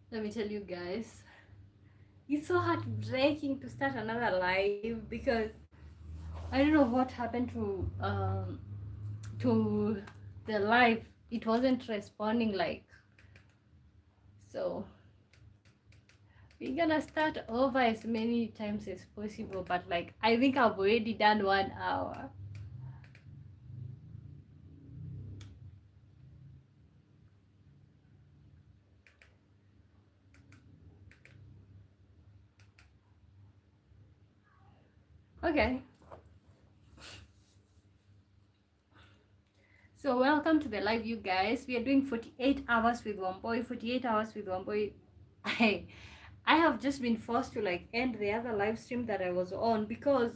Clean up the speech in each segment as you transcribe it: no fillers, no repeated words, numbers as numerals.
Let me tell you guys, it's so heartbreaking to start another live because I don't know what happened to the live. It wasn't responding like so. We're gonna start over as many times as possible, but like I think I've already done 1 hour. Okay. So welcome to the live, you guys. We are doing 48 hours with Wambui, 48 hours with Wambui. I I have just been forced to like end the other live stream that I was on because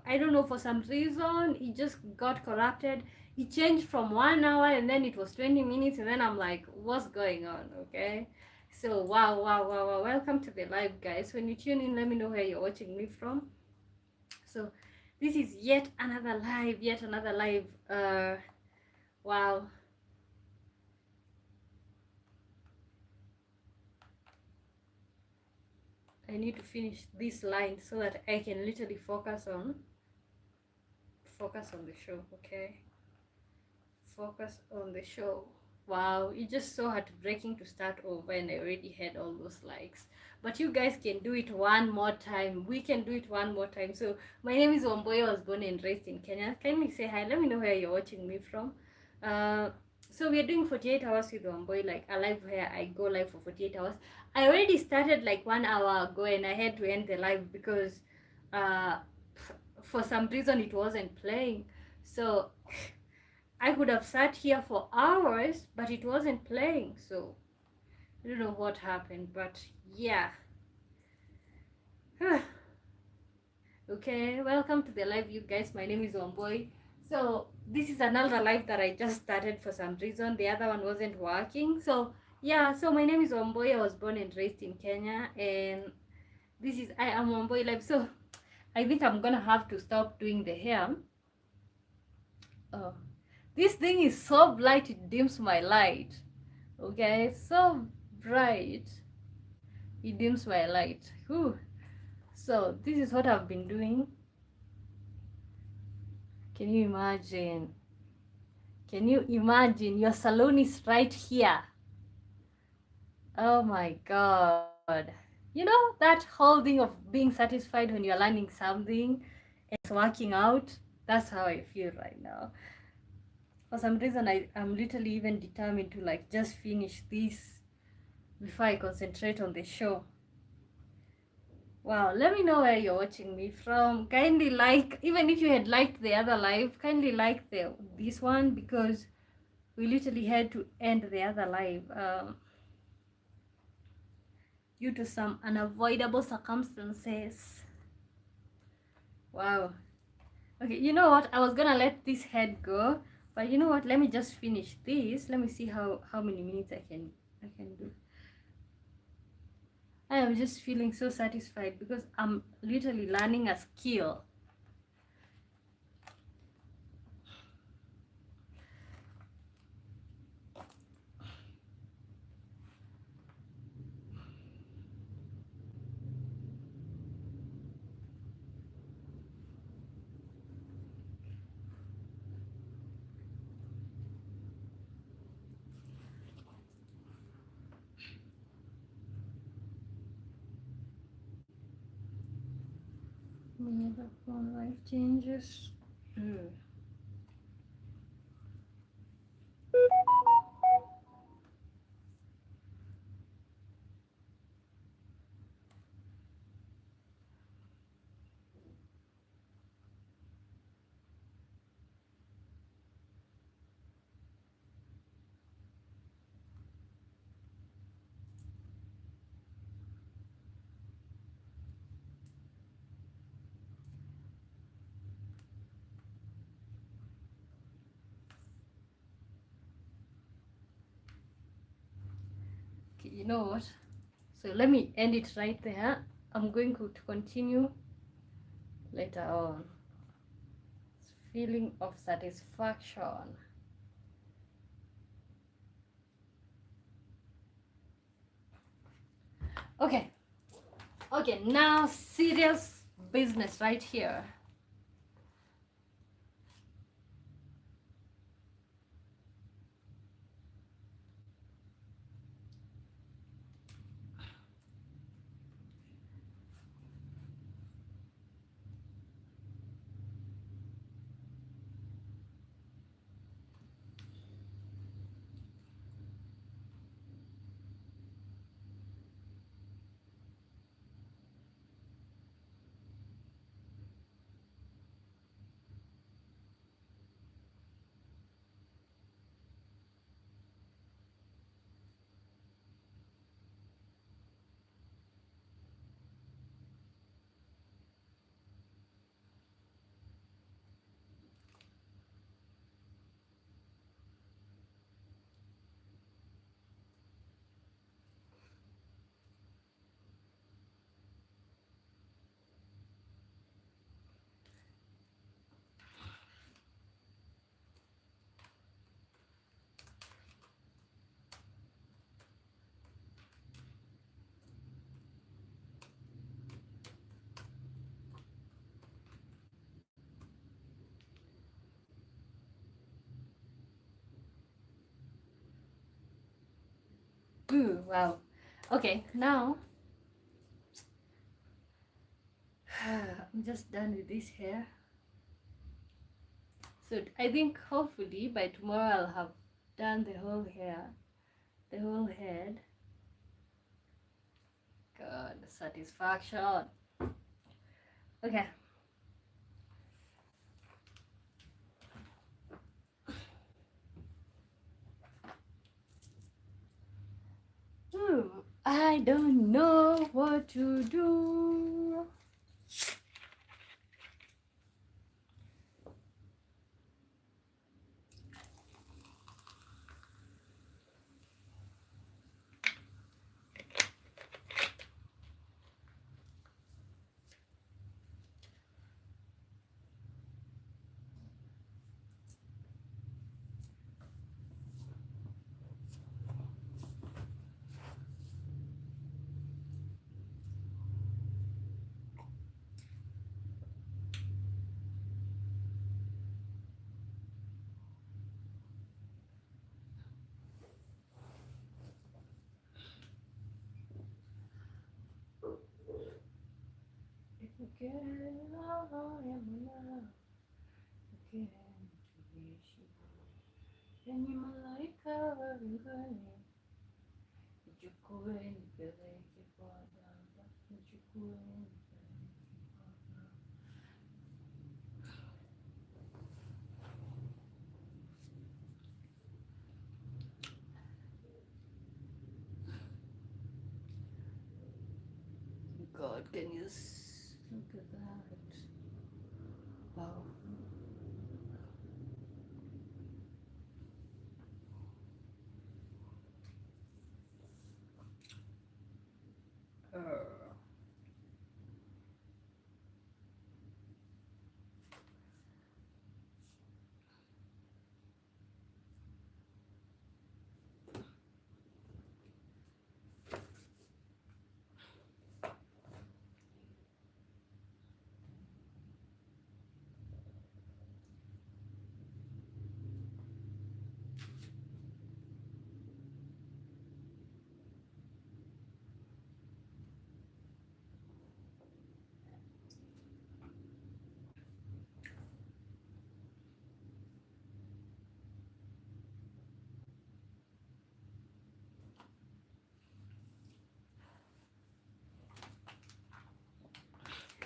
I don't know, for some reason it just got corrupted. It changed from 1 hour and then it was 20 minutes and then I'm like, what's going on? Okay. So wow. Welcome to the live, guys. When you tune in, let me know where you're watching me from. So this is yet another live, yet another live. Wow. I need to finish this line so that I can literally focus on the show, okay? Focus on the show. Wow, it's just so heartbreaking to start over and I already had all those likes. But you guys can do it one more time. We can do it one more time. So my name is Wambui. I was born and raised in Kenya. Kindly say hi. Let me know where you're watching me from. Uh, so we are doing 48 hours with Wambui, like a live where I go live for 48 hours. I already started like 1 hour ago and I had to end the live because uh, for some reason it wasn't playing. So I could have sat here for hours, but it wasn't playing. So I don't know what happened, but yeah. Okay, welcome to the live, you guys. My name is Wambui. So this is another live that I just started for some reason. The other one wasn't working. So yeah, so my name is Wambui. I was born and raised in Kenya, and this is I am Wambui live. So I think I'm gonna have to stop doing the hair. Oh, this thing is so bright it dims my light. Okay, so bright it dims my light. Whew. So this is what I've been doing. Can you imagine? Can you imagine? Your salon is right here. Oh my god. You know that whole thing of being satisfied when you're learning something and it's working out? That's how I feel right now. For some reason I'm literally even determined to like just finish this before I concentrate on the show. Wow, let me know where you're watching me from. Kindly like, even if you had liked the other live, kindly like this one because we literally had to end the other live due to some unavoidable circumstances. Wow. Okay, you know what? I was gonna let this head go, but you know what? Let me just finish this. Let me see how many minutes I can do. I am just feeling so satisfied because I'm literally learning a skill. Never life changes. Okay, you know what? So let me end it right there. I'm going to continue later on. Feeling of satisfaction. Okay, okay, now serious business right here. Ooh, wow. Okay, now I'm just done with this hair. So I think hopefully by tomorrow I'll have done the whole hair, the whole head. God, satisfaction. Okay. I don't know what to do. God, can you look at that? Wow.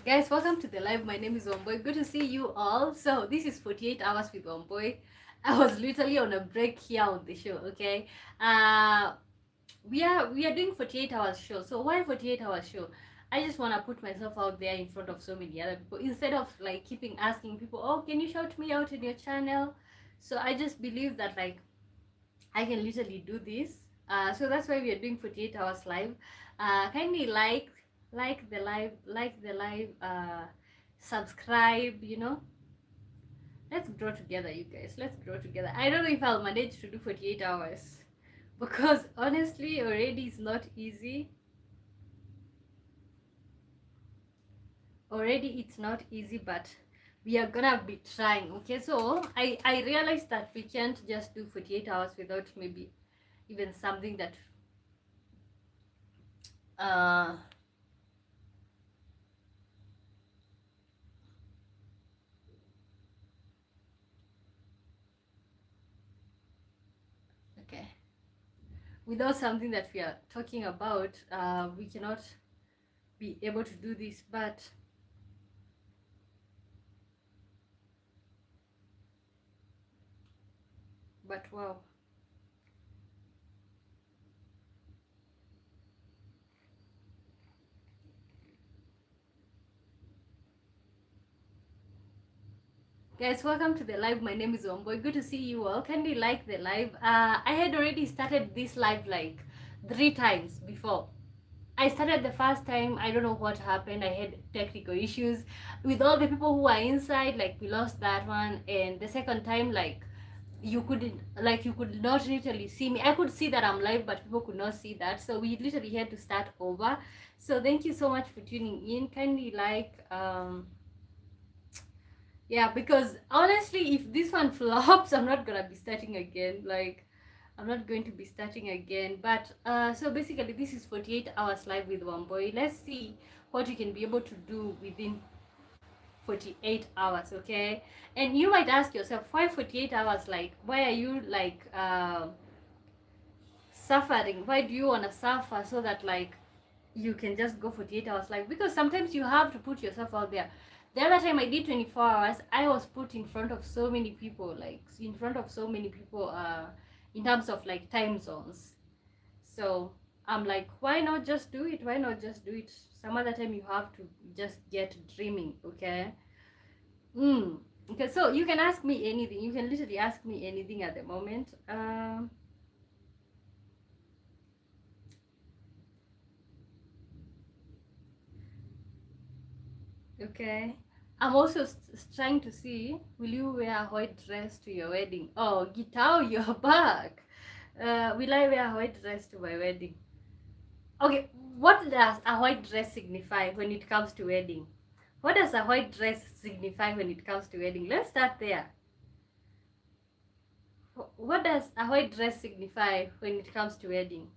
Guys, welcome to the live. My name is Wambui. Good to see you all. So this is 48 hours with Wambui. I was literally on a break here on the show. Okay, uh, we are doing 48 hours show. So why 48 hours show? I just want to put myself out there in front of so many other people instead of like keeping asking people, oh, can you shout me out in your channel? So I just believe that like I can literally do this. So that's why we are doing 48 hours live. Kindly like the live, subscribe, let's grow together, you guys. Let's grow together. I don't know if I'll manage to do 48 hours because honestly already it's not easy. already it's not easy, but we are gonna be trying. Okay, so I realized that we can't just do 48 hours without maybe even something that uh okay, without something that we are talking about, we cannot be able to do this. But wow. Guys, welcome to the live. My name is Wambui. Good to see you all. Kindly like the live. I had already started this live like 3 times before. I started the first time, I don't know what happened. I had technical issues with all the people who are inside, like we lost that one. And the second time, like you could not literally see me. I could see that I'm live, but people could not see that. So we literally had to start over. So thank you so much for tuning in. Kindly like yeah, because honestly, if this one flops, I'm not gonna be starting again. Like, I'm not going to be starting again. But so basically, this is 48 hours live with Wambui. Let's see what you can be able to do within 48 hours, okay? And you might ask yourself, why 48 hours? Like, why are you like suffering? Why do you wanna suffer so that like you can just go 48 hours live? Because sometimes you have to put yourself out there. The other time I did 24 hours, I was put in front of so many people, like in front of so many people in terms of like time zones. So I'm like, why not just do it? Why not just do it? Some other time you have to just get dreaming, okay? Okay, so you can ask me anything. You can literally ask me anything at the moment. Okay. I'm also trying to see, will you wear a white dress to your wedding? Oh, Gitao, you're back. Will I wear a white dress to my wedding? Okay, what does a white dress signify when it comes to wedding? What does a white dress signify when it comes to wedding? Let's start there. What does a white dress signify when it comes to wedding?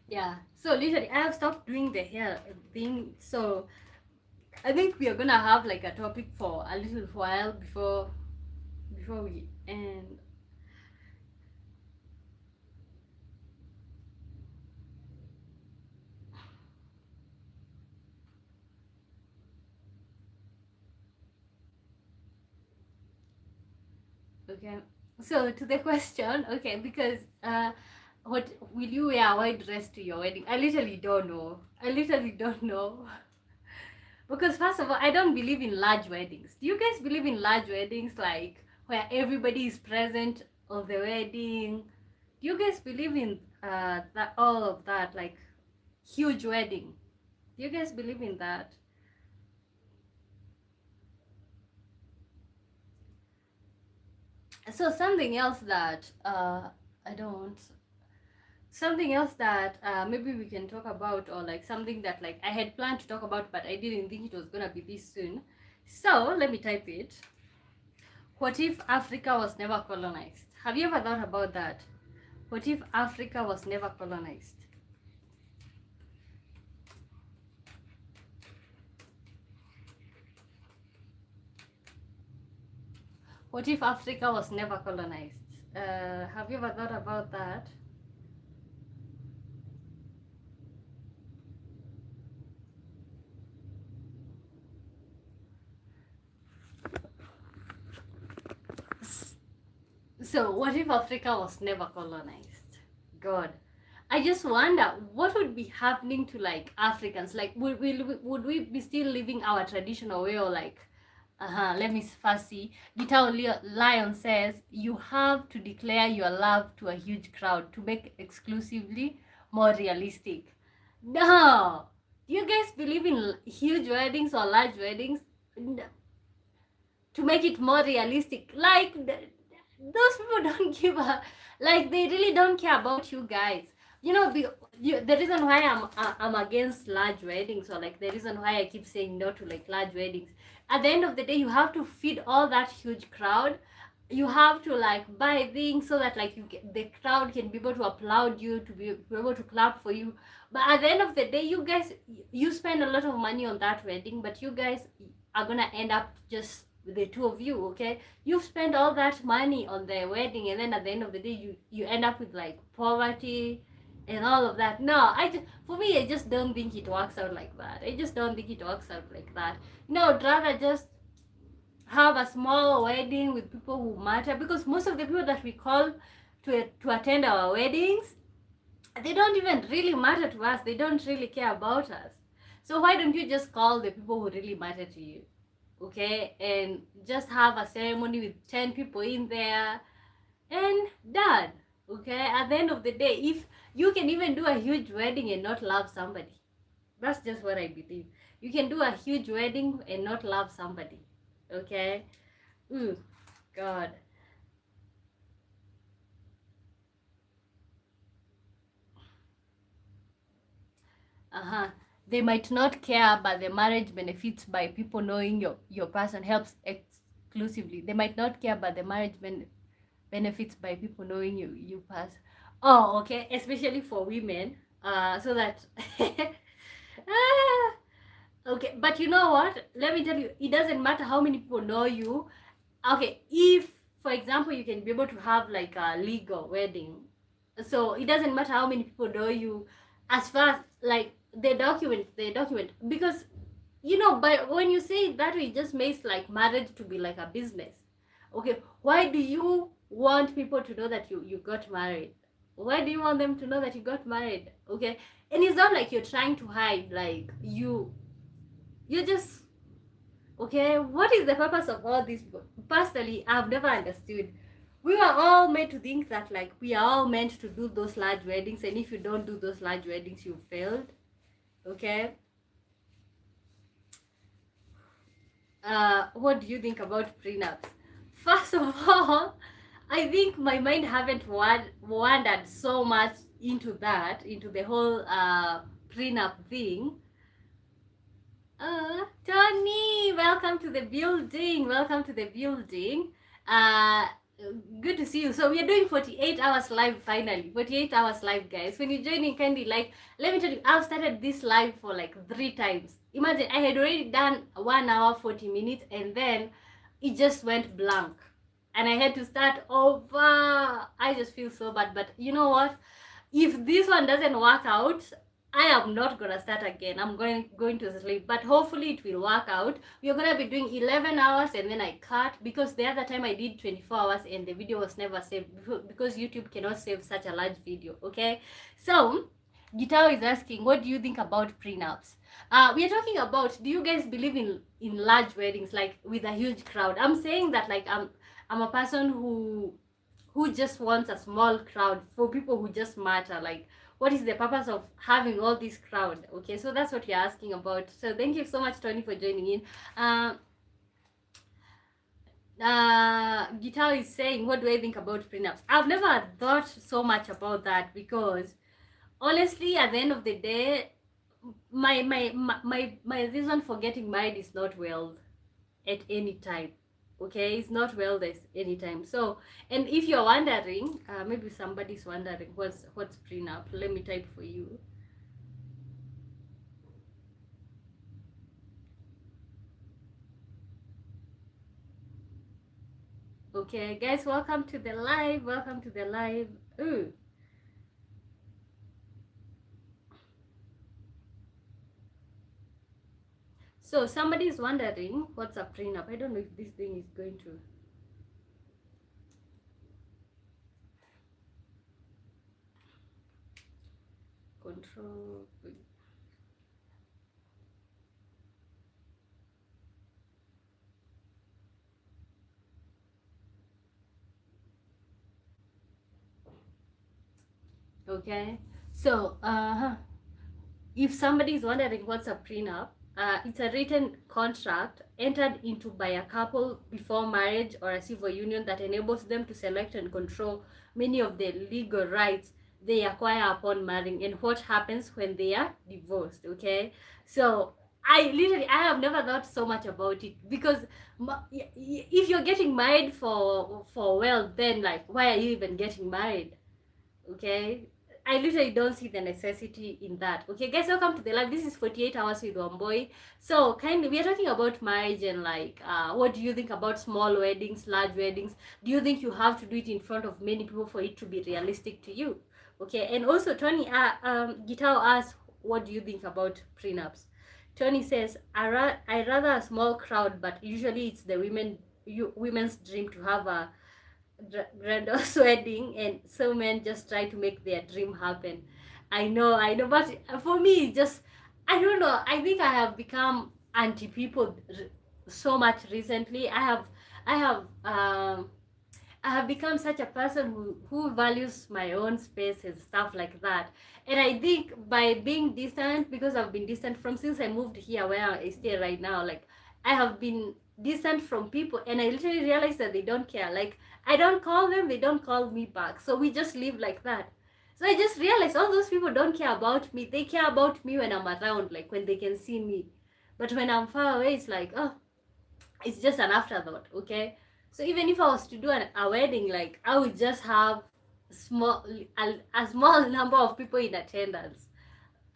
Yeah, so literally I have stopped doing the hair thing, so I think we are gonna have like a topic for a little while before we end. Okay, so to the question, okay, because what will you wear a white dress to your wedding? I literally don't know. I literally don't know. Because first of all, I don't believe in large weddings. Do you guys believe in large weddings, like where everybody is present of the wedding? Do you guys believe in that, all of that, like huge wedding? Do you guys believe in that? So something else that I don't something else that maybe we can talk about, or like something that like I had planned to talk about but I didn't think it was gonna be this soon. So let me type it. What if Africa was never colonized? Have you ever thought about that? What if Africa was never colonized? What if Africa was never colonized? Have you ever thought about that? So, what if Africa was never colonized? God, I just wonder what would be happening to like Africans. Like, would we be still living our traditional way, or like Let me first see. Guitar Lion says you have to declare your love to a huge crowd to make exclusively more realistic. No, do you guys believe in huge weddings or large weddings? To make it more realistic, like those people don't give a, like they really don't care about you guys. You know, the reason why I'm against large weddings, or like the reason why I keep saying no to like large weddings, at the end of the day you have to feed all that huge crowd. You have to like buy things so that like the crowd can be able to applaud you, to be able to clap for you. But at the end of the day, you guys, you spend a lot of money on that wedding, but you guys are gonna end up just the two of you. Okay, you've spent all that money on the wedding, and then at the end of the day you end up with like poverty and all of that. No, for me, I just don't think it works out like that. I just don't think it works out like that. No, I'd rather just have a small wedding with people who matter, because most of the people that we call to attend our weddings, they don't even really matter to us. They don't really care about us. So why don't you just call the people who really matter to you? Okay, and just have a ceremony with 10 people in there and done. Okay, at the end of the day, if you can even do a huge wedding and not love somebody, that's just what I believe. You can do a huge wedding and not love somebody. Okay. Ooh, God. They might not care, but the marriage benefits by people knowing your person helps exclusively. They might not care, but the marriage benefits by people knowing you pass. Oh, okay, especially for women. So that ah, okay, but you know what? Let me tell you, it doesn't matter how many people know you. Okay, if for example you can be able to have like a legal wedding, so it doesn't matter how many people know you, as far as like the document, because you know, but when you say it that way, it just makes like marriage to be like a business. Okay, why do you want people to know that you got married? Why do you want them to know that you got married? Okay, and it's not like you're trying to hide, like you just, okay, what is the purpose of all this? Personally, I've never understood. We were all meant to think that like we are all meant to do those large weddings, and if you don't do those large weddings, you failed. Okay. What do you think about prenups? First of all, I think my mind haven't wandered so much into that, into the whole prenup thing. Tony, welcome to the building. Welcome to the building. Uh, Good to see you. So we are doing 48 hours live finally. 48 hours live, guys. When you're joining, kindly like. Let me tell you, I've started this live for like 3 times. Imagine I had already done 1 hour 40 minutes, and then it just went blank, and I had to start over. I just feel so bad, but you know what? If this one doesn't work out, I am not gonna start again. I'm going to sleep, but hopefully it will work out. We're gonna be doing 11 hours, and then I cut, because the other time I did 24 hours and the video was never saved, because YouTube cannot save such a large video. Okay, so Gitao is asking, what do you think about prenups? We are talking about, do you guys believe in large weddings, like with a huge crowd? I'm saying that like I'm a person who just wants a small crowd for people who just matter. Like, what is the purpose of having all this crowd? Okay, so that's what you're asking about. So thank you so much, Tony, for joining in. Guitar is saying, what do I think about prenups? I've never thought so much about that, because honestly, at the end of the day, my reason for getting married is not wealth at any time. Okay, it's not wealth at any time. So, and if you're wondering, maybe somebody's wondering what's prenup, let me type for you. Okay, guys, welcome to the live. Welcome to the live. Ooh. So somebody is wondering what's a prenup. I don't know if this thing is going to control. Okay, so if somebody is wondering what's a prenup, it's a written contract entered into by a couple before marriage or a civil union that enables them to select and control many of the legal rights they acquire upon marrying and what happens when they are divorced. Okay, so I have never thought so much about it because if you're getting married for wealth, then like why are you even getting married? Okay, I literally don't see the necessity in that. Okay, guys, welcome to the live. This is 48 hours with Wambui. So kindly, we are talking about marriage and like what do you think about small weddings, large weddings? Do you think you have to do it in front of many people for it to be realistic to you? Okay, and also Tony Gitao asks, what do you think about prenups? Tony says, I rather a small crowd, but usually it's the women's dream to have a grandiose wedding, and so men just try to make their dream happen. I know, but for me, just I don't know. I think I have become anti people so much recently. I have I have become such a person who values my own space and stuff like that. And I think by being distant, because I've been distant from since I moved here where I stay right now, like I have been distant from people, and I literally realized that they don't care. Like I don't call them, they don't call me back. So we just live like that. So I just realized all those people don't care about me. They care about me when I'm around, like when they can see me. But when I'm far away, it's like, oh, it's just an afterthought. Okay, so even if I was to do a wedding, like I would just have small a small number of people in attendance.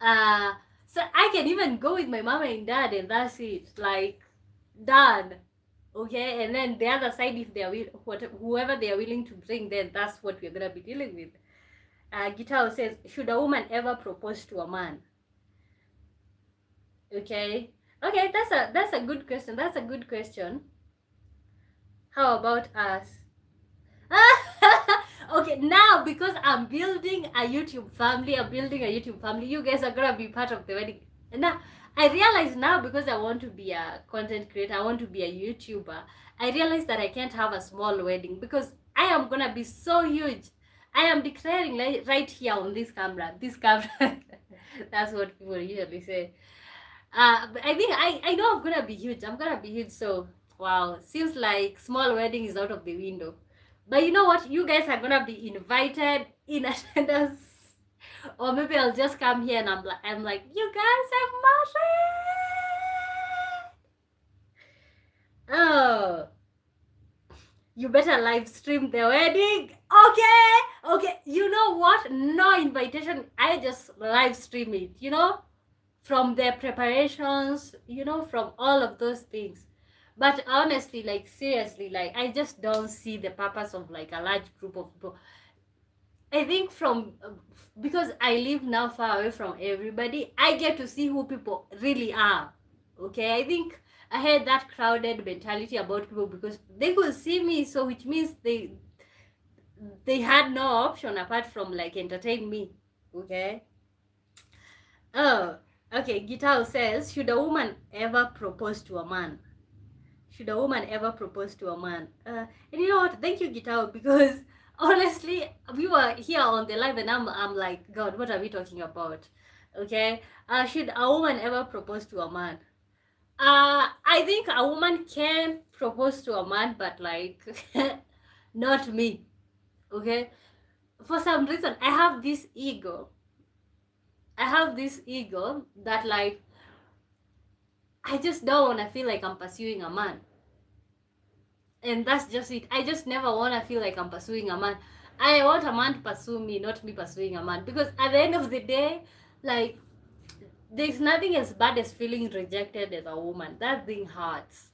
uh so I can even go with my mama and dad, and that's it, like done. Okay, and then the other side, if they are whoever they are willing to bring, then that's what we're gonna be dealing with. Gitao says, should a woman ever propose to a man? Okay, okay, that's a good question. That's a good question. How about us? Okay, now because I'm building a YouTube family, you guys are gonna be part of the wedding. Now I realize now, because I want to be a content creator, I want to be a YouTuber, I realize that I can't have a small wedding because I am gonna be so huge. I am declaring right here on this camera. That's what people usually say. But I think I know I'm gonna be huge. I'm gonna be huge. So wow, seems like small wedding is out of the window. But you know what? You guys are gonna be invited in attendance, or maybe I'll just come here and I'm like, you guys are married. Oh, you better live stream the wedding. Okay. You know what? No invitation. I just live stream it. You know, from the preparations. You know, from all of those things. But honestly, like seriously, like I just don't see the purpose of like a large group of people. I think from because I live now far away from everybody, I get to see who people really are. Okay, I think I had that crowded mentality about people because they could see me, so which means they had no option apart from like entertain me. Okay. Oh, okay. Guitar says, should a woman ever propose to a man? Should a woman ever propose to a man? And you know what? Thank you, Guitar, because honestly, we were here on the live and I'm like, God, what are we talking about? Okay. Should a woman ever propose to a man? I think a woman can propose to a man, but like, not me. Okay. For some reason, I have this ego. That like, I just don't want to feel like I'm pursuing a man. And that's just it. I just never want to feel like I'm pursuing a man. I want a man to pursue me, not me pursuing a man. Because at the end of the day, like, there's nothing as bad as feeling rejected as a woman. That thing hurts.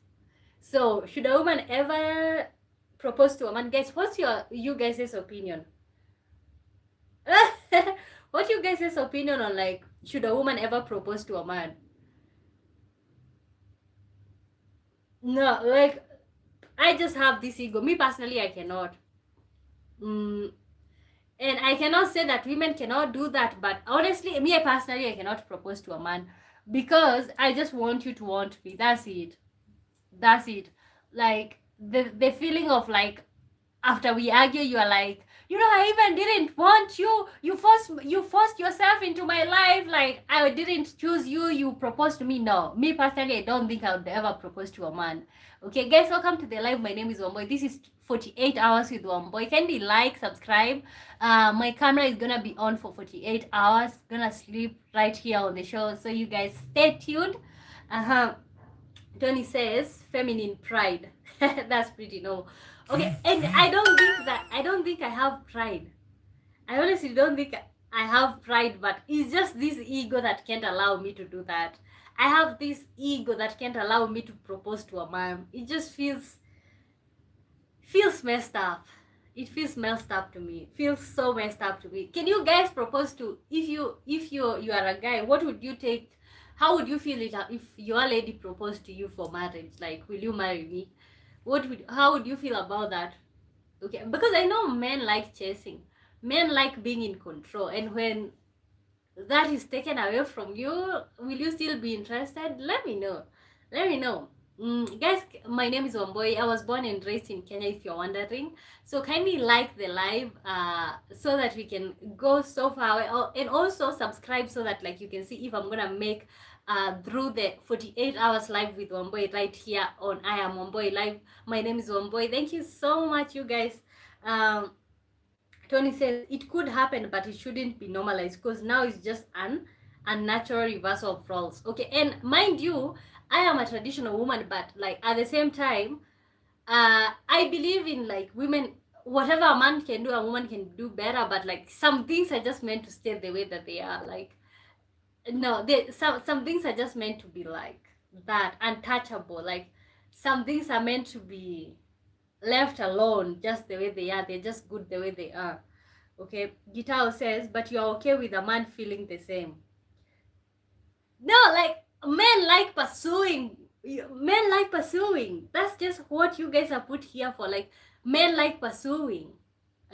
So, should a woman ever propose to a man? Guys, what's you guys' opinion? What's you guys' opinion on, like, should a woman ever propose to a man? No, like, I just have this ego. Me personally, I cannot. And I cannot say that women cannot do that, but honestly, me personally, I cannot propose to a man because I just want you to want me. That's it. Like the feeling of like after we argue, you are like, You know, I even didn't want you. You forced yourself into my life. Like, I didn't choose you. You proposed to me. No, me personally, I don't think I would ever propose to a man. Okay, guys, welcome to the live. My name is Wambui. This is 48 hours with Wambui. Kindly like, subscribe. My camera is gonna be on for 48 hours. Gonna sleep right here on the show. So you guys stay tuned. Tony says feminine pride. That's pretty normal. Okay, and I don't think I have pride. I honestly don't think I have pride, but it's just this ego that can't allow me to do that. I have this ego that can't allow me to propose to a man. It just feels messed up. It feels messed up to me. It feels so messed up to me. Can you guys propose to, if you are a guy, what would you take? How would you feel it if your lady proposed to you for marriage? Like, will you marry me? How would you feel about that? Okay, because I know men like chasing. Men like being in control, and when that is taken away from you, will you still be interested? Let me know. Let me know. Guys, my name is Wambui. I was born and raised in Kenya, if you're wondering. So kindly like the live so that we can go so far away. And also subscribe so that like you can see if I'm gonna make through the 48 hours live with Wambui right here on I Am Wambui Live. My name is Wambui. Thank you so much, you guys. Tony says it could happen, but it shouldn't be normalized because now it's just an unnatural reversal of roles. Okay, and mind you, I am a traditional woman, but like at the same time, I believe in like women. Whatever a man can do, a woman can do better. But like some things are just meant to stay the way that they are. Like no, some things are just meant to be like that, untouchable. Like some things are meant to be left alone just the way they are. They're just good the way they are. Okay, Guitar says, but you're okay with a man feeling the same. No, like men like pursuing. Men like pursuing. That's just what you guys are put here for. Like men like pursuing.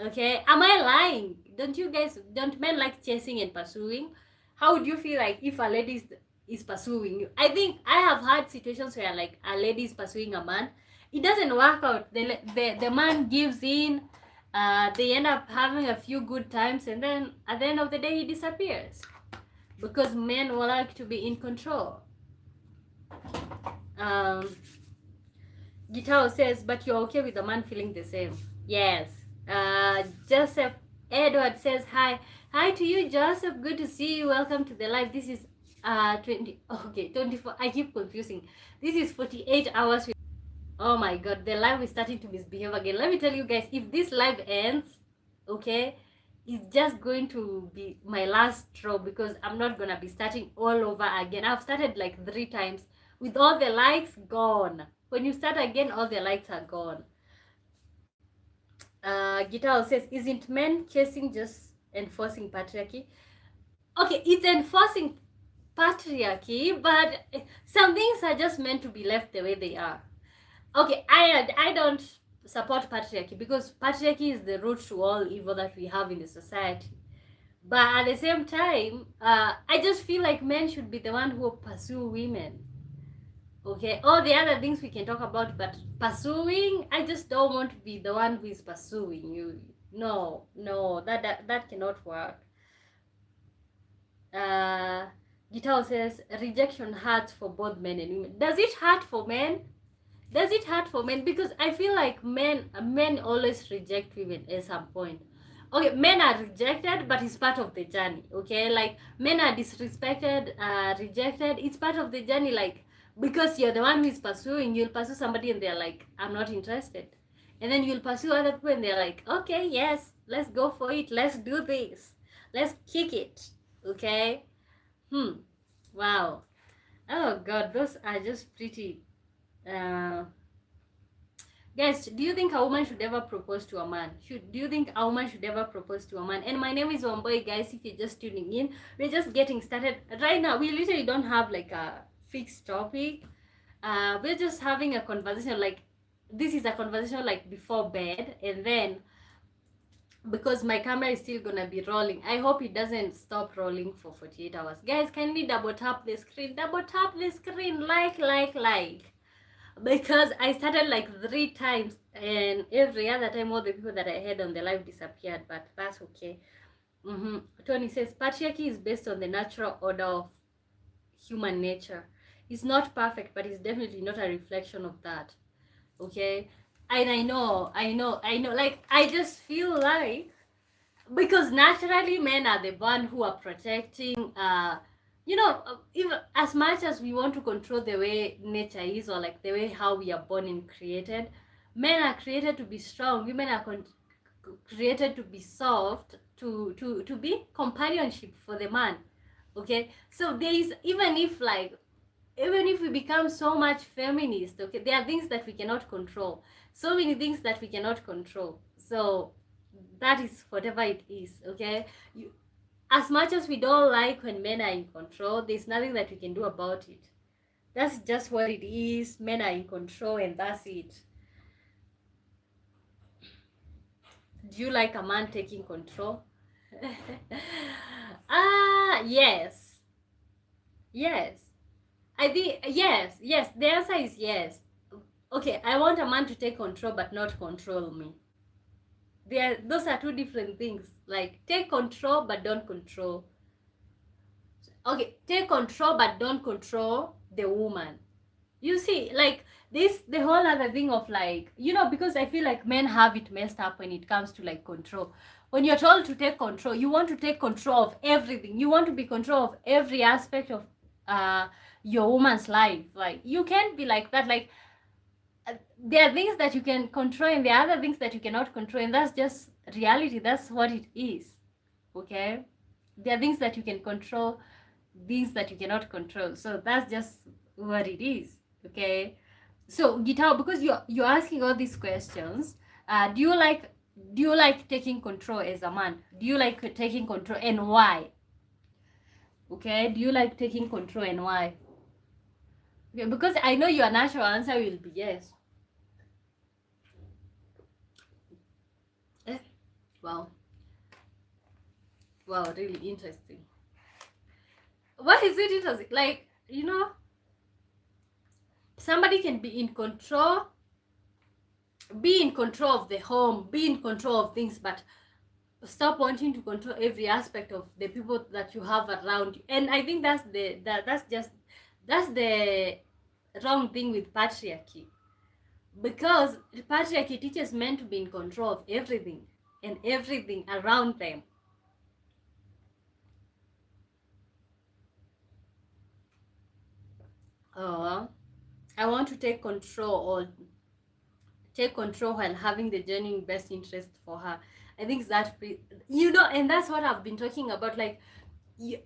Okay, am I lying? Don't men like chasing and pursuing? How would you feel like if a lady is pursuing you? I think I have had situations where like a lady is pursuing a man, it doesn't work out. The man gives in. They end up having a few good times, and then at the end of the day he disappears because men will like to be in control. Guitar says, but you're okay with the man feeling the same. Yes. Joseph Edward says, hi to you, Joseph, good to see you, welcome to the live. This is 24. I keep confusing. This is 48 hours with, oh my god, the live is starting to misbehave again. Let me tell you guys, if this live ends, okay, it's just going to be my last straw because I'm not gonna be starting all over again. I've started like 3 times with all the likes gone. When you start again, all the likes are gone. Guitar says, isn't men chasing just enforcing patriarchy? Okay, it's enforcing patriarchy, but some things are just meant to be left the way they are. Okay, I don't support patriarchy because patriarchy is the root to all evil that we have in the society. But at the same time, I just feel like men should be the one who pursue women. Okay, all the other things we can talk about, but pursuing, I just don't want to be the one who is pursuing you. No, that cannot work. Guitar says rejection hurts for both men and women. Does it hurt for men? Does it hurt for men? Because I feel like men always reject women at some point. Okay, men are rejected, but it's part of the journey. Okay, like men are disrespected, rejected. It's part of the journey. Like, because you're the one who is pursuing, you'll pursue somebody and they're like, I'm not interested. And then you'll pursue other people and they're like, okay, yes, let's go for it. Let's do this. Let's kick it. Okay? Wow. Oh God, those are just pretty. Guys, do you think a woman should ever propose to a man? Do you think a woman should ever propose to a man? And my name is Wambui, guys. If you're just tuning in, we're just getting started right now. We literally don't have like a fixed topic. We're just having a conversation. Like, this is a conversation like before bed, and then because my camera is still gonna be rolling, I hope it doesn't stop rolling for 48 hours. Guys, kindly double tap the screen, like. because I started like 3 times, and every other time all the people that I had on the live disappeared, but that's okay. Tony says patriarchy is based on the natural order of human nature. It's not perfect, but it's definitely not a reflection of that. Okay? And I know, like, I just feel like, because naturally men are the one who are protecting, even as much as we want to control the way nature is, or like the way how we are born and created, men are created to be strong, women are created to be soft, to be companionship for the man. Okay, so there is, even if we become so much feminist, okay, there are things that we cannot control, so many things that we cannot control. So that is whatever it is. Okay, as much as we don't like when men are in control, there's nothing that we can do about it. That's just what it is. Men are in control, and that's it. Do you like a man taking control? Yes. Yes. I think yes. The answer is yes. Okay, I want a man to take control but not control me. Those are two different things. Like, take control but don't control. Okay, take control but don't control the woman. You see, like, this, the whole other thing of, like, because I feel like men have it messed up when it comes to, like, control. When you're told to take control, you want to take control of everything. You want to be control of every aspect of your woman's life. Like, you can't be like that. Like, there are things that you can control, and there are other things that you cannot control, and that's just reality. That's what it is. Okay, there are things that you can control, things that you cannot control. So that's just what it is. Okay, so Guitar, because you're asking all these questions, do you like taking control as a man? Do you like taking control, and why? Okay, do you like taking control, and why? Okay, because I know your natural answer will be yes. Wow. Wow, really interesting. Why is it interesting? Like, somebody can be in control of the home, be in control of things, but stop wanting to control every aspect of the people that you have around you. And I think that's the wrong thing with patriarchy, because patriarchy teaches men to be in control of everything and everything around them. I want to take control while having the genuine best interest for her. I think that, and that's what I've been talking about. Like, you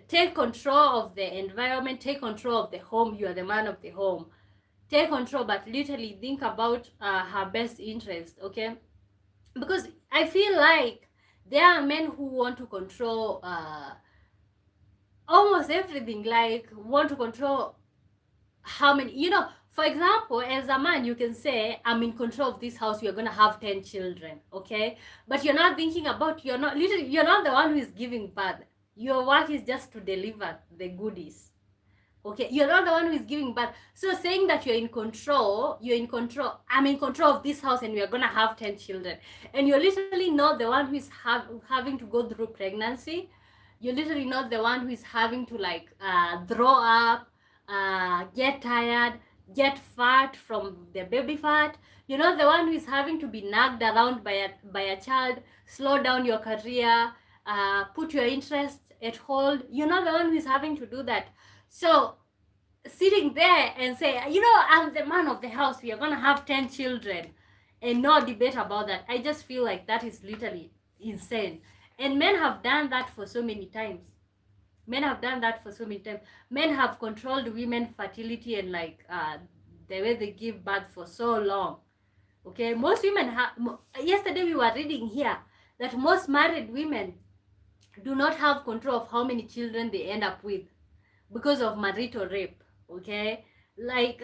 take control of the environment, take control of the home. You are the man of the home. Take control, but literally think about her best interest. Okay, because I feel like there are men who want to control almost everything. Like, want to control how many, for example, as a man, you can say, I'm in control of this house, we're gonna have 10 children. Okay, but you're not thinking about, you're not the one who is giving birth. Your work is just to deliver the goodies. Okay, you're not the one who is giving birth. So saying that you're in control, I'm in control of this house and we're gonna have 10 children, and you're literally not the one who is having to go through pregnancy. You're literally not the one who is having to, like, throw up, get tired, get fat from the baby fat. You're not the one who is having to be nagged around by a child, slow down your career, put your interests at hold. You're not the one who is having to do that. So sitting there and say, I'm the man of the house, we are gonna have 10 children, and no debate about that, I just feel like that is literally insane. And men have done that for so many times. Men have controlled women fertility and, like, the way they give birth for so long. Okay, most women have. Yesterday we were reading here that most married women do not have control of how many children they end up with because of marital rape. Okay, like,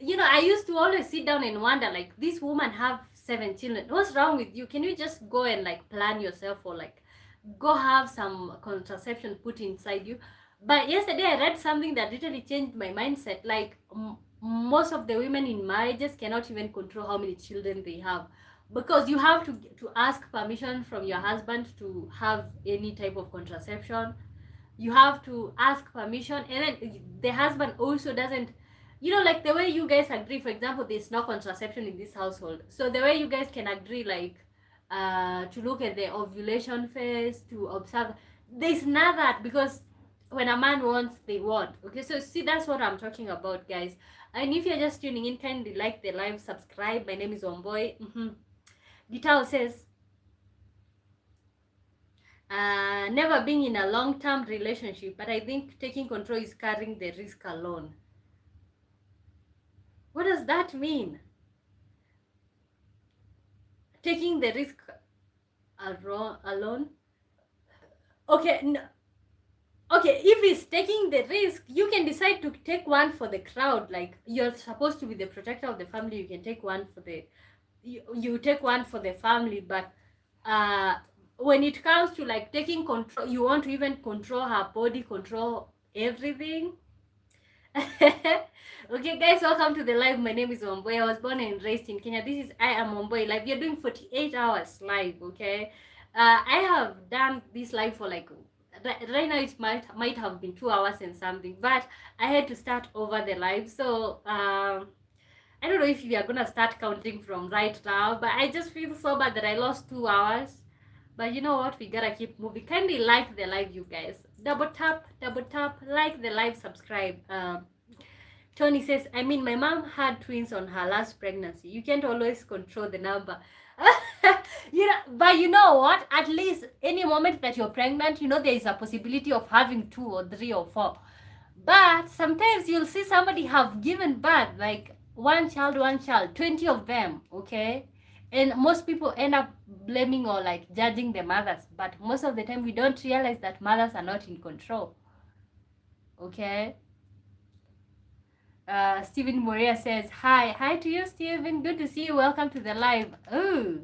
I used to always sit down and wonder, like, this woman have 7 children, what's wrong with you? Can you just go and, like, plan yourself, or, like, go have some contraception put inside you? But yesterday I read something that literally changed my mindset. Like, most of the women in marriages cannot even control how many children they have, because you have to ask permission from your husband to have any type of contraception. You have to ask permission, and then the husband also doesn't, like the way you guys agree, for example, there's no contraception in this household, so the way you guys can agree, like, to look at the ovulation phase, to observe, there's not that, because when a man wants, they want. Okay, so see, that's what I'm talking about, guys. And if you're just tuning in, kindly like the live, subscribe. My name is Wambui. Gital says, never being in a long-term relationship, but I think taking control is carrying the risk alone. What does that mean? Taking the risk alone? Okay, no. Okay, if it's taking the risk, you can decide to take one for the crowd. Like, you're supposed to be the protector of the family, you can take one for the, you take one for the family. But when it comes to like taking control, you want to even control her body, control everything. Okay, guys, welcome to the live. My name is Wambui. I was born and raised in Kenya. This is I Am Wambui live. We are doing 48 hours live. Okay, I have done this live for like, right now it might have been 2 hours and something, but I had to start over the live. So I don't know if we are gonna start counting from right now, but I just feel so bad that I lost 2 hours. But you know what, we gotta keep moving. Kindly like the live, you guys. Double tap, like the live, subscribe. Tony says, I mean, my mom had twins on her last pregnancy. You can't always control the number. But you know what? At least any moment that you're pregnant, there is a possibility of having 2 or 3 or 4. But sometimes you'll see somebody have given birth, like one child, 20 of them, okay? And most people end up blaming or like judging the mothers. But most of the time, we don't realize that mothers are not in control, okay? Stephen Moria says, hi to you, Stephen, good to see you, welcome to the live. Oh,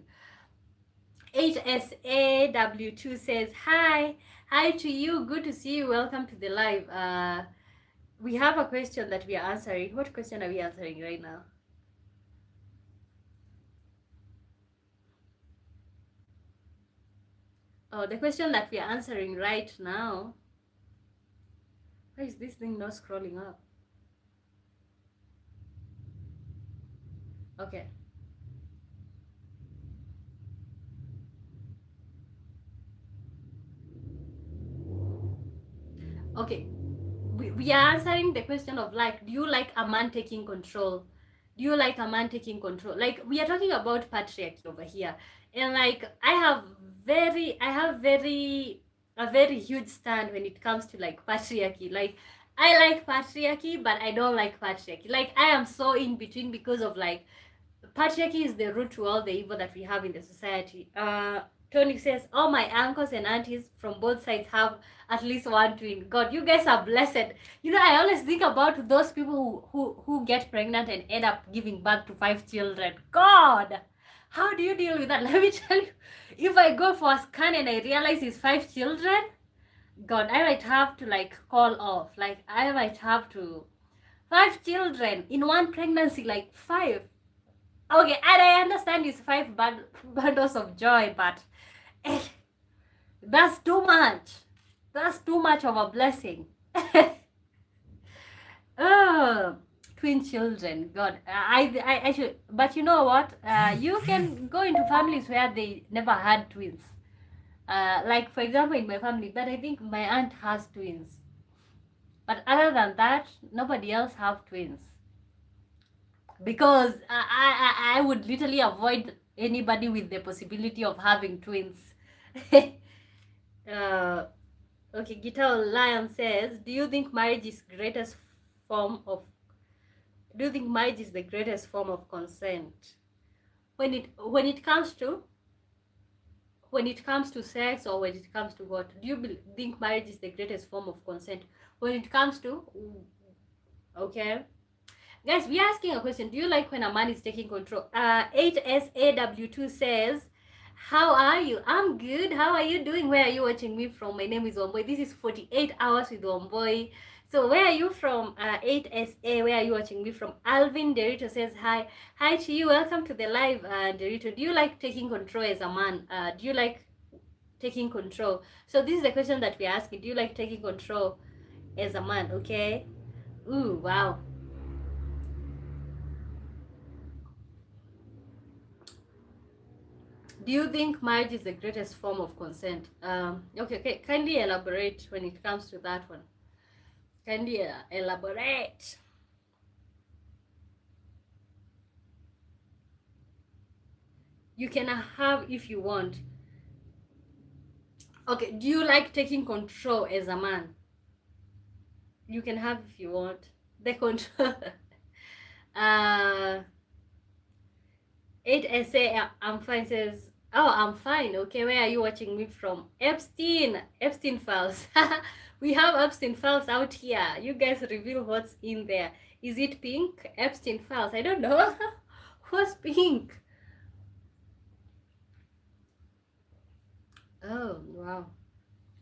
HSAW2 says, hi to you, good to see you, welcome to the live. We have a question that we are answering. What question are we answering right now? Oh, the question that we are answering right now. Why is this thing not scrolling up? Okay. Okay. We are answering the question of, like, do you like a man taking control? Do you like a man taking control? Like, we are talking about patriarchy over here. And like, I have a very huge stand when it comes to like patriarchy. Like, I like patriarchy, but I don't like patriarchy. Like, I am so in between, because of like, patriarchy is the root to all the evil that we have in the society. Tony says, all my uncles and aunties from both sides have at least one twin. God, you guys are blessed. I always think about those people who get pregnant and end up giving birth to 5 children. God, how do you deal with that? Let me tell you, if I go for a scan and I realize it's 5 children, God, I might have to like call off. Like, I might have to, 5 children in one pregnancy, like 5. Okay, and I understand it's 5 bundles of joy, but that's too much. That's too much of a blessing. Oh, twin children. God, I should. But you know what? You can go into families where they never had twins. Like, for example, in my family, but I think my aunt has twins. But other than that, nobody else have twins. Because I would literally avoid anybody with the possibility of having twins. Okay, Guitar Lion says, do you think marriage is the greatest form of consent? When it comes to sex, or when it comes to what? Do you think marriage is the greatest form of consent? When it comes to, okay, guys, we are asking a question. Do you like when a man is taking control? HSAW2 says, how are you? I'm good. How are you doing? Where are you watching me from? My name is Wambui. This is 48 hours with Wambui. So where are you from? 8SA, where are you watching me from? Alvin Derito says hi. Hi to you. Welcome to the live, Derito. Do you like taking control as a man? Do you like taking control? So this is the question that we're asking. Do you like taking control as a man? Okay. Ooh, wow. Do you think marriage is the greatest form of consent? Okay, kindly elaborate when it comes to that one. Kindly elaborate. You can have if you want. Okay, do you like taking control as a man? You can have if you want. The control. 8SA, I'm fine says, oh, I'm fine. Okay, where are you watching me from? Epstein files. We have Epstein files out here. You guys reveal what's in there. Is it pink? Epstein files. I don't know. What's pink? Oh, wow.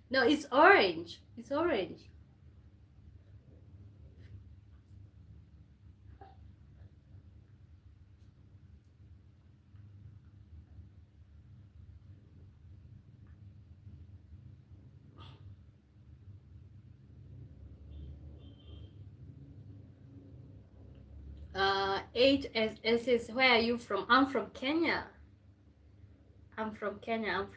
No, it's orange. It's orange. Eight says, where are you from? I'm from Kenya. I'm from Kenya.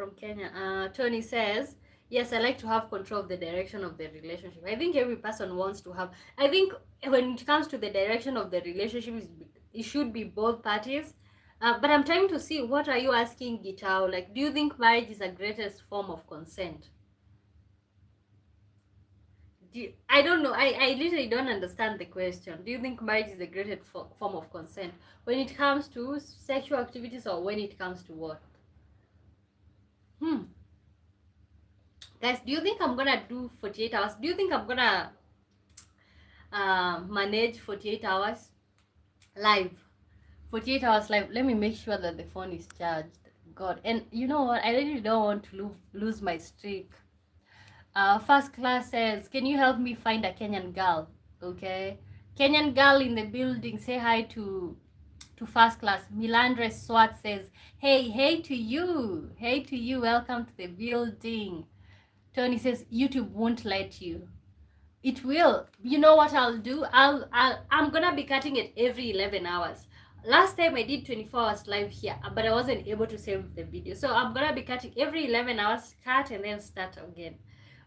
Tony says, yes, I like to have control of the direction of the relationship. I think every person wants to have. I think when it comes to the direction of the relationship, it should be both parties. But I'm trying to see, what are you asking, Gitao? Like, do you think marriage is the greatest form of consent? I don't know. I literally don't understand the question. Do you think marriage is the greatest form of consent when it comes to sexual activities, or when it comes to what? Guys, do you think I'm gonna do 48 hours? Do you think I'm gonna manage 48 hours live? 48 hours live. Let me make sure that the phone is charged. God, and you know what? I really don't want to lose my streak. First class says, can you help me find a Kenyan girl? Okay, Kenyan girl in the building. Say hi to first class. Milandre Swat says, hey to you, welcome to the building. Tony says, YouTube won't let you. It will. You know what I'll do? I'm gonna be cutting it every 11 hours. Last time I did 24 hours live here, but I wasn't able to save the video. So I'm gonna be cutting every 11 hours, cut and then start again.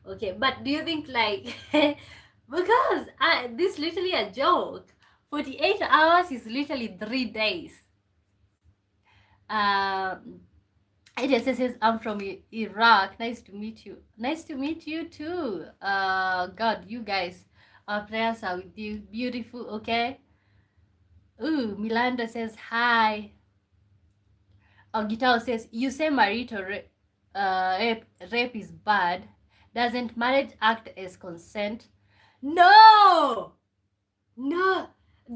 Okay, but do you think like, because this literally a joke. 48 hours is literally 3 days. It says, I'm from Iraq. Nice to meet you. Nice to meet you too. God, you guys, our prayers are with you. Beautiful, okay? Ooh, Milanda says hi. Gitao says, you say marital rape is bad. Doesn't marriage act as consent? No!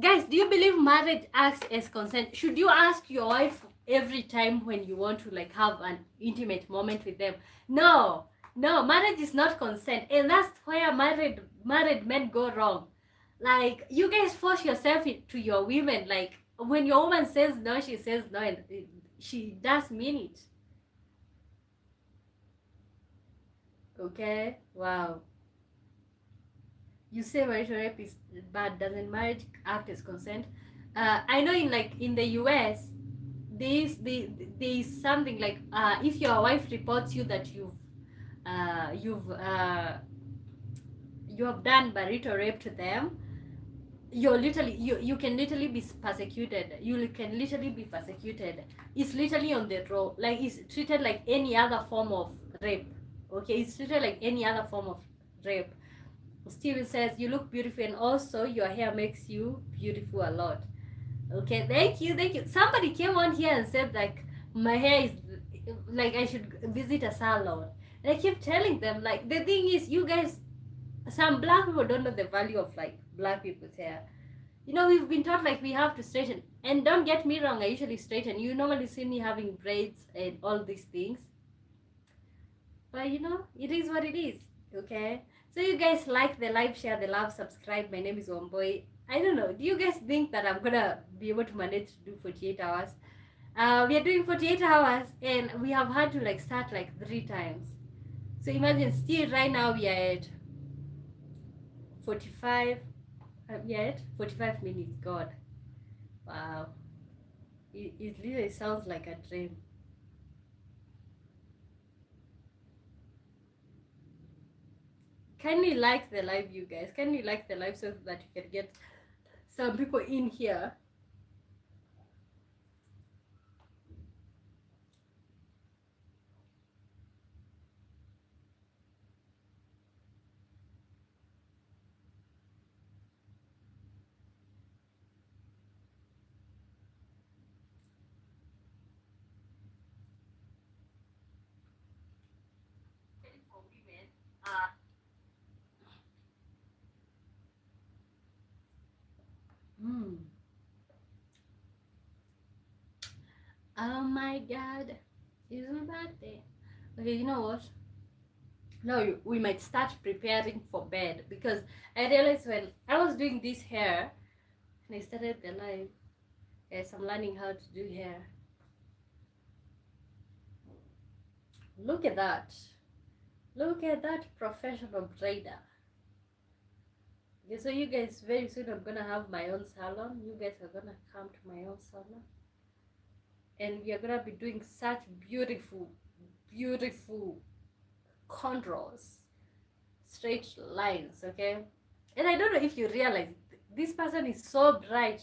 Guys, do you believe marriage acts as consent? Should you ask your wife every time when you want to like have an intimate moment with them? No, marriage is not consent, and that's where married men go wrong. Like, you guys force yourself to your women. Like, when your woman says no, she says no, and she does mean it. Okay, wow. You say marital rape is bad. Doesn't marriage act as consent? I know in the US, there's something like, if your wife reports you that you have done marital rape to them, you can literally be persecuted. You can literally be persecuted. It's literally on the road. Like, it's treated like any other form of rape. Okay, it's treated like any other form of rape. Steven says, you look beautiful, and also your hair makes you beautiful a lot. Okay, thank you. Somebody came on here and said like my hair is like I should visit a salon, and I keep telling them, like, the thing is, you guys, some black people don't know the value of like black people's hair. You know, we've been taught like we have to straighten, and don't get me wrong, I usually straighten. You normally see me having braids and all these things, but you know, it is what it is. Okay, so you guys like the live, share the love, subscribe. My name is Wambui. I don't know, do you guys think that I'm gonna be able to manage to do 48 hours? We are doing 48 hours and we have had to like start like 3 times. So imagine, still right now we are at 45, we are at 45 minutes. God, wow, it really sounds like a dream. Can you like the live, you guys? Can you like the live so that you can get some people in here? For women, mm, oh my God, it's my birthday. Okay, you know what? Now we might start preparing for bed, because I realized when I was doing this hair and I started the live, yes, I'm learning how to do hair. Look at that. Look at that professional braider. Okay, so you guys, very soon I'm gonna have my own salon. You guys are gonna come to my own salon. And we are gonna be doing such beautiful, beautiful cornrows, straight lines, okay? And I don't know if you realize, this person is so bright.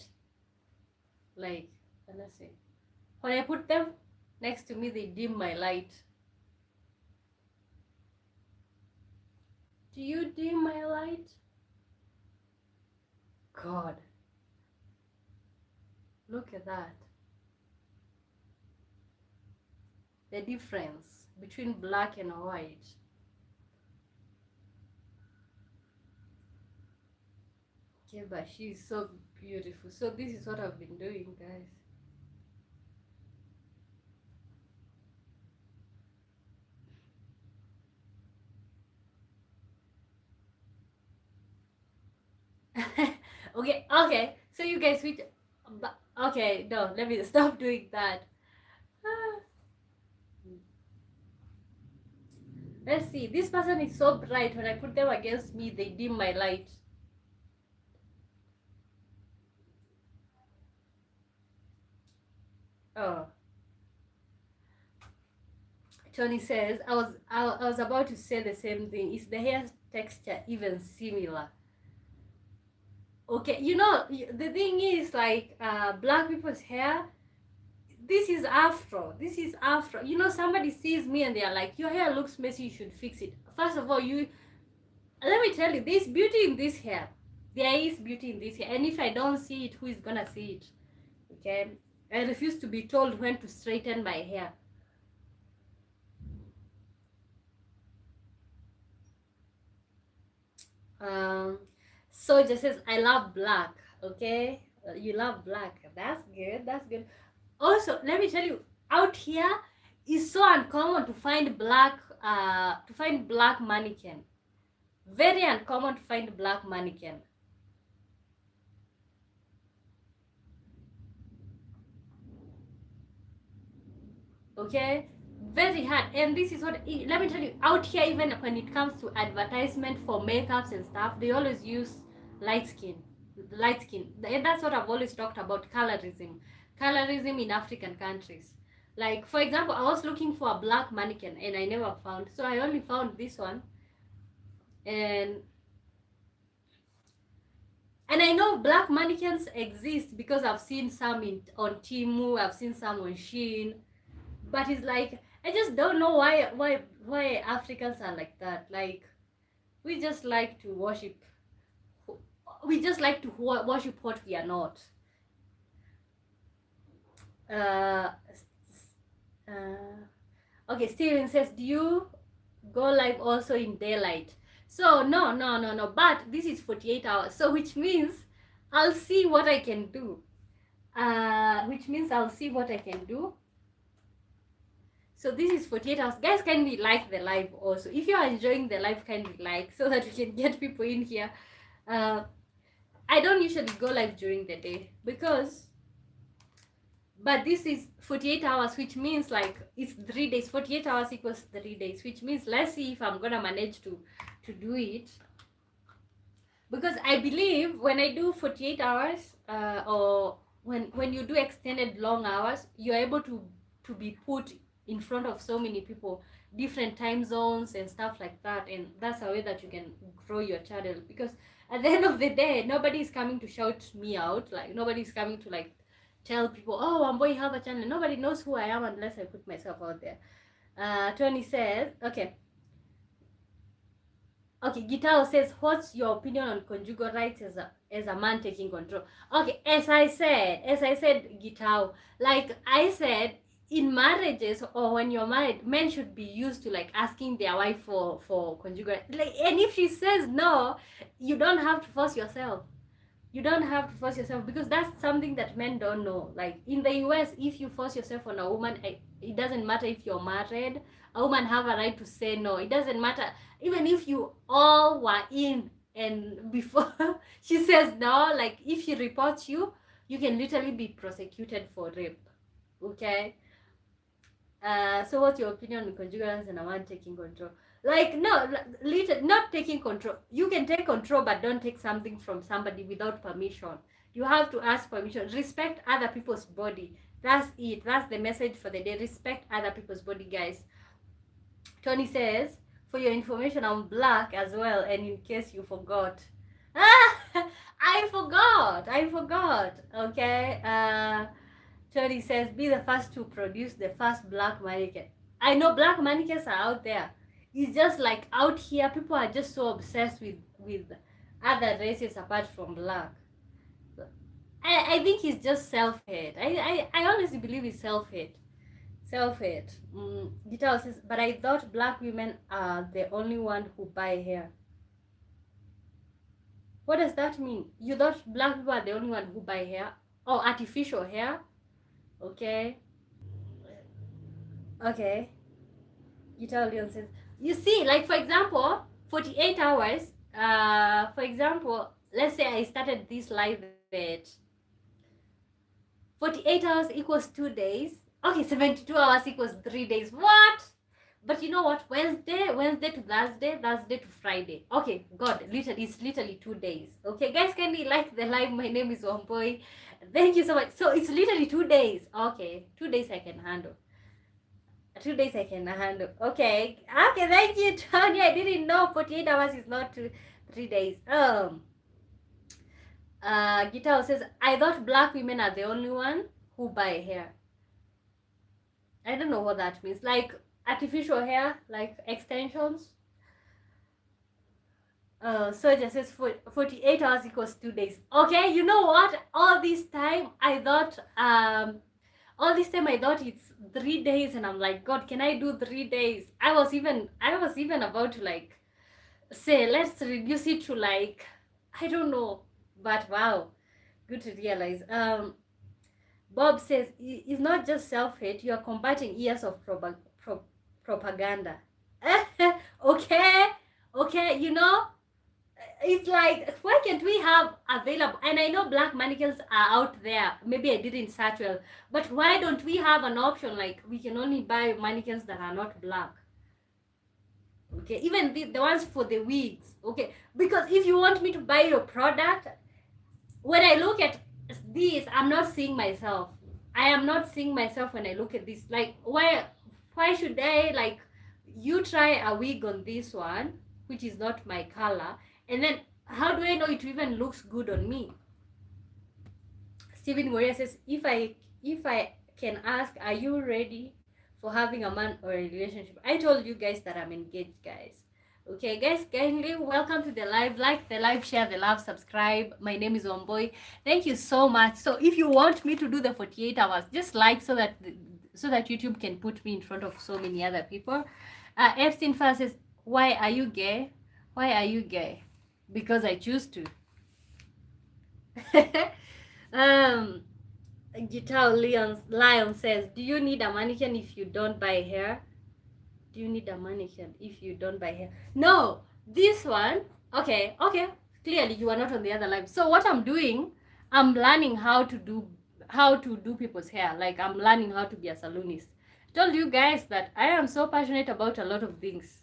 Like, let's see. When I put them next to me, they dim my light. Do you dim my light? God. Look at that. The difference between black and white. Okay, but she's so beautiful. So this is what I've been doing, guys. Okay. So you guys, which, okay, no, let me stop doing that. Let's see. This person is so bright. When I put them against me, they dim my light. Oh. Tony says, I was about to say the same thing. Is the hair texture even similar? Okay, you know, the thing is, like, black people's hair, this is afro. This is afro. You know, somebody sees me and they're like, your hair looks messy, you should fix it. First of all, let me tell you, there's beauty in this hair. There is beauty in this hair. And if I don't see it, who is gonna see it? Okay? I refuse to be told when to straighten my hair. So just says, I love black. Okay? You love black. That's good. That's good. Also, let me tell you, out here is so uncommon to find black mannequin. Very uncommon to find black mannequin. Okay, very hard. And this is what, let me tell you, out here, even when it comes to advertisement for makeups and stuff, they always use light skin. And that's what I've always talked about, colorism in African countries. Like, for example, I was looking for a black mannequin and I never found, so I only found this one. And I know black mannequins exist because I've seen some on Timu, I've seen some on Shein, but it's like, I just don't know why Africans are like that. Like, we just like to worship what we are not. Okay, Steven says, do you go live also in daylight? So no, but this is 48 hours, so which means I'll see what I can do. So this is 48 hours. Guys, can we like the live also? If you are enjoying the live, can we like, so that we can get people in here. I don't usually go live during the day because, but this is 48 hours, which means like it's 3 days. 48 hours equals 3 days, which means let's see if I'm gonna manage to do it. Because I believe when I do 48 hours, or when you do extended long hours, you're able to be put in front of so many people, different time zones and stuff like that, and that's a way that you can grow your channel. Because at the end of the day, nobody is coming to shout me out, like nobody is coming to like tell people, oh, Wambui have a channel. Nobody knows who I am unless I put myself out there. Tony says, okay, Gitao says, what's your opinion on conjugal rights as a man taking control? Okay, as I said, Gitao, like I said, in marriages or when you're married, men should be used to like asking their wife for conjugal rights. Like, and if she says no, you don't have to force yourself. You don't have to force yourself, because that's something that men don't know. Like in the US, if you force yourself on a woman, it doesn't matter if you're married, a woman have a right to say no. It doesn't matter even if you all were in and before she says no, like if she reports you, you can literally be prosecuted for rape. Okay. So what's your opinion on conjugal violence and a man taking control? Like, no, not taking control. You can take control, but don't take something from somebody without permission. You have to ask permission. Respect other people's body. That's it. That's the message for the day. Respect other people's body, guys. Tony says, for your information, I'm black as well, and in case you forgot. I forgot. Okay. Tony says, be the first to produce the first black mannequin. I know black mannequins are out there. It's just like out here, people are just so obsessed with other races apart from black. I think it's just self-hate. I honestly believe it's self-hate. Self-hate. Guitar says, but I thought black women are the only one who buy hair. What does that mean? You thought black people are the only one who buy hair? Oh, artificial hair? Okay. Guitar Leon says, you see, like for example, 48 hours, for example, let's say I started this live at 48 hours equals 2 days. Okay, 72 hours equals 3 days. What? But you know what? Wednesday to Thursday to Friday. Okay, God, it's literally 2 days. Okay, guys, can we like the live? My name is Wambui. Thank you so much. So it's literally 2 days. Okay, 2 days I can handle. 2 days I can handle. Okay, thank you, Tony. I didn't know 48 hours is not 3 days. Guitar says, I thought black women are the only one who buy hair. I don't know what that means. Like artificial hair, like extensions. Soja says 48 hours equals 2 days. Okay, you know what? All this time I thought it's 3 days, and I'm like, God, can I do 3 days? I was even about to like say let's reduce it to like, I don't know, but wow, good to realize. Bob says it's not just self-hate, you are combating years of propaganda. Okay, you know, it's like, why can't we have available, and I know black mannequins are out there, maybe I didn't search well, but why don't we have an option like we can only buy mannequins that are not black? Okay, even the ones for the wigs. Okay, because if you want me to buy your product, when I look at this, I'm not seeing myself. I am not seeing myself when I look at this. Like, why should I, like, you try a wig on this one, which is not my color, and then how do I know it even looks good on me? Steven Moria says, if I can ask, are you ready for having a man or a relationship? I told you guys that I'm engaged, guys. Okay, guys, kindly welcome to the live. Like the live, share the love, subscribe. My name is Wambui. Thank you so much. So if you want me to do the 48 hours, just like so that YouTube can put me in front of so many other people. Epstein first says, why are you gay? Why are you gay? Because I choose to. Guitar Lion says, do you need a mannequin if you don't buy hair? Do you need a mannequin if you don't buy hair? No, this one. Okay, okay. Clearly, you are not on the other live. So what I'm doing, I'm learning how to do people's hair. Like I'm learning how to be a salonist. Told you guys that I am so passionate about a lot of things.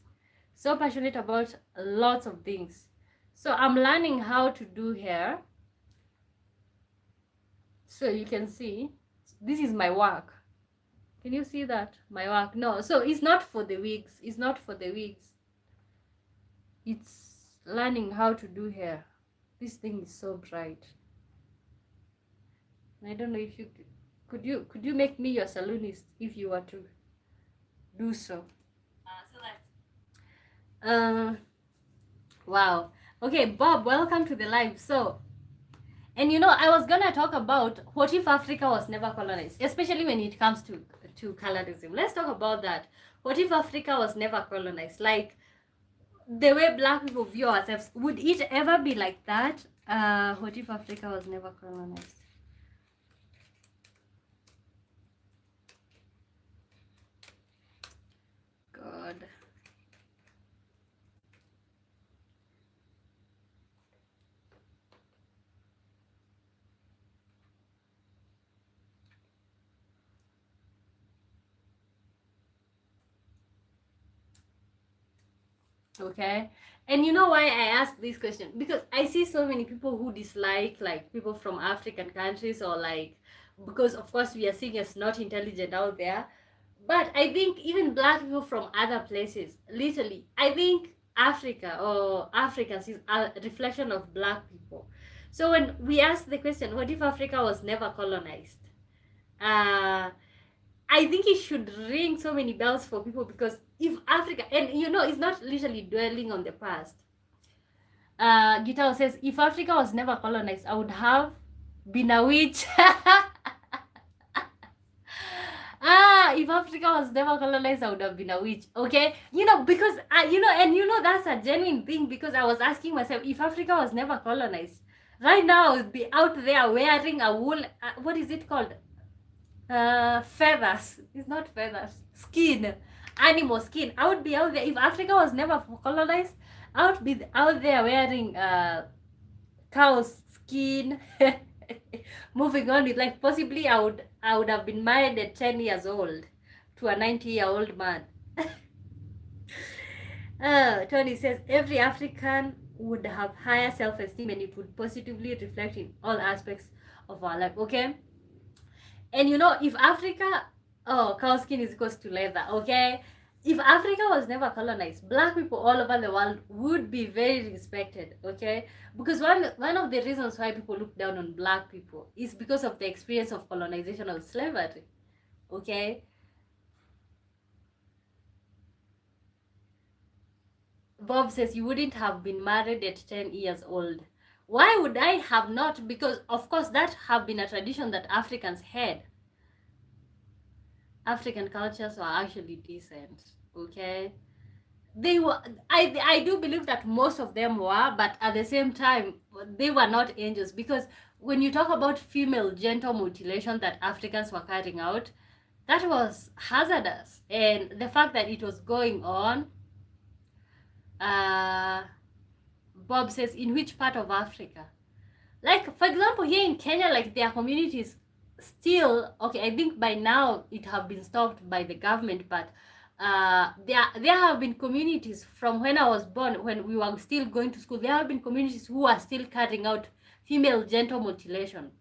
So passionate about lots of things. So I'm learning how to do hair. So you can see, this is my work. Can you see that? My work. No, so it's not for the wigs. It's not for the wigs. It's learning how to do hair. This thing is so bright. I don't know if you could you make me your salonist if you were to do so. Wow. Okay, Bob, welcome to the live. So, and you know, I was gonna talk about what if Africa was never colonized, especially when it comes to colorism. Let's talk about that. What if Africa was never colonized? Like the way Black people view ourselves, would it ever be like that? What if Africa was never colonized? God. Okay, and you know why I asked this question? Because I see so many people who dislike like people from African countries, or like, because of course we are seen as not intelligent out there. But I think even Black people from other places, literally, I think Africa or Africans is a reflection of Black people. So when we ask the question, what if Africa was never colonized? I think it should ring so many bells for people, because if Africa, and you know, it's not literally dwelling on the past. Guitar says, if Africa was never colonized, I would have been a witch. If Africa was never colonized, I would have been a witch. Okay, you know, because you know, and you know, that's a genuine thing, because I was asking myself, if Africa was never colonized, right now I would be out there wearing a wool. What is it called? Feathers. It's not feathers. Skin. Animal skin. I would be out there if Africa was never colonized. I would be out there wearing cow's skin. Moving on with life. Possibly I would have been married at 10 years old to a 90-year-old man. Tony says every African would have higher self-esteem, and it would positively reflect in all aspects of our life. Okay. And you know, if Africa, cow skin is equals to leather, okay? If Africa was never colonized, Black people all over the world would be very respected, okay? Because one of the reasons why people look down on Black people is because of the experience of colonization of slavery, okay? Bob says you wouldn't have been married at 10 years old. Why would I have not? Because of course that have been a tradition that Africans had. African cultures were actually decent, okay? They were, I do believe that most of them were, but at the same time, they were not angels, because when you talk about female genital mutilation that Africans were carrying out, that was hazardous. And the fact that it was going on, Bob says, in which part of Africa? Like, for example, here in Kenya, like, there are communities still, okay, I think by now it have been stopped by the government, but there have been communities from when I was born, when we were still going to school, there have been communities who are still carrying out female genital mutilation,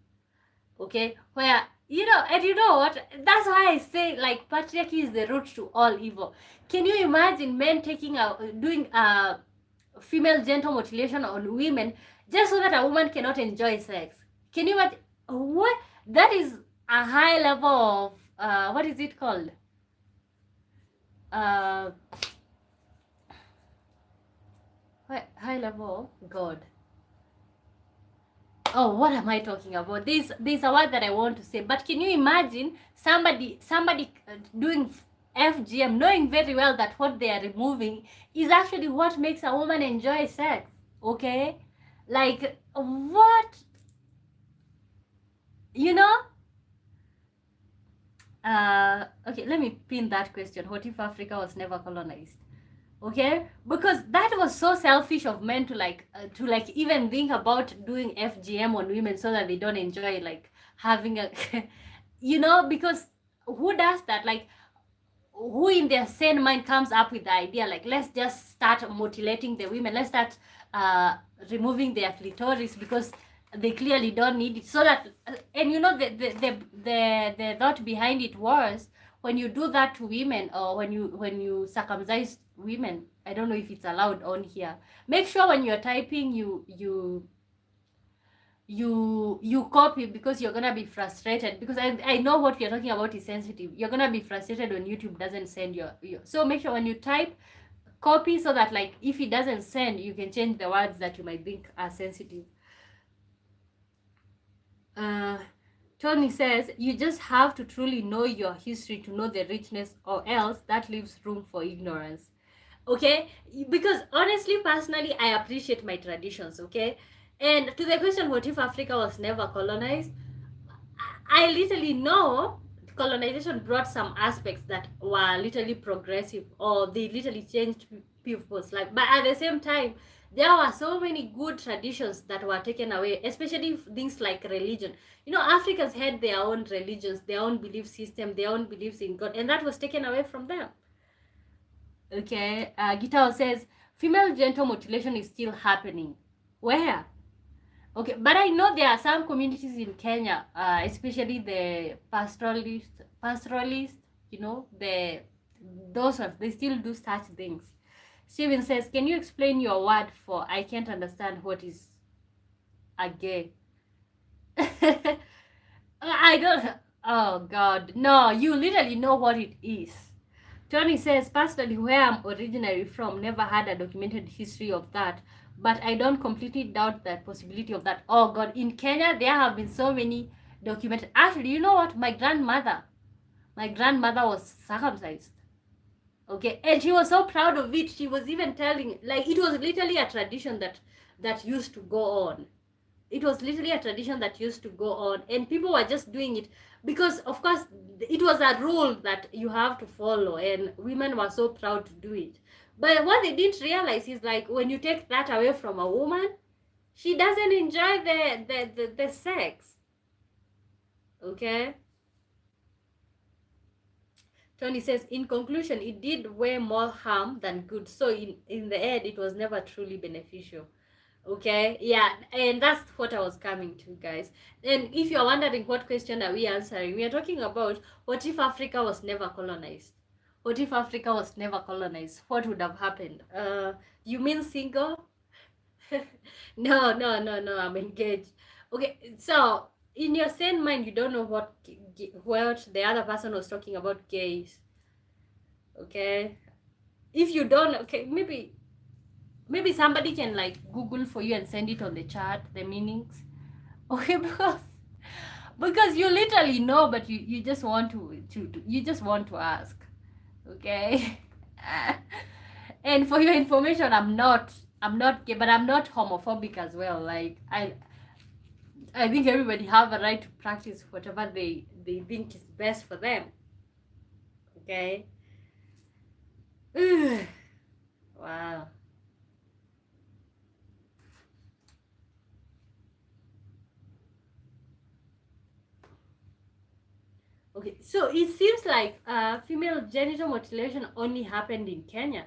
okay, where, you know, and you know what, that's why I say, like, patriarchy is the root to all evil. Can you imagine men doing female genital mutilation on women just so that a woman cannot enjoy sex? Can you imagine? What? That is a high level of what is it called? High level of God. Oh, what am I talking about? There's a word that I want to say, but can you imagine somebody doing FGM, knowing very well that what they are removing is actually what makes a woman enjoy sex? Okay, like, what? You know, Okay, let me pin that question. What if Africa was never colonized? Okay, because that was so selfish of men to like even think about doing FGM on women so that they don't enjoy like having a you know, because who does that? Like, who in their sane mind comes up with the idea like, let's just start mutilating the women, let's start uh removing their clitoris because they clearly don't need it, so that and you know the thought behind it was, when you do that to women, or when you circumcise women, I don't know if it's allowed on here, make sure when you're typing you copy, because you're gonna be frustrated, because I know what you're talking about is sensitive. You're gonna be frustrated when YouTube doesn't send your so make sure when you type, copy, so that like if it doesn't send, you can change the words that you might think are sensitive. uh Tony says you just have to truly know your history to know the richness, or else that leaves room for ignorance. Okay, because honestly, personally, I appreciate my traditions. Okay, and to the question, what if Africa was never colonized? I literally know colonization brought some aspects that were literally progressive, or they literally changed people's life. But at the same time, there were so many good traditions that were taken away, especially things like religion. You know, Africans had their own religions, their own belief system, their own beliefs in God, and that was taken away from them. Okay, Gitao says female genital mutilation is still happening. Where? Okay, but I know there are some communities in Kenya, especially the pastoralist, you know, those are, they still do such things. Steven says, can you explain your word for I can't understand what is a gay? I don't, oh God, no, you literally know what it is. Tony says, personally, where I'm originally from, never had a documented history of that, but I don't completely doubt the possibility of that. Oh God, in Kenya, there have been so many documented. Actually, you know what? My grandmother was circumcised. Okay, and she was so proud of it. She was even telling, like, it was literally a tradition that used to go on. It was literally a tradition that used to go on, and people were just doing it because, of course, it was a rule that you have to follow, and women were so proud to do it. But what they didn't realize is, like, when you take that away from a woman, she doesn't enjoy the sex. Okay. Tony says, in conclusion, it did way more harm than good, so in the end it was never truly beneficial. Okay, yeah, and that's what I was coming to, guys. And if you're wondering what question are we answering, we are talking about what if Africa was never colonized? What if Africa was never colonized? What would have happened? You mean single? No, I'm engaged. Okay, so in your sane mind, you don't know what the other person was talking about gays. Okay, if you don't, okay, maybe somebody can like Google for you and send it on the chat, the meanings. Okay, because you literally know, but you just want to you just want to ask. Okay. And for your information, I'm not gay, but I'm not homophobic as well. Like, I think everybody have a right to practice whatever they think is best for them. Okay. Wow. Okay, so it seems like female genital mutilation only happened in Kenya,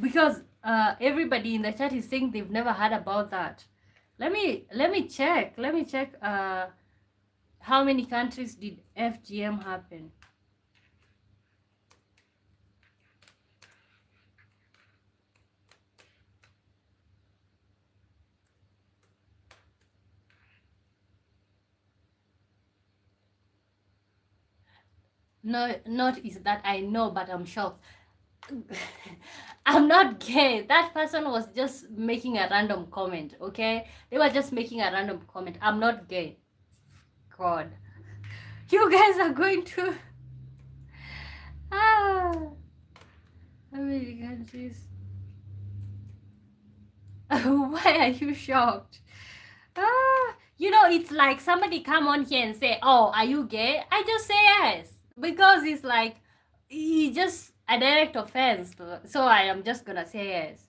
because everybody in the chat is saying they've never heard about that. Let me check. Let me check. How many countries did FGM happen? No, not is that I know, but I'm shocked. I'm not gay. That person was just making a random comment, okay? They were just making a random comment. I'm not gay. God. You guys are going to... Ah. How many countries? Why are you shocked? Ah. You know, it's like somebody come on here and say, oh, are you gay? I just say yes. Because it's like, it's just a direct offense. So I am just gonna say yes.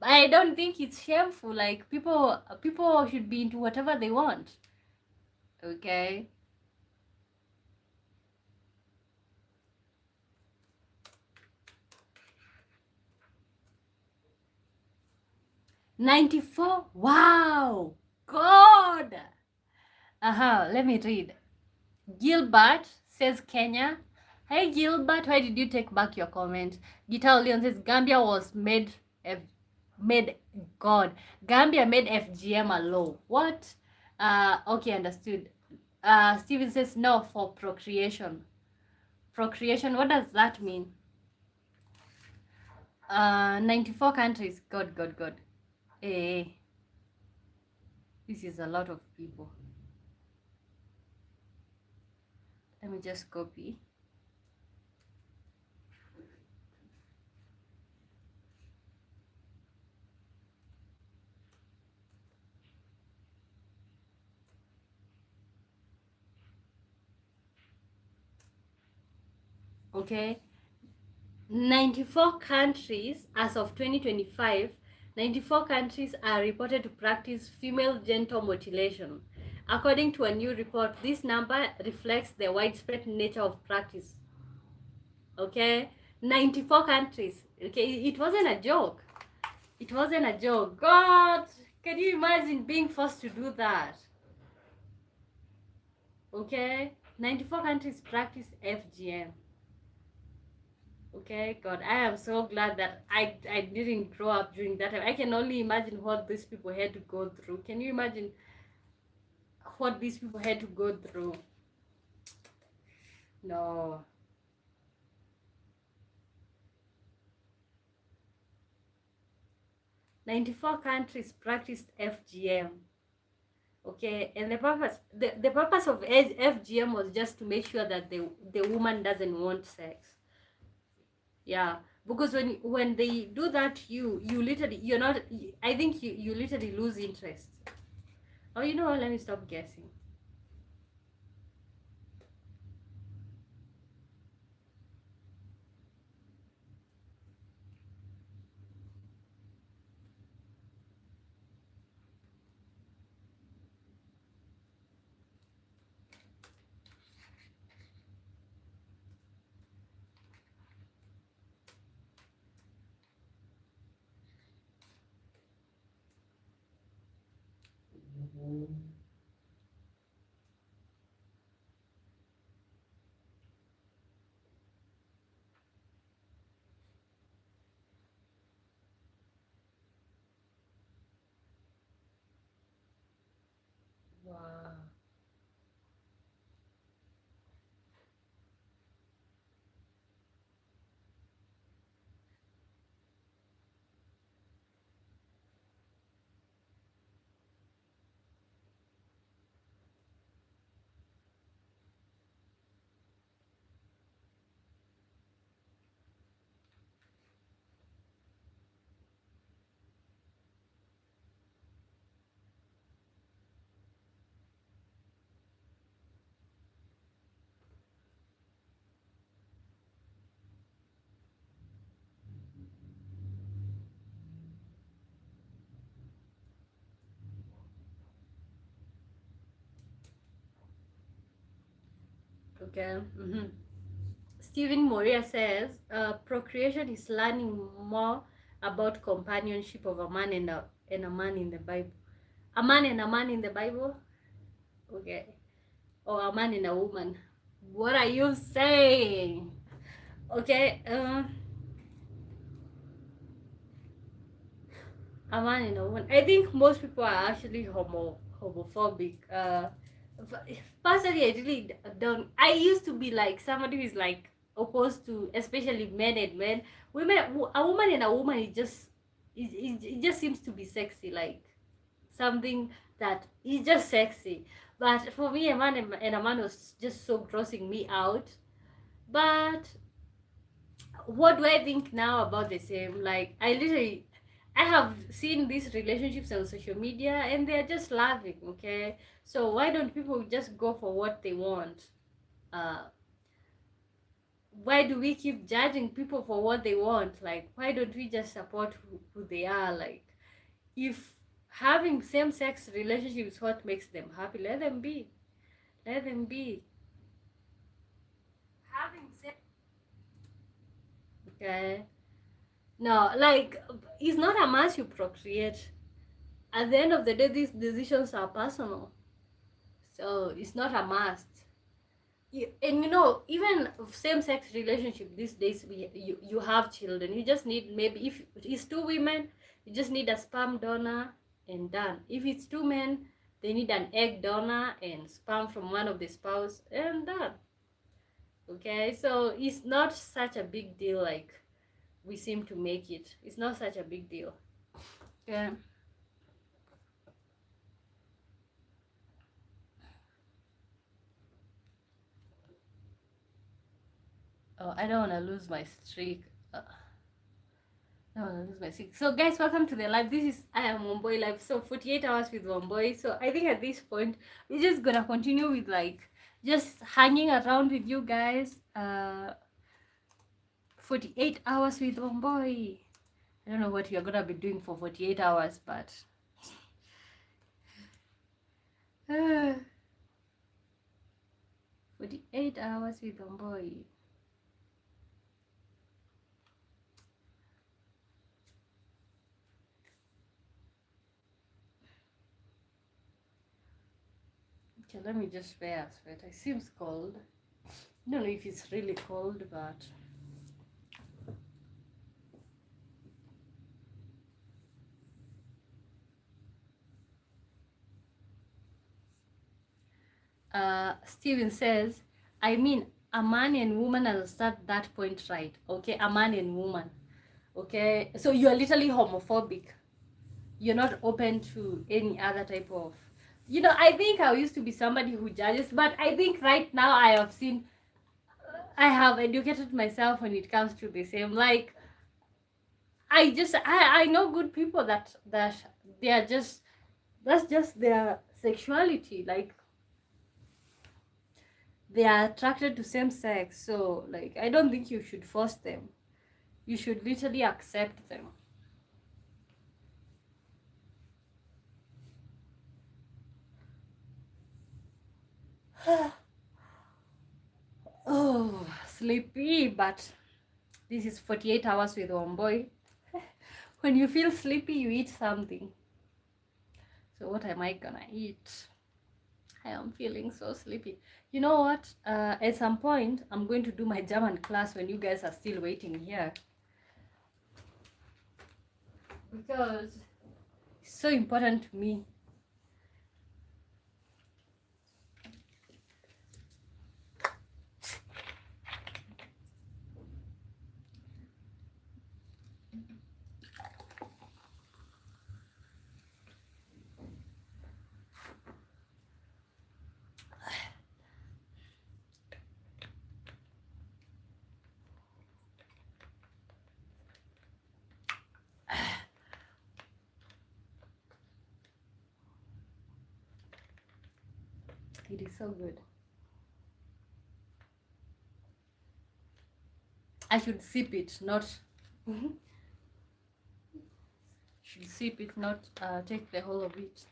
But I don't think it's shameful. Like, people should be into whatever they want. Okay? 94? Wow! God! Let me read. Gilbert says Kenya. Hey Gilbert, why did you take back your comment? Guitar Leon says Gambia was made God. Gambia made FGM a law. What? Okay, understood. Steven says no for procreation. Procreation, what does that mean? 94 countries. God. Eh, this is a lot of people. Let me just copy. Okay, 94 countries as of 2025. 94 countries are reported to practice female genital mutilation. According to a new report, this number reflects the widespread nature of practice. Okay, 94 countries. Okay, it wasn't a joke. It wasn't a joke. God, can you imagine being forced to do that? Okay, 94 countries practice FGM. Okay, God, I am so glad that I didn't grow up during that time. I can only imagine what these people had to go through. Can you imagine what these people had to go through? No. 94 countries practiced FGM. Okay, and the purpose of FGM was just to make sure that the woman doesn't want sex. Yeah, because when they do that, you literally, you're not, I think you literally lose interest. Oh, you know what, let me stop guessing. Wow. Okay. Stephen Moria says, procreation is learning more about companionship of a man and a man in the Bible. A man and a man in the Bible? Okay. Or a man and a woman. What are you saying? Okay. A man and a woman. I think most people are actually homophobic. Personally, I really don't. I used to be like somebody who is like opposed to, especially men and men. A woman and a woman, it just seems to be sexy, like something that is just sexy. But for me, a man and a man was just so grossing me out. But what do I think now about the same? Like, I have seen these relationships on social media and they're just laughing, okay? So why don't people just go for what they want? Why do we keep judging people for what they want? Like, why don't we just support who they are? Like, if having same-sex relationships is what makes them happy, let them be. Let them be. Having sex. Okay. No, like, it's not a must you procreate. At the end of the day, these decisions are personal. So it's not a must. And you know, even same-sex relationship these days, you have children. You just need, maybe if it's two women, you just need a sperm donor and done. If it's two men, they need an egg donor and sperm from one of the spouse and done. Okay, so it's not such a big deal like we seem to make it. It's not such a big deal. Yeah. Oh, I don't want to lose my streak. I don't want to lose my streak. So, guys, welcome to the live. This is I am Wambui live. So, 48 hours with Wambui. So, I think at this point, we're just gonna continue with like just hanging around with you guys. 48 hours with Wambui. I don't know what you're gonna be doing for 48 hours, but 48 hours with Wambui. Okay, let me just wear a sweater. It seems cold. I don't know if it's really cold, but Steven says, I mean, a man and woman understand that point, right? Okay, a man and woman. Okay, so you're literally homophobic. You're not open to any other type of, you know, I think I used to be somebody who judges, but I think right now I have educated myself when it comes to the same. Like, I know good people that they are just, that's just their sexuality. Like, they are attracted to same sex. So like, I don't think you should force them. You should literally accept them. Oh, sleepy, but this is 48 hours with Wambui. When you feel sleepy, you eat something. So what am I gonna eat? I am feeling so sleepy. You know what? At some point, I'm going to do my German class when you guys are still waiting here. Because it's so important to me. It is so good. I should sip it, not should sip it, not take the whole of it.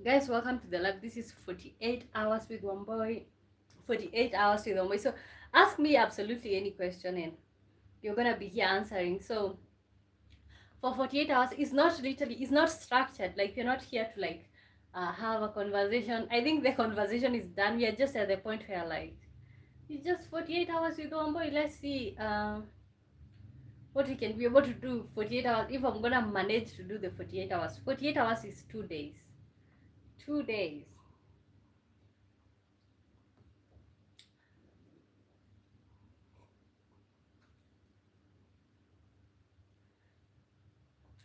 Guys, welcome to the live. This is 48 hours with Wambui. 48 hours with Wambui. So ask me absolutely any question and you're gonna be here answering. So for 48 hours, it's not structured. Like, you're not here to like have a conversation. I think the conversation is done. We are just at the point where like, it's just 48 hours with Wambui. Let's see what we can be able to do 48 hours. If I'm gonna manage to do the 48 hours. 48 hours is 2 days. 2 days.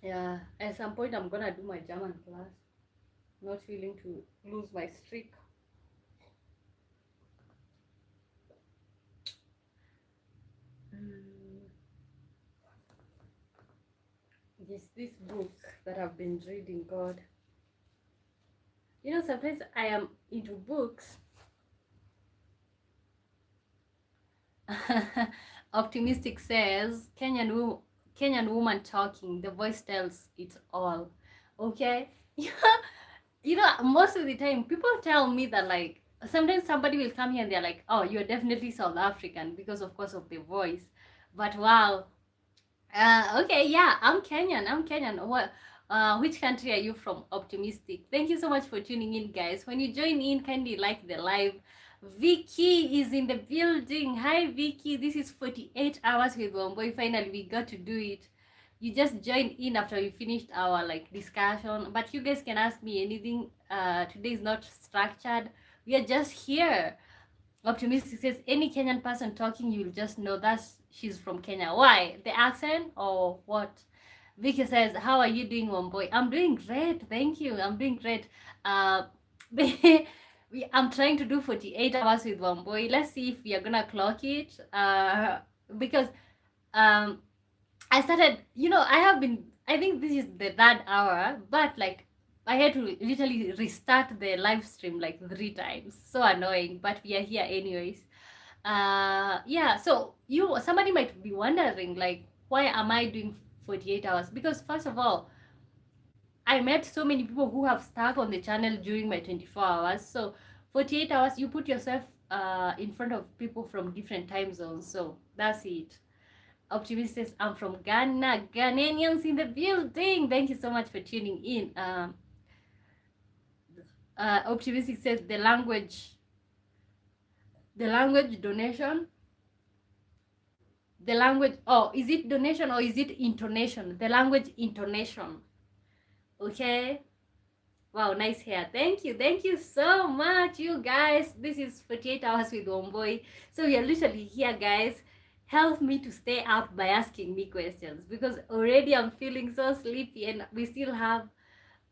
Yeah, at some point I'm gonna do my German class. Not willing to lose my streak. Mm, this book that I've been reading, God. You know, sometimes I am into books. Optimistic says Kenyan woman talking. The voice tells it all. Okay, you know, most of the time people tell me that like sometimes somebody will come here and they're like, "Oh, you're definitely South African because of course of the voice." But wow, okay, yeah, I'm Kenyan. I'm Kenyan. What? Which country are you from? Optimistic. Thank you so much for tuning in, guys. When you join in, kindly like the live. Vicky is in the building. Hi, Vicky. This is 48 hours with Wambui. Finally, we got to do it. You just joined in after we finished our like discussion, but you guys can ask me anything. Today is not structured. We are just here. Optimistic says any Kenyan person talking, you'll just know that she's from Kenya. Why? The accent or what? Vicky says, "How are you doing, Wambui?" I'm doing great, thank you. I'm doing great. Uh, I'm trying to do 48 hours with Wambui. Let's see if we are gonna clock it. Because um, I started. You know, I have been. I think this is the third hour, but like I had to literally restart the live stream like 3 times. So annoying, but we are here anyways. Yeah, so somebody might be wondering like why am I doing 48 hours? Because first of all, I met so many people who have stuck on the channel during my 24 hours. So 48 hours, you put yourself in front of people from different time zones. So that's it. Optimist says, I'm from Ghana. Ghanaians in the building. Thank you so much for tuning in. Optimistic says the language donation. The language, oh, is it donation or is it intonation? The language intonation. Okay. Wow, nice hair. Thank you so much, you guys. This is 48 hours with Wambui. So we are literally here, guys. Help me to stay up by asking me questions because already I'm feeling so sleepy and we still have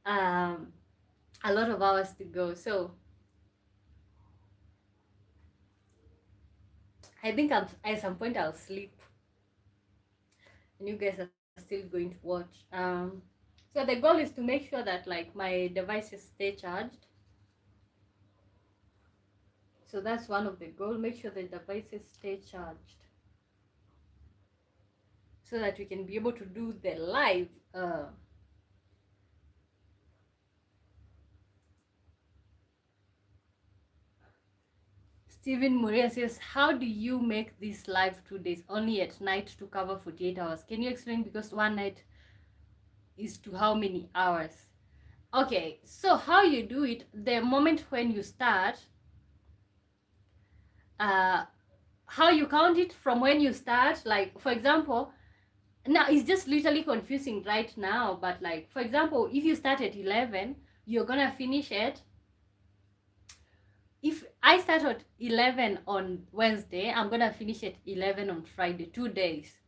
um a lot of hours to go. So I think at some point I'll sleep and you guys are still going to watch. So the goal is to make sure that like my devices stay charged. So that's one of the goals. Make sure the devices stay charged so that we can be able to do the live. Stephen Moria says, how do you make this live 2 days only at night to cover 48 hours? Can you explain? Because one night is to how many hours? Okay, so how you do it, the moment when you start, how you count it from when you start, like for example, now it's just literally confusing right now, but like for example, if you start at 11, you're gonna finish at, if I start at 11 on Wednesday, I'm gonna finish at 11 on Friday, 2 days.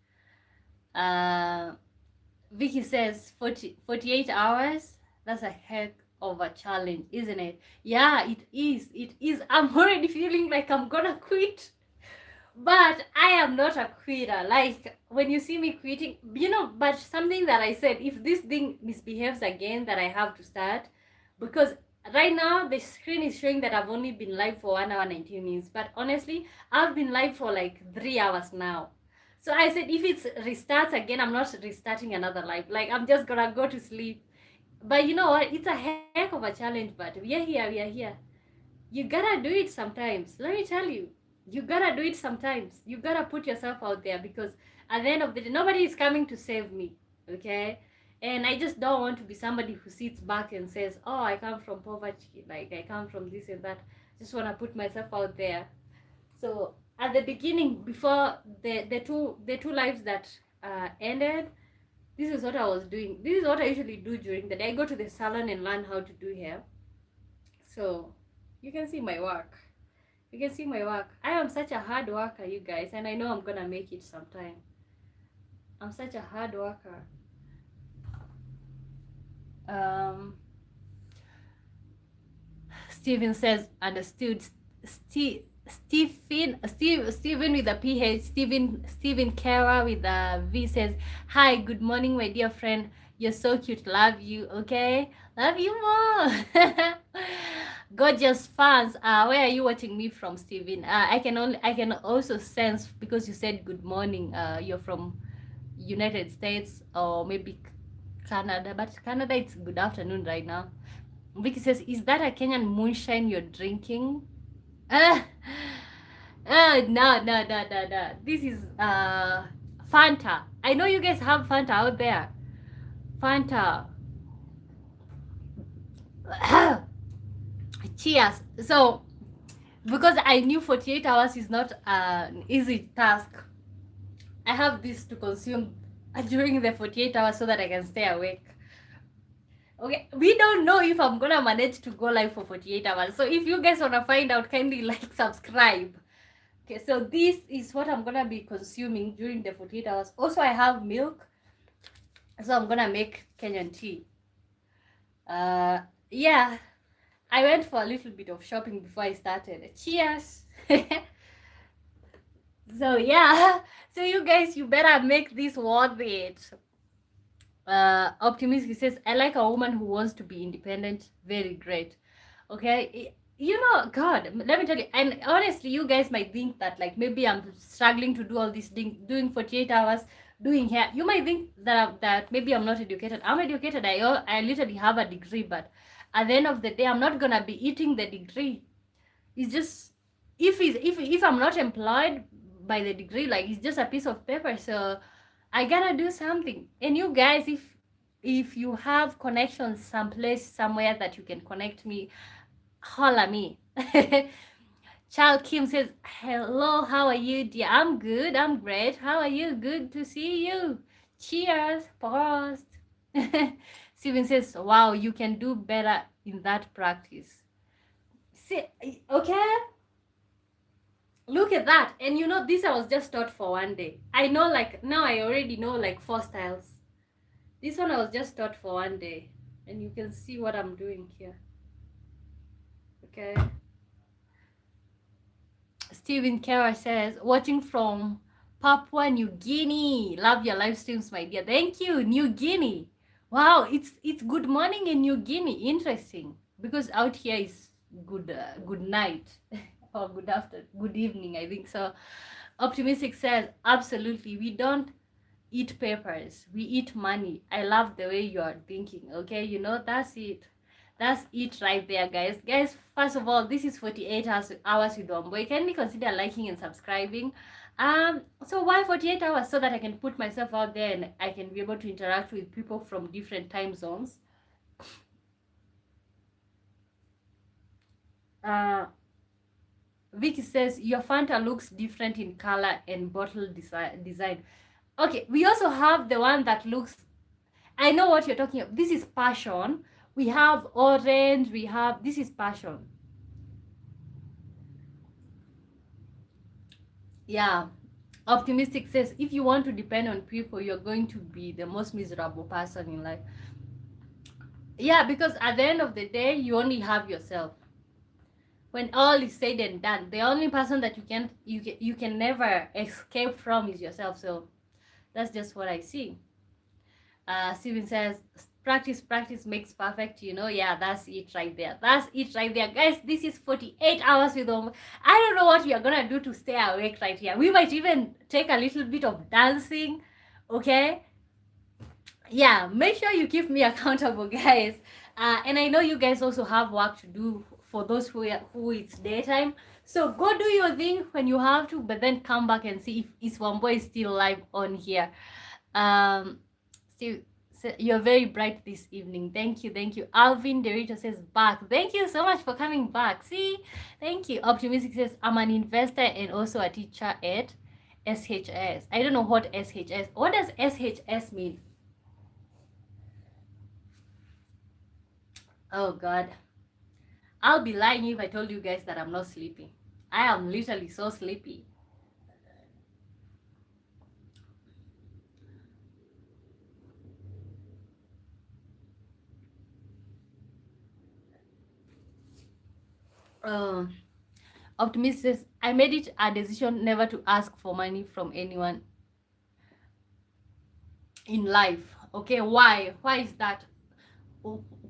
Vicky says 48 hours. That's a heck of a challenge, isn't it? Yeah, it is. I'm already feeling like I'm gonna quit, but I am not a quitter. Like when you see me quitting, you know, but something that I said, if this thing misbehaves again, that I have to start, because right now the screen is showing that I've only been live for 1 hour 19 minutes, but honestly I've been live for like 3 hours now. So I said if it restarts again, I'm not restarting another live. Like I'm just gonna go to sleep. But you know what, it's a heck of a challenge, but we are here, we are here. You gotta do it sometimes. Let me tell you, you gotta do it sometimes. You gotta put yourself out there, because at the end of the day, nobody is coming to save me, okay? And I just don't want to be somebody who sits back and says, oh, I come from poverty, like I come from this and that. Just want to put myself out there. So at the beginning, before the two lives that ended, this is what I was doing. This is what I usually do during the day. I go to the salon and learn how to do hair. So you can see my work. You can see my work. I am such a hard worker, you guys, and I know I'm gonna make it sometime. I'm such a hard worker. Um, Steven says understood. Stephen with a PH. Stephen Kara with a V says, "Hi, good morning, my dear friend. You're so cute. Love you. Okay, love you more." Gorgeous fans. Where are you watching me from, Stephen? I can also sense, because you said good morning. You're from United States or maybe Canada, but Canada it's good afternoon right now. Vicky says, "Is that a Kenyan moonshine you're drinking?" Uh, no. This is Fanta. I know you guys have Fanta out there. Fanta. Cheers. So, because I knew 48 hours is not an easy task, I have this to consume during the 48 hours so that I can stay awake. Okay, we don't know if I'm gonna manage to go live for 48 hours. So if you guys wanna find out, kindly like, subscribe. Okay, so this is what I'm gonna be consuming during the 48 hours. Also, I have milk, so I'm gonna make Kenyan tea. Yeah, I went for a little bit of shopping before I started. Cheers. So yeah, so you guys, you better make this worth it. Optimistic says, "I like a woman who wants to be independent." Very great. Okay, you know, God, let me tell you, and honestly, you guys might think that like maybe I'm struggling to do all this thing, doing 48 hours, doing hair. You might think that maybe I'm not educated. I'm educated. I literally have a degree, but at the end of the day, I'm not gonna be eating the degree. It's just, if I'm not employed by the degree, like it's just a piece of paper. So I gotta do something. And you guys, if you have connections someplace, somewhere that you can connect me, holla me. Child Kim says, "Hello, how are you, dear?" I'm good, I'm great. How are you? Good to see you. Cheers. Prost. Steven says, "Wow, you can do better in that practice." See, okay, look at that. And you know, this I was just taught for one day. I know, like, now I already know like 4 styles. This one I was just taught for one day, and you can see what I'm doing here. Okay. Steven Kara says, "Watching from Papua New Guinea. Love your live streams, my dear." Thank you, New Guinea. Wow, it's good morning in New Guinea. Interesting, because out here is good night or good evening, I think so. Optimistic says, "Absolutely, we don't eat papers, we eat money." I love the way you are thinking. Okay, you know, that's it. That's it right there, guys. Guys, first of all, this is 48 hours with Wambui. Kindly consider liking and subscribing. So why 48 hours? So that I can put myself out there and I can be able to interact with people from different time zones. Vicky says, "Your Fanta looks different in color and bottle design." Okay, we also have the one that looks, I know what you're talking about. This is passion. We have orange. We have, this is passion. Yeah. Optimistic says, "If you want to depend on people, you're going to be the most miserable person in life." Yeah, because at the end of the day, you only have yourself. When all is said and done, the only person that you can never escape from is yourself. So that's just what I see. Steven says, practice makes perfect, you know. Yeah, that's it right there. That's it right there, guys. This is 48 hours with them. I don't know what we are gonna do to stay awake right here. We might even take a little bit of dancing. Okay, yeah, make sure you keep me accountable, guys. And I know you guys also have work to do for those who it's daytime. So go do your thing when you have to, but then come back and see if Wambui is still live on here. Still, you're very bright this evening. Thank you. Alvin Derito says, "Back." Thank you so much for coming back. See, thank you. Optimistic says, "I'm an investor and also a teacher at SHS." I don't know what SHS. What does SHS mean? Oh God, I'll be lying if I told you guys that I'm not sleepy. I am literally so sleepy. Um, Optimist says, I made it a decision never to ask for money from anyone in life. Okay, why is that?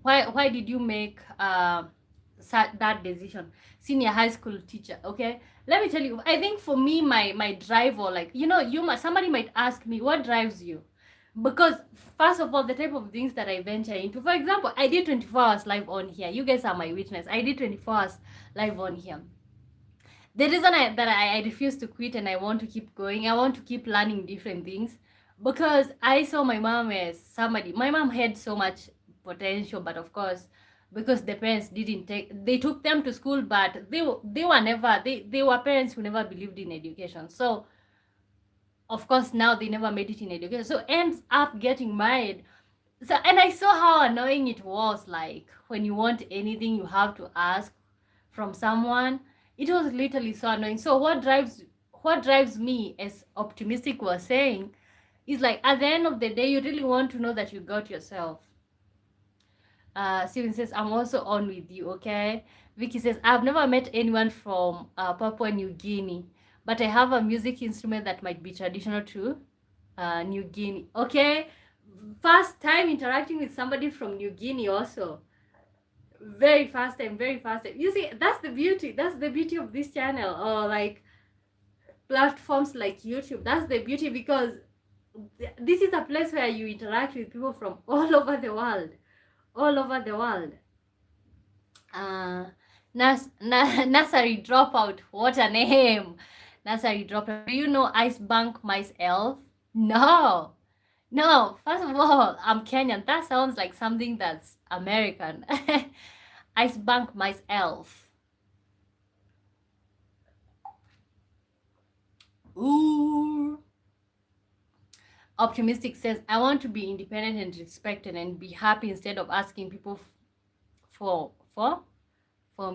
Why did you make that decision? Senior high school teacher. Okay, let me tell you, I think for me, my drive, or like, somebody might ask me, what drives you? Because first of all, the type of things that I venture into, for example, I did 24 hours live on here. You guys are my witness. I did 24 hours live on here. The reason I refuse to quit and I want to keep going, I want to keep learning different things, because I saw my mom as somebody. My mom had so much potential, but of course, because the parents didn't they took them to school, but they were never, they were parents who never believed in education. So of course now they never made it in education, so ends up getting married. So, and I saw how annoying it was, like when you want anything you have to ask from someone. It was literally so annoying. So what drives me, as Optimistic was saying, is like, at the end of the day, you really want to know that you got yourself. Steven says, I'm also on with you. Okay. Vicky says, I've never met anyone from Papua New Guinea, but I have a music instrument that might be traditional to New Guinea. Okay, first time interacting with somebody from New Guinea also. Very fast time, very fast time. You see, that's the beauty of this channel, or like platforms like YouTube. That's the beauty, because this is a place where you interact with people from all over the world. All over the world. Nursery dropout. What a name. Nursery dropout. Do you know Ice Bank myself? No. No, first of all, I'm Kenyan. That sounds like something that's American. Ice Bank myself. Ooh. Optimistic says, I want to be independent and respected and be happy instead of asking people for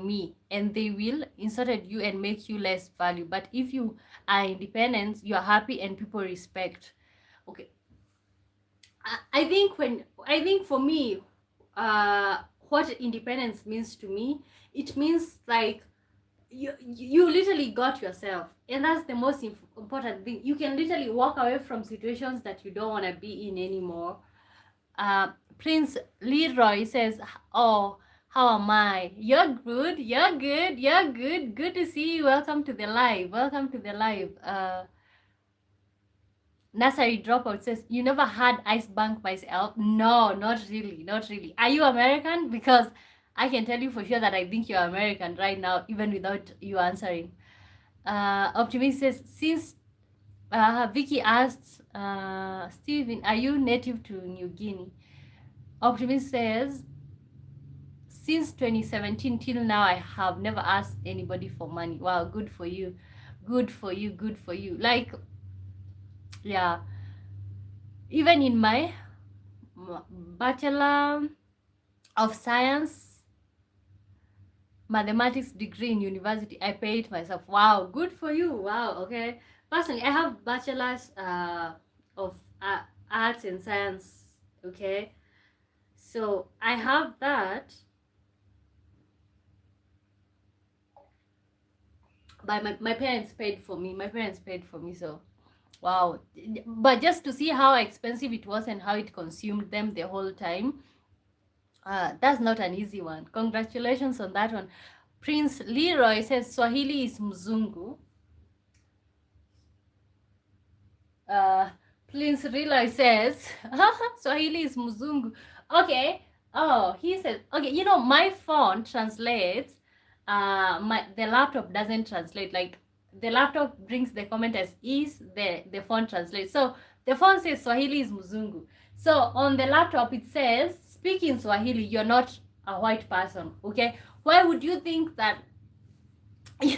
me, and they will insert you and make you less value. But if you are independent, you are happy and people respect. Okay, I think for me, what independence means to me, it means like you literally got yourself, and that's the most important thing. You can literally walk away from situations that you don't want to be in anymore. Prince Leroy says, oh, how am I? You're good, good to see you. Welcome to the live. Nursery Dropout says, you never had Ice Bank myself? No, not really. Are you American? Because I can tell you for sure that I think you're American right now, even without you answering. Optimist says, since Vicky asks, Steven, are you native to New Guinea? Optimist says, since 2017 till now, I have never asked anybody for money. Wow, good for you. Like, yeah, even in my Bachelor of Science Mathematics degree in university, I paid myself. Wow, good for you. Wow, okay. Personally, I have Bachelor's of Arts and Science. Okay, so I have that, but my parents paid for me. So wow. But just to see how expensive it was and how it consumed them the whole time, that's not an easy one. Congratulations on that one. Prince Leroy says Swahili is Mzungu. Prince Leroy says Swahili is Mzungu. Okay. Oh, he says, okay, my phone translates. The laptop doesn't translate. Like, the laptop brings the comment as is, the phone translates. So the phone says Swahili is Mzungu. So on the laptop it says, speak in Swahili, you're not a white person. Okay, why would you think that? You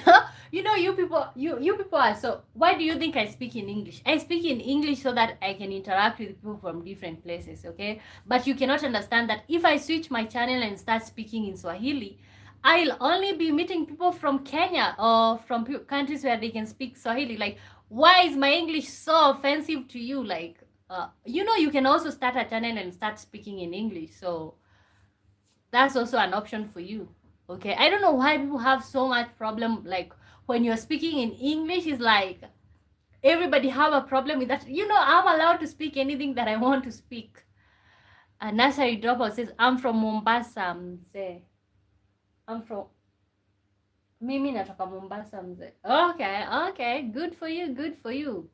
people are so. Why do you think I speak in English? I speak in English so that I can interact with people from different places. Okay, but you cannot understand that if I switch my channel and start speaking in Swahili, I'll only be meeting people from Kenya or from countries where they can speak Swahili. Like, why is my English so offensive to you? Like, you can also start a channel and start speaking in English. So that's also an option for you. Okay, I don't know why people have so much problem, like when you're speaking in English, is like everybody have a problem with that. You know, I'm allowed to speak anything that I want to speak. Nursery Dropout says, I'm from Mombasa, mzee. I'm from, mimi natoka Mombasa, mzee. Okay, okay, good for you, good for you.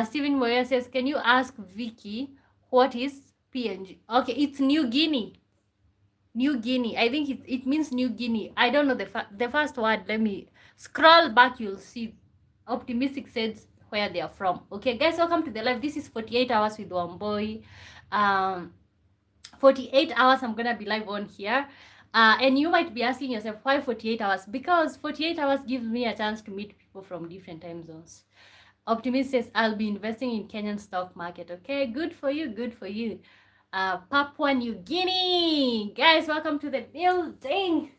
Steven Moya says, can you ask Vicky what is PNG? Okay, it's New Guinea. New Guinea. I think it means New Guinea. I don't know the first word. Let me scroll back. You'll see. Optimistic says where they are from. Okay, guys, welcome to the live. This is 48 hours with Wambui. 48 hours I'm gonna be live on here. And you might be asking yourself, why 48 hours? Because 48 hours gives me a chance to meet people from different time zones. Optimist says, I'll be investing in Kenyan stock market. Okay, good for you, good for you. Papua New Guinea. Guys, welcome to the building.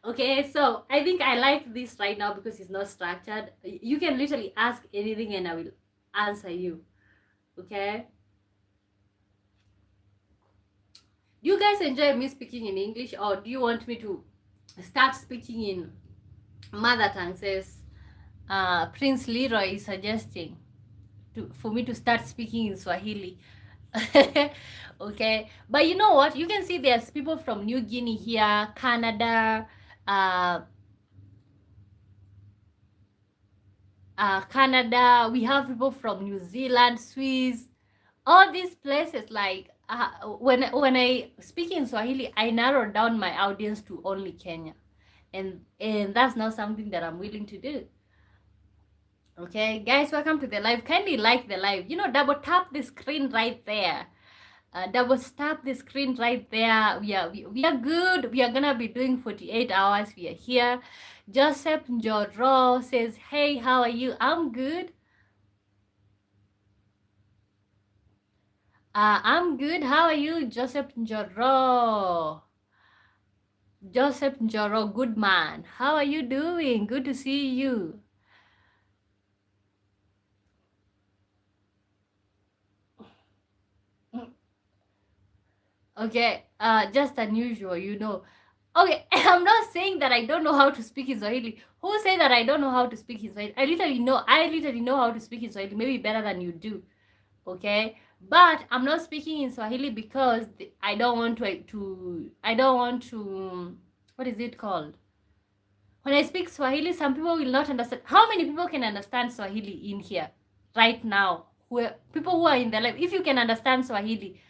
Okay, so I think I like this right now because it's not structured. You can literally ask anything and I will answer you. Okay? Do you guys enjoy me speaking in English, or do you want me to start speaking in mother tongue? Says Prince Leroy is suggesting for me to start speaking in Swahili. Okay, but you know what, you can see there's people from New Guinea here, Canada, Canada. We have people from New Zealand, Swiss, all these places. Like when I speak in Swahili, I narrow down my audience to only Kenya, and that's not something that I'm willing to do. Okay, guys, welcome to the live. Kindly like the live. You know, double tap the screen right there. Double tap the screen right there. We are good. We are gonna be doing 48 hours. We are here. Joseph Njoro says, hey, how are you? I'm good. I'm good. How are you, Joseph Njoro? Joseph Njoro, good man. How are you doing? Good to see you. Okay, just unusual, you know. Okay, I'm not saying that I don't know how to speak in Swahili. Who said that I don't know how to speak in Swahili? I literally know how to speak in Swahili, maybe better than you do. Okay, but I'm not speaking in Swahili because I don't want to what is it called? When I speak Swahili, some people will not understand. How many people can understand Swahili in here right now? People who are in the live, if you can understand Swahili,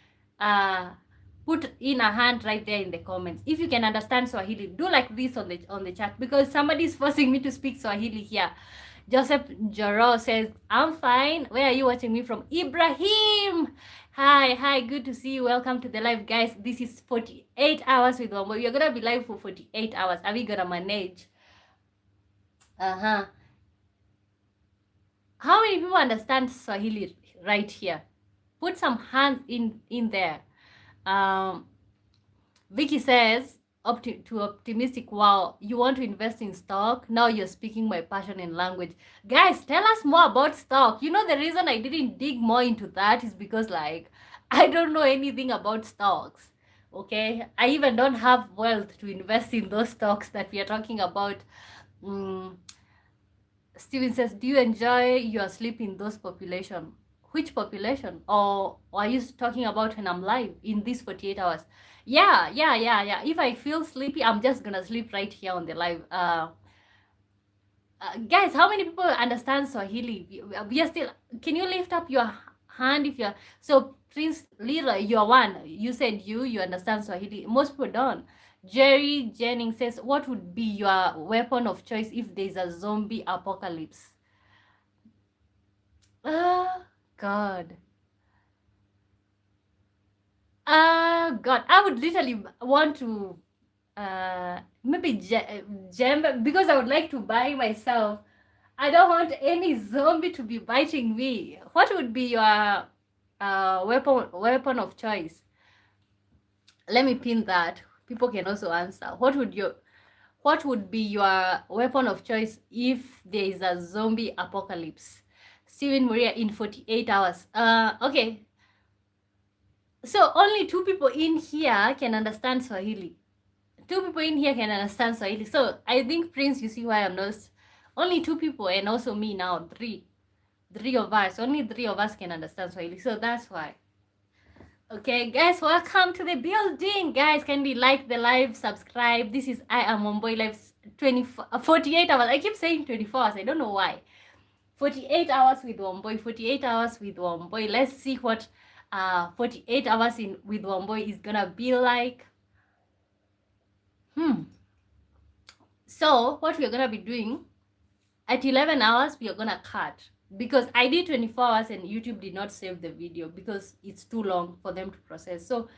put in a hand right there in the comments. If you can understand Swahili, do like this on the chat, because somebody is forcing me to speak Swahili here. Joseph Jaro says, I'm fine. Where are you watching me from? Ibrahim. Hi, good to see you. Welcome to the live, guys. This is 48 hours with Wambui. We are gonna be live for 48 hours. Are we gonna manage? How many people understand Swahili right here? Put some hands in there. Vicky says, to optimistic, wow, you want to invest in stock? Now you're speaking my passion in language. Guys, tell us more about stock. You know, the reason I didn't dig more into that is because, like, I don't know anything about stocks. Okay, I even don't have wealth to invest in those stocks that we are talking about. Steven says, do you enjoy your sleep in those population? Which population? Or are you talking about when I'm live in these 48 hours? Yeah. If I feel sleepy, I'm just gonna sleep right here on the live. Guys, how many people understand Swahili? We are still. Can you lift up your hand if you're so? Prince Lira, you're one. You said you understand Swahili. Most people don't. Jerry Jennings says, what would be your weapon of choice if there's a zombie apocalypse? God. God, I would literally want to maybe gem, because I would like to buy myself. I don't want any zombie to be biting me. What would be your weapon of choice? Let me pin that. People can also answer. What would be your weapon of choice if there is a zombie apocalypse? Steven Maria in 48 hours. Okay. So only 2 people in here can understand Swahili. 2 people in here can understand Swahili. So I think, Prince, you see why I'm not. Only 2 people, and also me now, 3. 3 of us. Only 3 of us can understand Swahili. So that's why. Okay, guys, welcome to the building. Guys, can we like the live, subscribe? This is I am Wambui live 48 hours. I keep saying 24 hours. I don't know why. 48 hours with Wambui. 48 hours with Wambui. Let's see what 48 hours with Wambui is gonna be like. So what we're gonna be doing at 11 hours, we are gonna cut, because I did 24 hours and YouTube did not save the video because it's too long for them to process. So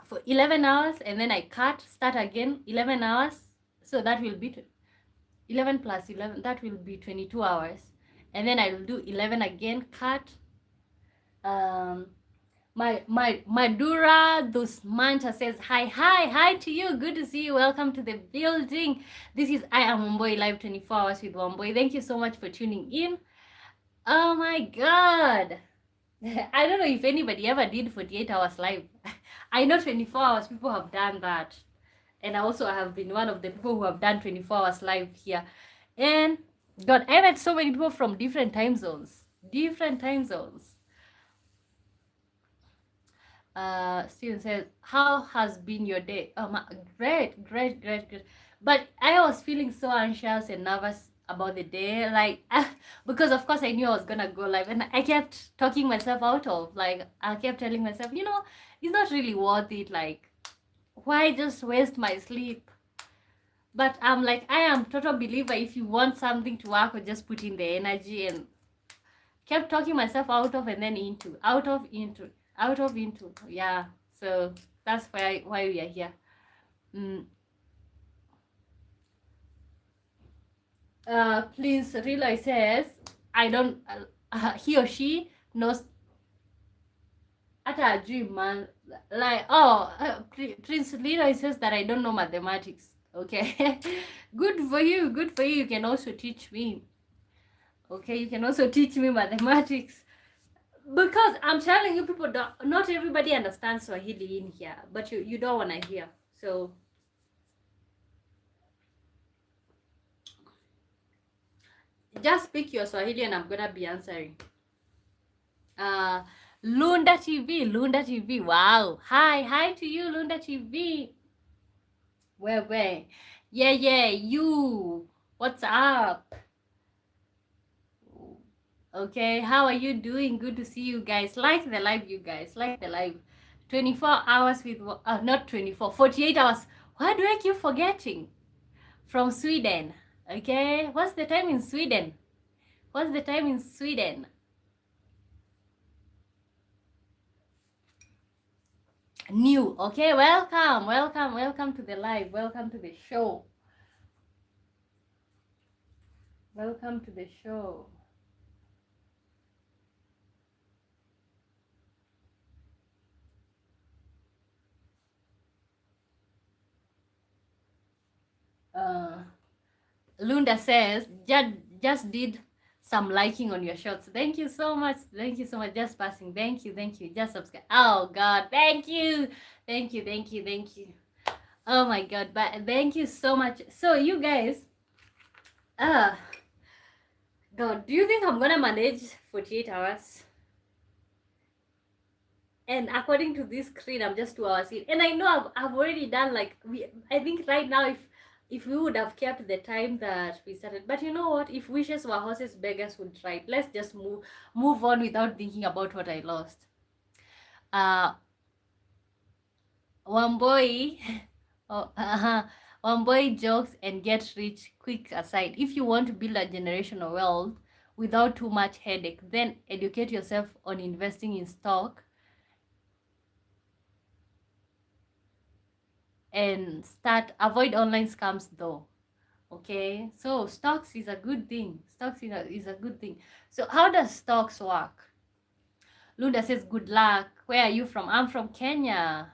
for 11 hours, and then I cut, start again, 11 hours. So that will be 11 plus 11, that will be 22 hours. And then I will do 11 again, cut. My Madura Dusmanta says hi to you. Good to see you. Welcome to the building. This is I am Wambui live 24 hours with Wambui. Thank you so much for tuning in. Oh my god. I don't know if anybody ever did 48 hours live. I know 24 hours people have done that. And I also have been one of the people who have done 24 hours live here. And God, I met so many people from different time zones. Steven says, how has been your day? Oh, great. But I was feeling so anxious and nervous about the day, like because of course I knew I was gonna go live, and I kept talking myself out of, like, I kept telling myself, it's not really worth it, like, why just waste my sleep? But I'm like, I am total believer, if you want something to work, or just put in the energy, and kept talking myself out of, and then into, out of, into, yeah. So that's why we are here. Please Relay says, I don't he or she knows at a dream, man, like, Prince Leroy says that I don't know mathematics. Okay. Good for you, you can also teach me. Okay, you can also teach me mathematics, because I'm telling you, people not everybody understands Swahili in here, but you don't want to hear. So just speak your Swahili and I'm gonna be answering. Lunda TV, wow, hi to you, Lunda TV. Where? Yeah, you, what's up? Okay, how are you doing? Good to see you guys. Like the live, you guys, like the live. 24 hours with, not 24, 48 hours. Why do I keep forgetting? From Sweden. Okay, what's the time in Sweden? New. Okay, welcome to the live, welcome to the show. Lunda says, just did some liking on your shots. Thank you so much. Just passing. Thank you. Just subscribe. Oh God, thank you. Oh my God, but thank you so much. So you guys, God, do you think I'm gonna manage 48 hours? And according to this screen, I'm just 2 hours in, and I know I've already done, like, I think right now, if we would have kept the time that we started, but you know what, if wishes were horses, beggars would try. Let's just move on without thinking about what I lost. Wambui, Wambui jokes and get rich quick aside. If you want to build a generational wealth without too much headache, then educate yourself on investing in stock and avoid online scams though. Okay, so stocks is a good thing. So how does stocks work? Lunda says, good luck. Where are you from? I'm from Kenya.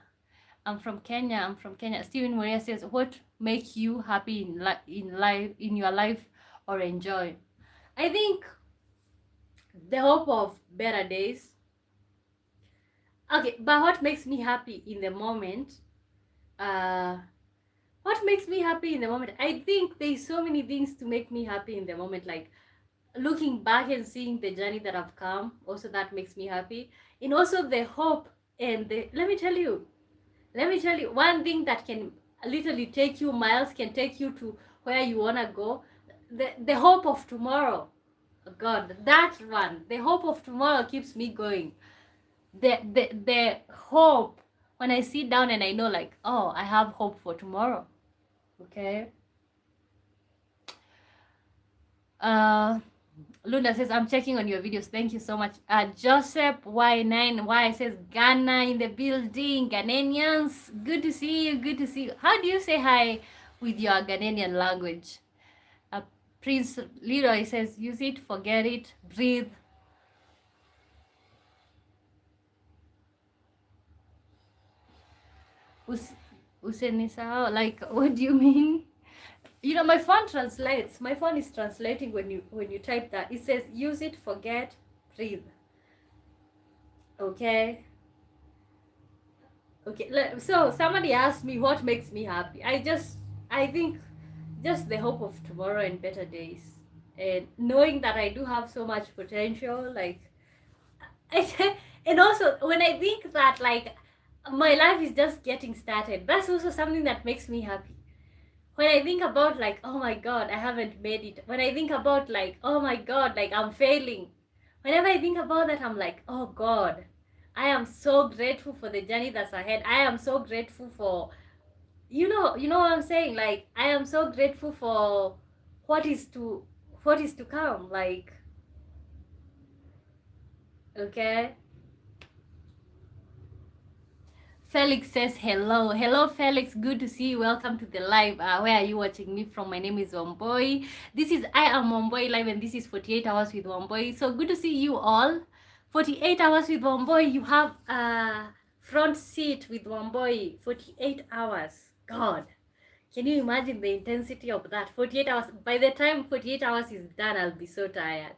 Stephen Maria says, what makes you happy in your life or enjoy? I think the hope of better days. Okay, but what makes me happy in the moment? What makes me happy in the moment? I think there's so many things to make me happy in the moment, like looking back and seeing the journey that I've come. Also, that makes me happy. And also the hope and the, let me tell you one thing that can literally take you miles, can take you to where you want to go. The hope of tomorrow. God, that one, the hope of tomorrow keeps me going. The hope, when I sit down and I know, like, oh, I have hope for tomorrow. Okay. Luna says, I'm checking on your videos. Thank you so much. Joseph Y9Y says, Ghana in the building. Ghanaians, good to see you. Good to see you. How do you say hi with your Ghanaian language? Prince Leroy says, use it, forget it, breathe. Usenisao, like, what do you mean? You know, my phone translates. My phone is translating when you type that. It says, use it, forget, breathe. Okay. Okay. So somebody asked me what makes me happy. I think just the hope of tomorrow and better days, and knowing that I do have so much potential, like, and also when I think that, like, my life is just getting started, that's also something that makes me happy. When I think about, like, oh my god, I haven't made it. When I think about, like, oh my god, like, I'm failing. Whenever I think about that, I'm like, oh god, I am so grateful for the journey that's ahead. I am so grateful for, you know what I'm saying? Like, I am so grateful for what is to come. Like, okay. Felix says hello. Hello, Felix. Good to see you. Welcome to the live. Where are you watching me from? My name is Wambui. I am Wambui Live, and this is 48 Hours with Wambui. So good to see you all. 48 Hours with Wambui. You have a front seat with Wambui. 48 hours. God. Can you imagine the intensity of that? 48 hours. By the time 48 hours is done, I'll be so tired.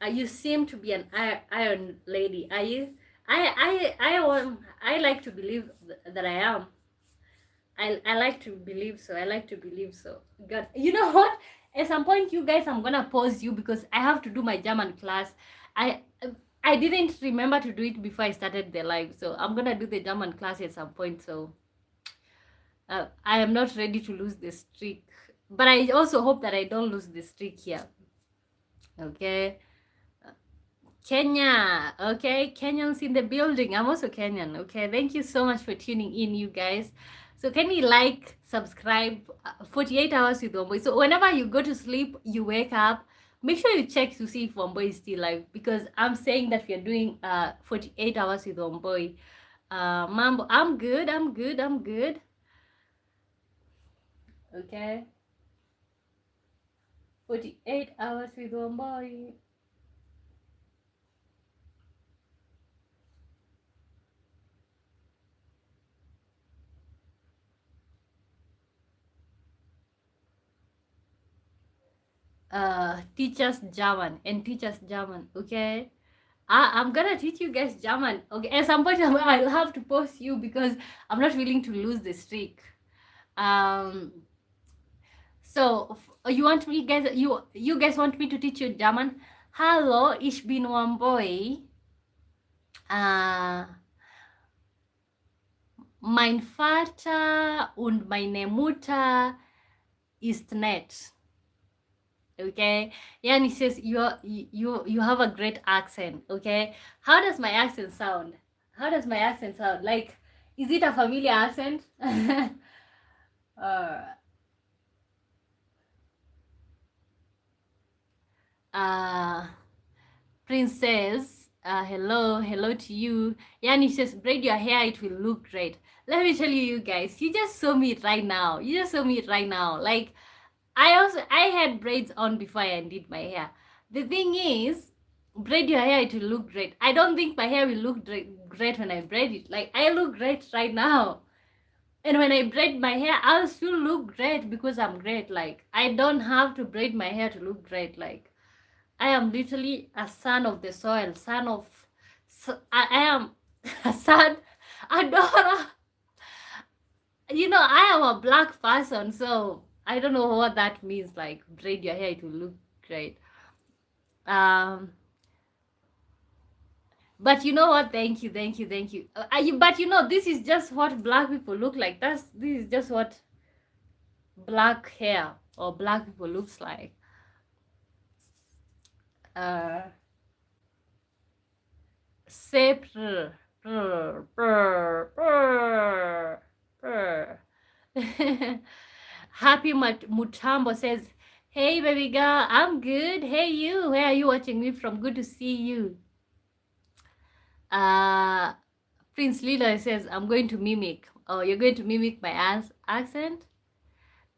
You seem to be an iron lady. Are you? I like to believe that I am. I like to believe so. I like to believe so. God, you know what? At some point, you guys, I'm gonna pause you because I have to do my German class. I I didn't remember to do it before I started the live, so I'm gonna do the German class at some point. So I am not ready to lose the streak, but I also hope that I don't lose the streak here. Okay. Kenya, okay, Kenyans in the building. I'm also Kenyan, okay. Thank you so much for tuning in, you guys. So can you like, subscribe? 48 hours with Wambui. So whenever you go to sleep, you wake up, make sure you check to see if Wambui is still live, because I'm saying that we are doing 48 hours with Wambui. Mambo, I'm good. Okay. 48 hours with Wambui. Teach us German, okay. I'm gonna teach you guys German, okay. At some point I'll have to post you because I'm not willing to lose the streak. So you want me guys, you guys want me to teach you German? Hallo, ich bin Wambui. Mein Vater und meine Mutter ist nett. Okay, yeah, and he says you have a great accent. Okay, how does my accent sound? Like, is it a familiar accent? Princess, hello to you. Yani says, braid your hair, it will look great. Let me tell you guys, you just saw me right now. Like, I had braids on before I did my hair. The thing is, braid your hair, it will look great. I don't think my hair will look great when I braid it. Like, I look great right now. And when I braid my hair, I'll still look great because I'm great. Like, I don't have to braid my hair to look great. Like, I am literally a son of the soil, I am a son Adora. I am a black person, so I don't know what that means. Like braid your hair, it will look great. But you know what? Thank you, thank you, thank you. But this is just what black people look like. This is just what black hair or black people looks like. Say prr, prr, prr, prr, prr. Happy Mutambo says, "Hey baby girl, I'm good. Hey you, where are you watching me from? Good to see you." Prince Leela says, "I'm going to mimic." Oh, you're going to mimic my accent?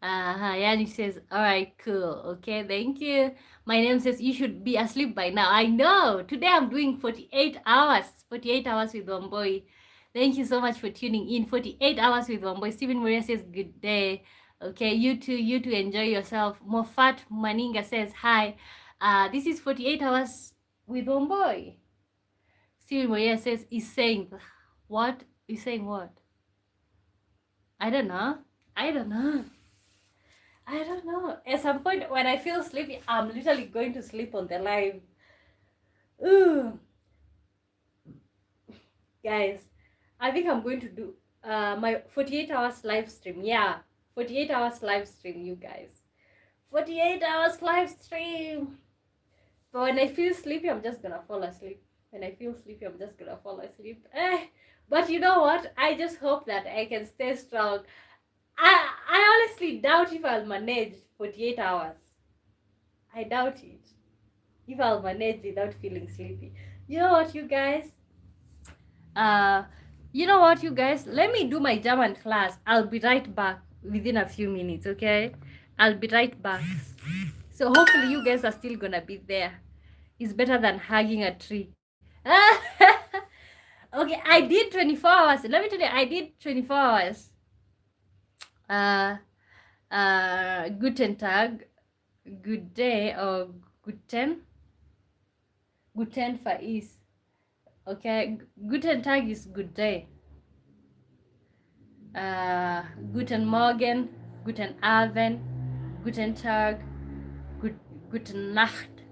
Yani says, "All right, cool. Okay, thank you." My name says, "You should be asleep by now." I know. Today I'm doing 48 hours. 48 hours with Wambui. Thank you so much for tuning in. 48 hours with Wambui. Stephen Maria says, "Good day." Okay, you too enjoy yourself. Mofat Maninga says, "Hi. This is 48 hours with Wambui." Stephen Maria says, "Is saying what? Is saying what?" I don't know. I don't know. At some point, when I feel sleepy, I'm literally going to sleep on the live. Ooh. Guys, I think I'm going to do my 48 hours live stream. Yeah, 48 hours live stream, you guys. 48 hours live stream. But when I feel sleepy, I'm just gonna fall asleep. When I feel sleepy, I'm just gonna fall asleep. But you know what? I just hope that I can stay strong. I honestly doubt if I'll manage 48 hours. I doubt it. If I'll manage without feeling sleepy. You know what, you guys? Let me do my German class. I'll be right back within a few minutes, okay? I'll be right back. So hopefully you guys are still gonna be there. It's better than hugging a tree. Okay, I did 24 hours. Let me tell you, I did 24 hours. Guten Tag, good day, or Guten Faiz. Okay, Guten Tag is good day. Guten Morgen, Guten Abend, Guten Tag, Guten Nacht,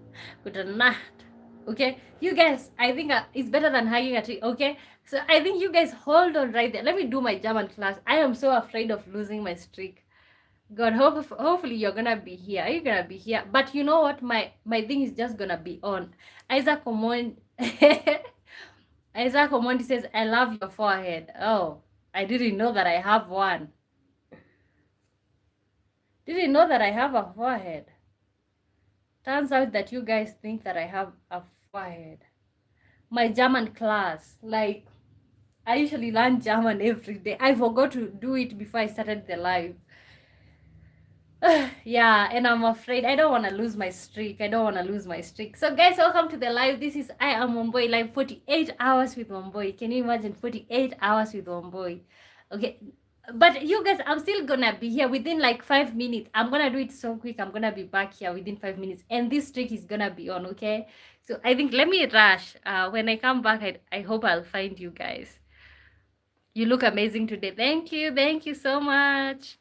Guten Nacht. Okay, you guys, I think it's better than hugging a tree. Okay, so I think you guys hold on right there. Let me do my German class. I am so afraid of losing my streak. God, hopefully you're gonna be here. Are you gonna be here? But you know what? My thing is just gonna be on. Isaac Omondi Isaac Omondi says, "I love your forehead." Oh, I didn't know that I have one. Didn't know that I have a forehead. Turns out that you guys think that I have a forehead. My German class, like, I usually learn German every day. I forgot to do it before I started the live. Yeah, and I'm afraid I don't want to lose my streak. So guys, welcome to the live. This is I am Wambui live, 48 hours with Wambui. Can you imagine 48 hours with Wambui? Okay, but you guys, I'm still gonna be here within like 5 minutes. I'm gonna do it so quick. I'm gonna be back here within 5 minutes, and this streak is gonna be on. Okay, so I think let me rush. When I come back, I hope I'll find you guys. You look amazing today. Thank you so much.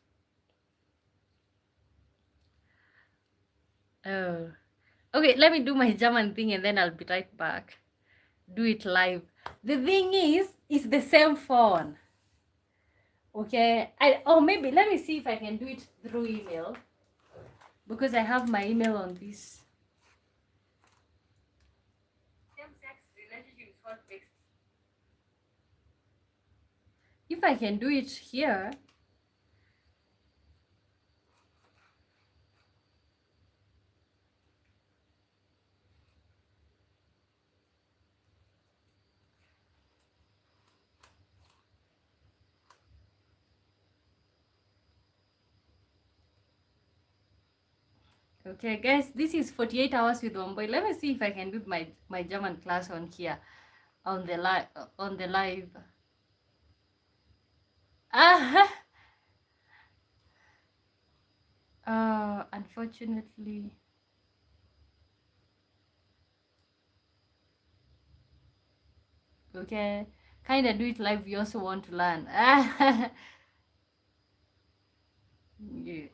Oh, okay, let me do my German thing and then I'll be right back. Do it live. The thing is, it's the same phone. Okay, maybe let me see if I can do it through email, because I have my email on this. Same-sex relationship is what makes. If I can do it here. Okay, guys, this is 48 hours with Wambui. Let me see if I can do my German class on here, on the live. Unfortunately. Okay, Kind of do it live. We also want to learn. Yeah.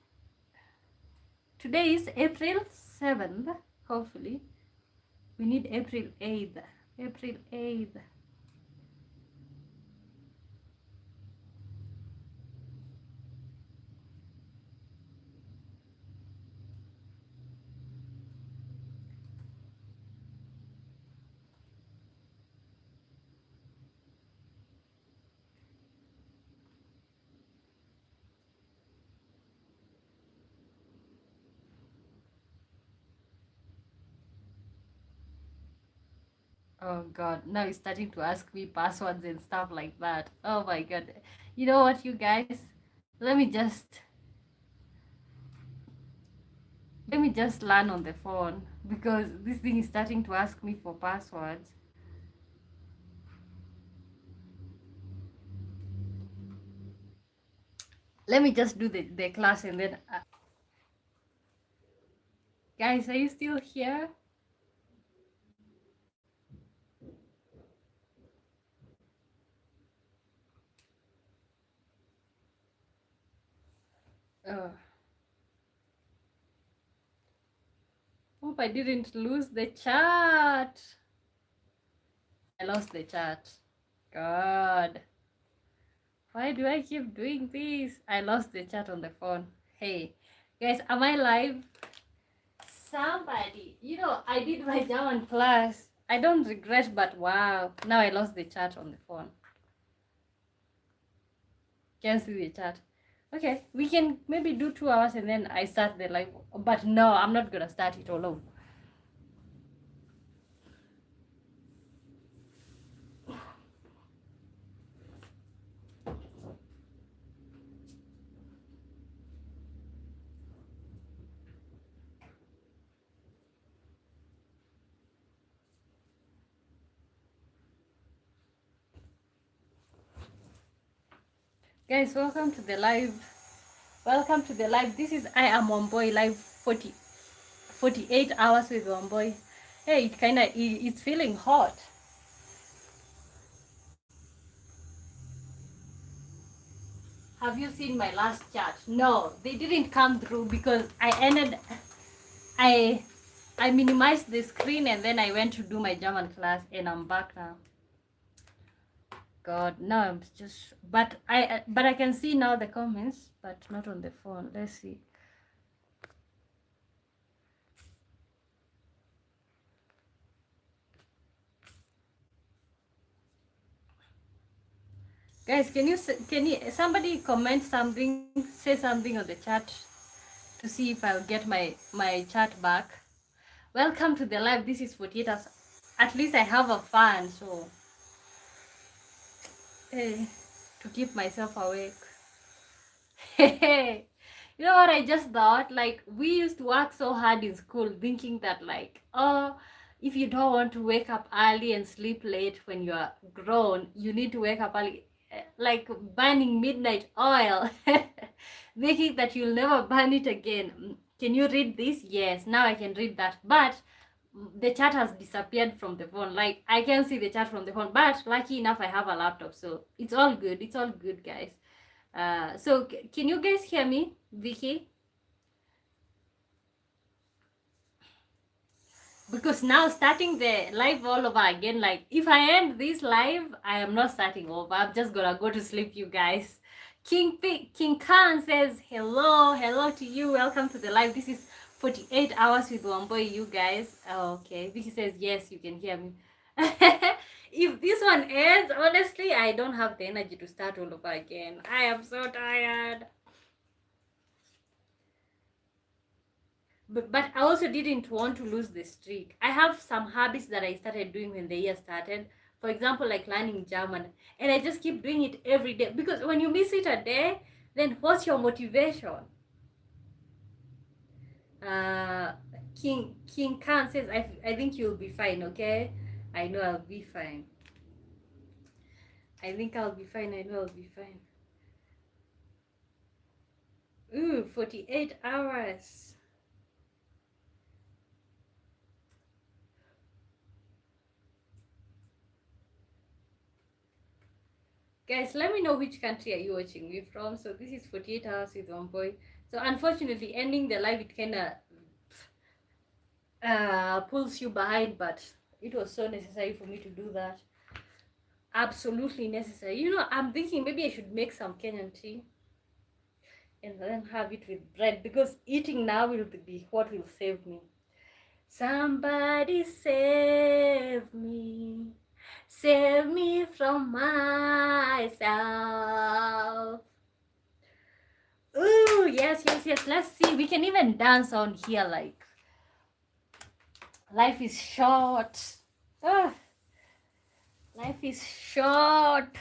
Today is April 7th. Hopefully, we need April 8th. April 8th. Oh god, now he's starting to ask me passwords and stuff like that. Oh my god. You know what, you guys? Let me just let me just learn on the phone because this thing is starting to ask me for passwords. Let me just do the class and then guys, are you still here? Oh. Hope I didn't lose the chat. I lost the chat. God. Why do I keep doing this? I lost the chat on the phone. Hey, guys, am I live? Somebody, I did my German class. I don't regret, but wow, now I lost the chat on the phone. Can't see the chat. Okay, we can maybe do 2 hours and then I start the live. But no, I'm not gonna start it all over. Guys, welcome to the live. Welcome to the live. I am Wambui live 48 hours with Wambui. Hey, it's feeling hot. Have you seen my last chat? No, they didn't come through because I minimized the screen and then I went to do my German class and I'm back now. God, no, I'm just, but I can see now the comments, but not on the phone. Let's see. Guys, can you somebody comment something, say something on the chat to see if I'll get my chat back. Welcome to the live. This is 48 hours. At least I have a fan, so hey, to keep myself awake. Hey, you know what I just thought? Like, we used to work so hard in school thinking that, like, oh, if you don't want to wake up early and sleep late when you are grown, you need to wake up early, like burning midnight oil, thinking that you'll never burn it again. Can you read this? Yes, now I can read that. But the chat has disappeared from the phone. Like, I can see the chat from the phone, but lucky enough, I have a laptop, so it's all good. It's all good, guys. So can you guys hear me, Vicky? Because now starting the live all over again, like if I end this live, I am not starting over. I'm just gonna go to sleep, you guys. King Khan says hello to you. Welcome to the live. This is 48 hours with Wambui, you guys. Okay, Vicky says yes, you can hear me. If this one ends, honestly, I don't have the energy to start all over again. I am so tired. But I also didn't want to lose the streak. I have some habits that I started doing when the year started. For example, like learning German. And I just keep doing it every day. Because when you miss it a day, then what's your motivation? Uh, King Khan says, I think you'll be fine, okay? I know I'll be fine. I think I'll be fine. I know I'll be fine. Ooh, 48 hours. Guys, let me know which country are you watching me from. So this is 48 hours with Wambui. So unfortunately, ending the live, it kind of pulls you behind, but it was so necessary for me to do that. Absolutely necessary. You know, I'm thinking maybe I should make some Kenyan tea and then have it with bread, because eating now will be what will save me. Somebody save me. Save me from myself. Ooh, yes, yes, yes. Let's see. We can even dance on here. Like, life is short. Ah, life is short.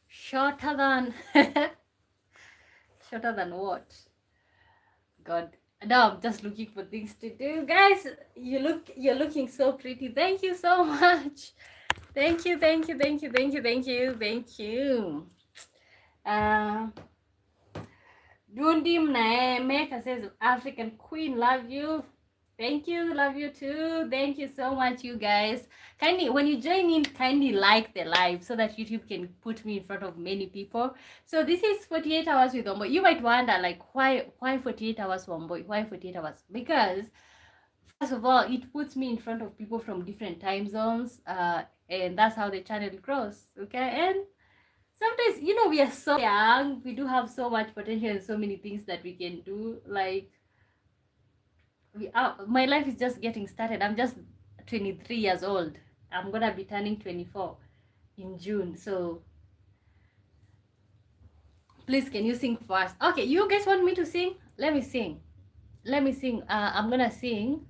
Shorter than. Shorter than what? God. Now I'm just looking for things to do. Guys, you're looking so pretty. Thank you so much. Thank you, thank you, thank you, thank you, thank you, thank you. Dundi Meka says, African Queen, love you. Thank you, love you too. Thank you so much, you guys. Kindly, when you join in, kindly like the live so that YouTube can put me in front of many people. So this is 48 hours with Wambui. You might wonder, like, why 48 hours Wambui? Why 48 hours? Because first of all, it puts me in front of people from different time zones, and that's how the channel grows. Okay, and sometimes, you know, we are so young, we do have so much potential and so many things that we can do. Like, my life is just getting started. I'm just 23 years old. I'm gonna be turning 24 in June. So please, can you sing first? Okay, you guys want me to sing? Let me sing. I'm gonna sing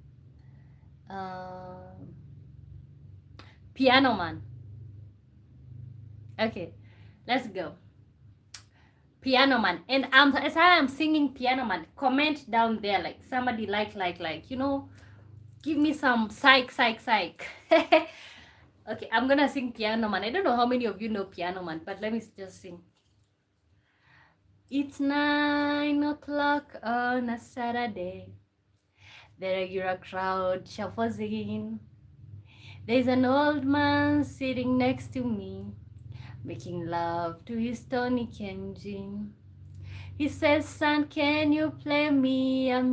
Piano Man. Okay, let's go. Piano Man. And as I am singing Piano Man, comment down there, like, somebody like, you know, give me some psych. Okay, I'm gonna sing Piano Man. I don't know how many of you know Piano Man, but let me just sing. It's 9 o'clock on a Saturday. The regular crowd shuffles in. There's an old man sitting next to me, making love to his Tony Kenjin. He says, son, can you play me a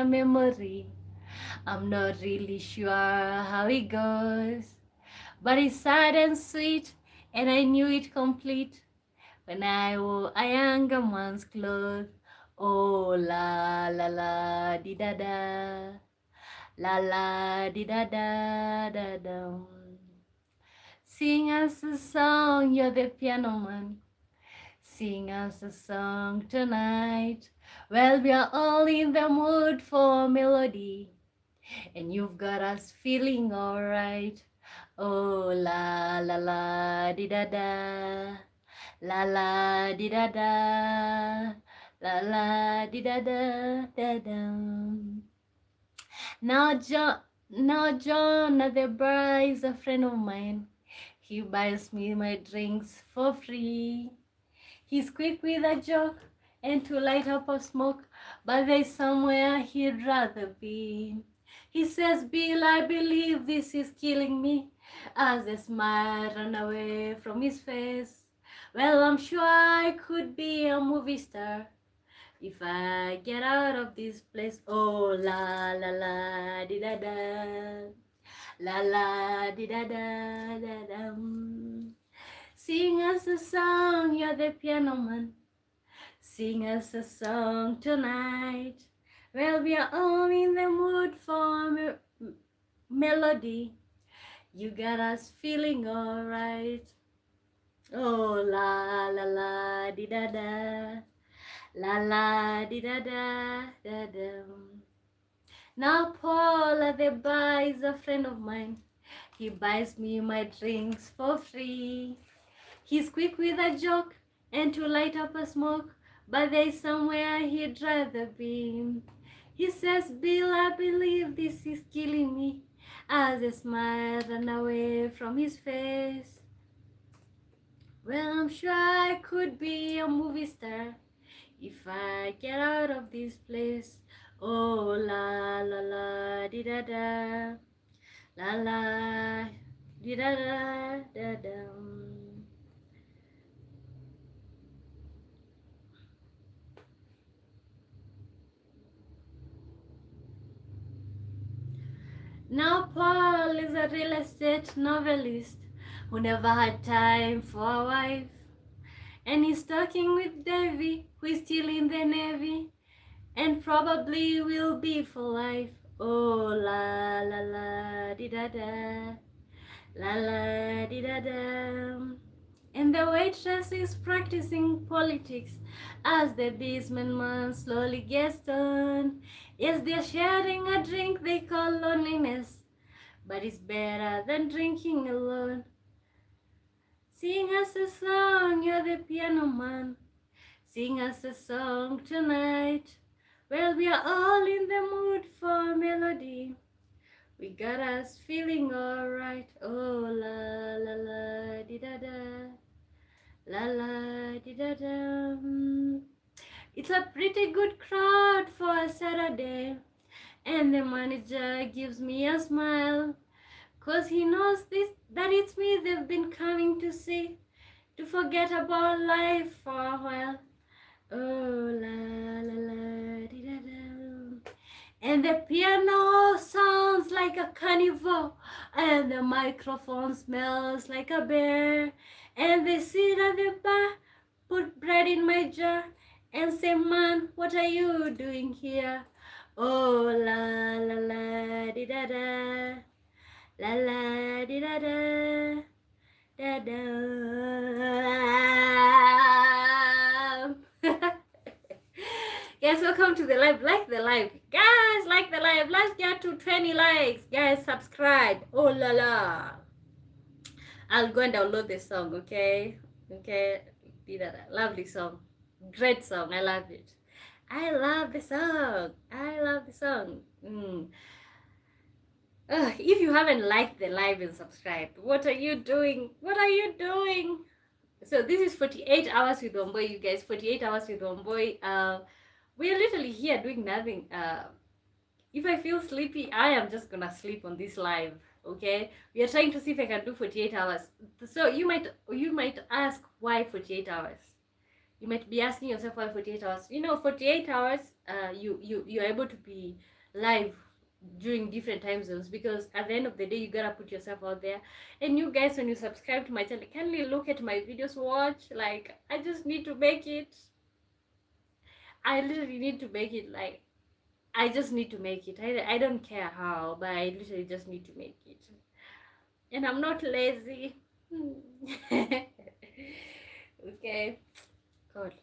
memory? I'm not really sure how it goes, but it's sad and sweet, and I knew it complete when I wore a younger man's clothes. Oh, la la la di da da, la la di da da da da. Sing us a song, you're the piano man. Sing us a song tonight. Well, we are all in the mood for melody, and you've got us feeling alright. Oh, la la la di da da, la la di da da, la la di da da da da. Now John at the bar is a friend of mine. He buys me my drinks for free. He's quick with a joke and to light up a smoke, but there's somewhere he'd rather be. He says, Bill, I believe this is killing me, as a smile ran away from his face. Well, I'm sure I could be a movie star if I get out of this place. Oh, la la la di da da, la la di da da da da. Sing us a song, you're the piano man. Sing us a song tonight. Well, we are all in the mood for melody. You got us feeling alright. Oh, la la la di da da, la la di da da da da. Now Paul at the bar is a friend of mine. He buys me my drinks for free. He's quick with a joke and to light up a smoke, but there's somewhere he'd rather be. He says, Bill, I believe this is killing me, as a smile ran away from his face. Well, I'm sure I could be a movie star if I get out of this place. Oh, la la la di da da, la la di da da Da-da-da-dum. Now Paul is a real estate novelist who never had time for a wife. And he's talking with Davy, who is still in the Navy, and probably will be for life. Oh, la la la di da da, la la di da da. And the waitress is practicing politics as the businessman slowly gets done. Yes, they're sharing a drink they call loneliness, but it's better than drinking alone. Sing us a song, you're the piano man. Sing us a song tonight. Well, we are all in the mood for melody. We got us feeling alright. Oh, la la la di da da, la la di da da. It's a pretty good crowd for a Saturday, and the manager gives me a smile, 'cause he knows that it's me they've been coming to see, to forget about life for a while. Oh, la la la di da da. And the piano sounds like a carnival, and the microphone smells like a bear. And they sit at the bar, put bread in my jar, and say, "Man, what are you doing here?" Oh, la la la di da da, la la di da da, da da. Guys, welcome to the live. Like the live, guys. Like the live. Let's get to 20 likes, guys. Subscribe. Oh la la. I'll go and download the song. Okay. Lovely song. Great song. I love it. I love the song. If you haven't liked the live and subscribed, what are you doing? So this is 48 hours with Wambui, you guys. 48 hours with Wambui. We are literally here doing nothing. If I feel sleepy, I am just gonna sleep on this live. Okay, we are trying to see if I can do 48 hours. So you might ask, why 48 hours? You might be asking yourself, why 48 hours? 48 hours, you're able to be live during different time zones, because at the end of the day you gotta put yourself out there. And you guys, when you subscribe to my channel, kindly look at my videos, watch. Like, I just need to make it. I literally need to make it. Like, I just need to make it. I don't care how, but I literally just need to make it. And I'm not lazy. Okay. God,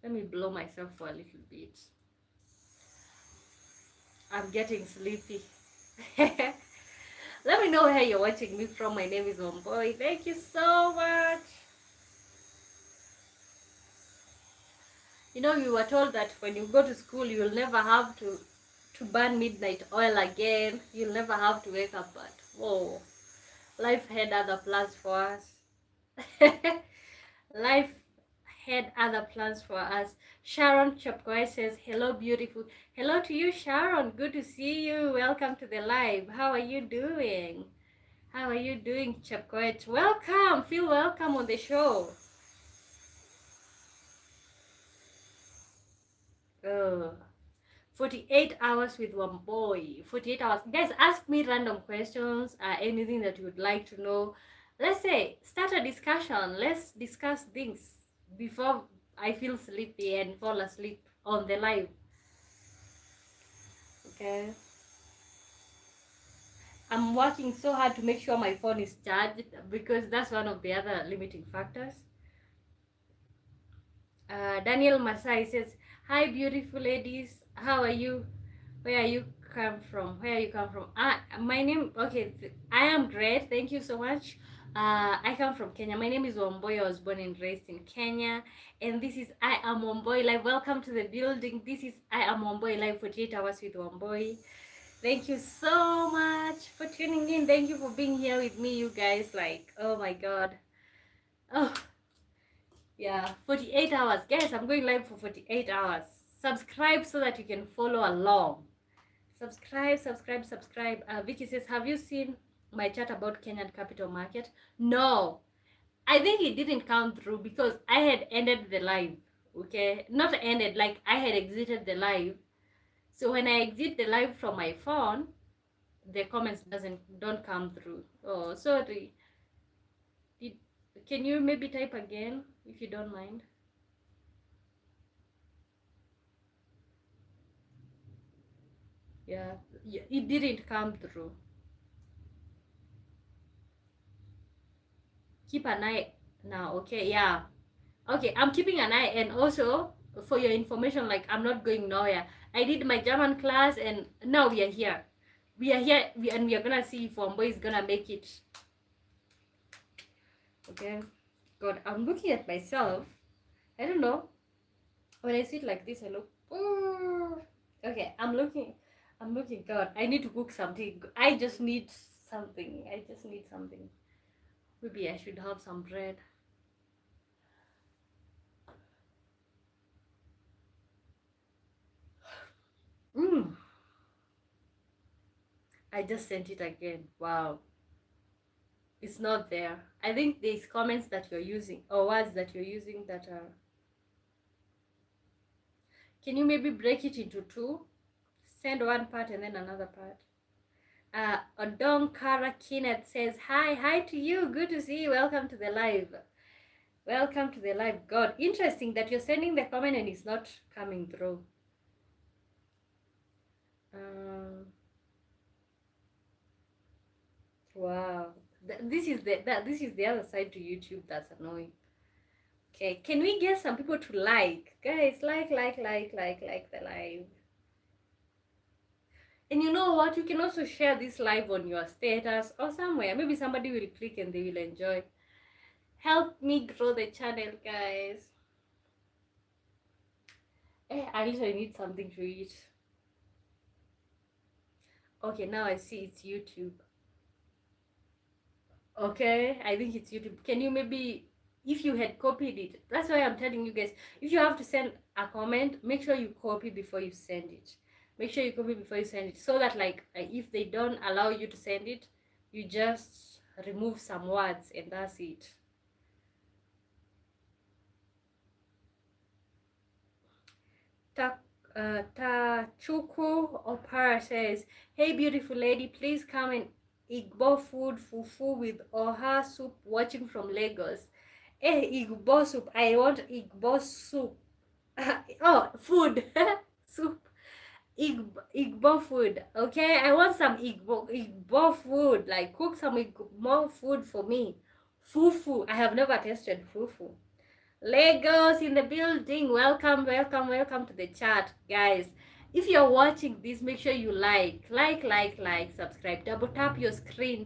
let me blow myself for a little bit. I'm getting sleepy. Let me know where you're watching me from. My name is Wambui. Thank you so much. You were told that when you go to school, you'll never have to burn midnight oil again. You'll never have to wake up, but whoa, life had other plans for us. Life had other plans for us. Sharon Chapkoi says, "Hello, beautiful." Hello to you, Sharon. Good to see you. Welcome to the live. How are you doing? Chapkoi? Welcome. Feel welcome on the show. Oh, 48 hours with Wambui. 48 hours. Guys, ask me random questions, anything that you would like to know. Let's say, start a discussion. Let's discuss things before I feel sleepy and fall asleep on the live. Okay. I'm working so hard to make sure my phone is charged, because that's one of the other limiting factors. Daniel Masai says, "Hi, beautiful ladies. How are you? Where you come from? My name, okay, I am great. Thank you so much. I come from Kenya. My name is Wambui. I was born and raised in Kenya. And this is I Am Wambui Live. Welcome to the building. This is I Am Wambui Live, 48 hours with Wambui. Thank you so much for tuning in. Thank you for being here with me, you guys. Like, oh my God. Oh, yeah, 48 hours. Guys, I'm going live for 48 hours. Subscribe so that you can follow along. Subscribe. Vicky says, "Have you seen my chat about Kenyan Capital Market. No, I think it didn't come through because I had ended the live. Okay, not ended, like I had exited the live. So when I exit the live from my phone, the comments don't come through. Oh, sorry. Did, can you maybe type again if you don't mind? Yeah, it didn't come through. Keep an eye now. Okay, yeah. Okay, I'm keeping an eye, and also for your information, like I'm not going nowhere. I did my German class, and now we are here. We are here, and we are gonna see if Wambui is gonna make it. Okay, God, I'm looking at myself. I don't know. When I sit like this, I look. Okay, I'm looking. I'm looking. God, I need to cook something. I just need something. I just need something. Maybe I should have some bread. Mm. I just sent it again. Wow. It's not there. I think there's comments that you're using or words that you're using that are. Can you maybe break it into two? Send one part and then another part. Odong Kara Kenneth says, hi to you. Good to see you. Welcome to the live. Welcome to the live. God, interesting that you're sending the comment and it's not coming through. Wow. This is the other side to YouTube that's annoying. Okay, can we get some people to like? Guys, like the live. And you know what? You can also share this live on your status or somewhere. Maybe somebody will click and they will enjoy. Help me grow the channel, guys. I literally need something to eat. Okay, now I see it's YouTube. Okay, I think it's YouTube. Can you maybe, if you had copied it, that's why I'm telling you guys, if you have to send a comment, make sure you copy before you send it. Make sure you copy before you send it, so that like if they don't allow you to send it, you just remove some words and that's it. Tachuku Opara says, hey beautiful lady, please come and Igbo food fufu with oha soup watching from Lagos. Igbo soup. I want Igbo soup. Oh, food. Soup. Igbo food. Okay, I want some Igbo food. Like cook some Igbo food for me. Fufu. I have never tasted fufu. Lagos in the building. Welcome to the chat, guys. If you're watching this, make sure you like, subscribe, double tap your screen,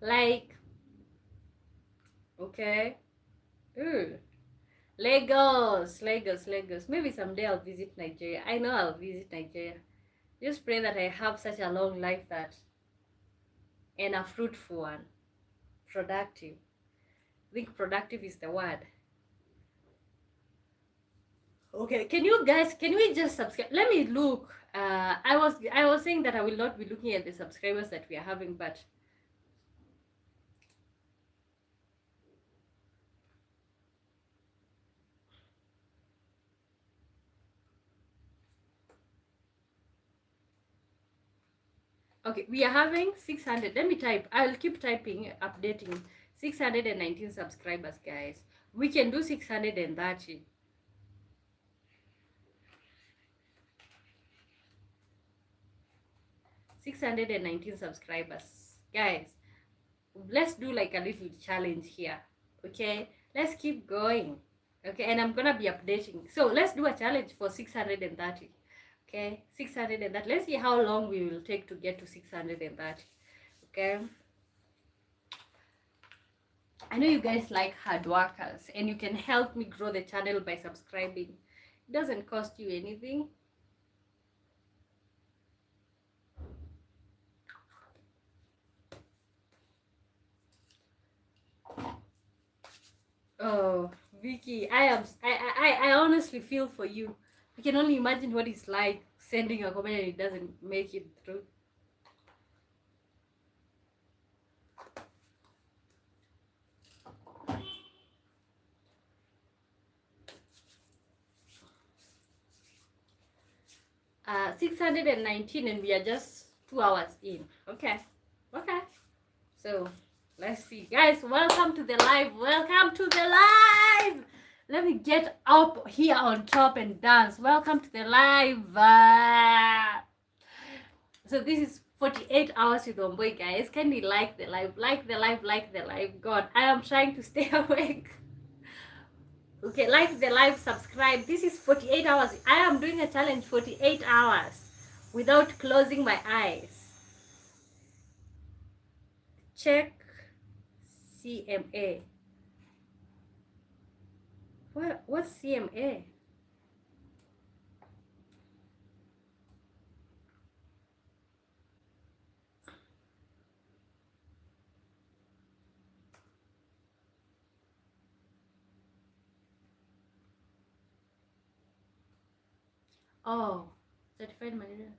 like. Okay. Ooh. Lagos. Maybe someday I'll visit Nigeria. I know I'll visit Nigeria. Just pray that I have such a long life that, and a fruitful one. Productive. I think productive is the word. Okay, can we just subscribe? Let me look. I was saying that I will not be looking at the subscribers that we are having, but okay, we are having 600. Let me type. I'll keep typing, updating. 619 subscribers, guys. We can do 630. 619 subscribers, guys. Let's do like a little challenge here. Okay, let's keep going. Okay, and I'm gonna be updating. So let's do a challenge for 630. Okay, 630. Let's see how long we will take to get to 630. Okay, I know you guys like hard workers, and you can help me grow the channel by subscribing. It doesn't cost you anything. Oh, Vicky, I honestly feel for you. I can only imagine what it's like sending a comment and it doesn't make it through. 619 and we are just 2 hours in. Okay. So let's see, guys. Welcome to the live. Let me get up here on top and dance. Welcome to the live. So this is 48 hours with Wambui, guys. Can you like the live? God, I am trying to stay awake. Okay, like the live, subscribe. This is 48 hours. I am doing a challenge 48 hours without closing my eyes. Check CMA. What's CMA? Oh, certified manager.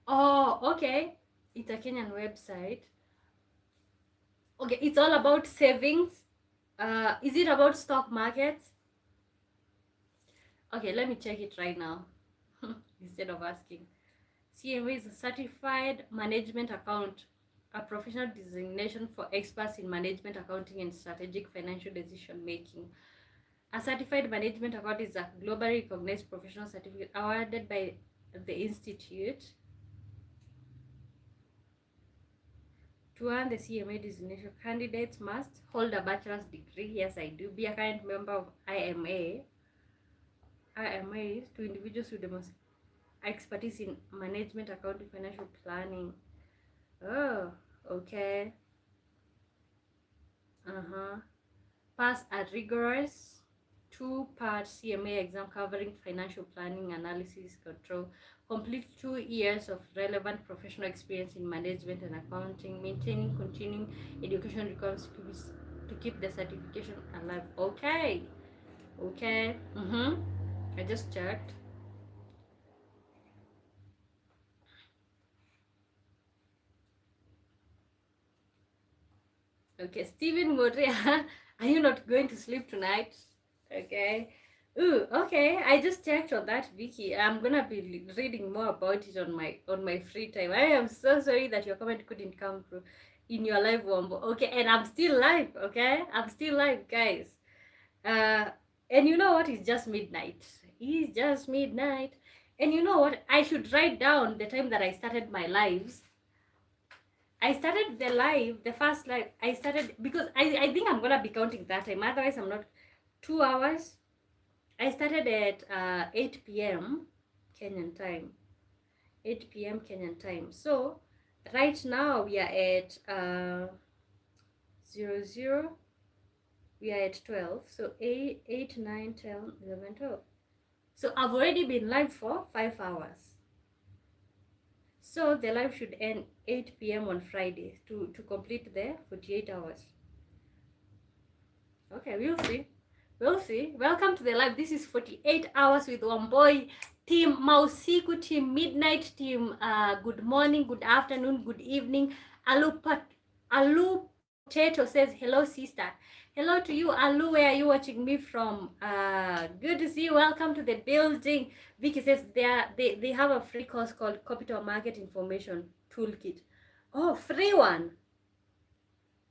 Oh, okay. It's a Kenyan website. Okay, it's all about savings. Is it about stock markets? Okay, let me check it right now instead of asking. CMA is a certified management account, a professional designation for experts in management accounting and strategic financial decision making. A certified management account is a globally recognized professional certificate awarded by the institute. To earn the CMA designation, candidates must hold a bachelor's degree. Yes, I do. Be a current member of IMA. IMA is to individuals with the most expertise in management, accounting, financial planning. Oh, okay. Pass a rigorous 2-part CMA exam covering financial planning, analysis, control. Complete 2 years of relevant professional experience in management and accounting. Maintaining continuing education requirements to keep the certification alive. Okay. I just checked. Okay, Stephen Moria, are you not going to sleep tonight? Okay. Ooh, okay. I just checked on that, Vicky. I'm gonna be reading more about it on my free time. I am so sorry that your comment couldn't come through in your live, Wombo. Okay, and I'm still live. Okay, I'm still live, guys. And you know what? It's just midnight. It's just midnight. And you know what? I should write down the time that I started my lives. I started the live, the first live. I started because I think I'm gonna be counting that time. Otherwise, I'm not. 2 hours. I started at 8 p.m. Kenyan time. 8 p.m. Kenyan time. So right now we are at 00. We are at 12. So 8, 9, 10, 11, 12. So I've already been live for 5 hours. So the live should end 8 p.m. on Friday to complete the 48 hours. Okay, we'll see. Welcome to the live. This is 48 hours with Wambui, team Mausiku, team Midnight, team good morning, good afternoon, good evening. Alu Potato says, hello, sister. Hello to you, Alu. Where are you watching me from? Good to see you. Welcome to the building. Vicky says they have a free course called Capital Market Information Toolkit. Oh, free one.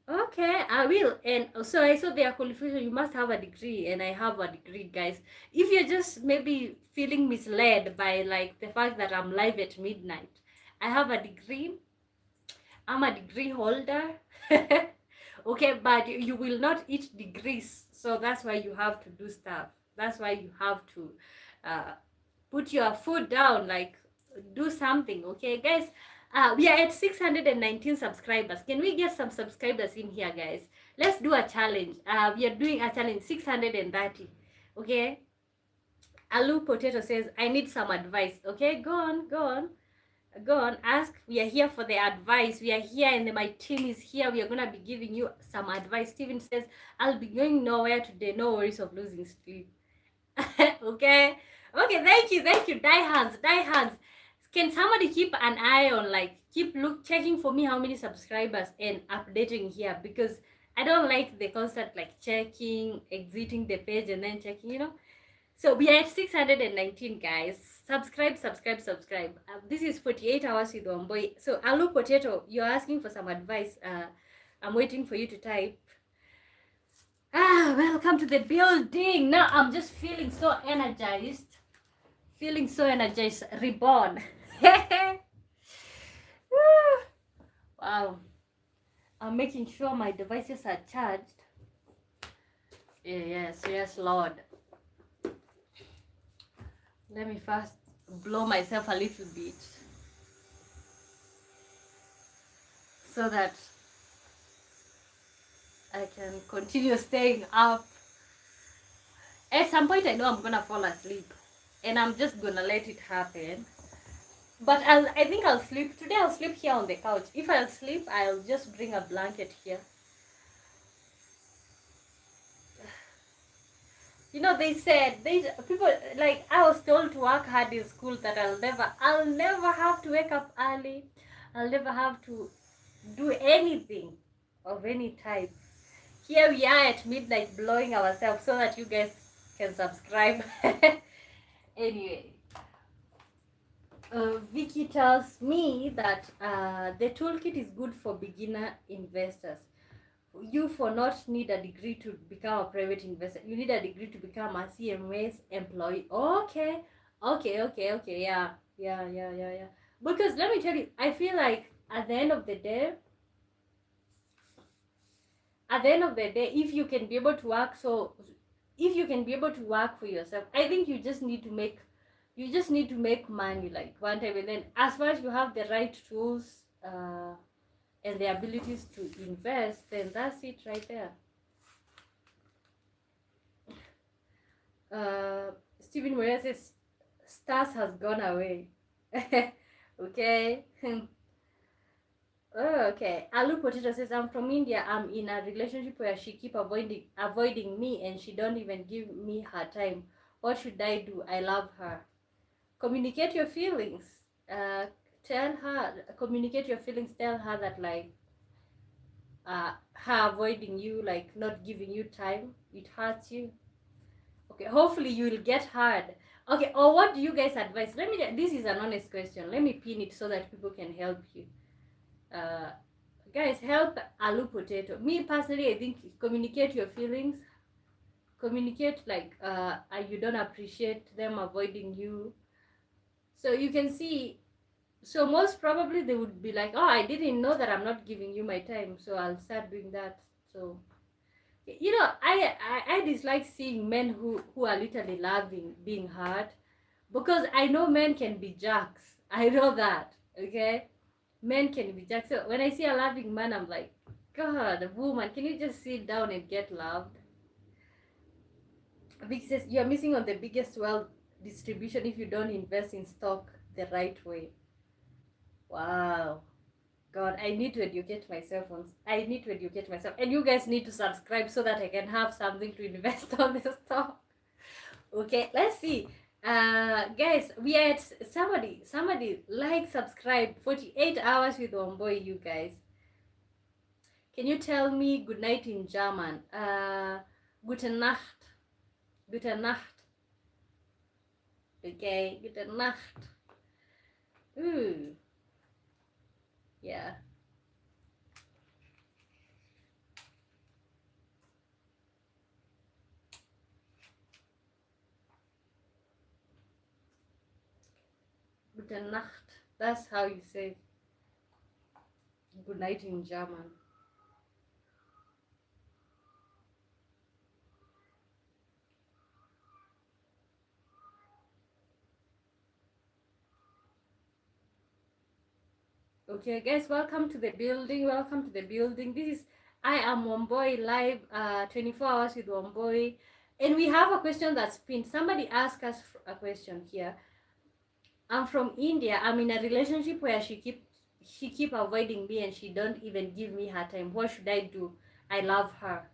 Okay, I will. And so I saw their qualification. You must have a degree, and I have a degree, guys. If you're just maybe feeling misled by like the fact that I'm live at midnight, I have a degree. I'm a degree holder. Okay, but you will not eat degrees, so that's why you have to do stuff. That's why you have to put your foot down, like do something. Okay, guys. We are at 619 subscribers. Can we get some subscribers in here, guys? Let's do a challenge. We are doing a challenge 630. Okay. Alu Potato says, I need some advice. Okay, go on, ask. We are here for the advice. We are here and my team is here. We are gonna be giving you some advice. Steven says, I'll be going nowhere today. No worries of losing sleep. Okay, thank you. Die hands. Can somebody keep an eye on, like, keep checking for me how many subscribers and updating here, because I don't like the constant like checking, exiting the page and then checking, you know. So we are at 619 guys. Subscribe, subscribe, subscribe. This is 48 hours with Wambui. So Alu Potato, you're asking for some advice. I'm waiting for you to type. Welcome to the building. Now I'm just feeling so energized. Feeling so energized. Reborn. Wow. I'm making sure my devices are charged. Yes, yes, Lord. Let me first blow myself a little bit so that I can continue staying up. At some point I know I'm gonna fall asleep and I'm just gonna let it happen. But I think I'll sleep. Today I'll sleep here on the couch. If I'll sleep, I'll just bring a blanket here. You know, they said, people, like, I was told to work hard in school that I'll never have to wake up early. I'll never have to do anything of any type. Here we are at midnight blowing ourselves so that you guys can subscribe. Anyway, Vicky tells me that the toolkit is good for beginner investors. You for not need a degree to become a private investor. You need a degree to become a CMS employee. Okay. Yeah. Because let me tell you, I feel like at the end of the day, if you can be able to work, if you can be able to work for yourself, I think you just need to make money like one time, and then as far as you have the right tools and the abilities to invest, then that's it right there. Stephen Moya says stars has gone away. Okay. Oh, okay. Alu Potato says, I'm from India. I'm in a relationship where she keep avoiding me and she don't even give me her time. What should I do? I love her. Communicate your feelings. Communicate your feelings. Tell her that, like, her avoiding you, like not giving you time, it hurts you. Okay, hopefully you will get hard. Okay, or what do you guys advise? This is an honest question. Let me pin it so that people can help you. Guys, help Alu Potato. Me personally, I think communicate your feelings. Communicate, like, you don't appreciate them avoiding you. So you can see, so most probably they would be like, oh, I didn't know that I'm not giving you my time, so I'll start doing that. So, you know, I dislike seeing men who are literally loving being hurt, because I know men can be jerks. I know that, okay? Men can be jerks. So when I see a loving man, I'm like, God, woman, can you just sit down and get loved? Vic says, you're missing on the biggest wealth distribution if you don't invest in stock the right way. Wow. God, I need to educate myself and you guys need to subscribe so that I can have something to invest on this stock. Okay, let's see. Guys, we are at somebody like, subscribe. 48 hours with Wambui, you guys. Can you tell me good night in German? Gute Nacht. Gute Nacht. Okay, gute Nacht. Ooh. Yeah. Gute Nacht. That's how you say good night in German. Okay, guys, welcome to the building. This is I am Wambui live, 24 hours with Wambui, and we have a question that's pinned. Somebody asked us a question here. I'm from India. I'm in a relationship where she keep avoiding me and she don't even give me her time. What should I do? I love her.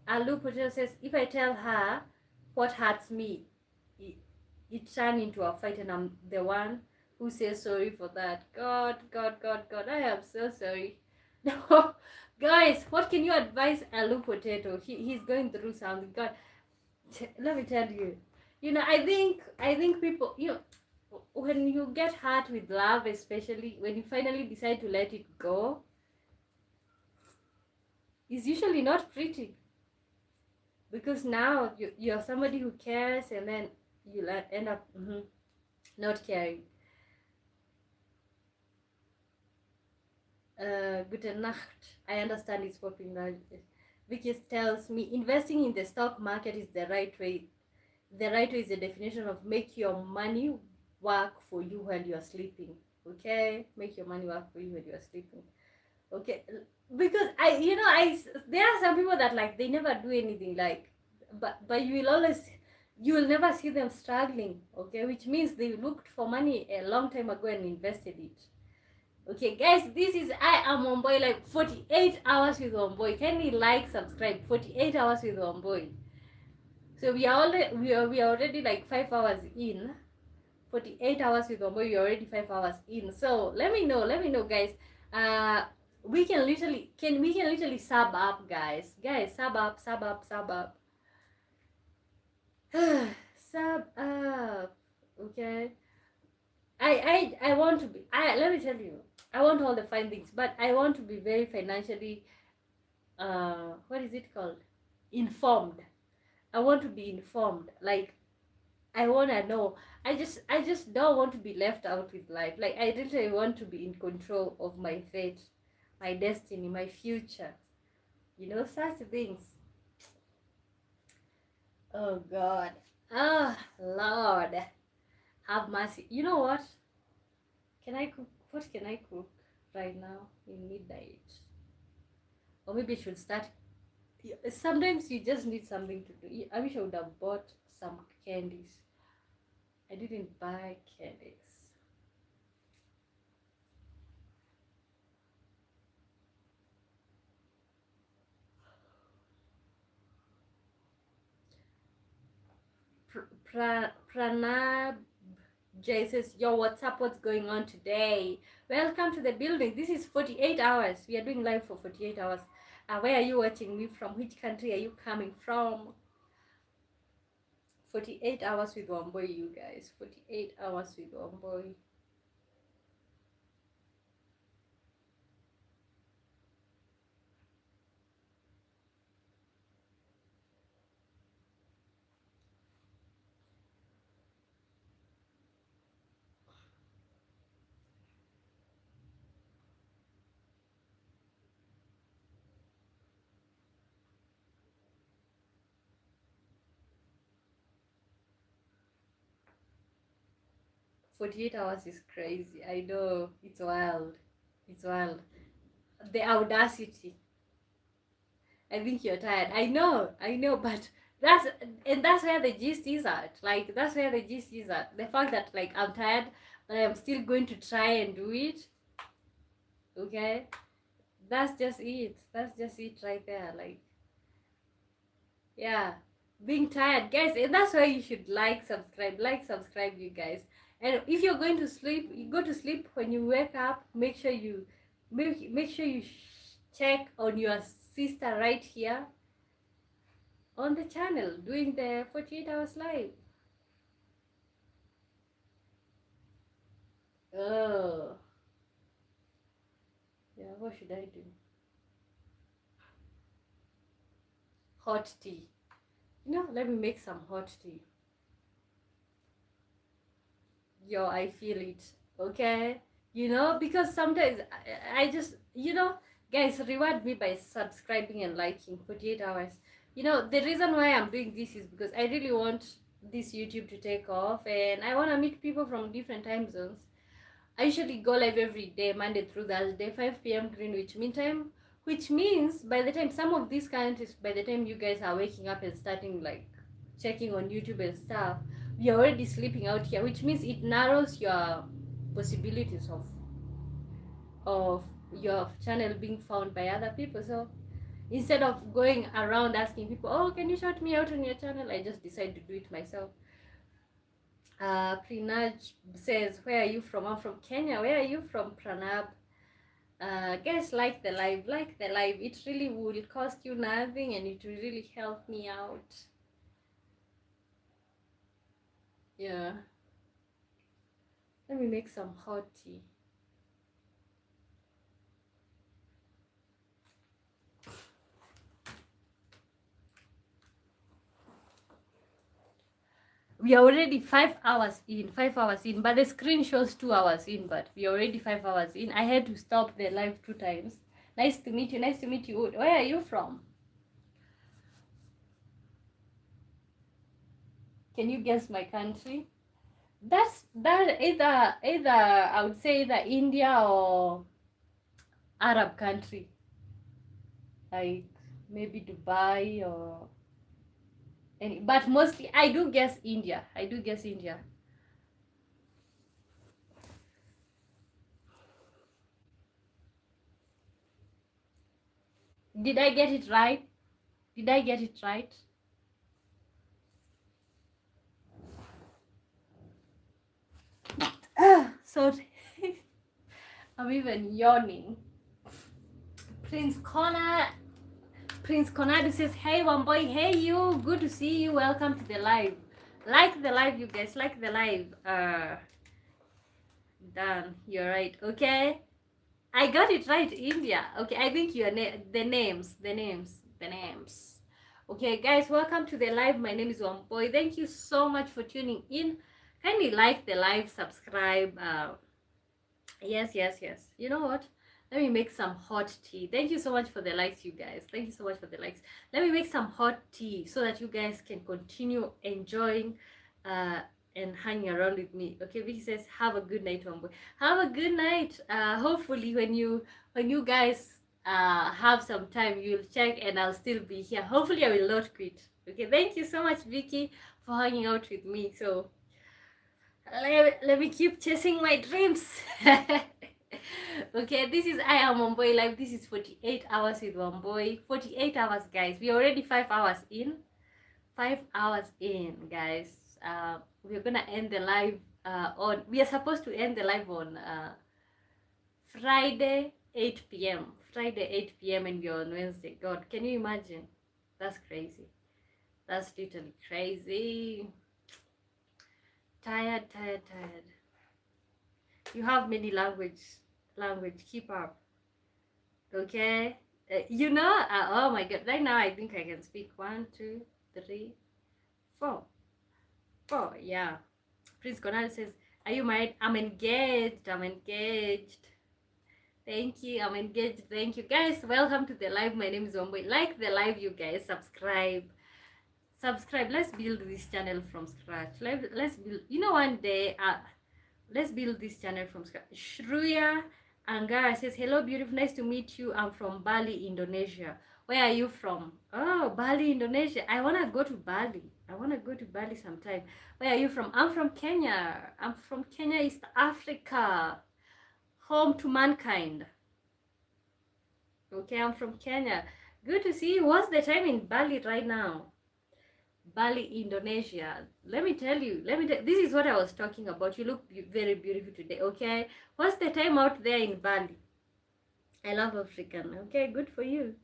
Alu Potato says, if I tell her what hurts me, it turned into a fight, and I'm the one who says sorry for that. God, God, God, God, I am so sorry. No, guys, what can you advise Alu Potato? He's going through something. God, let me tell you. I think people, when you get hurt with love, especially when you finally decide to let it go, it's usually not pretty, because now you're somebody who cares, and then you end up not caring. Guten Nacht. I understand it's popping now. Vicky tells me investing in the stock market is the right way. The right way is the definition of make your money work for you while you're sleeping. Okay, make your money work for you while you're sleeping. Okay, because there are some people that like they never do anything, like, but you will never see them struggling. Okay, which means they looked for money a long time ago and invested it. Okay, guys, this is I am Wambui, like 48 hours with Wambui. Can we like, subscribe? 48 hours with Wambui. So we are already like 5 hours in. 48 hours with Wambui, we're already 5 hours in. So let me know, guys. We can literally sub up, guys. Guys, sub up. Sub up. Okay. I want to be. Let me tell you. I want all the fine things, but I want to be very financially, what is it called? Informed. I want to be informed. Like, I wanna know. I just don't want to be left out with life. Like, I literally want to be in control of my fate, my destiny, my future. Such things. Oh God. Oh Lord. Have mercy. You know what? Can I cook? What can I cook right now in midnight? Or maybe I should start. Sometimes you just need something to do. I wish I would have bought some candies. I didn't buy candies. Pranab Jay says, yo, what's up? What's going on today? Welcome to the building. This is 48 hours. We are doing live for 48 hours. Where are you watching me from? Which country are you coming from? 48 hours with Wambui, you guys. 48 hours with Wambui. "48 hours is crazy. I know. It's wild. It's wild. The audacity. I think you're tired. I know, but that's where the gist is at. Like, that's where the gist is at. The fact that, like, I'm tired, but I'm still going to try and do it. Okay? That's just it. That's just it right there. Like, yeah. Being tired, guys, and that's why you should like, subscribe, you guys. And if you're going to sleep, you go to sleep. When you wake up, make sure you check on your sister right here on the channel doing the 48 hours live. Oh, yeah, what should I do? Hot tea. Let me make some hot tea. Yo, I feel it. Okay? Because sometimes I just, guys, reward me by subscribing and liking 48 hours. The reason why I'm doing this is because I really want this YouTube to take off, and I want to meet people from different time zones. I usually go live every day, Monday through Thursday, 5 p.m. Greenwich Mean Time, which means by the time some of these countries, by the time you guys are waking up and starting, like, checking on YouTube and stuff, we are already sleeping out here, which means it narrows your possibilities of your channel being found by other people. So instead of going around asking people, oh, can you shout me out on your channel, I just decide to do it myself. Prinaj says, where are you from? I'm from Kenya. Where are you from, Pranab? Guys, like the live, like the live. It really will cost you nothing and it will really help me out. Yeah. Let me make some hot tea. We are already 5 hours in, 5 hours in, but the screen shows 2 hours in, but we are already 5 hours in. I had to stop the live 2 times. Nice to meet you. Nice to meet you. Where are you from? Can you guess my country? That either I would say either India or Arab country, like maybe Dubai or any, but mostly I do guess India. I do guess India. Did I get it right? Did I get it right? So I'm even yawning. Prince Conadu says, hey Wambui, hey you, good to see you, welcome to the live. Like the live, you guys, like the live. Done, you're right, okay? I got it right, India. Okay, I think your the names. Okay, guys, welcome to the live. My name is Wambui. Thank you so much for tuning in. Kindly like the live, subscribe. Yes. You know what? Let me make some hot tea. Thank you so much for the likes, you guys. Thank you so much for the likes. Let me make some hot tea so that you guys can continue enjoying and hanging around with me. Okay, Vicky says, have a good night, Wambui. Have a good night. Hopefully when you guys have some time, you'll check and I'll still be here. Hopefully I will not quit. Okay, thank you so much, Vicky, for hanging out with me. So let me keep chasing my dreams. Okay, this is I am Wambui live. This is 48 hours with Wambui. 48 hours, guys. We are already 5 hours in. 5 hours in, guys. We're gonna end the live on, we are supposed to end the live on Friday 8 p.m. Friday 8 p.m. and we're on Wednesday. God, can you imagine? That's crazy. That's literally crazy. Tired. You have many language. Keep up. Okay. Oh my God. Right now, I think I can speak 1, 2, 3, 4. Yeah. Prince Conal says, are you married? I'm engaged. Thank you. I'm engaged. Thank you, guys. Welcome to the live. My name is Wambui. Like the live, you guys. Subscribe. Let's build this channel from scratch. Let's build. One day, let's build this channel from scratch. Shruya Angara says, hello, beautiful. Nice to meet you. I'm from Bali, Indonesia. Where are you from? Oh, Bali, Indonesia. I want to go to Bali sometime. Where are you from? I'm from Kenya. East Africa. Home to mankind. Okay, I'm from Kenya. Good to see you. What's the time in Bali right now? Bali, Indonesia. Let me tell you, this is what I was talking about. You look very beautiful today, okay? What's the time out there in Bali? I love African. Okay, good for you.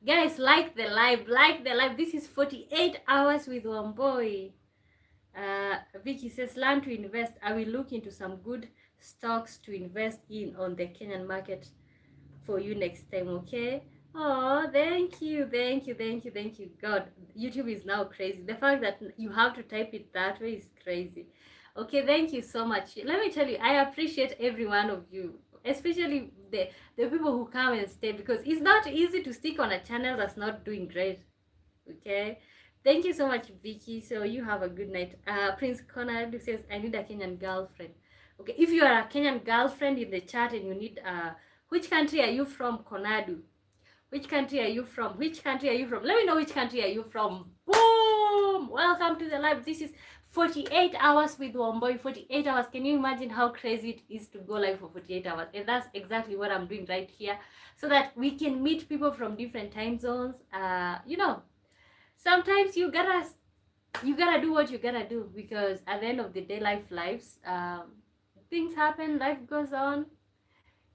Guys, like the live. This is 48 hours with Wambui. Vicky says, learn to invest. I will look into some good stocks to invest in on the Kenyan market for you next time, okay? Oh, thank you. God, YouTube is now crazy. The fact that you have to type it that way is crazy. Okay, thank you so much. Let me tell you, I appreciate every one of you, especially the people who come and stay, because it's not easy to stick on a channel that's not doing great. Okay, thank you so much, Vicky. So you have a good night. Prince Conrad says, I need a Kenyan girlfriend. Okay, if you are a Kenyan girlfriend in the chat and you need which country are you from, Konadu? Which country are you from? Let me know which country are you from. Boom! Welcome to the live. This is 48 hours with Wambui. 48 hours. Can you imagine how crazy it is to go live for 48 hours? And that's exactly what I'm doing right here, so that we can meet people from different time zones. Sometimes you gotta you gotta do what you gotta do, because at the end of the day, lives, things happen, life goes on.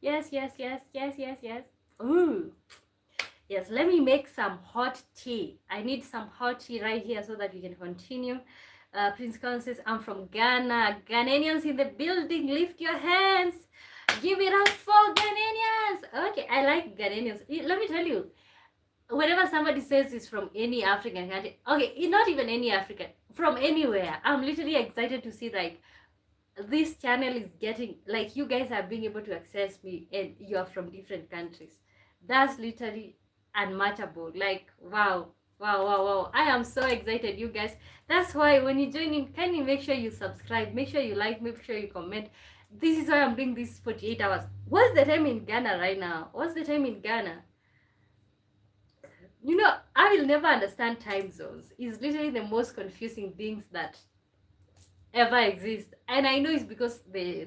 Yes, yes, yes, yes, yes, yes. Ooh, yes, let me make some hot tea. I need some hot tea right here so that we can continue. Prince Colin says, I'm from Ghana. Ghanaians in the building, lift your hands. Give it up for Ghanaians. Okay, I like Ghanaians. Let me tell you, whenever somebody says it's from any African country, okay, not even any African, from anywhere, I'm literally excited to see, like, this channel is getting, like, you guys are being able to access me and you are from different countries. That's literally unmatchable. Like, wow, wow, wow, wow. I am so excited, you guys. That's why when you join in, kindly make sure you subscribe, make sure you like, make sure you comment. This is why I'm doing this 48 hours. What's the time in Ghana right now? What's the time in Ghana? You know, I will never understand time zones. It's literally the most confusing things that ever exist. And I know it's because the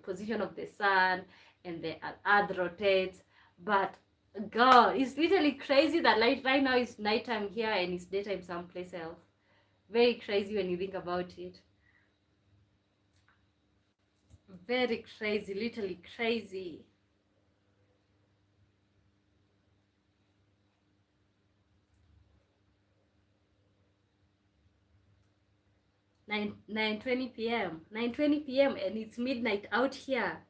position of the sun and the earth rotates. But God, it's literally crazy that, like, right now it's nighttime here and it's daytime someplace else. Very crazy when you think about it. Very crazy, literally crazy. 9:20 p.m. 9:20 p.m. and it's midnight out here.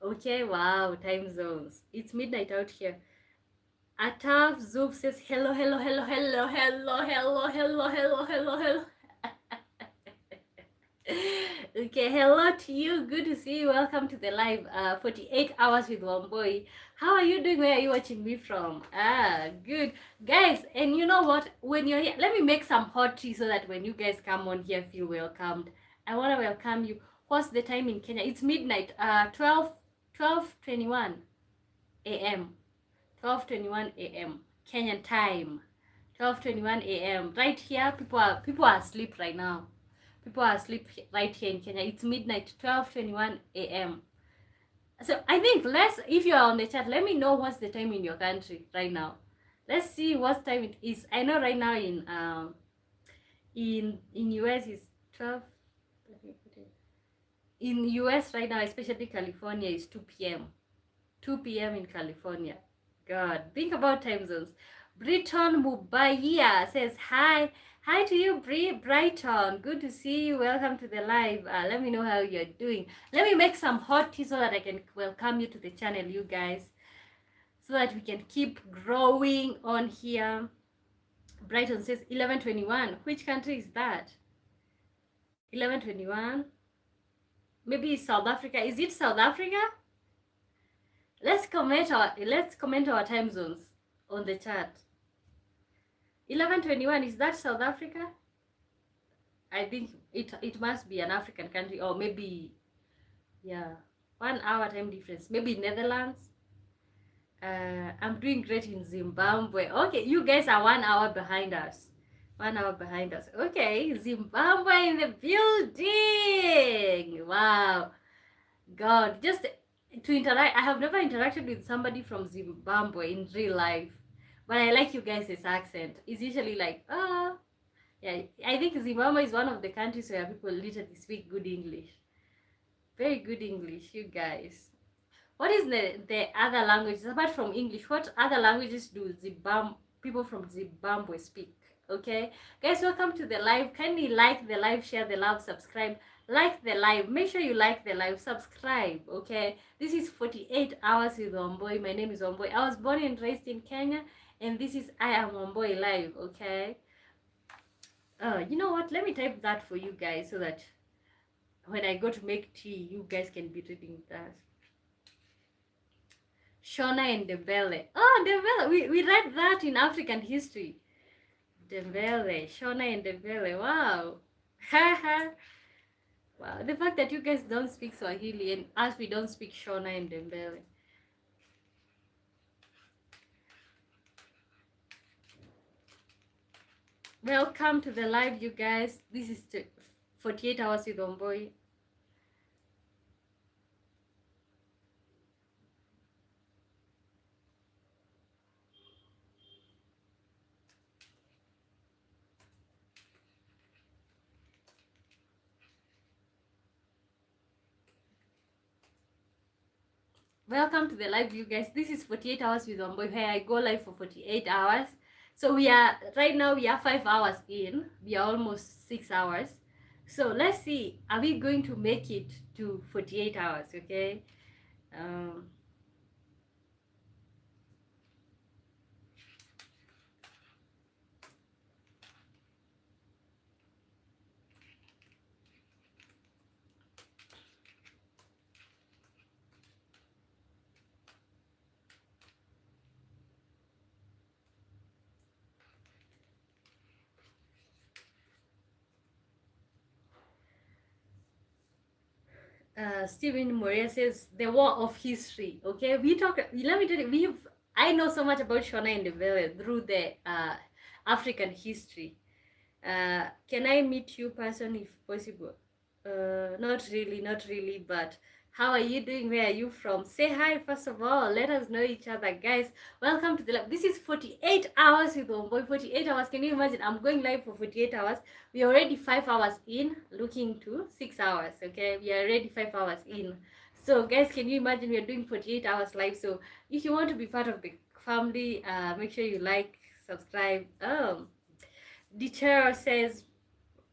Okay, wow, time zones. It's midnight out here. Ataf Zub says hello, hello, hello, hello, hello, hello, hello, hello, hello, hello. Okay, hello to you. Good to see you. Welcome to the live 48 hours with Wambui. How are you doing? Where are you watching me from? Ah, good. Guys, and you know what? When you're here, let me make some hot tea so that when you guys come on here, feel welcomed. I want to welcome you. What's the time in Kenya? It's midnight, 12:21 a.m. 12:21 a.m. Kenyan time. 12:21 a.m. Right here, people are asleep right now. People are asleep right here in Kenya. It's midnight, 12:21 a.m. So I think, if you are on the chat, let me know what's the time in your country right now. Let's see what time it is. I know right now in US is 12. In US right now, especially California, is 2 p.m. 2 p.m. in California. God, think about time zones. Briton Mubaya says hi. Hi to you, Brighton. Good to see you. Welcome to the live. Let me know how you're doing. Let me make some hot tea so that I can welcome you to the channel, you guys, so that we can keep growing on here. Brighton says 11:21. Which country is that? 11:21. Maybe South Africa. Is it South Africa? Let's comment our time zones on the chat. 11:21, is that South Africa? I think it must be an African country, or maybe, yeah, 1 hour time difference. Maybe Netherlands. I'm doing great in Zimbabwe. Okay, you guys are 1 hour behind us. 1 hour behind us. Okay, Zimbabwe in the building. Wow. God, just to interact. I have never interacted with somebody from Zimbabwe in real life, but I like you guys' accent. It's usually like, oh, yeah. I think Zimbabwe is one of the countries where people literally speak good English. Very good English, you guys. What is the other languages apart from English? What other languages do people from Zimbabwe speak? Okay, guys, welcome to the live. Kindly like the live, share the love, subscribe. Like the live. Make sure you like the live. Subscribe. Okay. This is 48 hours with Wambui. My name is Wambui. I was born and raised in Kenya, and this is I Am Wambui Live. Okay. You know what? Let me type that for you guys so that when I go to make tea, you guys can be reading that. Shona and Dembele. Oh, Dembele. We read that in African history. Dembele. Shona and Dembele. Wow. Haha. Wow. The fact that you guys don't speak Swahili and us, we don't speak Shona and Dembele. Welcome to the live, you guys. This is 48 hours with Wambui. Welcome to the live, you guys. This is 48 hours with Wambui, where I go live for 48 hours. So we are right now, we are 5 hours in. We are almost 6 hours. So let's see, are we going to make it to 48 hours? Okay. Um, Stephen Moria says the war of history. Okay, we talk. Let me tell you, I know so much about Shona and the Valley through the African history. Can I meet you person if possible? Not really, not really, but how are you doing? Where are you from? Say hi first of all. Let us know each other, guys. Welcome to the live. This is 48 hours with Wambui. 48 hours. Can you imagine? I'm going live for 48 hours. We are already 5 hours in, looking to 6 hours. Okay, we are already 5 hours in. So, guys, can you imagine we are doing 48 hours live? So, if you want to be part of the family, make sure you like, subscribe. Deter says,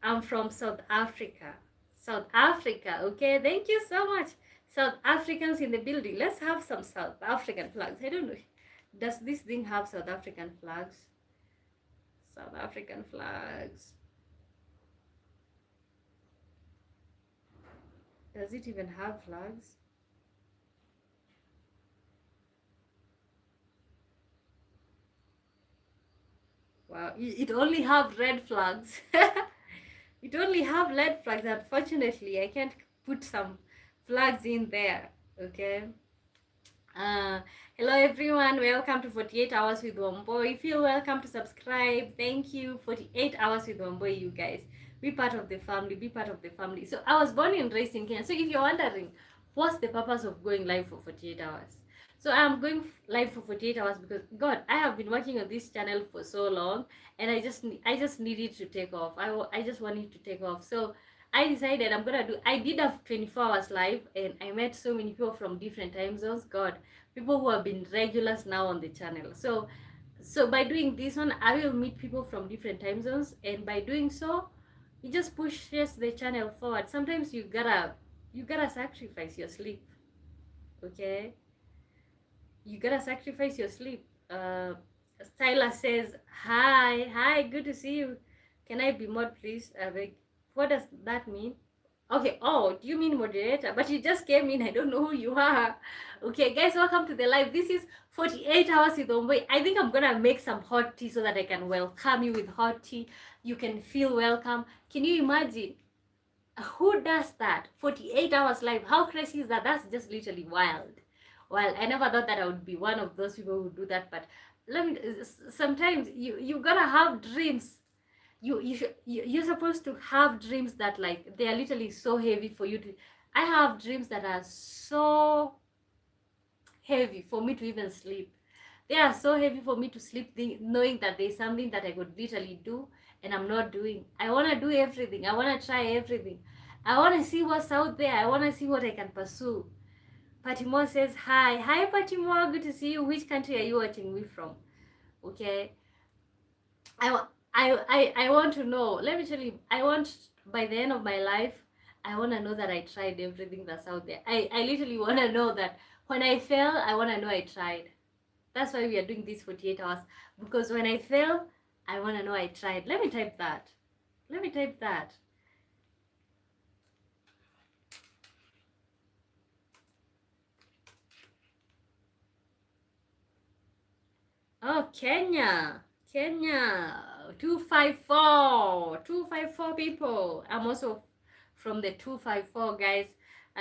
I'm from South Africa. South Africa, okay? Thank you so much. South Africans in the building. Let's have some South African flags. I don't know. Does this thing have South African flags? South African flags. Does it even have flags? Wow, it only have red flags. It only have red flags. Unfortunately, I can't put some flags in there. Okay. Uh, Hello everyone, welcome to 48 hours with Wambui. Feel welcome to subscribe. Thank you. 48 hours with Wambui, you guys. Be part of the family, be part of the family. So I was born and raised in Kenya. So if you're wondering, what's the purpose of going live for 48 hours? So I'm going live for 48 hours because God, I have been working on this channel for so long, and I just needed to take off. I just wanted to take off. So I decided I'm gonna do. I did a 24 hours live, and I met so many people from different time zones. God, people who have been regulars now on the channel. So by doing this one, I will meet people from different time zones, and by doing so, it just pushes the channel forward. Sometimes you gotta sacrifice your sleep. Okay, you gotta sacrifice your sleep. Styla says, hi, good to see you. Can I be mod, please? What does that mean? Okay, oh, do you mean moderator? But you just came in, I don't know who you are. Okay, guys, welcome to the live. This is 48 hours with Wambui. I think I'm gonna make some hot tea so that I can welcome you with hot tea. You can feel welcome. Can you imagine? Who does that? 48 hours live. How crazy is that? That's just literally wild. Well, I never thought that I would be one of those people who do that, but let me sometimes you gotta have dreams. You're supposed to have dreams that, like, they are literally so heavy for you to. I have dreams that are so heavy for me to even sleep. They are so heavy for me to sleep, knowing that there's something that I could literally do and I'm not doing. I want to do everything. I want to try everything. I want to see what's out there. I want to see what I can pursue. Patimo says hi. Hi, Patimo. Good to see you. Which country are you watching me from? Okay. I want to know. Let me tell you. I want, by the end of my life, I want to know that I tried everything that's out there. I literally want to know that when I fail, I want to know I tried. That's why we are doing this 48 hours. Because when I fail, I want to know I tried. Let me type that. Let me type that. Oh, Kenya. Kenya. 254. 254 people. I'm also from the 254, guys.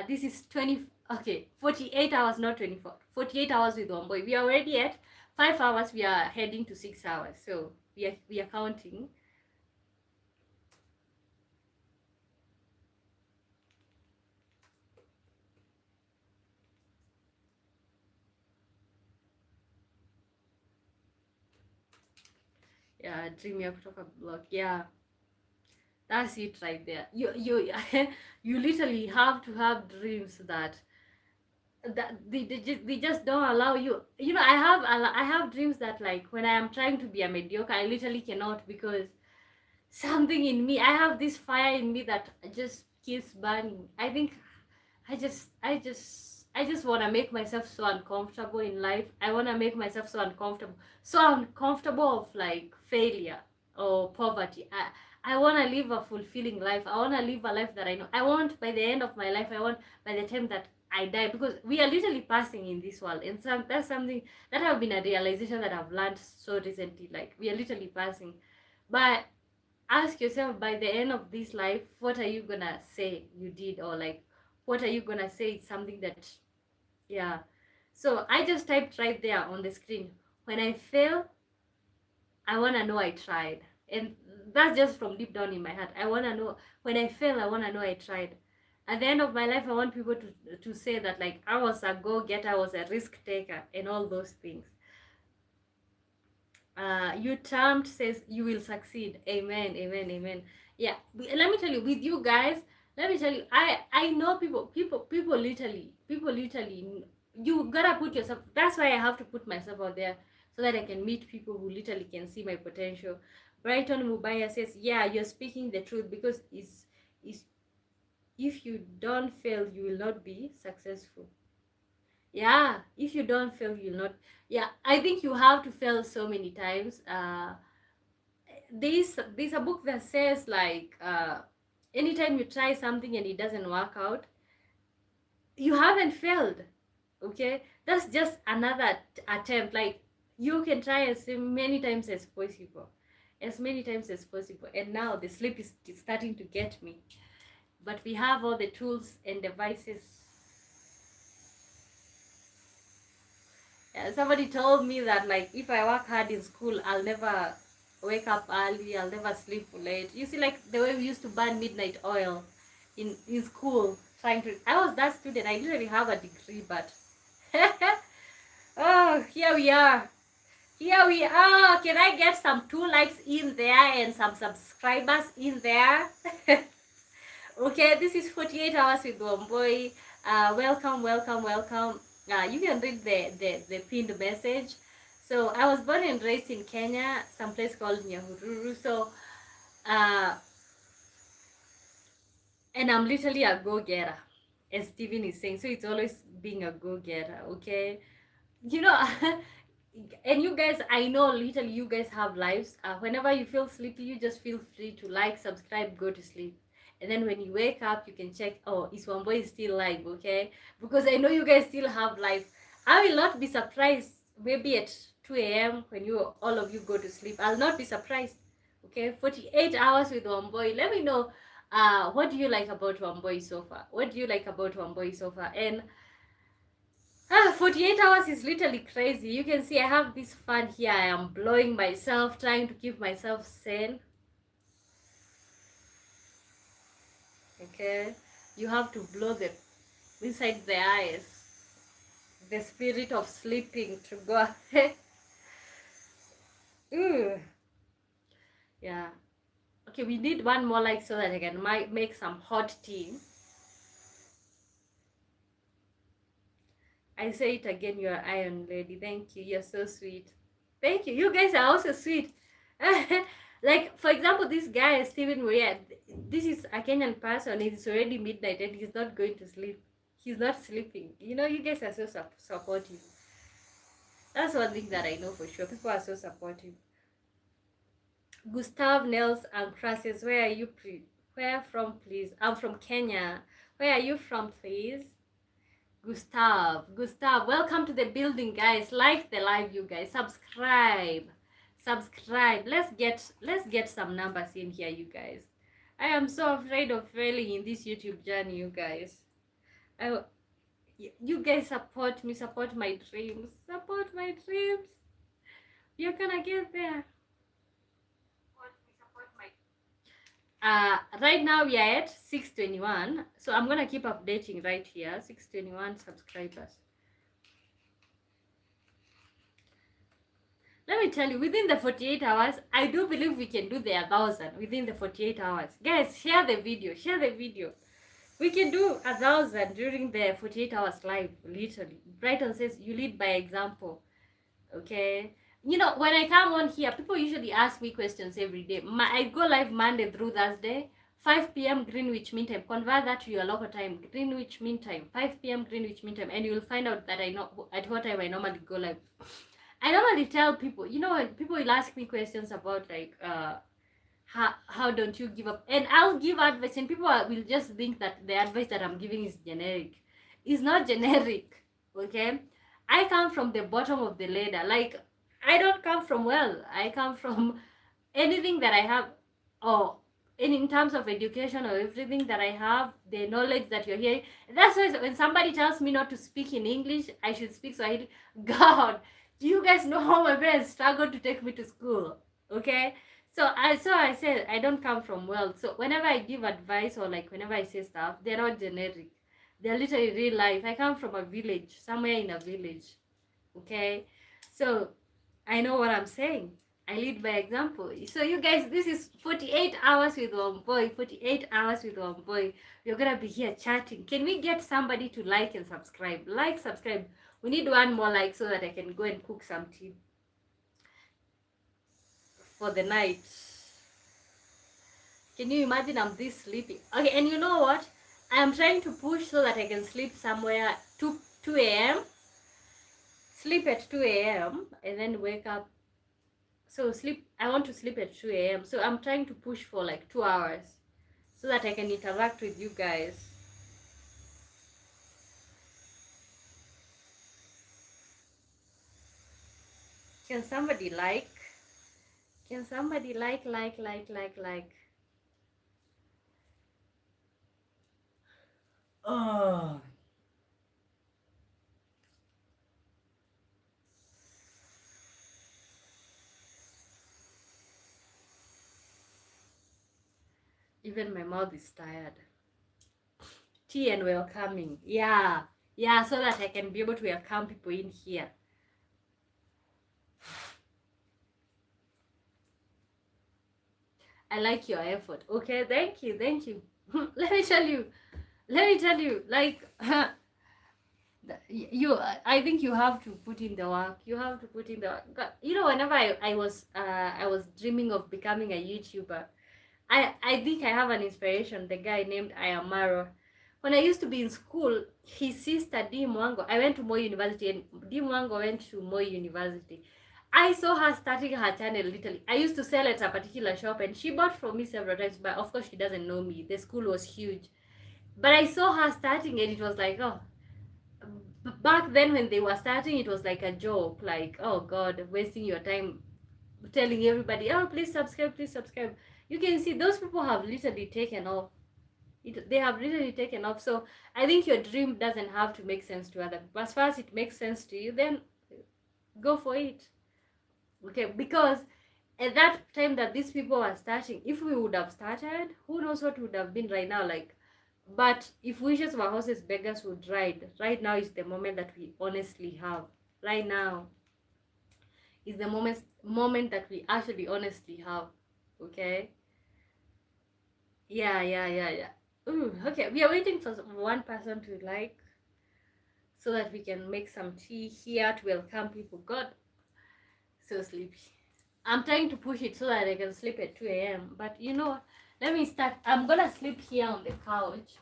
This is 20. Okay, 48 hours, not 24. 48 hours with Wambui. We are already at 5 hours. We are heading to 6 hours. So we are counting. Yeah, dream your photographer blog. Yeah, that's it right there. You you literally have to have dreams that that they just don't allow you. You know, I have dreams that, like, when I am trying to be a mediocre, I literally cannot, because something in me, I have this fire in me that just keeps burning. I think I just want to make myself so uncomfortable in life. I want to make myself so uncomfortable of, like, failure or poverty. I want to live a fulfilling life. I want to live a life that I know. I want, by the end of my life, I want, by the time that I die, because we are literally passing in this world, and that's something that have been a realization that I've learned so recently. Like, we are literally passing, but ask yourself, by the end of this life, what are you gonna say you did, or, like, what are you gonna say it's something that, yeah. So I just typed right there on the screen, when I fail, I want to know I tried. And that's just from deep down in my heart. I want to know, when I fail, I want to know I tried. At the end of my life, I want people to say that, like, I was a go-getter, I was a risk taker, and all those things. You termed says you will succeed. Amen, amen, amen. Yeah, let me tell you, with you guys, let me tell you, I know people literally, you gotta put yourself. That's why I have to put myself out there, so that I can meet people who literally can see my potential. Brighton Mubaya says, yeah, you're speaking the truth, because is if you don't fail, you will not be successful. Yeah, if you don't fail, you'll not. Yeah, I think you have to fail so many times. There's a book that says, like, anytime you try something and it doesn't work out, you haven't failed. Okay, that's just another attempt. Like, you can try as many times as possible, and now the sleep is starting to get me, but we have all the tools and devices. Yeah, somebody told me that, like, if I work hard in school, I'll never wake up early, I'll never sleep late. You see, like, the way we used to burn midnight oil in school, trying to. I was that student. I didn't really have a degree, but oh, here we are. Here we are. Can I get some 2 likes in there and some subscribers in there? Okay, this is 48 hours with Wambui. Welcome, welcome, welcome. You can read the pinned message. So I was born and raised in Kenya, some place called Nyahururu. So, and I'm literally a go-getter, as Steven is saying. So it's always being a go-getter, okay? You know, and you guys, I know literally you guys have lives. Whenever you feel sleepy, you just feel free to like, subscribe, go to sleep. And then when you wake up, you can check, oh, is Wambui still live, okay? Because I know you guys still have life. I will not be surprised, maybe at 2 a.m. when all of you go to sleep. I'll not be surprised, okay? 48 hours with Wambui. Let me know, what do you like about Wambui so far? What do you like about Wambui so far? And 48 hours is literally crazy. You can see I have this fan here. I am blowing myself, trying to keep myself sane. Okay, you have to blow the inside the eyes, the spirit of sleeping to go away. Ooh. Yeah. Okay, we need one more like, so that I can make some hot tea. I say it again, you're Iron Lady. Thank you. You're so sweet. Thank you. You guys are also sweet. Like, for example, this guy, Stephen Maria, this is a Kenyan person. It's already midnight and he's not going to sleep. He's not sleeping. You know, you guys are so supportive. That's one thing that I know for sure. People are so supportive. Gustav Nels and Crasses, where are you? Where from, please? I'm from Kenya. Where are you from, please? Gustav, welcome to the building, guys. Like the live, you guys. Subscribe. Let's get some numbers in here, you guys. I am so afraid of failing in this YouTube journey, you guys. You guys support me, support my dreams. You're gonna get there. Right now we are at 621, so I'm gonna keep updating right here. 621 subscribers. Let me tell you, within the 48 hours, I do believe we can do the 1,000 within the 48 hours. Guys, share the video. We can do 1,000 during the 48 hours live, literally. Brighton says you lead by example. Okay. You know, when I come on here, people usually ask me questions every day. I go live Monday through Thursday, 5 p.m. Greenwich Mean Time. Convert that to your local time, Greenwich Mean Time, 5 p.m. Greenwich Mean Time, and you will find out that I know at what time I normally go live. I normally tell people, you know, when people will ask me questions about like how don't you give up, and I'll give advice, and people will just think that the advice that I'm giving is generic. It's not generic. Okay, I come from the bottom of the ladder. Like, I don't come from well, I come from anything that I have, or in terms of education, or everything that I have, the knowledge that you're hearing. That's why when somebody tells me not to speak in English, I should speak Swahili. God, do you guys know how my parents struggled to take me to school? Okay, so I said I don't come from wealth. So whenever I give advice, or like whenever I say stuff, they're not generic. They're literally real life. I come from a village, somewhere in a village. Okay, so I know what I'm saying. I lead by example. So you guys, this is 48 hours with Wambui. 48 hours with Wambui. We're gonna be here chatting. Can we get somebody to like and subscribe? Like, subscribe. We need one more like so that I can go and cook some tea for the night. Can you imagine I'm this sleepy? Okay, and you know what? I'm trying to push so that I can sleep somewhere 2 a.m. Sleep at 2 a.m. and then wake up. So I want to sleep at 2 a.m. So I'm trying to push for like 2 hours so that I can interact with you guys. Can somebody like? Can somebody like? Oh. Even my mouth is tired. Tea and welcoming. Yeah. Yeah, so that I can be able to welcome people in here. I like your effort. Okay, thank you. Let me tell you, like, I think you have to put in the work. You have to put in the work. You know, whenever I was dreaming of becoming a YouTuber, I think I have an inspiration, the guy named Ayamaro. When I used to be in school, his sister D Mwango, I went to Moi University, and D Mwango went to Moi University. I saw her starting her channel literally. I used to sell at a particular shop, and she bought from me several times, but of course she doesn't know me. The school was huge. But I saw her starting, and it was like, oh, back then when they were starting, it was like a joke, like, oh God, wasting your time telling everybody, oh, please subscribe, please subscribe. You can see those people have literally taken off. They have literally taken off. So I think your dream doesn't have to make sense to other people. As far as it makes sense to you, then go for it. Okay, because at that time that these people were starting, if we would have started, who knows what would have been right now. Like, but if wishes were horses, beggars would ride. Right now is the moment that we honestly have. Right now is the moment that we actually honestly have. Okay. Yeah. Ooh, okay, we are waiting for one person to like, so that we can make some tea here to welcome people. God, so sleepy. I'm trying to push it so that I can sleep at 2 a.m. But you know, let me start. I'm gonna sleep here on the couch.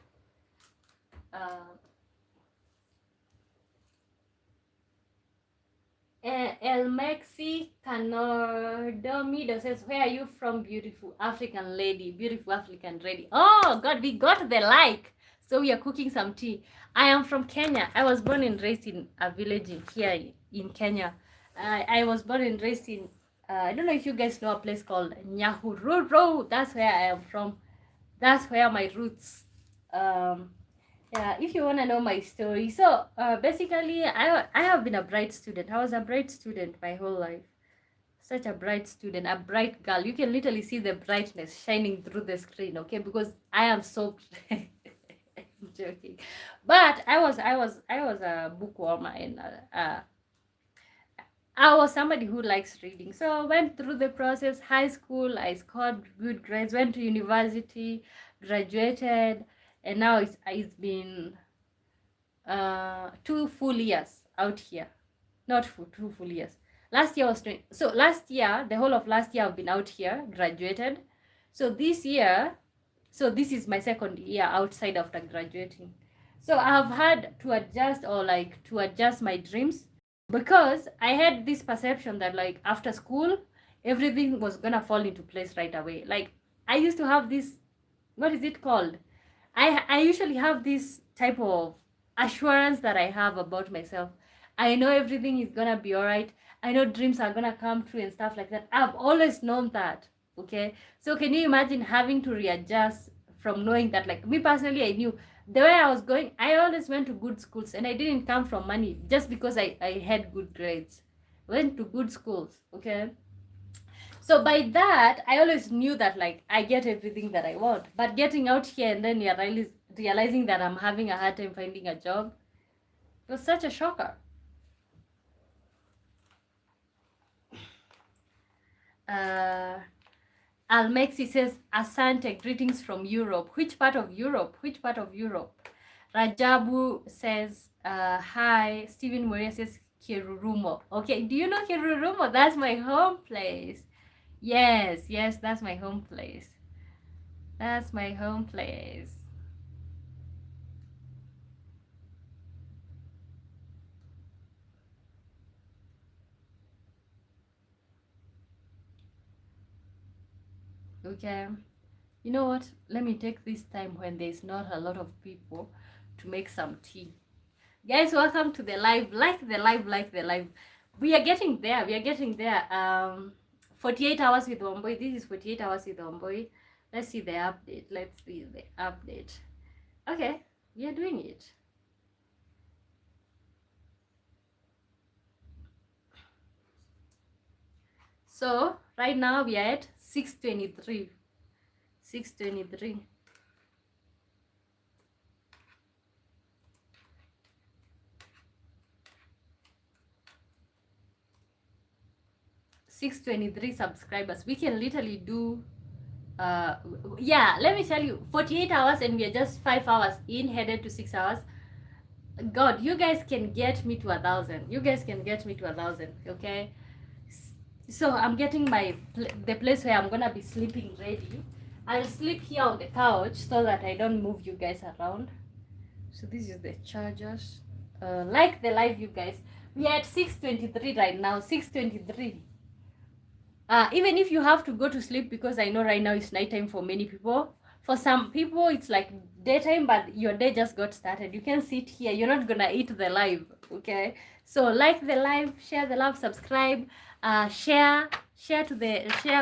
El Mexi Canordomido says, where are you from, beautiful African lady? Beautiful African lady. Oh, God, we got the like. So we are cooking some tea. I am from Kenya. I was born and raised in a village here in Kenya. I was born and raised in, I don't know if you guys know a place called Nyahururu. That's where I am from. That's where my roots. Yeah, if you want to know my story. So basically, I have been a bright student. I was a bright student my whole life. Such a bright student, a bright girl. You can literally see the brightness shining through the screen, okay? Because I am so I'm joking. But I was a bookwormer, and I was somebody who likes reading. So I went through the process. High school, I scored good grades, went to university, graduated, and now it's been 2 full years out here. Not for 2 full years. Last year was 20, so last year, the whole of last year I've been out here, graduated. So this year, so this is my second year outside after graduating. So I've had to adjust, or like to adjust my dreams, because I had this perception that like after school everything was gonna fall into place right away. Like I used to have this, what is it called, I usually have this type of assurance that I have about myself. I know everything is gonna be all right. I know dreams are gonna come true and stuff like that. I've always known that. Okay, so can you imagine having to readjust from knowing that? Like me personally, I knew the way I was going. I always went to good schools, and I didn't come from money just because I had good grades. Went to good schools. Okay, so by that I always knew that like I get everything that I want. But getting out here and then you're realizing that I'm having a hard time finding a job, it was such a shocker. uh Almexi says, Asante, greetings from Europe. Which part of Europe? Which part of Europe? Rajabu says, hi. Stephen Moria says, Kirurumo. Okay, do you know Kirurumo? That's my home place. Yes, yes, that's my home place. That's my home place. Okay, you know what? Let me take this time when there's not a lot of people to make some tea. Guys, welcome to the live. Like the live, like the live. We are getting there. We are getting there. 48 hours with Wambui. This is 48 hours with Wambui. Let's see the update. Let's see the update. Okay, we are doing it. So right now we are at 6:23. 6:23. Subscribers. We can literally do yeah, let me tell you, 48 hours and we are just 5 hours in, headed to 6 hours. God, you guys can get me to 1,000. You guys can get me to 1,000. Okay, so I'm getting the place where I'm gonna be sleeping ready. I'll sleep here on the couch so that I don't move you guys around. So this is the chargers. Like the live, you guys. We are at 6:23 right now. 6:23. Even if you have to go to sleep, because I know right now it's nighttime for many people. For some people it's like daytime, but your day just got started. You can sit here. You're not gonna eat the live. Okay, so like the live, share the love, subscribe, share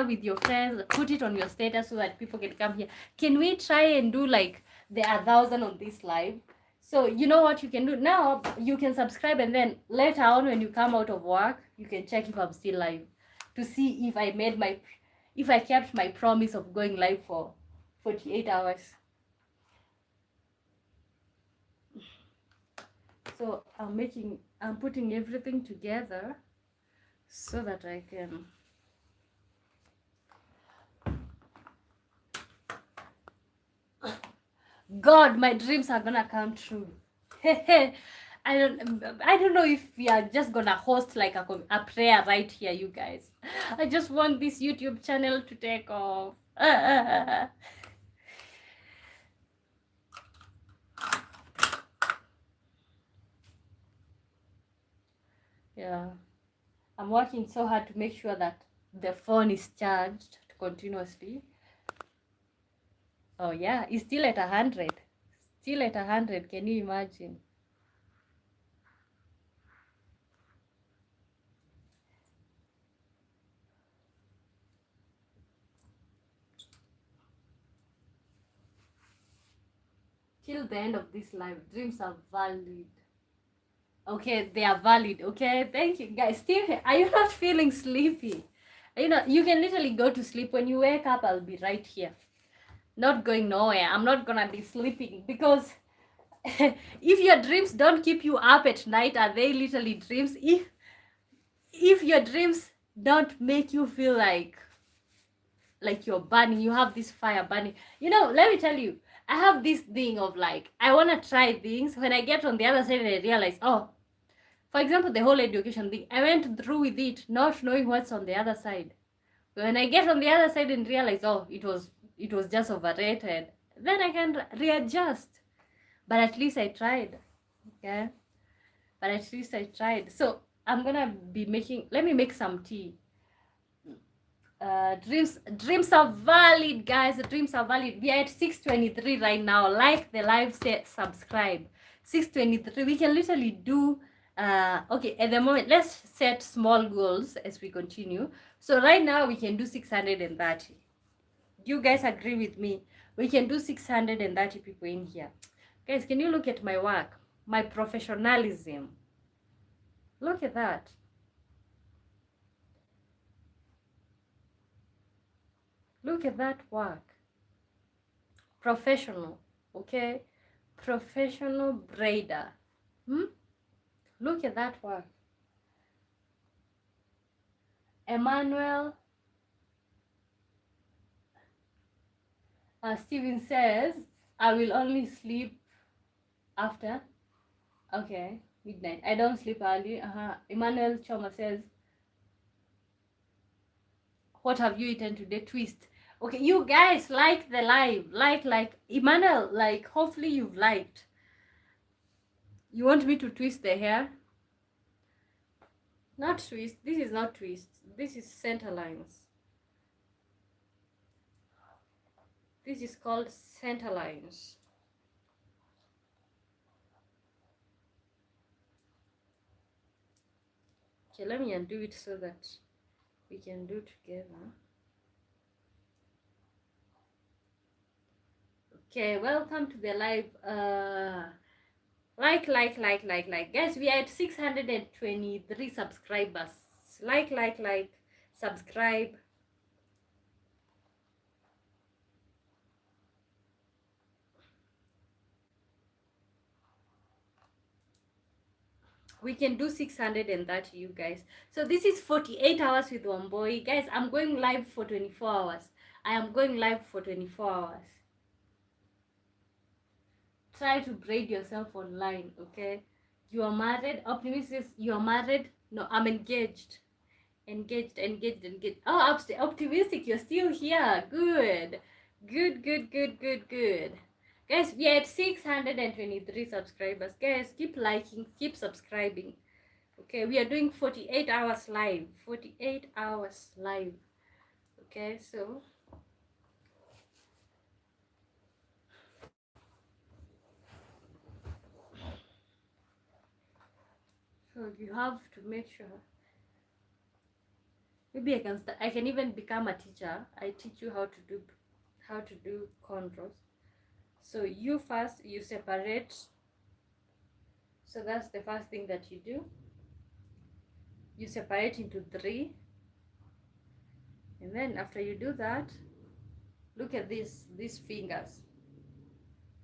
with your friends, put it on your status so that people can come here. Can we try and do like the 1,000 on this live? So you know what you can do now? You can subscribe, and then later on when you come out of work, you can check if I'm still live, to see if I kept my promise of going live for 48 hours. So I'm putting everything together so that I can God, my dreams are gonna come true. I don't know if we are just gonna host like a prayer right here, you guys. I just want this YouTube channel to take off. Yeah, I'm working so hard to make sure that the phone is charged continuously. Oh yeah, it's still at 100. Still at 100. Can you imagine? Till the end of this life, dreams are valid. Okay, they are valid. Okay, thank you guys. Still, are you not feeling sleepy? You know, you can literally go to sleep. When you wake up, I'll be right here, not going nowhere. I'm not gonna be sleeping, because if your dreams don't keep you up at night, are they literally dreams? If your dreams don't make you feel like you're burning, you have this fire burning, you know, let me tell you, I have this thing of like, I want to try things. When I get on the other side, I realize, oh, for example, the whole education thing, I went through with it, not knowing what's on the other side. When I get on the other side and realize, oh, it was just overrated, then I can readjust. But at least I tried. Okay? But at least I tried. So I'm gonna be making, let me make some tea. Dreams are valid, guys. The dreams are valid. We are at 6:23 right now. Like the live, set, subscribe. 6:23. We can literally do okay, at the moment let's set small goals as we continue. So right now we can do 630. You guys agree with me? We can do 630 people in here. Guys, can you look at my work? My professionalism. Look at that. Look at that work. Professional, okay? Professional braider. Look at that work. Emmanuel Steven says, I will only sleep after, okay, midnight. I don't sleep early. Emmanuel Choma says, what have you eaten today? Twist. Okay, you guys like the live. Like Emmanuel, like hopefully you've liked. You want me to twist the hair? Not twist. This is not twist. This is center lines. This is called center lines. Okay, let me undo it so that we can do together. Okay, welcome to the live. Like. Guys, we are at 623 subscribers. Like, subscribe. We can do 630, you guys. So this is 48 hours with Wambui. Guys, I'm going live for 24 hours. I am going live for 24 hours. Try to braid yourself online, okay? You are married. Optimistic, you are married. No, I'm engaged. Engaged. Oh, optimistic, you're still here. Good. Guys, we are at 623 subscribers. Guys, keep liking, keep subscribing. Okay, we are doing 48 hours live. 48 hours live. Okay, so you have to make sure. Maybe I can even become a teacher. I teach you how to do controls. So you first, you separate. So that's the first thing that you do. You separate into 3. And then after you do that, look at these fingers.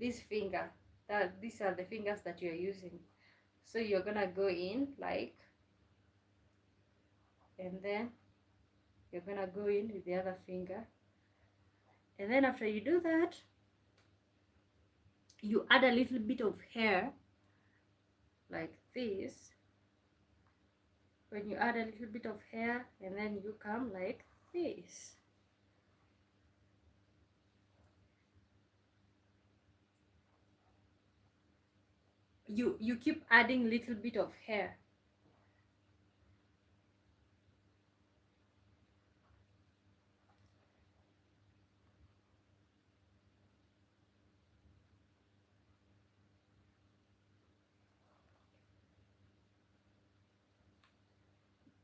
This finger. These are the fingers that you're using. So you're gonna go in like, and then you're gonna go in with the other finger. And then after you do that, you add a little bit of hair like this. When you add a little bit of hair, and then you come like this. You keep adding little bit of hair.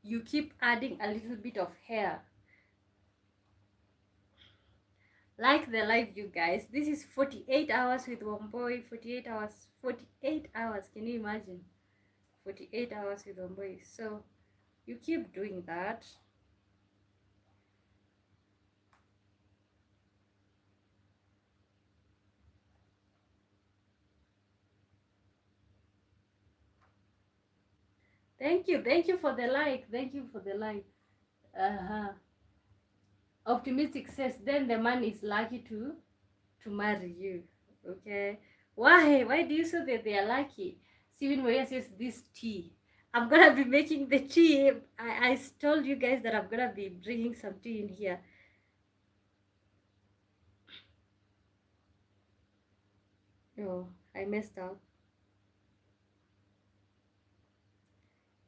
You keep adding a little bit of hair. Like the live, you guys. This is 48 hours with Wambui. 48 hours. 48 hours. Can you imagine? 48 hours with Wambui. So you keep doing that. Thank you for the like. Thank you for the like. Optimistic says then the man is lucky to marry you. Okay. Why do you say that they are lucky? Steven Moya says this tea. I'm gonna be making the tea. I told you guys that I'm gonna be bringing some tea in here. Oh, I messed up.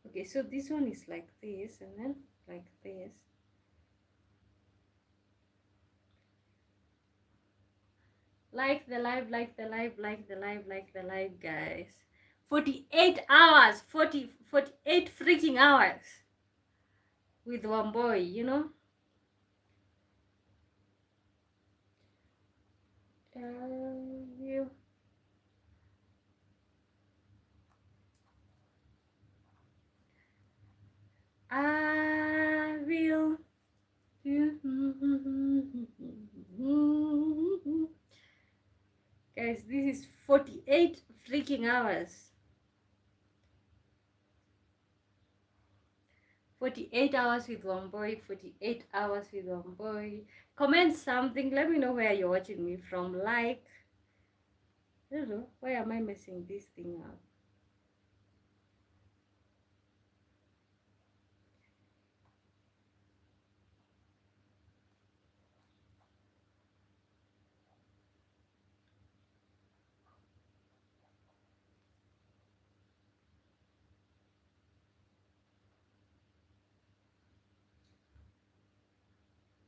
Okay, so this one is like this, and then like this. Like the live, like the live, like the live, like the live, guys. 48 hours, 48 freaking hours with Wambui, you know? You. I will. Guys, this is 48 freaking hours. 48 hours with Wambui, 48 hours with Wambui. Comment something. Let me know where you're watching me from. Like, I don't know. Why am I messing this thing up?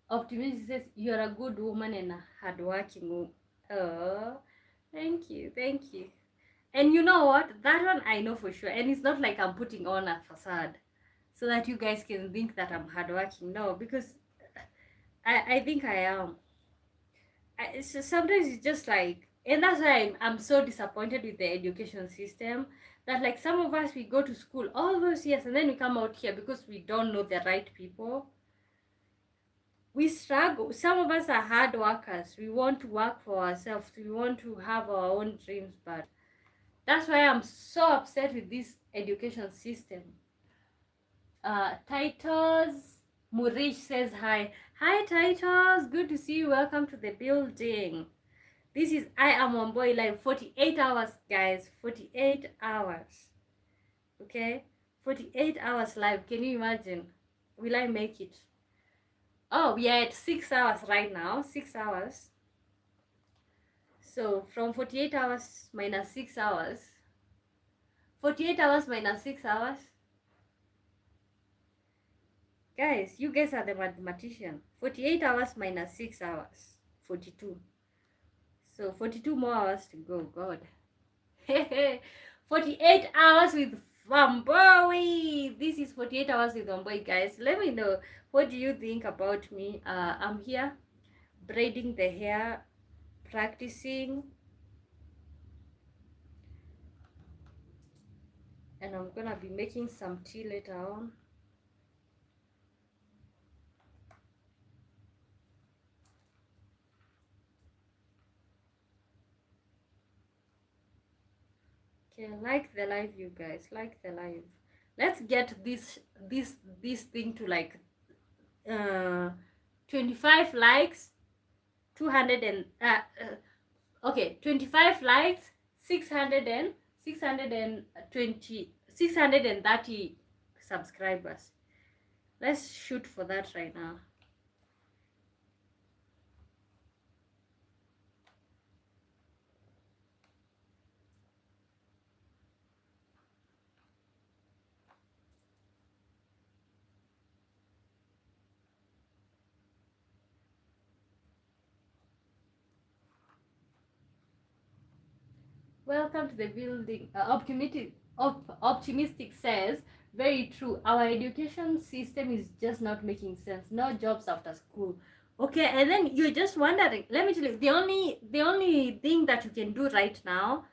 Optimistic says, you're a good woman and a hardworking woman. Oh, thank you, thank you. And you know what? That one I know for sure. And it's not like I'm putting on a facade so that you guys can think that I'm hardworking. No, because I think I am. Sometimes it's just like, and that's why I'm so disappointed with the education system. That like some of us, we go to school all those years and then we come out here because we don't know the right people. We struggle. Some of us are hard workers. We want to work for ourselves. We want to have our own dreams, but that's why I'm so upset with this education system. Titus Murish says hi. Hi Titus, good to see you. Welcome to the building. This is I am Wambui live. 48 hours, guys. 48 hours. Okay? 48 hours live. Can you imagine? Will I make it? Oh, we are at 6 hours right now. 6 hours. So from 48 hours minus 6 hours. 48 hours minus 6 hours. Guys, you guys are the mathematician. 48 hours minus 6 hours. 42. So 42 more hours to go. God. 48 hours with Wambui. This is 48 hours with Wambui, guys. Let me know, what do you think about me? I'm here braiding the hair, practicing, and I'm gonna be making some tea later on. Okay, like the live, you guys. Like the live. Let's get this thing to like 25 likes, 200 and okay, 25 likes, 600 and 620 630 subscribers. Let's shoot for that right now. Welcome to the building. Optimistic says, very true. Our education system is just not making sense. No jobs after school. Okay, and then you're just wondering. Let me tell you, the only thing that you can do right now,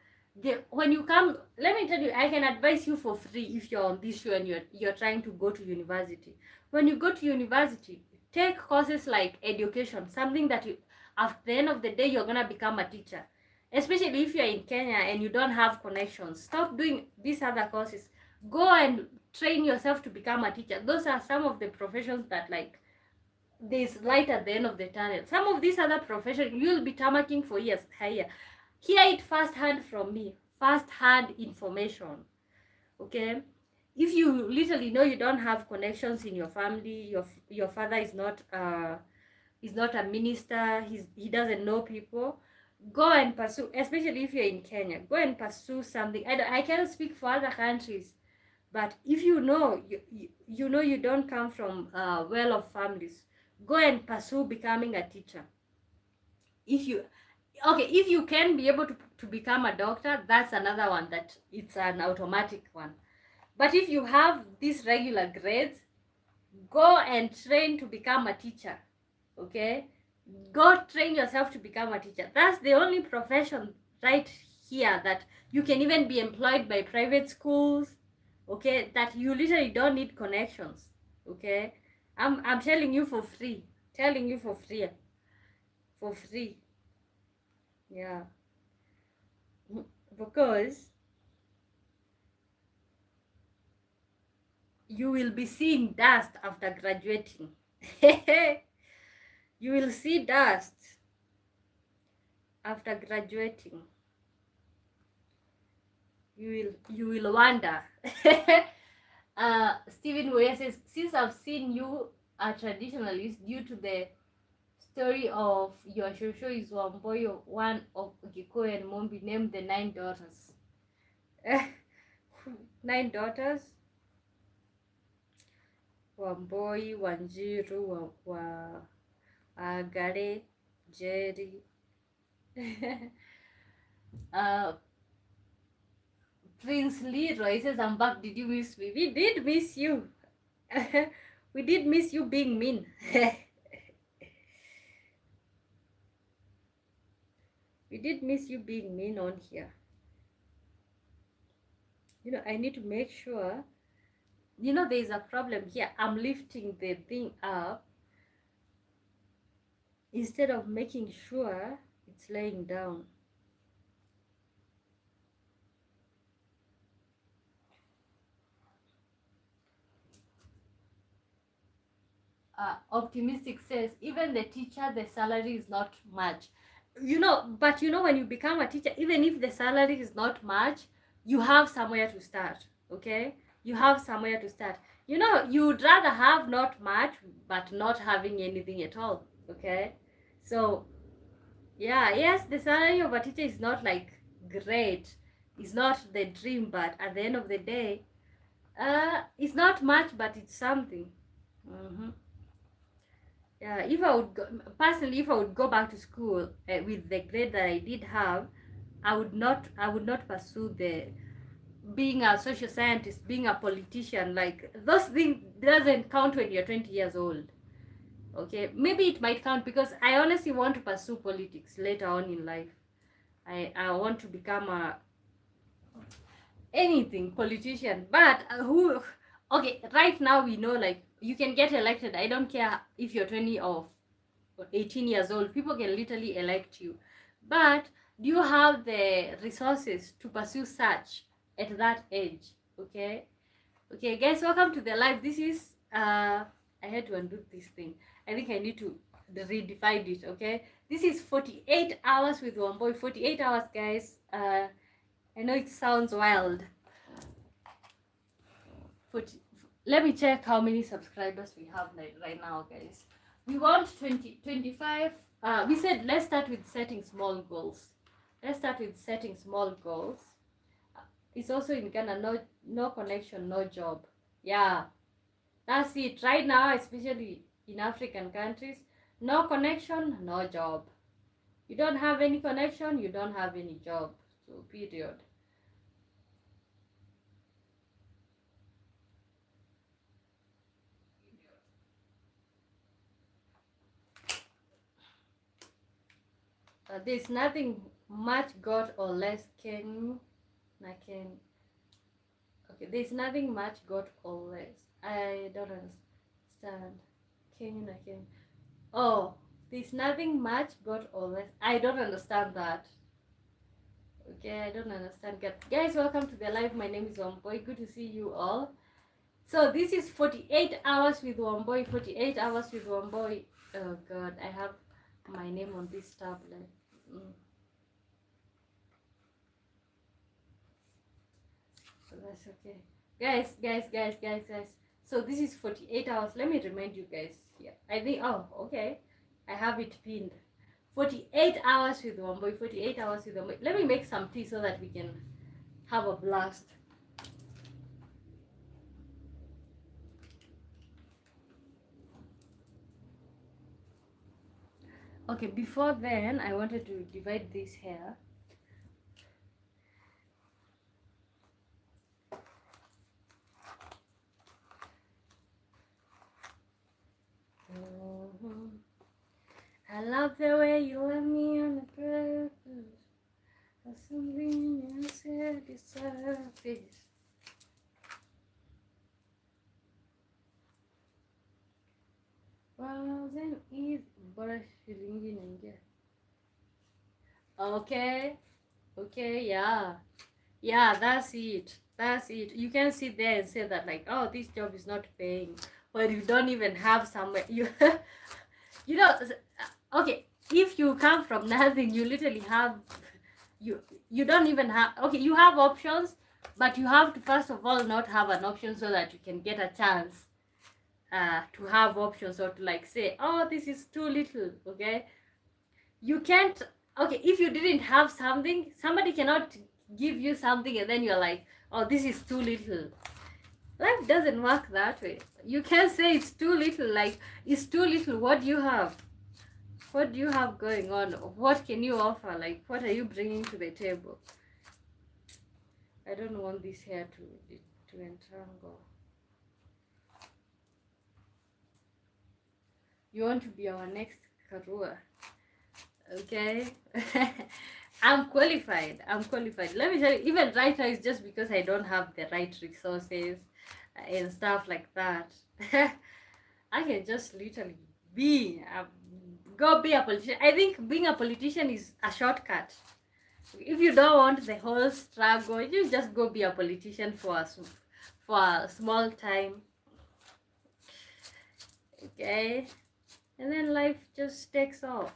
when you come, let me tell you, I can advise you for free if you're on this show and you're trying to go to university. When you go to university, take courses like education, something that you, at the end of the day, you're gonna become a teacher. Especially if you're in Kenya and you don't have connections, stop doing these other courses. Go and train yourself to become a teacher. Those are some of the professions that like there's light at the end of the tunnel. Some of these other professions you'll be tamaking for years higher. Hear it firsthand from me, firsthand information. Okay, if you literally know you don't have connections in your family, your father is not a minister, he doesn't know people, go and pursue, especially if you're in Kenya, go and pursue something. I cannot speak for other countries, but if you know you know you don't come from well-off families, go and pursue becoming a teacher. If you okay, if you can be able to become a doctor, that's another one, that it's an automatic one. But if you have these regular grades, go and train to become a teacher. Okay, go train yourself to become a teacher. That's the only profession right here that you can even be employed by private schools. Okay, that you literally don't need connections. Okay, I'm telling you for free, telling you for free, for free. Yeah, because you will be seeing dust after graduating. You will see dust after graduating. You will wonder. Stephen Weir says, since I've seen you a traditionalist due to the story of your shosho is Wambui, one of Giko and Mombi, named the 9 daughters. 9 daughters? Wambui, Wanjiru, Gare, Jerry. Prince Leroy says, I'm back. Did you miss me? We did miss you. We did miss you being mean. We did miss you being mean on here. You know, I need to make sure, you know, there's a problem here. I'm lifting the thing up instead of making sure it's laying down. Optimistic says, even the teacher, the salary is not much. You know, but you know, when you become a teacher, even if the salary is not much, you have somewhere to start. Okay, you have somewhere to start. You know, you'd rather have not much but not having anything at all. Okay, so yeah, yes, the salary of a teacher is not like great, it's not the dream, but at the end of the day, it's not much, but it's something. Mm-hmm. Yeah, if I would go, personally, if I would go back to school with the grade that I did have, I would not pursue the being a social scientist, being a politician. Like, those things doesn't count when you're 20 years old. Okay, maybe it might count because I honestly want to pursue politics later on in life. I want to become a anything politician, but who? Okay, right now we know, like, you can get elected. I don't care if you're 20 or 18 years old, people can literally elect you. But do you have the resources to pursue such at that age? Okay, okay, guys, welcome to the live. This is I had to undo this thing. I think I need to redefine it. Okay, this is 48 hours with Wambui. 48 hours, guys. I know it sounds wild. 40, let me check how many subscribers we have right now, guys. We want 25. We said let's start with setting small goals. Let's start with setting small goals. It's also in Ghana, no connection, no job. Yeah, that's it. Right now, especially in African countries, no connection, no job. You don't have any connection, you don't have any job. So, period. There's nothing much got or less can. Okay, there's nothing much got or less. I don't understand. Can. Oh, there's nothing much got or less. I don't understand that. Okay, I don't understand. Guys, welcome to the live. My name is Wambui. Good to see you all. So this is 48 hours with Wambui. 48 hours with Wambui. Oh God, I have my name on this tablet. That's okay. Guys. So this is 48 hours. Let me remind you guys here. I think, oh, okay. I have it pinned. 48 hours with Wambui, 48 hours with Wambui. Let me make some tea so that we can have a blast. Okay, before then, I wanted to divide this here. I love the way you left me on the purpose. There's something you said is surface. Wasn't easy, but shilingi naingia. Okay, yeah, that's it. You can sit there and say that like, oh, this job is not paying, but you don't even have somewhere you you know. Okay, if you come from nothing, you literally have you don't even have, okay, you have options, but you have to first of all not have an option so that you can get a chance to have options, or to like say, oh, this is too little. Okay, you can't, okay, if you didn't have something, somebody cannot give you something and then you're like, oh, this is too little. Life doesn't work that way. You can say it's too little, like, it's too little. What do you have? What do you have going on? What can you offer? Like, what are you bringing to the table? I don't want this hair to entangle. You want to be our next Karua. Okay. I'm qualified. Let me tell you, even right now it's just because I don't have the right resources and stuff like that. I can just literally go be a politician. I think being a politician is a shortcut. If you don't want the whole struggle, you just go be a politician for a small time. Okay, and then life just takes off.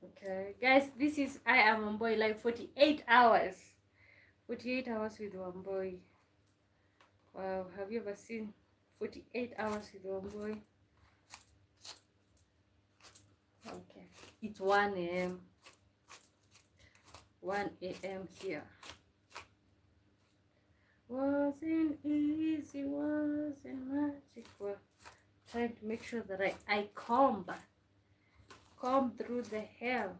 Okay, guys, this is I am Wambui, like 48 hours. 48 hours with Wambui. Wow, have you ever seen 48 hours with Wambui? Okay, it's 1 a.m. 1 a.m. here. Wasn't easy, wasn't magic. Well, trying to make sure that I comb through the hair.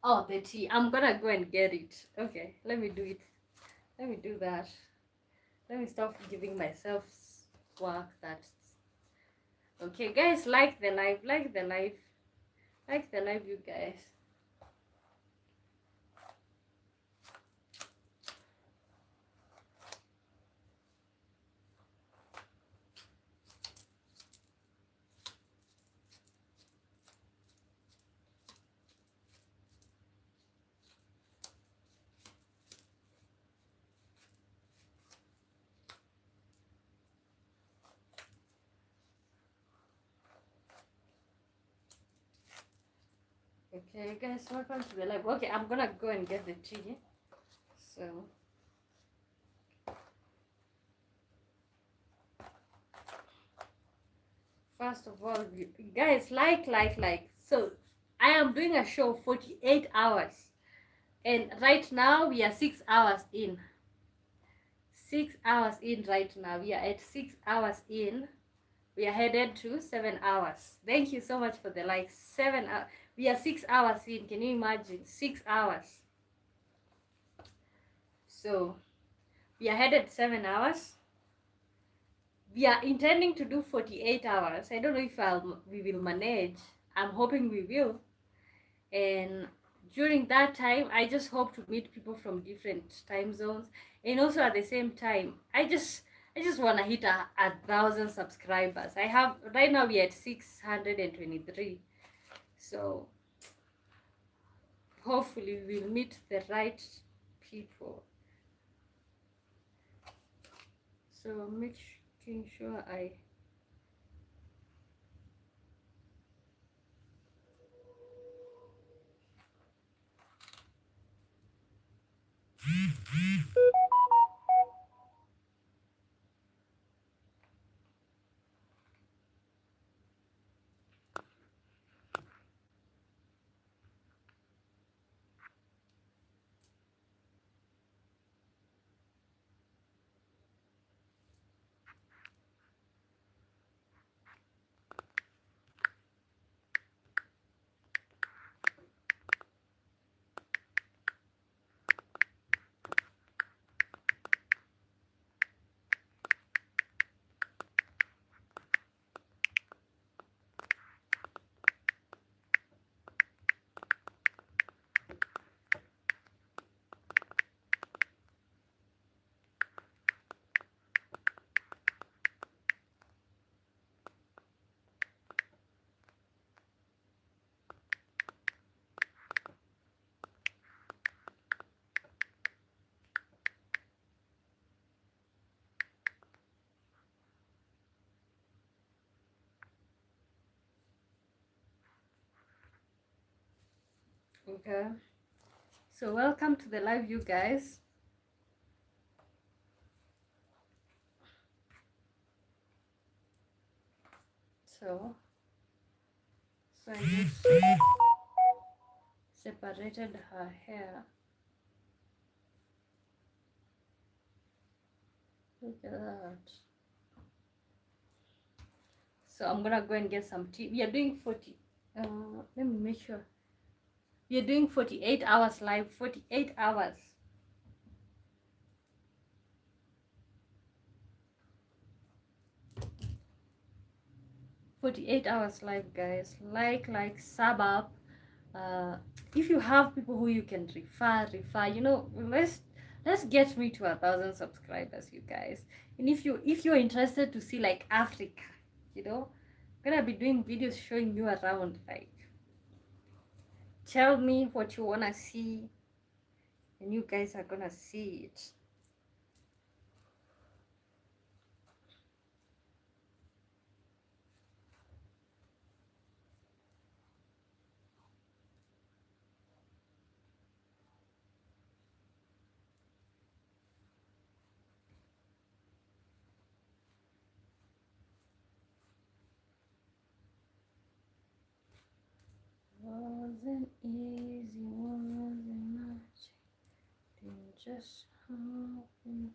Oh, the tea. I'm gonna go and get it. Okay, let me do it. Let me do that. Let me stop giving myself work. That's okay, guys. Like the live, you guys. Okay, guys, welcome to the live. Okay, I'm gonna go and get the tea. So, first of all, guys, like. So, I am doing a show 48 hours, and right now we are 6 hours in. 6 hours in right now. We are at 6 hours in. We are headed to 7 hours. Thank you so much for the likes. 7 hours. We are 6 hours in. Can you imagine? 6 hours. So we are headed 7 hours. We are intending to do 48 hours. I don't know if we will manage. I'm hoping we will. And during that time, I just hope to meet people from different time zones. And also at the same time, I just want to hit a thousand subscribers. I have right now we are at 623. So hopefully we'll meet the right people. So making sure I okay. So welcome to the live, you guys. So I just separated her hair. Look at that. So I'm gonna go and get some tea. We are doing 40. Let me make sure. We are doing 48 hours live. 48 hours. 48 hours live, guys. Like, sub up. If you have people who you can refer, you know, let's get me to 1,000 subscribers, you guys. And if you're interested to see like Africa, you know, I'm gonna be doing videos showing you around. Like, tell me what you wanna see, and you guys are gonna see it. Wasn't easy, wasn't much. Didn't just happen.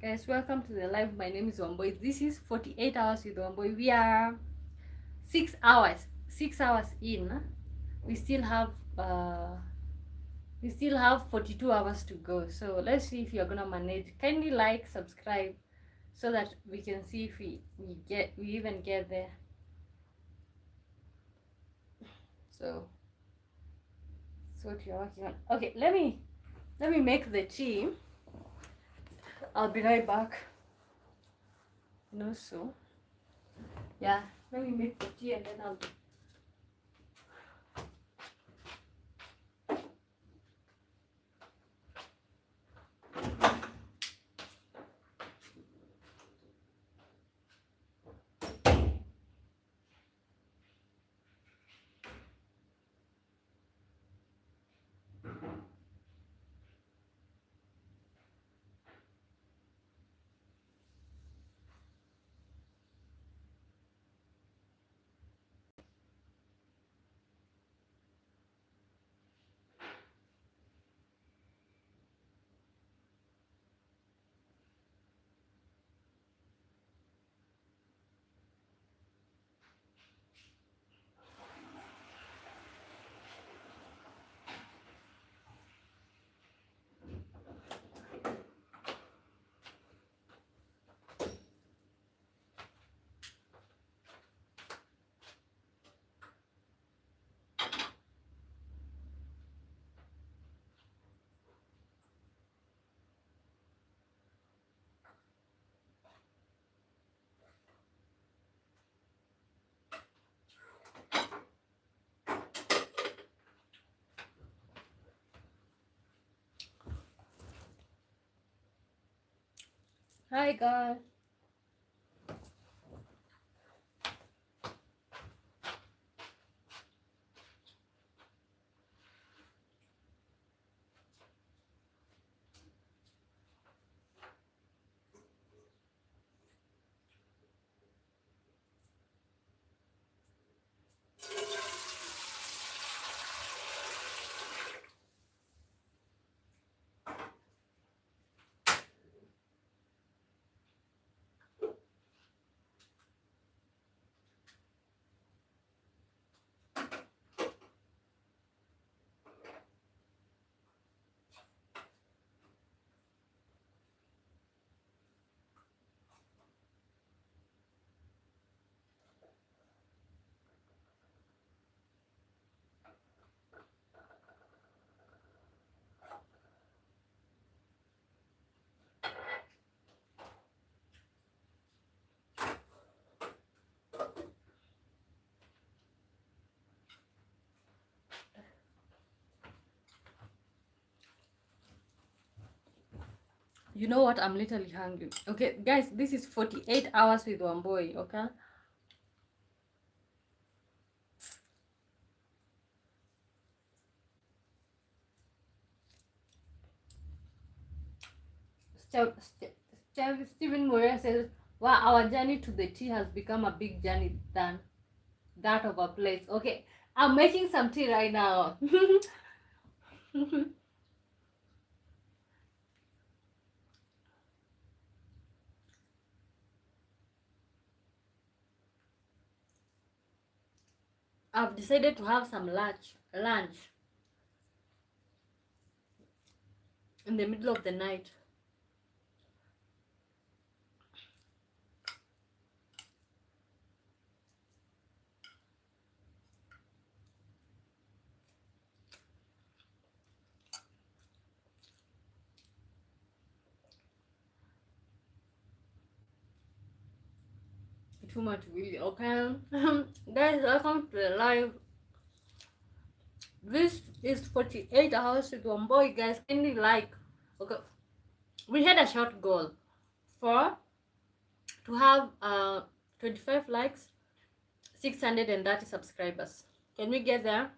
Guys, welcome to the live. My name is Wambui. This is 48 hours with Wambui. We are 6 hours in. We still have 42 hours to go. So let's see if you're gonna manage. Kindly like, subscribe, so that we can see if we even get there. So that's what you're working on. Okay, let me make the tea. I'll be right back. No, so yeah, let me make the tea and then I'll be. Hi guys. You know what? I'm literally hungry. Okay, guys, this is 48 hours with Wambui, okay? Stephen Moyer says, wow, our journey to the tea has become a big journey than that of a place. Okay, I'm making some tea right now. I've decided to have some lunch in the middle of the night. Too much really, okay? Guys, welcome to the live. This is 48 hours with one boy, guys. Can you like? Okay, we had a short goal for to have 25 likes, 630 subscribers. Can we get there?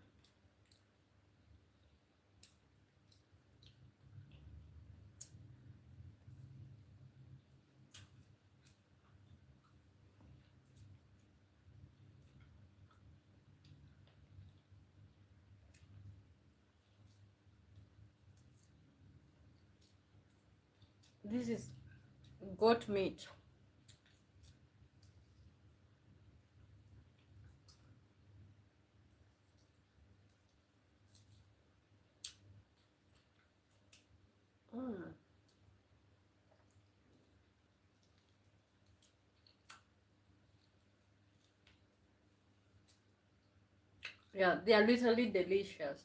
This is goat meat. Mm. Yeah, they are literally delicious.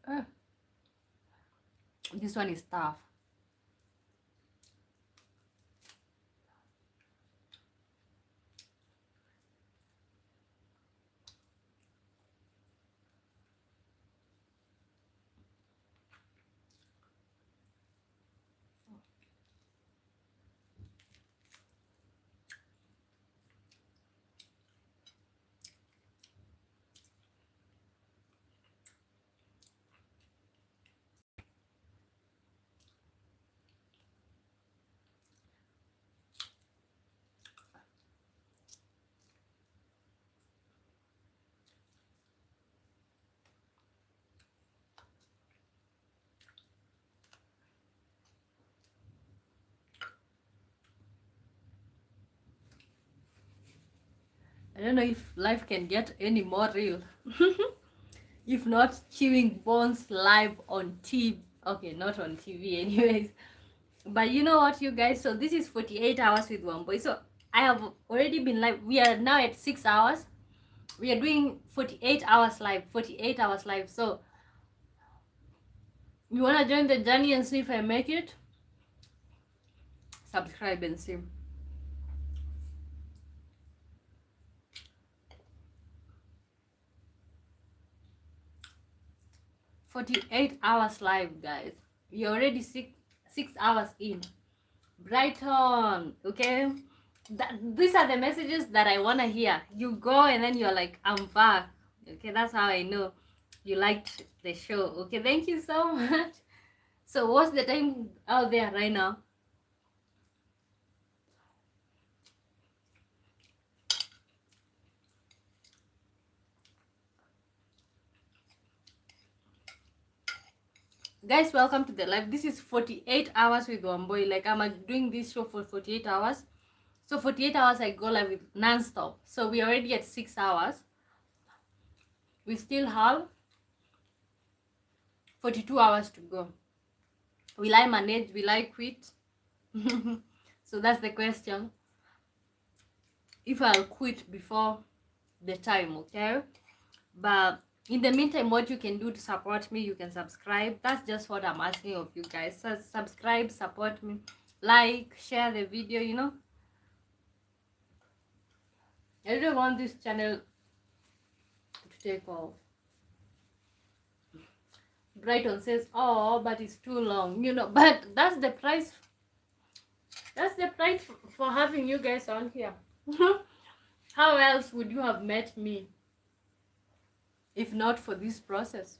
Mm. This one is tough. I don't know if life can get any more real. If not, chewing bones live on TV. Okay, not on TV, anyways. But you know what, you guys? So this is 48 hours with Wambui. So I have already been live. We are now at 6 hours. We are doing 48 hours live. 48 hours live. So you wanna join the journey and see if I make it? Subscribe and see. 48 hours live, guys. You're already 6 hours in. Brighton, okay? These are the messages that I want to hear. You go and then you're like, I'm back. Okay, that's how I know you liked the show. Okay, thank you so much. So what's the time out there right now? Guys, welcome to the live. This is 48 hours with Wambui. Like, I'm doing this show for 48 hours. So 48 hours I go live with non-stop. So we're already at 6 hours. We still have 42 hours to go. Will I manage? Will I quit? So that's the question. If I'll quit before the time, okay? But in the meantime, what you can do to support me, you can subscribe. That's just what I'm asking of you guys. So subscribe, support me, like, share the video, you know. I don't want this channel to take off. Brighton says, oh, but it's too long, you know. But that's the price. That's the price for having you guys on here. How else would you have met me if not for this process?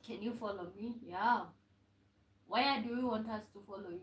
Can you follow me? Yeah. Why do you want us to follow you?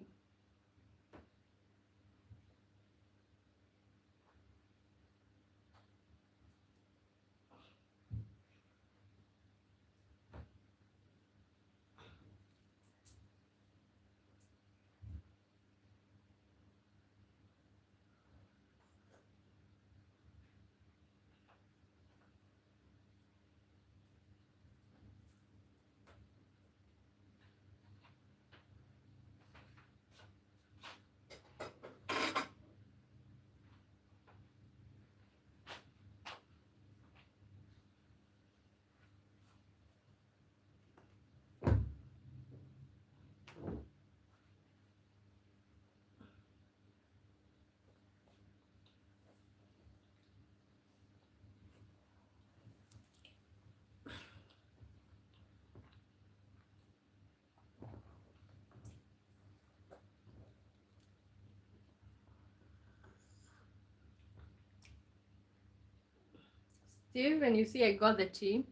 See, when you see I got the tea.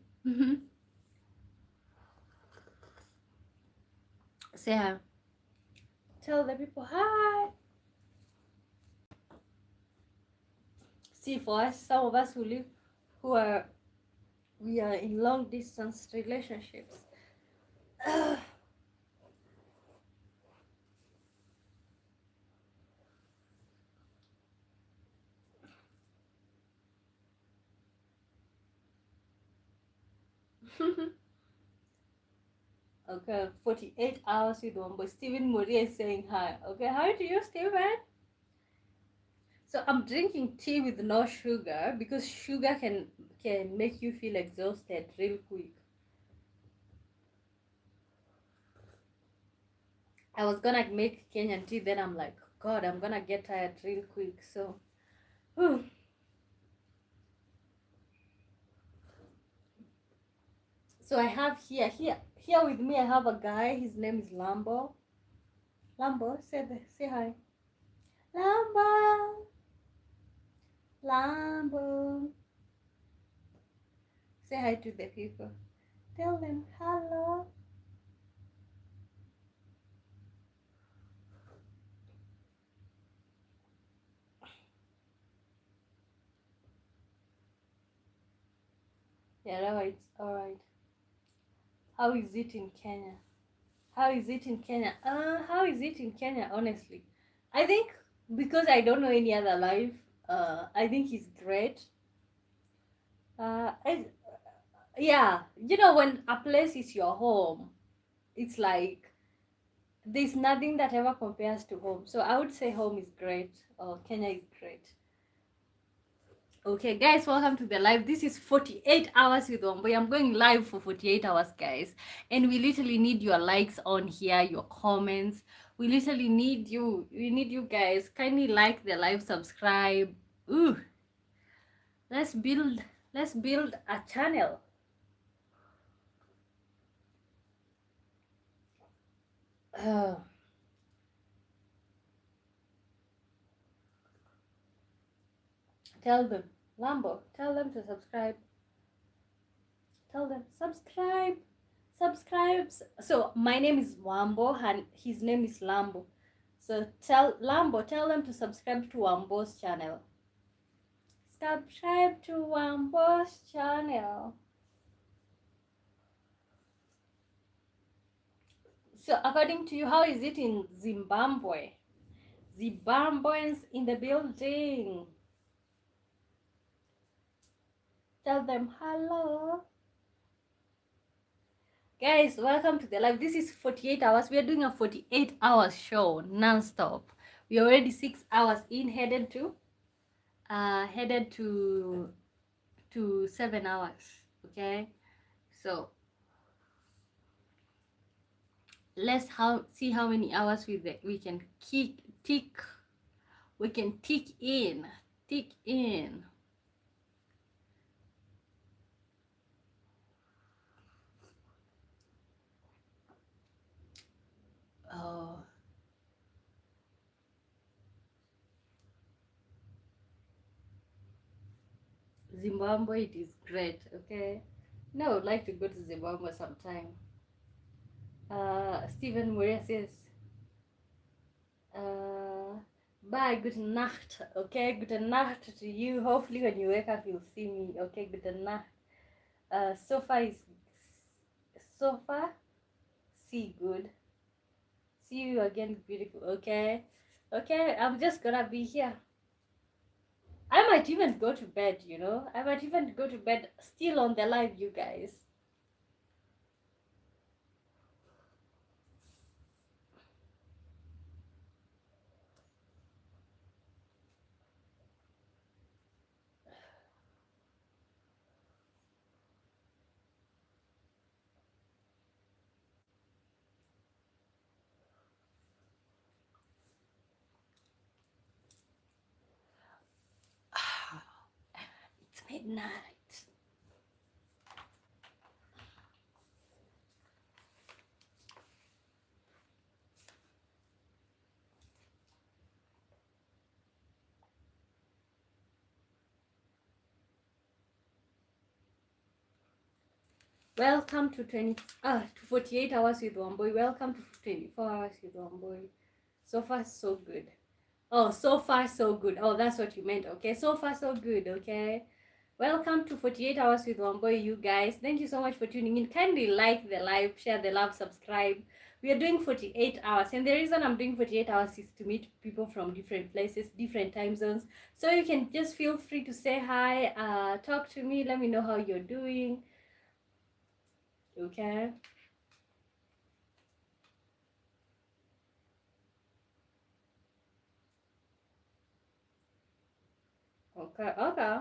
Say hi. Tell the people hi. See, for us, some of us we are in long distance relationships. Okay, 48 hours with one, but Stephen Moria is saying hi. Okay, hi to you, Stephen. So I'm drinking tea with no sugar because sugar can make you feel exhausted real quick. I was gonna make Kenyan tea, then I'm like, God, I'm gonna get tired real quick. So, whew. So I have here with me. I have a guy. His name is Lambo. Lambo, say hi. Lambo, Lambo. Say hi to the people. Tell them hello. Yeah, alright, alright. How is it in Kenya? How is it in Kenya? How is it in Kenya? Honestly, I think because I don't know any other life. I think it's great. I, yeah, you know, when a place is your home, it's like there's nothing that ever compares to home. So I would say home is great, or Kenya is great. Okay, guys, welcome to the live. This is 48 hours with Wambui. I'm going live for 48 hours, guys. And we literally need your likes on here, your comments. We literally need you. We need you guys. Kindly like the live, subscribe. Ooh, let's build a channel. Uh, tell them, Lambo, tell them to subscribe. Tell them, subscribe. Subscribes. So my name is Wambo and his name is Lambo. So tell Lambo, tell them to subscribe to Wambo's channel. Subscribe to Wambo's channel. So according to you, how is it in Zimbabwe? Zimbabweans in the building. Tell them hello. Guys, welcome to the live. This is 48 hours. We are doing a 48 hours show non-stop. We are already 6 hours in, headed to 7 hours. Okay, so let's see how many hours we can tick in. Oh, Zimbabwe, it is great. Okay, now I would like to go to Zimbabwe sometime. Stephen Moria says, bye, good night. Okay, good night to you. Hopefully when you wake up you'll see me. Okay, good night. So far see good. See you again, beautiful. Okay, I'm just gonna be here. I might even go to bed, you know. I might even go to bed still on the live, you guys. It's midnight. Welcome to 48 hours with Wambui. Welcome to 24 hours with Wambui. So far, so good. Oh, so far, so good. Oh, that's what you meant. Okay, so far, so good. Okay. Welcome to 48 hours with Wambui, you guys. Thank you so much for tuning in. Kindly like the live, share the love, subscribe. We are doing 48 hours, and the reason I'm doing 48 hours is to meet people from different places, different time zones. So you can just feel free to say hi, talk to me, let me know how you're doing. Okay. Okay. Okay.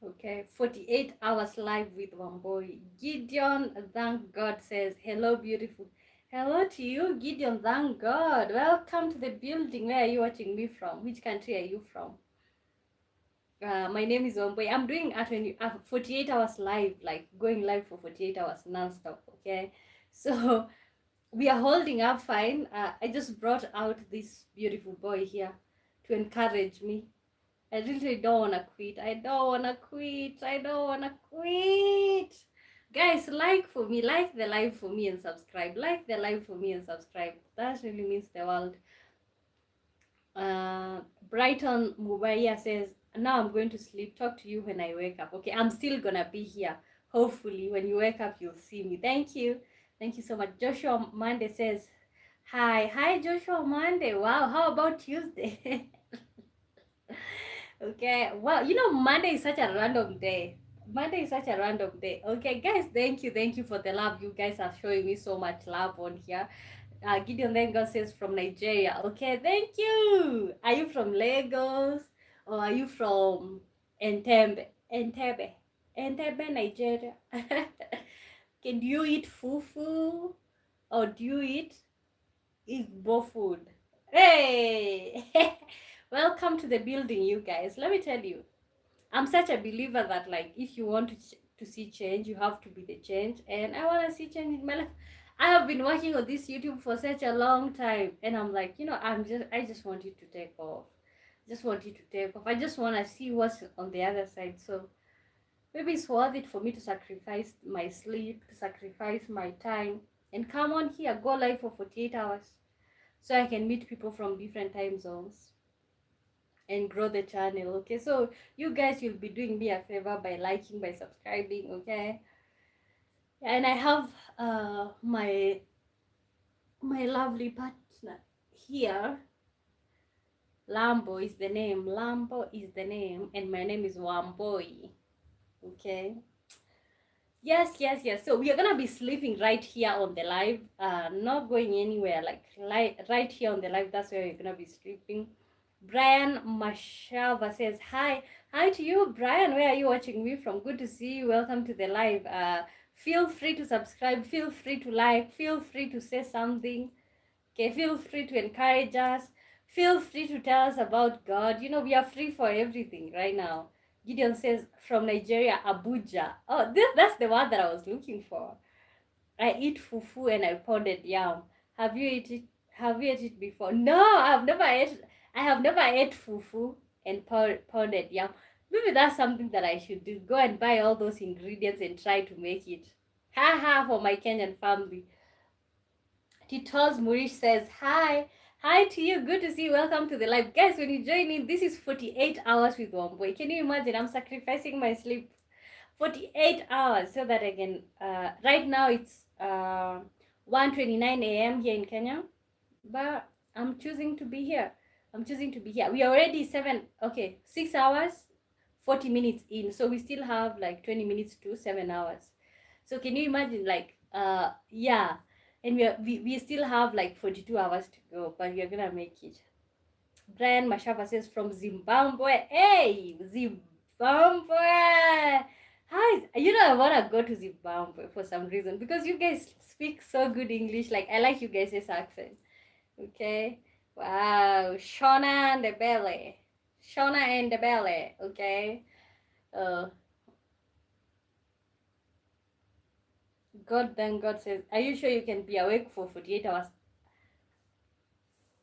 Okay, 48 hours live with Wambui. Gideon, thank God, says, hello, beautiful. Hello to you, Gideon, thank God. Welcome to the building. Where are you watching me from? Which country are you from? My name is Wambui. I'm doing 48 hours live, like going live for 48 hours non-stop, okay? So we are holding up fine. I just brought out this beautiful boy here to encourage me. I really don't wanna quit. I don't wanna quit. I don't wanna quit. Guys, like for me, like the live for me and subscribe. Like the live for me and subscribe. That really means the world. Brighton Mubaya says, now I'm going to sleep. Talk to you when I wake up. Okay, I'm still gonna be here. Hopefully, when you wake up, you'll see me. Thank you. Thank you so much. Joshua Monday says, hi. Hi, Joshua Monday. Wow, how about Tuesday? Okay, well, Monday is such a random day. Monday is such a random day. Okay, guys, thank you for the love. You guys are showing me so much love on here. Gideon Lengo says from Nigeria. Okay, thank you. Are you from Lagos or are you from Entebbe? Entebbe, Nigeria. Can you eat fufu or do you eat Igbo food? Hey, welcome to the building, you guys. Let me tell you, I'm such a believer that like if you want to see change, you have to be the change, and I want to see change in my life. I have been working on this YouTube for such a long time, and I'm like, I just want you to take off. Just want you to take off. I just want to see what's on the other side. So maybe it's worth it for me to sacrifice my sleep, to sacrifice my time, and come on here, go live for 48 hours, so I can meet people from different time zones and grow the channel. Okay, so you guys will be doing me a favor by liking, by subscribing. Okay, and I have my lovely partner here. Lambo is the name. Lambo is the name, and my name is Wambui. Okay. Yes, yes, yes. So we are gonna be sleeping right here on the live. Not going anywhere. Like right here on the live. That's where we're gonna be sleeping. Brian Mashava says hi. Hi to you, Brian. Where are you watching me from? Good to see you. Welcome to the live. Feel free to subscribe. Feel free to like. Feel free to say something. Okay, feel free to encourage us. Feel free to tell us about God. We are free for everything right now. Gideon says from Nigeria, Abuja. Oh, that's the word that I was looking for. I eat fufu and I pounded yam. Have you eaten it? Have you eaten it before? No, I've never ate. I have never ate fufu and pounded yam. Maybe that's something that I should do. Go and buy all those ingredients and try to make it. Ha ha for my Kenyan family. Titos Murish says hi. Hi to you. Good to see you. Welcome to the live. Guys, when you join in, this is 48 hours with Wambui. Can you imagine? I'm sacrificing my sleep 48 hours so that I can right now it's 1:29 a.m. here in Kenya, but I'm choosing to be here. We are already 6 hours 40 minutes in, so we still have like 20 minutes to 7 hours. So can you imagine, like yeah, and we still have like 42 hours to go, but we are gonna make it. Brian Mashava says from Zimbabwe. Hey, Zimbabwe. Hi. I want to go to Zimbabwe for some reason because you guys speak so good English. Like, I like you guys' accent. Okay. Wow. Shona and the belly. Shona and the belly. Okay. Uh, God, then God says, are you sure you can be awake for 48 hours?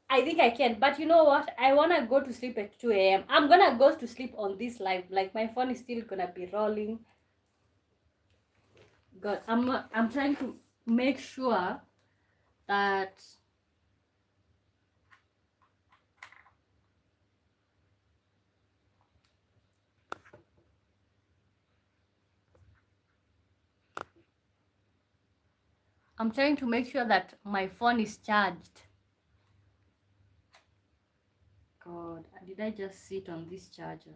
I think I can, but you know what? I wanna go to sleep at 2 a.m. I'm gonna go to sleep on this live. Like my phone is still gonna be rolling. God, I'm trying to make sure that my phone is charged. God, did I just sit on this charger?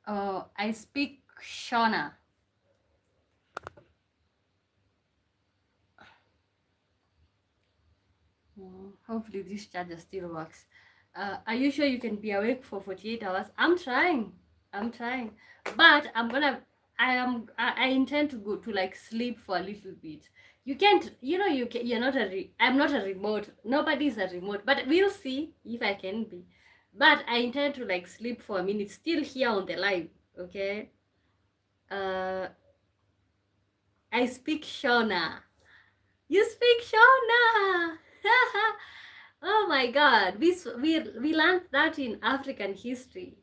Oh, I speak Shona. Hopefully this charger still works. Are you sure you can be awake for 48 hours? I'm trying. But I intend to go to like sleep for a little bit. You can't, you're not I'm not a remote. Nobody's a remote, but we'll see if I can be. But I intend to like sleep for a minute, still here on the live, okay? I speak Shona. You speak Shona. Oh my God, we learned that in African history.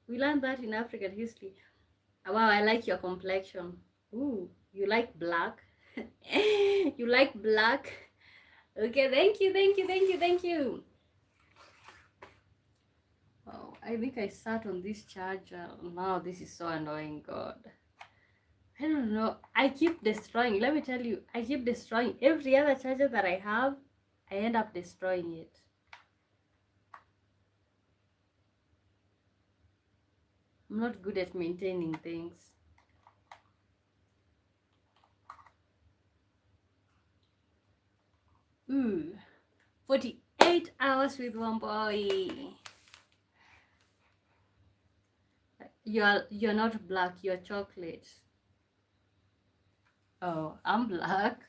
Wow, I like your complexion. Ooh, you like black. You like black. Okay, thank you. Oh, I think I sat on this charger. Now this is so annoying, God. I don't know. I keep destroying. Let me tell you, I keep destroying every other charger that I have. I end up destroying it. I'm not good at maintaining things. Ooh, 48 hours with Wambui. You're not black. You're chocolate. Oh, I'm black.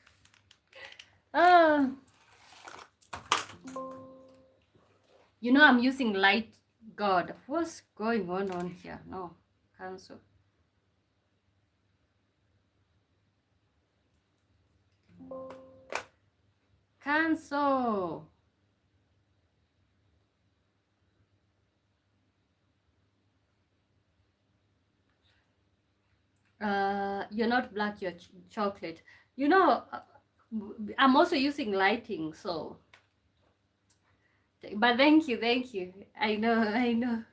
I'm using light. God, what's going on here? No, cancel. Cancel. You're not black, you're chocolate. I'm also using lighting, so. But thank you. I know.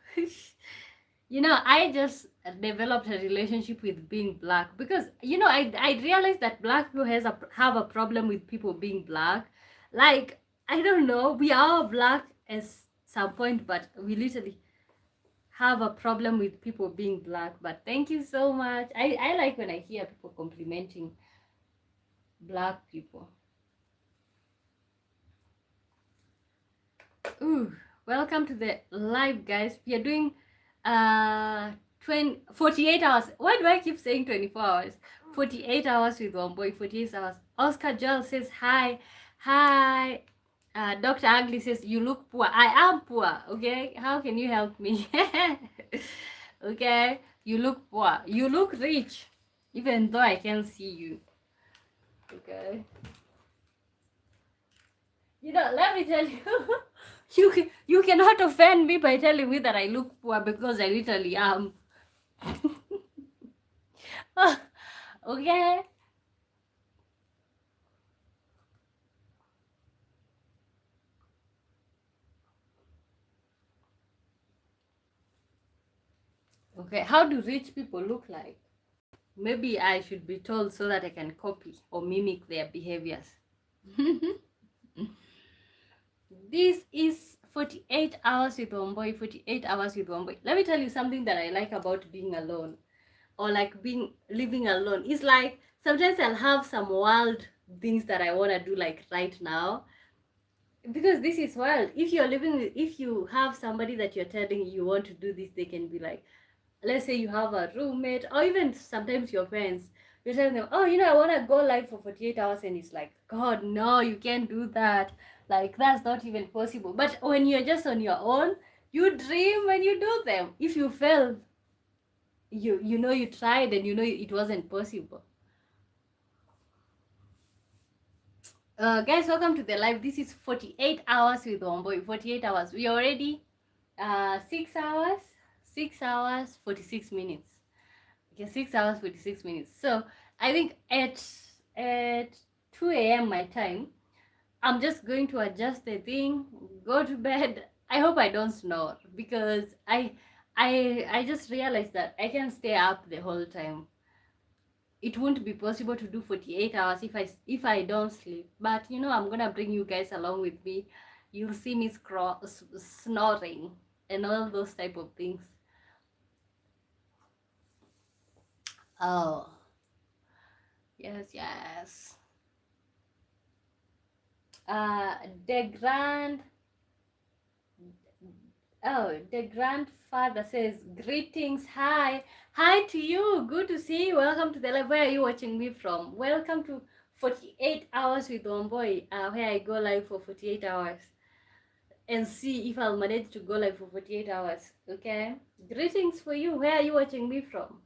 I just developed a relationship with being black because I realized that black people have a problem with people being black. Like, I don't know, we are black at some point, but we literally have a problem with people being black. But thank you so much. I like when I hear people complimenting black people. Ooh, welcome to the live, guys. We are doing 48 hours. Why do I keep saying 24 hours? 48 hours with Wambui, 48 hours. Oscar Joel says hi. Dr. Ugly says you look poor. I am poor, okay? How can you help me? Okay, you look poor. You look rich, even though I can't see you. Okay. Let me tell you. You cannot offend me by telling me that I look poor, because I literally am. Okay. Okay, how do rich people look like? Maybe I should be told so that I can copy or mimic their behaviors. This is 48 hours with Wambui, 48 hours with Wambui. Let me tell you something that I like about being alone, or like living alone. It's like sometimes I'll have some wild things that I want to do, like right now, because this is wild. If you have somebody that you're telling you want to do this, they can be like, let's say you have a roommate, or even sometimes your parents, you tell them, oh, you know, I want to go live for 48 hours, and it's like, God, no, you can't do that. Like, that's not even possible. But when you're just on your own, you dream and you do them. If you fail, you know you tried and you know it wasn't possible. Guys, welcome to the live. This is 48 hours with Wambui. 48 hours. We already 6 hours, 6 hours 46 minutes. Okay, 6 hours 46 minutes. So I think at 2 a.m. my time, I'm just going to adjust the thing, go to bed. I hope I don't snore, because I just realized that I can stay up the whole time. It won't be possible to do 48 hours if I don't sleep. But you know, I'm gonna bring you guys along with me. You'll see me snoring and all those type of things. Oh, yes, yes. Uh, the grand the grandfather says, greetings, hi to you, good to see you, welcome to the live. Where are you watching me from? Welcome to 48 hours with Wambui, where I go live for 48 hours and see if I'll manage to go live for 48 hours. Okay, greetings for you. Where are you watching me from?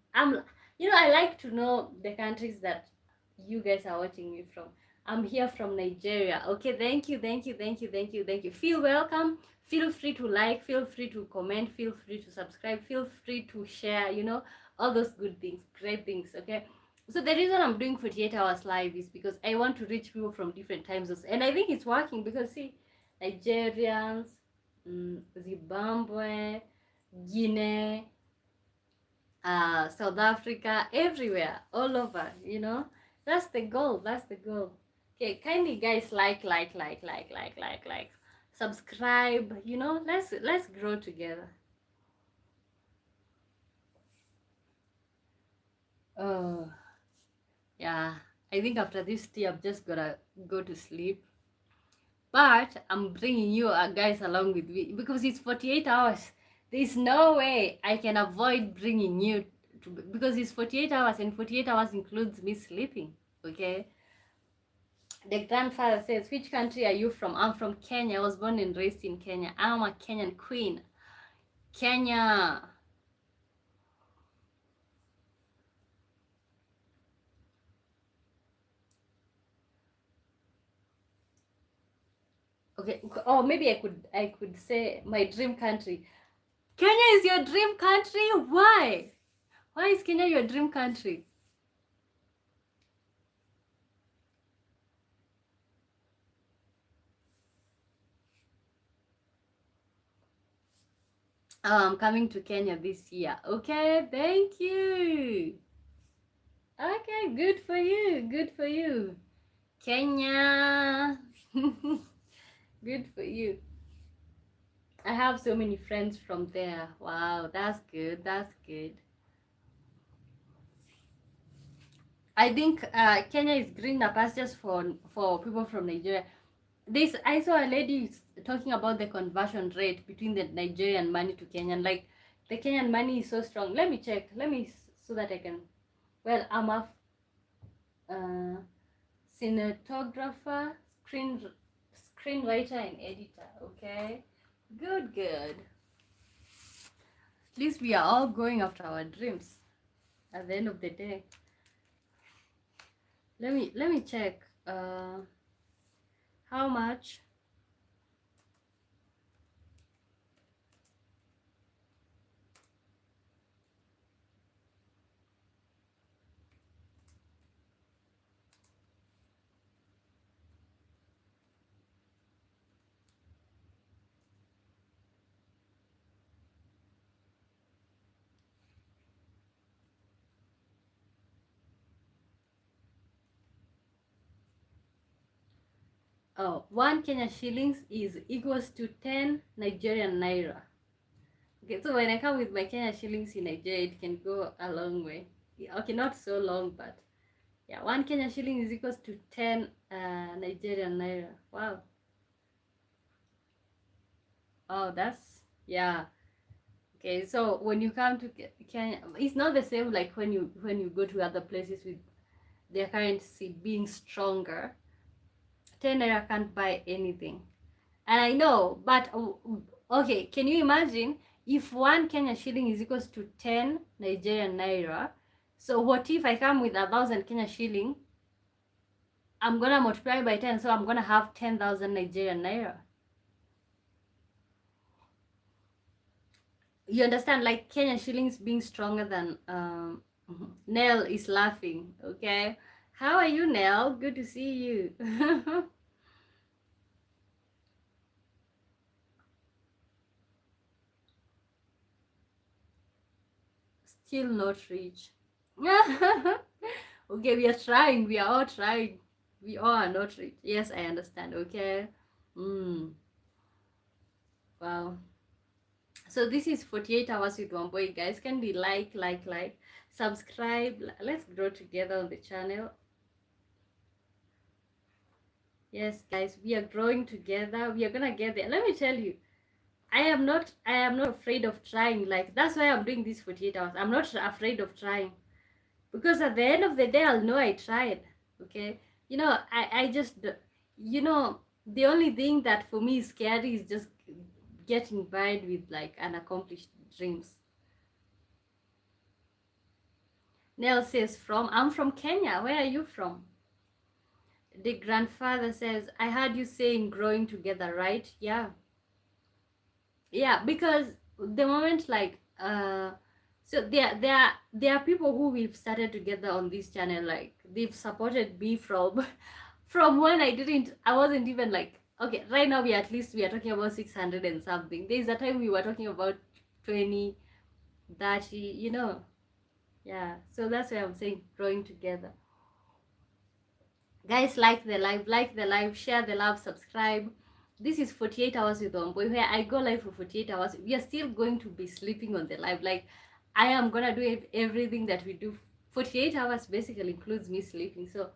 You know, I like to know the countries that you guys are watching me from. I'm here from Nigeria. Okay, thank you, thank you, thank you, thank you, thank you. Feel welcome. Feel free to like, feel free to comment, feel free to subscribe, feel free to share, you know, all those good things, great things. Okay, so the reason I'm doing 48 hours live is because I want to reach people from different time zones, and I think it's working, because see, Nigerians, Zimbabwe, Guinea, South Africa, everywhere, all over, you know. That's the goal. That's the goal. Okay, kindly guys, like, subscribe. You know, let's grow together. Oh, yeah. I think after this tea, I'm just gonna go to sleep. But I'm bringing you guys along with me, because it's 48 hours. There's no way I can avoid bringing you because it's 48 hours, and 48 hours includes me sleeping. Okay. The grandfather says, which country are you from? I'm from Kenya. I was born and raised in Kenya. I'm a Kenyan queen. Kenya. Okay. Oh, maybe I could say my dream country. Kenya is your dream country? Why? Why is Kenya your dream country? I'm coming to Kenya this year. Okay, thank you. Okay, good for you. Good for you. Kenya. Good for you. I have so many friends from there. Wow, that's good. That's good. I think Kenya is greener pastures for people from Nigeria. This, I saw a lady talking about the conversion rate between the Nigerian money to Kenyan. Like, the Kenyan money is so strong. Let me check. Let me, so that I can. Well, I'm a cinematographer, screenwriter, and editor. Okay, good, good. At least we are all going after our dreams. At the end of the day, let me check. How much? Oh, 1 Kenya shillings is equals to 10 Nigerian naira. Okay, so when I come with my Kenya shillings in Nigeria, it can go a long way. Okay, not so long, but yeah, 1 Kenya shilling is equals to 10 Nigerian naira. Wow. Oh, that's, yeah. Okay, so when you come to Kenya, it's not the same like when you go to other places with their currency being stronger. 10 naira can't buy anything. And I know, but okay, can you imagine if one Kenya shilling is equals to 10 Nigerian naira? So what if I come with 1,000 Kenya shilling? I'm gonna multiply by 10, so I'm gonna have 10,000 Nigerian naira. You understand, like Kenya shillings being stronger than Nell is laughing. Okay, how are you, Nell? Good to see you. Still not rich. Okay, we are trying, we are all trying, we all are not rich. Yes, I understand. Okay. Wow. So this is 48 hours with Wambui, guys. Can we like, subscribe? Let's grow together on the channel. Yes, guys, we are growing together. We are gonna get there. Let me tell you, I am not afraid of trying. Like, that's why I'm doing this 48 hours. I'm not afraid of trying, because at the end of the day I'll know I tried. Okay, I just, the only thing that for me is scary is just getting buried with like unaccomplished dreams. Nell says, I'm from Kenya. Where are you from? The grandfather says, I heard you saying growing together, right? Yeah, because the moment, like, so there are people who we've started together on this channel. Like, they've supported me from from when I wasn't even like, okay, right now we are talking about 600 and something. There's a time we were talking about 20, 30, yeah. So that's why I'm saying growing together. Guys, like the live, share the love, subscribe. This is 48 hours with Wambui, where I go live for 48 hours. We are still going to be sleeping on the live. Like, I am gonna do everything that we do. 48 hours basically includes me sleeping. So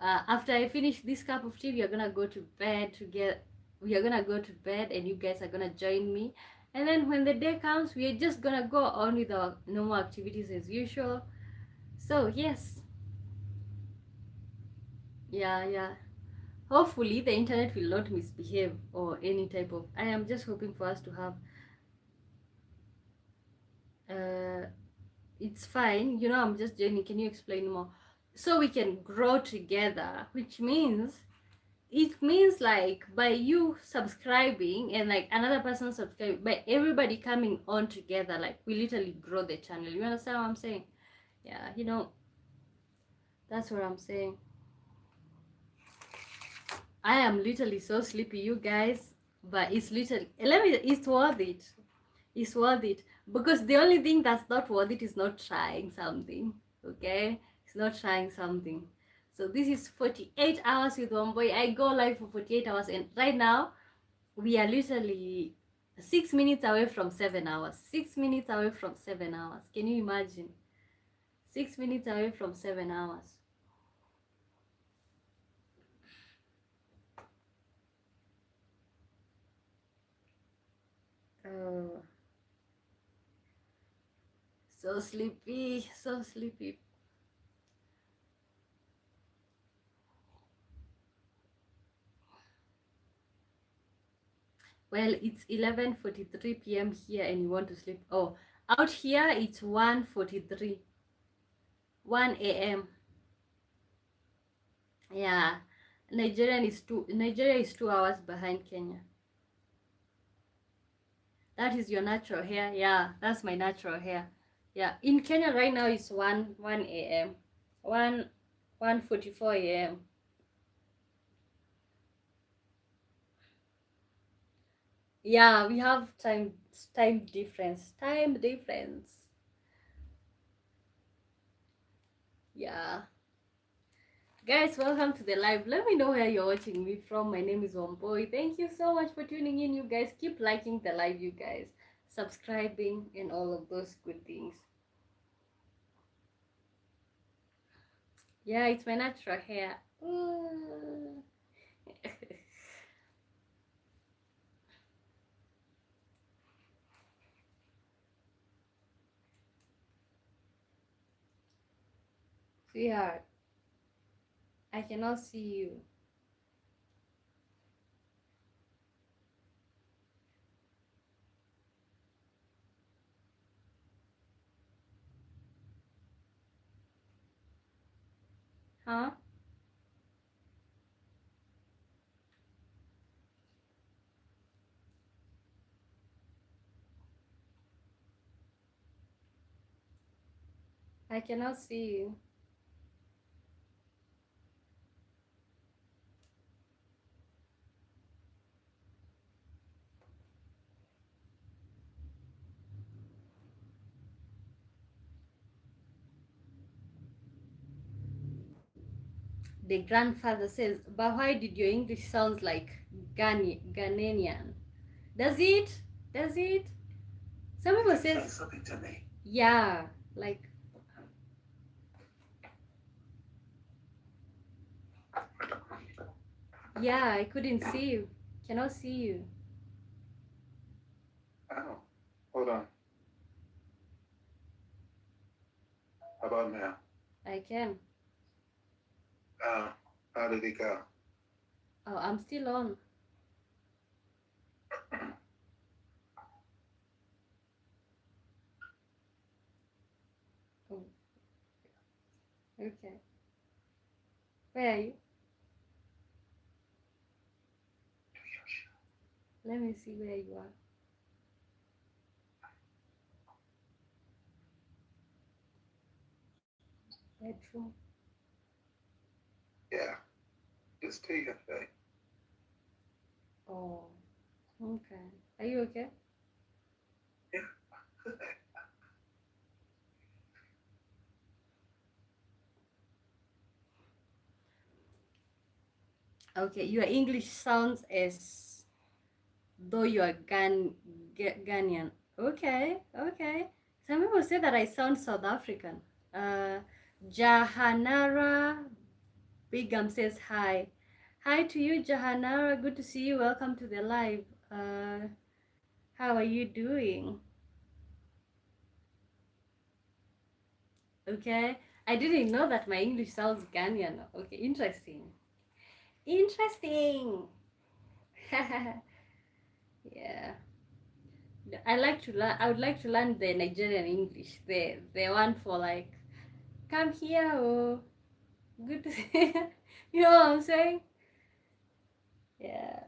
after I finish this cup of tea, we are gonna go to bed together. We are gonna go to bed, and you guys are gonna join me. And then when the day comes, we are just gonna go on with our normal activities as usual. So yes, yeah. Hopefully the internet will not misbehave or any type of, I am just hoping for us to have uh it's fine, I'm just joining. Can you explain more? So we can grow together, which means, it means like, by you subscribing and like another person subscribing, by everybody coming on together, like, we literally grow the channel. You understand what I'm saying? Yeah, that's what I'm saying. I am literally so sleepy, you guys, but it's literally, it's worth it. It's worth it, because the only thing that's not worth it is not trying something. Okay, it's not trying something. So this is 48 hours with Wambui. I go live for 48 hours, and right now we are literally 6 minutes away from 7 hours. 6 minutes away from 7 hours. Can you imagine? 6 minutes away from 7 hours. Oh, so sleepy, so sleepy. Well, it's 11:43 p.m. here, and you want to sleep. Oh, out here it's 1:43, 1 a.m. Yeah, Nigeria is 2 hours behind Kenya. That is your natural hair. Yeah, that's my natural hair. Yeah, in Kenya right now it's 1 a.m. 1:44 a.m. Yeah, we have time difference. Time difference. Yeah. Guys, welcome to the live. Let me know where you're watching me from. My name is Wambui. Thank you so much for tuning in, you guys. Keep liking the live, you guys. Subscribing and all of those good things. Yeah, it's my natural hair. Sweetheart, I cannot see you. Huh? I cannot see you. The grandfather says, but why did your English sound like Ghanaian? Does it? Does it? Some people say something to me. Yeah, like, yeah, I couldn't see you. Cannot see you. Oh, hold on. How about now? I can. How did it go? Oh, I'm still on. Oh, okay. Where are you? Let me see where you are. Bedroom. Yeah, just to your face. Oh, okay. Are you okay? Yeah. Okay, your English sounds as though you are Ghanaian. Okay, okay. Some people say that I sound South African. Uh, Jahanara Bigam says hi. Hi to you, Jahanara. Good to see you. Welcome to the live. How are you doing? Okay. I didn't know that my English sounds Ghanaian. Okay, interesting. Interesting. Yeah. I would like to learn the Nigerian English. The one for like come here, oh good to see you. You know what I'm saying? Yeah.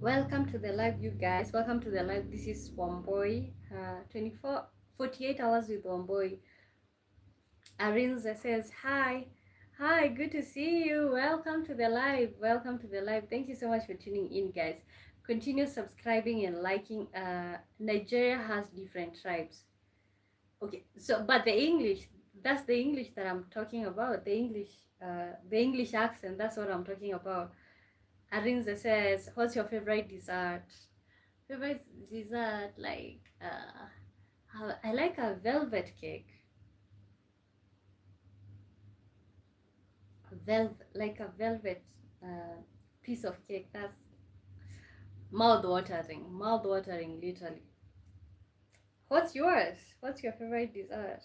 Welcome to the live, you guys. Welcome to the live. This is Wambui. 48 hours with Wambui. Arinza says, hi. Hi, good to see you. Welcome to the live. Welcome to the live. Thank you so much for tuning in, guys. Continue subscribing and liking. Nigeria has different tribes. Okay, so but the English, that's the English that I'm talking about. The English accent, that's what I'm talking about. Arinza says, what's your favorite dessert? Favorite dessert, like, I like a velvet cake. Like a velvet piece of cake. That's mouth watering, literally. What's yours? What's your favorite dessert?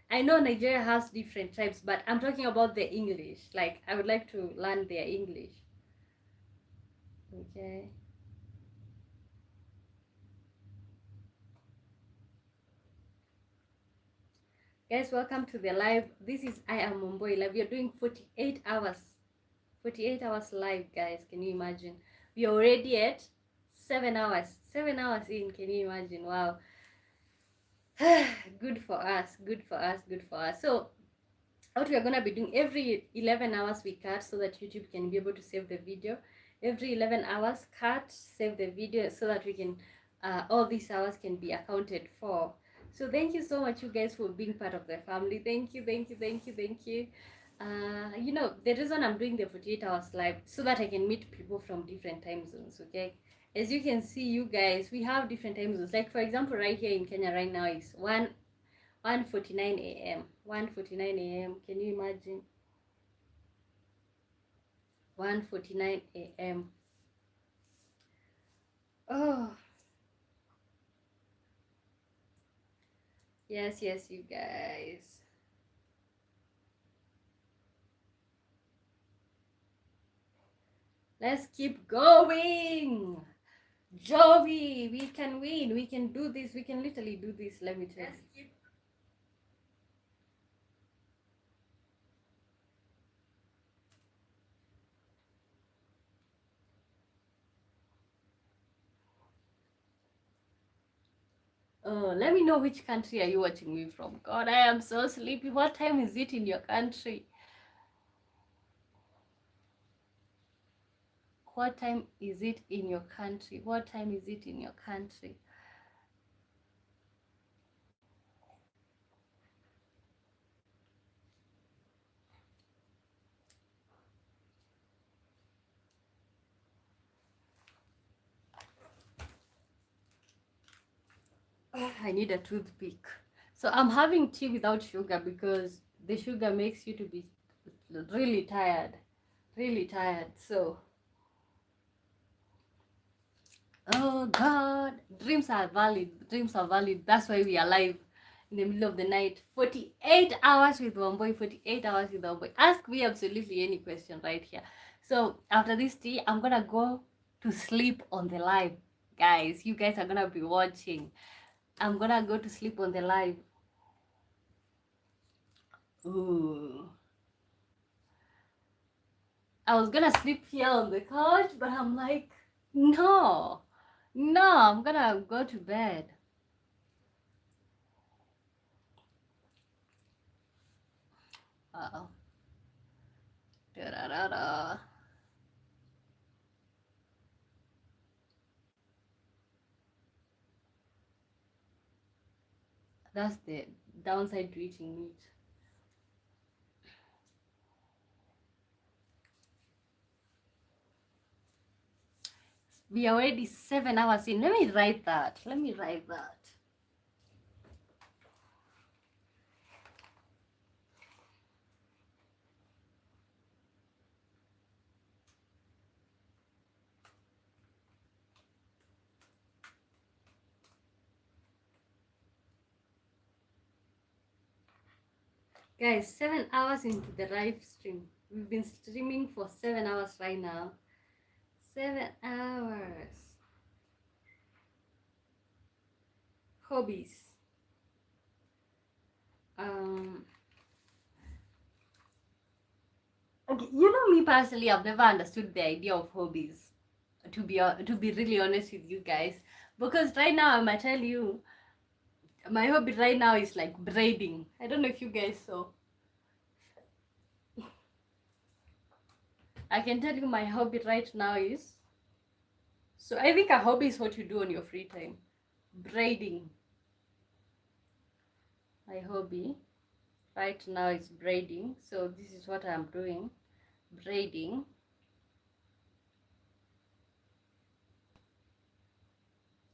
I know Nigeria has different tribes, but I'm talking about the English. Like, I would like to learn their English. Okay. Guys, welcome to the live. This is I Am Wambui Live. We are doing 48 hours. 48 hours live, guys. Can you imagine? We are already at 7 hours. 7 hours in. Can you imagine? Wow. Good for us. Good for us. Good for us. So, what we are going to be doing, every 11 hours we cut so that YouTube can be able to save the video. Every 11 hours cut, save the video so that we can all these hours can be accounted for. So thank you so much, you guys, for being part of the family. Thank you, thank you, thank you, thank you. You know, the reason I'm doing the 48 hours live so that I can meet people from different time zones. Okay, As you can see, you guys, we have different time zones. Like for example, right here in Kenya right now is 1:49 a.m. 1:49 a.m. Can you imagine? 1:49 a.m. Oh, yes, yes, you guys. Let's keep going. Joey, we can win. We can do this. We can literally do this. Let me tell you. Let me know which country are you watching me from. God, I am so sleepy. What time is it in your country? What time is it in your country? What time is it in your country? I need a toothpick. So I'm having tea without sugar because the sugar makes you to be really tired. Really tired. So, oh God, dreams are valid. Dreams are valid. That's why we are alive in the middle of the night. 48 hours with Wambui. 48 hours with Wambui. Ask me absolutely any question right here. So after this tea, I'm gonna go to sleep on the live. Guys, you guys are gonna be watching. I'm gonna go to sleep on the live. Ooh. I was gonna sleep here on the couch, but I'm like, no, I'm gonna go to bed. Uh-oh. Da-da-da-da. That's the downside to eating meat. We are already 7 hours in. Let me write that. Guys, 7 hours into the live stream. We've been streaming for 7 hours right now. 7 hours. Hobbies. Okay, you know me personally, I've never understood the idea of hobbies. To be really honest with you guys, because right now I might tell you, my hobby right now is like braiding. I don't know if you guys saw. I can tell you my hobby right now is. So I think a hobby is what you do on your free time. Braiding. My hobby right now is braiding. So this is what I'm doing. Braiding.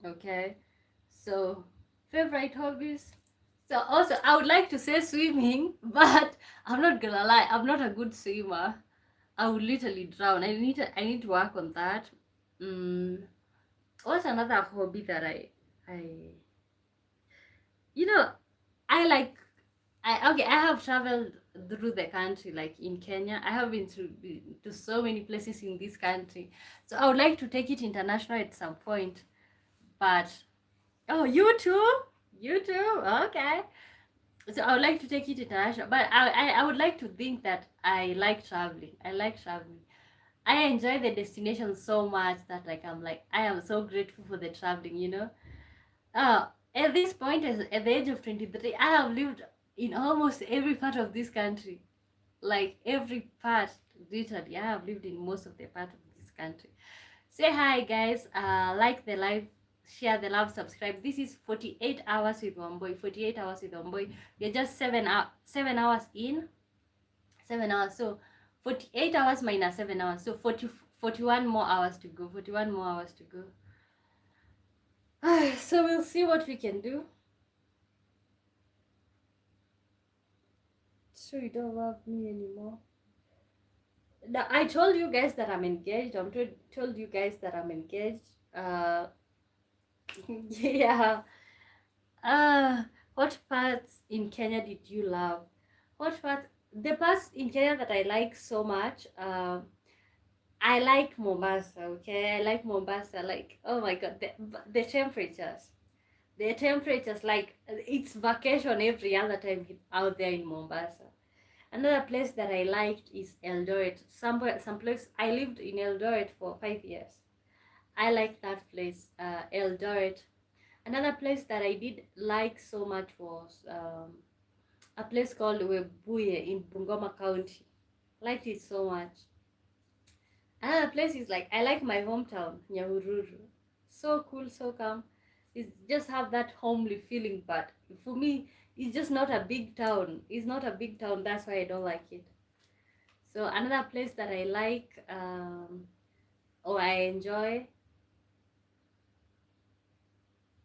Okay. So favorite hobbies. So also I would like to say swimming, but I'm not gonna lie, I'm not a good swimmer. I would literally drown. I need to work on that. What's another hobby that I you know I like I have traveled through the country, like in Kenya. I have been to so many places in this country. So I would like to take it international at some point. But oh, you too? You too? Okay. So I would like to take it international, but I would like to think that I like traveling. I enjoy the destination so much that like I'm like I am so grateful for the traveling, you know. At this point, at the age of 23, I have lived in almost every part of this country. Like every part, literally, I have lived in most of the part of this country. Say hi, guys. Like the live, share the love, subscribe. This is 48 hours with Wambui. 48 hours with Wambui. We're just 7 hours in. 7 hours. So 48 hours minus 7 hours. So 41 more hours to go. 41 more hours to go. So we'll see what we can do. So you don't love me anymore. Now, I told you guys that I'm engaged. Told you guys that I'm engaged. Yeah. What parts in Kenya did you love? What parts? The parts in Kenya that I like so much. I like Mombasa. Okay, I like Mombasa. Like, oh my god, the temperatures. The temperatures, like it's vacation every other time out there in Mombasa. Another place that I liked is Eldoret. Some place I lived in Eldoret for 5 years. I like that place, Eldoret. Another place that I did like so much was a place called Wambui in Bungoma County. Liked it so much. Another place is like I like my hometown, Nyahururu. So cool, so calm. It just have that homely feeling, but for me, it's just not a big town. It's not a big town. That's why I don't like it. So another place that I like or I enjoy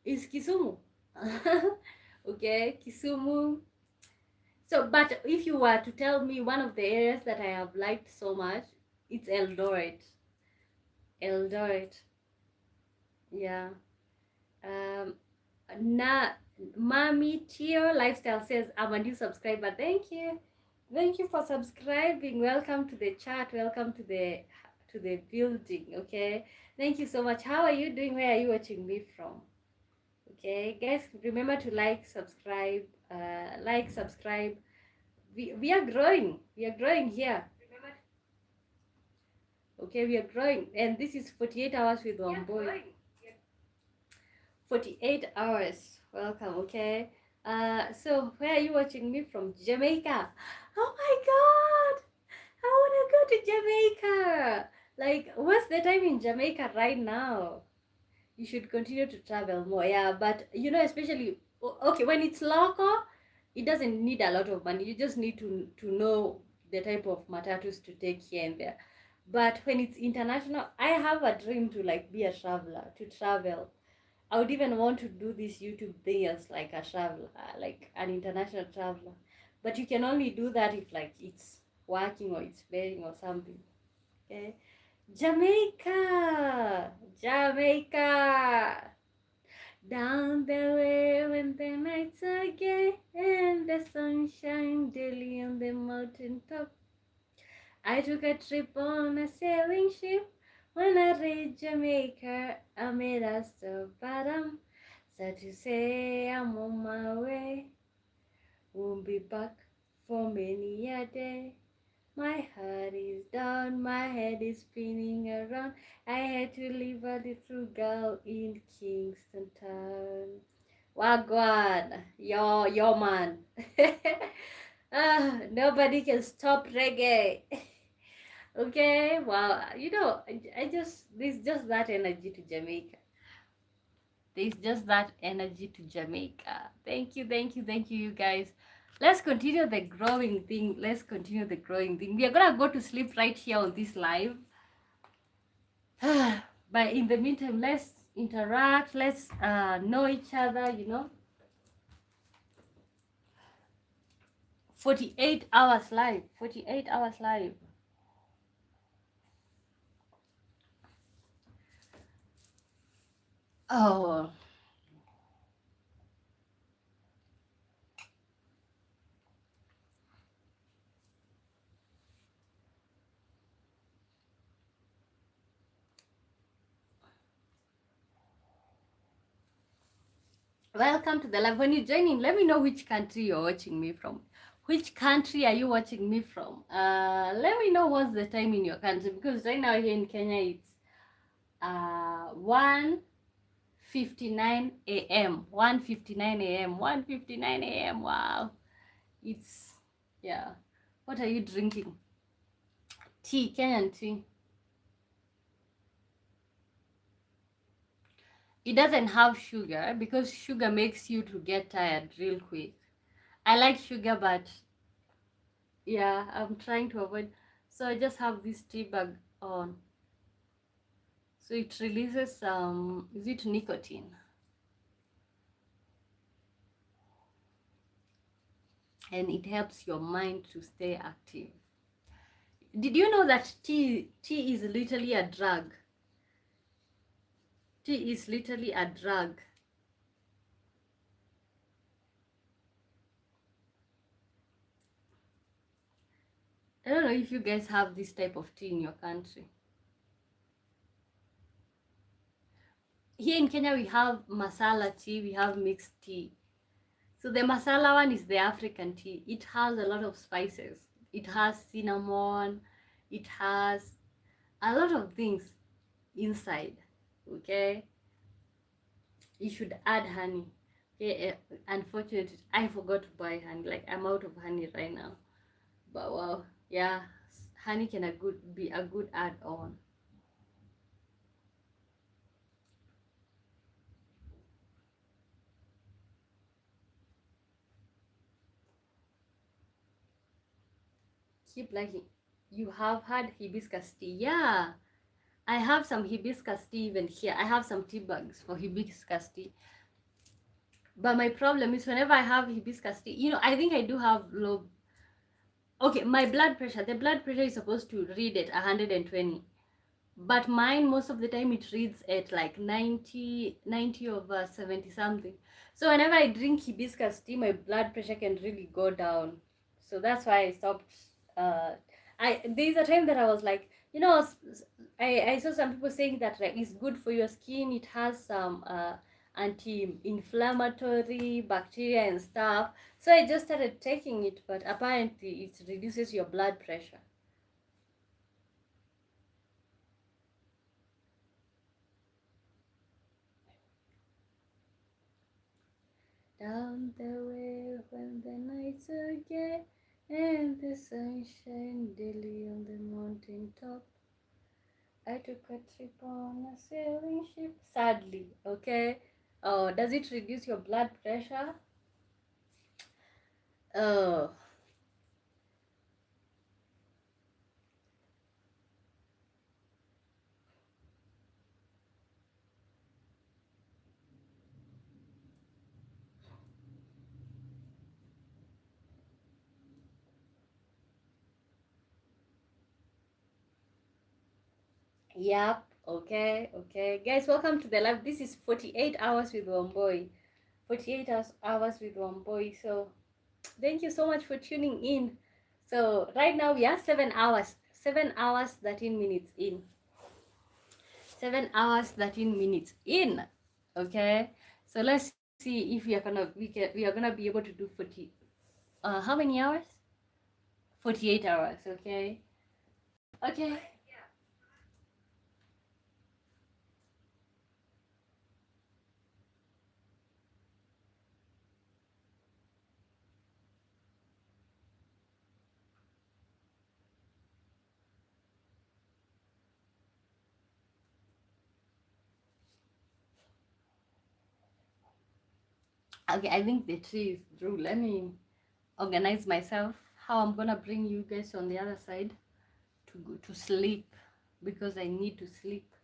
is Kisumu. Okay, Kisumu. So, but if you were to tell me one of the areas that I have liked so much, it's Eldoret. Eldoret, yeah. Um, na Mami Tio Lifestyle says I'm a new subscriber. Thank you for subscribing. Welcome to the chat. Welcome to the building. Okay, thank you so much. How are you doing? Where are you watching me from? Okay, guys, remember to like, subscribe. We are growing. We are growing here. Okay, we are growing, and this is 48 hours with Wambui. 48 hours. Welcome. Okay. So where are you watching me from? Jamaica. Oh my God! I wanna go to Jamaica. Like, what's the time in Jamaica right now? You should continue to travel more. Yeah, but especially okay, when it's local, it doesn't need a lot of money. You just need to know the type of matatus to take here and there. But when it's international, I have a dream to like be a traveler, to travel. I would even want to do this YouTube thing as like a traveler, like an international traveler. But you can only do that if like it's working or it's paying or something. Okay. Jamaica, Jamaica. Down the way when the nights are gay and the sunshine daily on the mountain top. I took a trip on a sailing ship. When I reached Jamaica, I made a stop, but I'm sad to say I'm on my way. Won't be back for many a day. My heart is down, my head is spinning around. I had to leave a little girl in Kingston Town. Wagwan, your man. Nobody can stop reggae. Okay, well, I just there's just that energy to Jamaica. There's just that energy to Jamaica. Thank you, you guys. Let's continue the growing thing. Let's continue the growing thing. We are gonna go to sleep right here on this live. But in the meantime, let's interact. Let's know each other. 48 hours live. 48 hours live. Oh. Welcome to the live. When you join in, let me know which country you're watching me from. Which country are you watching me from? Let me know what's the time in your country, because right now here in Kenya it's 1:59 a.m. 1:59 a.m. 1:59 a.m. Wow. It's yeah. What are you drinking? Tea, Kenyan tea. It doesn't have sugar because sugar makes you to get tired real quick. I like sugar, but yeah, I'm trying to avoid. So I just have this tea bag on. So it releases is it nicotine? and it helps your mind to stay active. Did you know that tea is literally a drug? Tea is literally a drug. I don't know if you guys have this type of tea in your country. Here in Kenya, we have masala tea, we have mixed tea. So the masala one is the African tea. It has a lot of spices. It has cinnamon. It has a lot of things inside. Okay, you should add honey. Okay, unfortunately, I forgot to buy honey. Like I'm out of honey right now. But wow, yeah, honey can be a good add-on. Keep liking. You have had hibiscus tea, yeah. I have some hibiscus tea even here. I have some tea bags for hibiscus tea. But my problem is whenever I have hibiscus tea, I think I do have low. Okay, my blood pressure. The blood pressure is supposed to read at 120. But mine, most of the time, it reads at like 90 over 70 something. So whenever I drink hibiscus tea, my blood pressure can really go down. So that's why I stopped. There's a time that I was like, I saw some people saying that like it's good for your skin. It has some anti-inflammatory bacteria and stuff. So I just started taking it, but apparently it reduces your blood pressure. Down the way when the nights are gay and the sunshine daily on the mountain top. I took a trip on a sailing ship. Sadly, okay. Oh, does it reduce your blood pressure? Oh, yep. Okay, okay. Guys, welcome to the live. This is 48 hours with Wambui. 48 hours with Wambui. So, thank you so much for tuning in. So, right now we are 7 hours. 7 hours, 13 minutes in. 7 hours 13 minutes in. Okay, so let's see if we are gonna be able to do 40 how many hours? 48 hours. Okay, okay. Okay, I think the tree is through. Let me organize myself how I'm gonna bring you guys on the other side to go to sleep, because I need to sleep.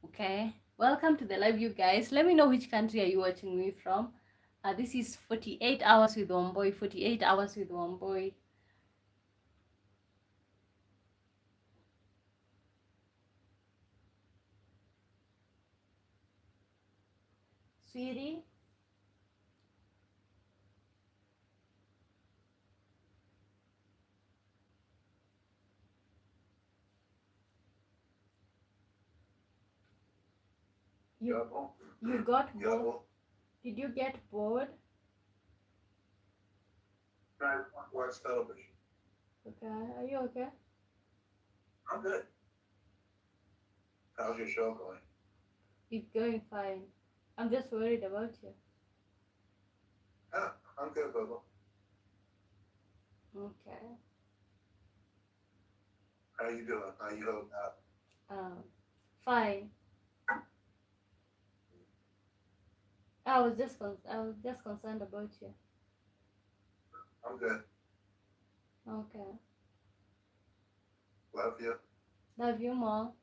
Okay, welcome to the live, you guys. Let me know which country are you watching me from. This is 48 hours with Wambui. 48 hours with Wambui. Sweetie, you got bored? Did you get bored? I watch television. Okay, are you okay? I'm good. How's your show going? It's going fine. I'm just worried about you. Yeah, I'm good, Bubba. Okay. How you doing? How you holding up? Fine. I was just concerned about you. I'm good. Okay. Love you. Love you more.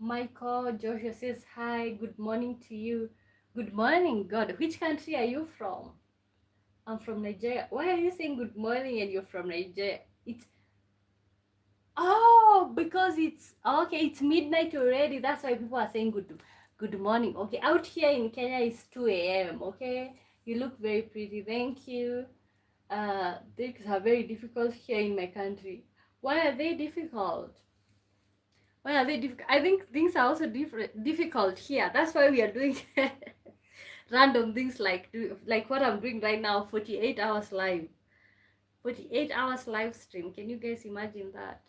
Michael Joshua says hi, good morning to you. Good morning, God. Which country are you from? I'm from Nigeria. Why are you saying good morning and you're from Nigeria? It's oh, because it's okay, it's midnight already. That's why people are saying good morning. Okay, out here in Kenya it's 2 a.m. Okay, you look very pretty. Thank you. Things are very difficult here in my country. Why are they difficult? Why are they difficult? I think things are also difficult here. That's why we are doing random things like what I'm doing right now. 48 hours live. 48 hours live stream. Can you guys imagine that?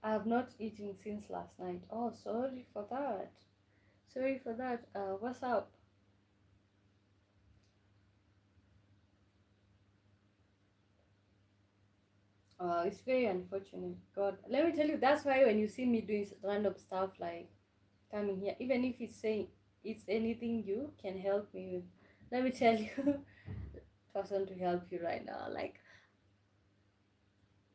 I have not eaten since last night. Oh, sorry for that. Sorry for that. What's up? It's very unfortunate. God, let me tell you, that's why when you see me doing random stuff like coming here, even if it's saying it's anything you can help me with, let me tell you, person to help you right now. Like,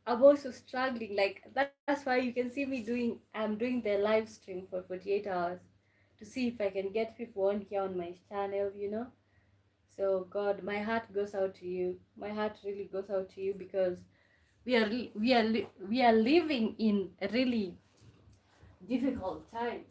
I'm also struggling. Like, that's why you can see me I'm doing the live stream for 48 hours to see if I can get people on here on my channel. So God, my heart goes out to you. My heart really goes out to you because we are living in really difficult times.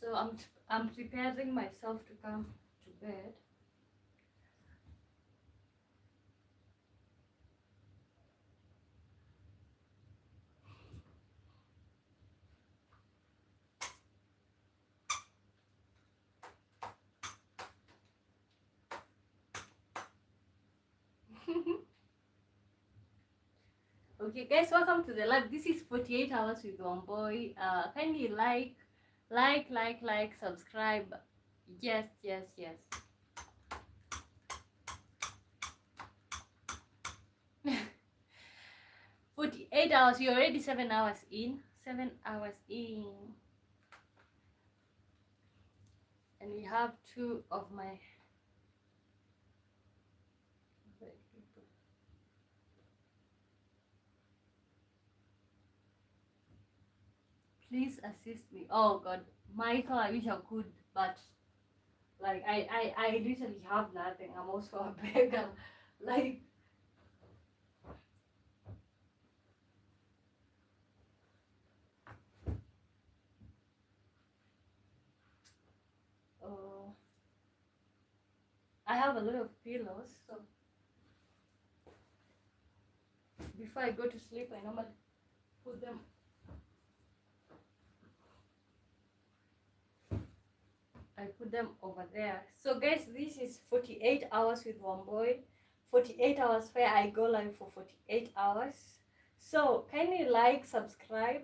So I'm preparing myself to come to bed. Okay, guys, welcome to the live. This is 48 hours with Wambui. Kindly like, subscribe. Yes, yes, yes. 48 hours. You're already 7 hours in. 7 hours in. And we have two of my. Please assist me. Oh God, Michael, I wish I could, but like I literally have nothing. I'm also a beggar. Like uh, I have a lot of pillows, so before I go to sleep, I normally put them. I put them over there. So guys, this is 48 hours with Wambui. 48 hours where I go live for 48 hours. So kindly like, subscribe.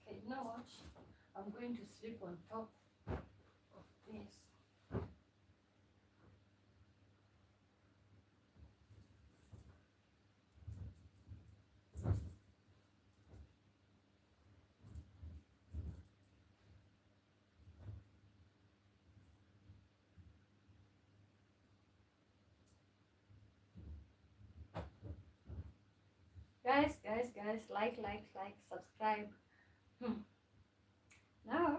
Okay, you know what? I'm going to sleep on top of this. Guys, like, subscribe. Now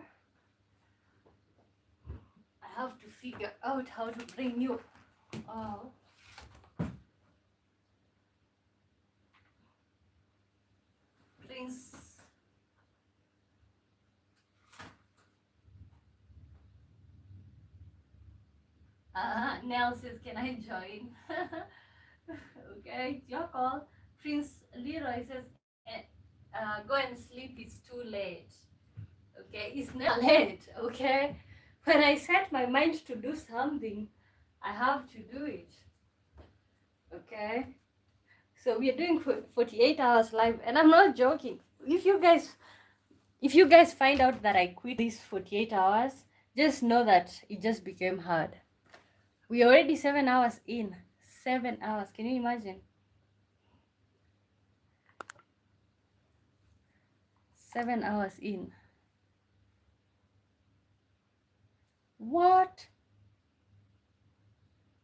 I have to figure out how to bring you all. Prince. Nell says, can I join? Okay, it's your call. Prince Leroy says, go and sleep, it's too late. Okay, it's never late. Okay, when I set my mind to do something, I have to do it. Okay, so we are doing 48 hours live, and I'm not joking. If you guys find out that I quit these 48 hours, just know that it just became hard. We already 7 hours in. 7 hours. Can you imagine? 7 hours in. What?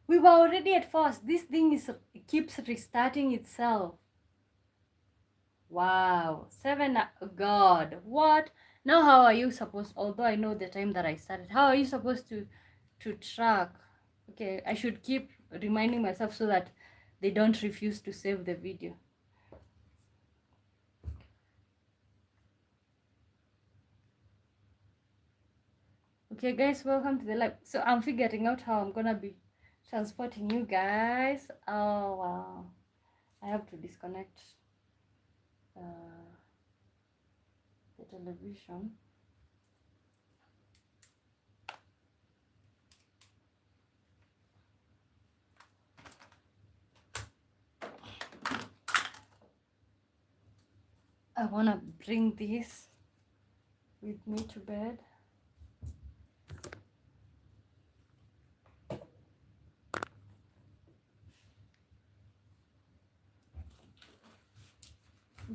We were already at first. This thing keeps restarting itself. Wow. God. What? Now how are you supposed, although I know the time that I started, how are you supposed to track? Okay, I should keep reminding myself so that they don't refuse to save the video. Okay guys, welcome to the live. So I'm figuring out how I'm gonna be transporting you guys. Oh wow, I have to disconnect the television. I wanna bring this with me to bed.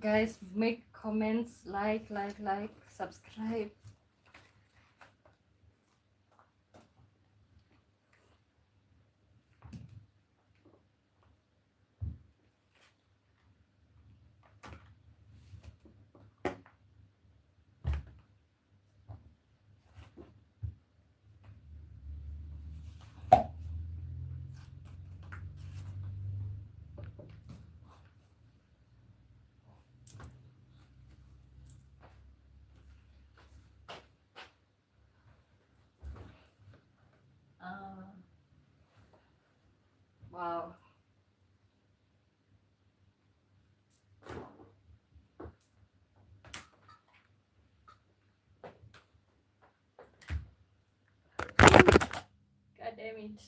Guys, make comments, like, subscribe. Wow. God damn it.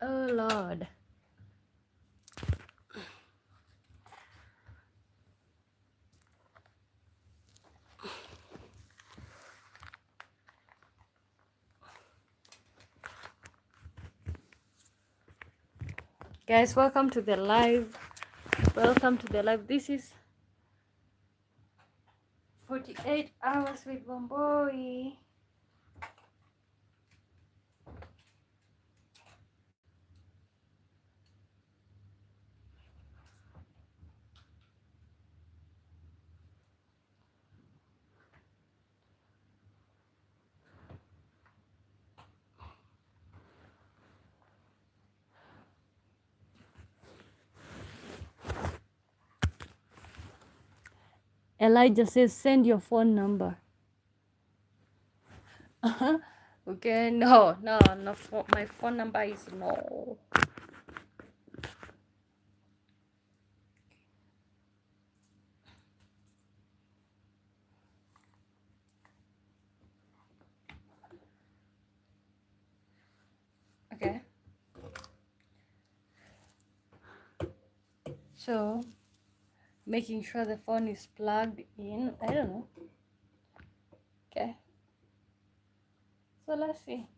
Oh Lord. Guys, welcome to the live. Welcome to the live. This is 48 hours with Wambui. Elijah says, send your phone number. Okay, no, my phone number is no. Okay. So, making sure the phone is plugged in. I don't know. Okay. So let's see.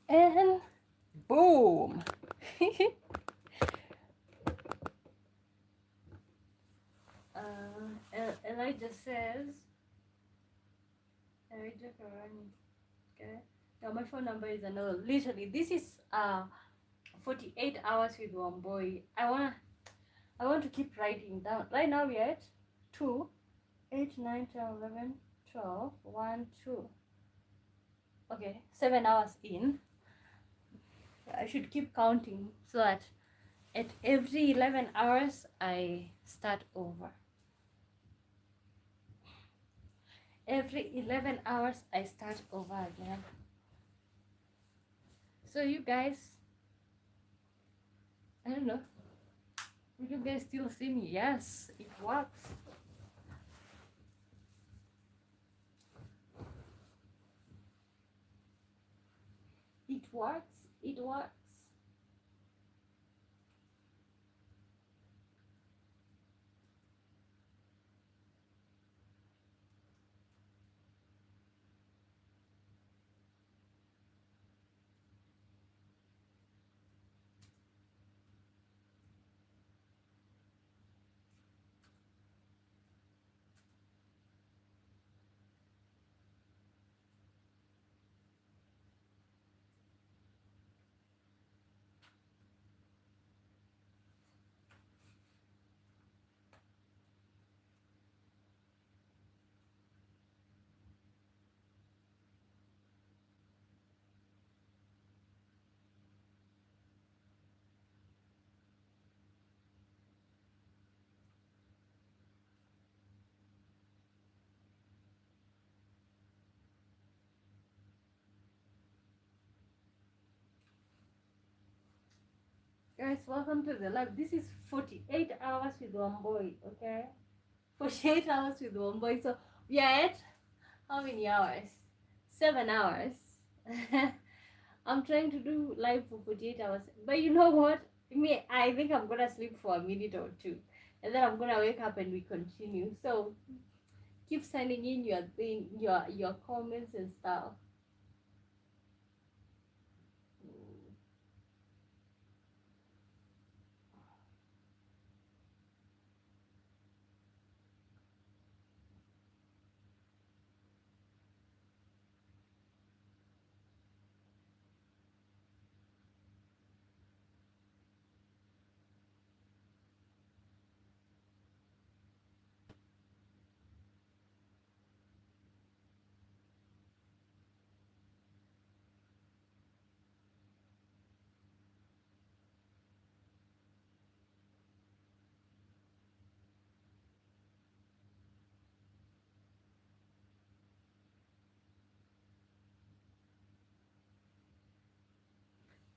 And boom. Elijah says, Elijah Karani. Okay. Now my phone number is another. Literally, this is 48 hours with Wambui. I want to keep writing down. Right now we're at 2, 8, 9, 10, 11, 12, 1, 2. Okay, 7 hours in. I should keep counting so that at every 11 hours I start over. Every 11 hours I start over again. So you guys, I don't know, will you guys still see me? Yes, it works. It works. It works. Guys, welcome to the live. This is 48 hours with Wambui, okay? 48 hours with Wambui. So we are at how many hours? 7 hours. I'm trying to do live for 48 hours. But you know what? I think I'm gonna sleep for a minute or two. And then I'm gonna wake up and we continue. So keep sending in your thing, your comments and stuff.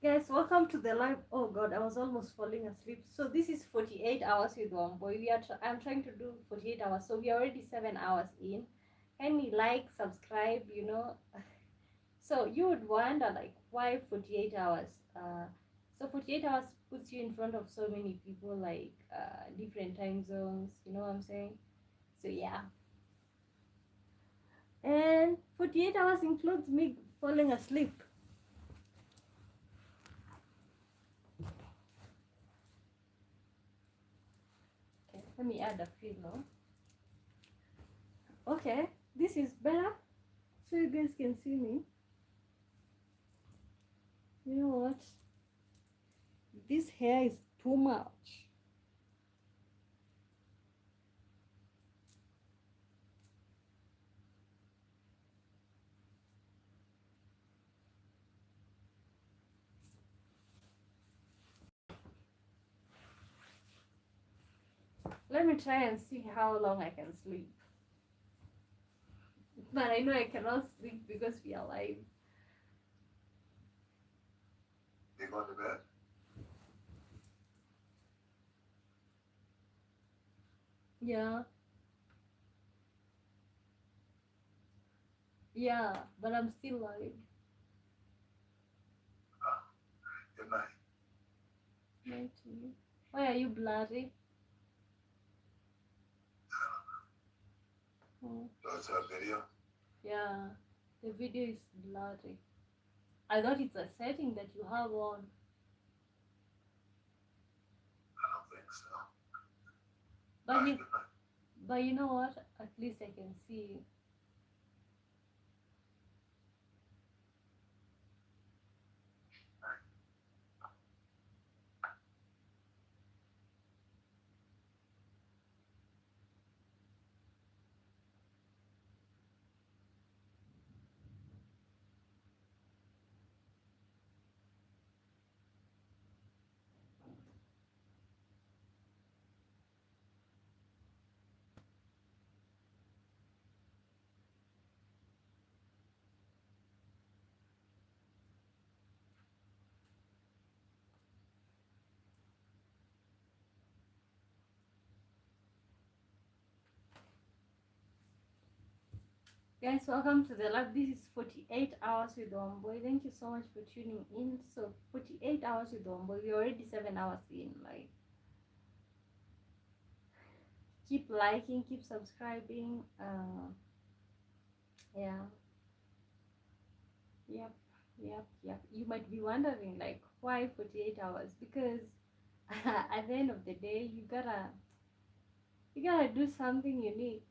Guys, welcome to the live. Oh god, I was almost falling asleep. So this is 48 hours with one boy. I'm trying to do 48 hours. So we are already 7 hours in. Kindly like, subscribe, you know. So you would wonder like why 48 hours? So 48 hours puts you in front of so many people, like different time zones, you know what I'm saying? So yeah. And 48 hours includes me falling asleep. Okay, let me add a pillow. Okay, this is better so you guys can see me. You know what? This hair is too much. Let me try and see how long I can sleep. But I know I cannot sleep because we are live. You going to bed? Yeah. Yeah, but I'm still live. Good night. Night to you. Why are you blurry? Oh, So it's a video? yeah, the video is blurry. I thought it's a setting that you have on. I don't think so. But Alright, you, good night. but you know what? At least I can see you. Guys, welcome to the lab. This is 48 hours with Wambui. Thank you so much for tuning in. So 48 hours with Wambui. We're already 7 hours in. Like, keep liking, keep subscribing. Yeah, yep, yep. You might be wondering like why 48 hours? Because at the end of the day, you gotta do something unique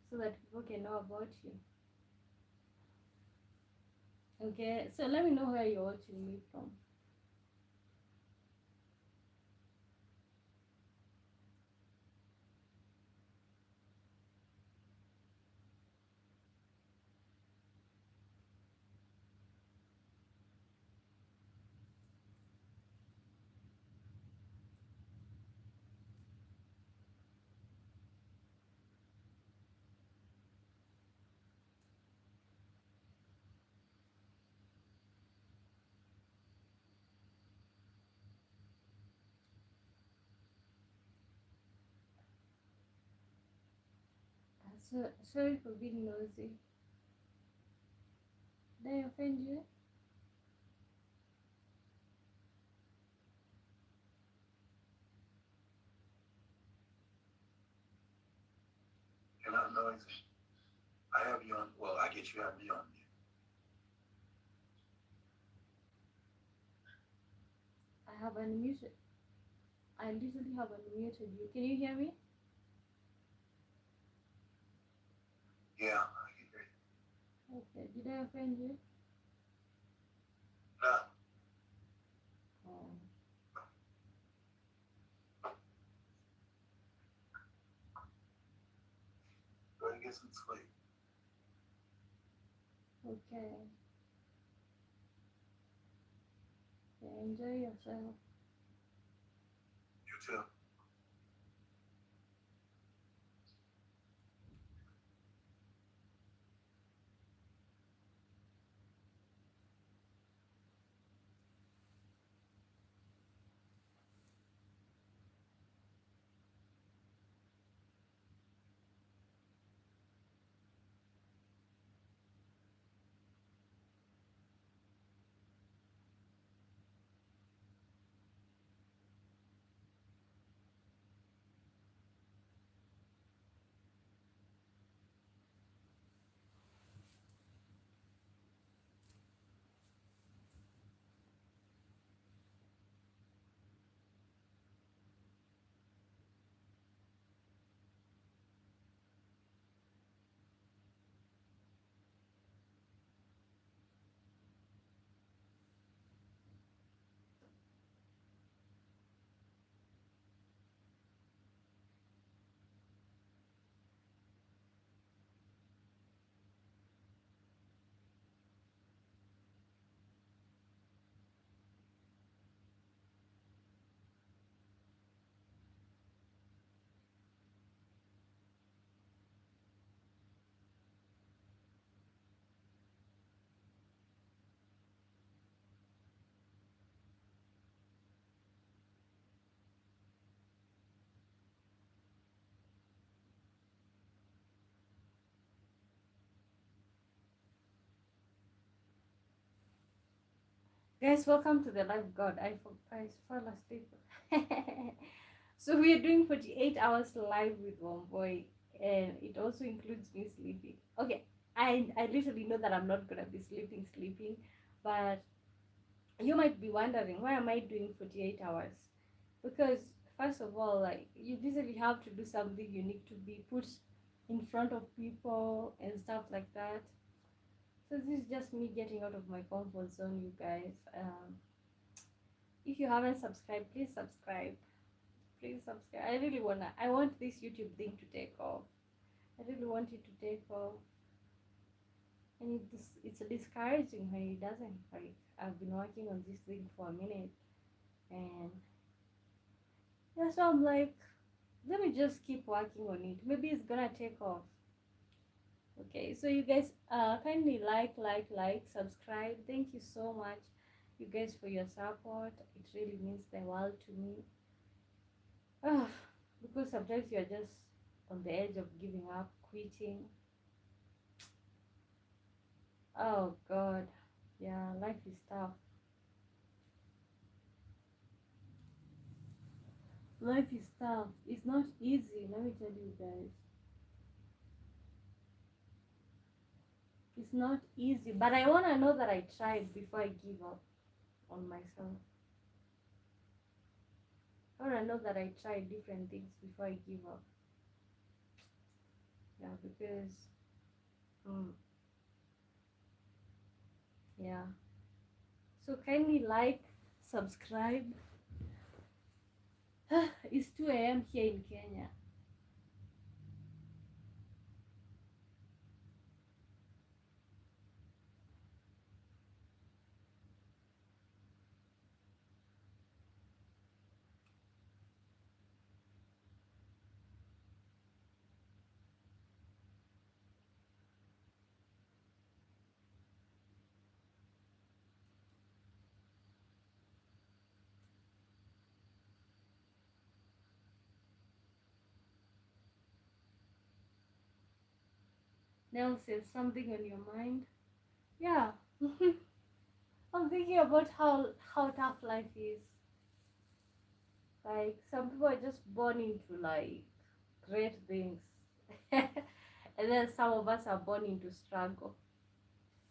so that people can know about you. Okay, so let me know where you're watching me from. So sorry for being nosy. Did I offend you? You're not noisy. I have you on, well, I guess you have me on mute. I have unmuted. I literally have unmuted you. Can you hear me? Yeah, I can hear you. Okay. Did I offend you? No, Oh. go and get some sleep. Okay. Yeah, enjoy yourself. You too. Guys, welcome to the live god. I fell asleep. So we are doing 48 hours live with one boy, and it also includes me sleeping. Okay, I literally know that I'm not gonna be sleeping, but you might be wondering why am I doing 48 hours? Because first of all, like you usually have to do something unique to be put in front of people and stuff like that. So this is just me getting out of my comfort zone, you guys. If you haven't subscribed, please subscribe. Please subscribe. I want this YouTube thing to take off. I really want it to take off. And it's discouraging when it doesn't. Like, I've been working on this thing for a minute. And yeah, so I'm like, let me just keep working on it. Maybe it's gonna take off. Okay, so you guys kindly like, subscribe. Thank you so much, you guys, for your support. It really means the world to me. Ah, because sometimes you're just on the edge of giving up, quitting, Oh God. Yeah, life is tough. Life is tough. It's not easy, let me tell you guys. It's not easy. But I wanna know that I tried before I give up on myself. I wanna know that I tried different things before I give up. Yeah, because mm, yeah. So kindly like, subscribe. It's 2 a.m. here in Kenya. Nell says something on your mind. Yeah. I'm thinking about how tough life is. Like some people are just born into like great things. And then some of us are born into struggle.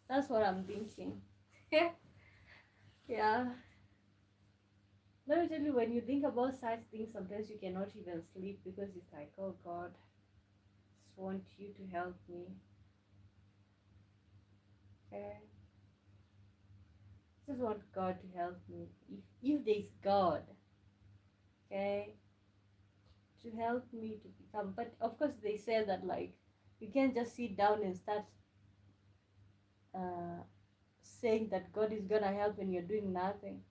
That's what I'm thinking. Yeah. Let me tell you, when you think about such things, sometimes you cannot even sleep because it's like, oh God, just want you to help me. Okay. Just want God to help me. If there's God, okay, to help me to become. But of course, they say that like you can't just sit down and start uh, saying that God is gonna help when you're doing nothing.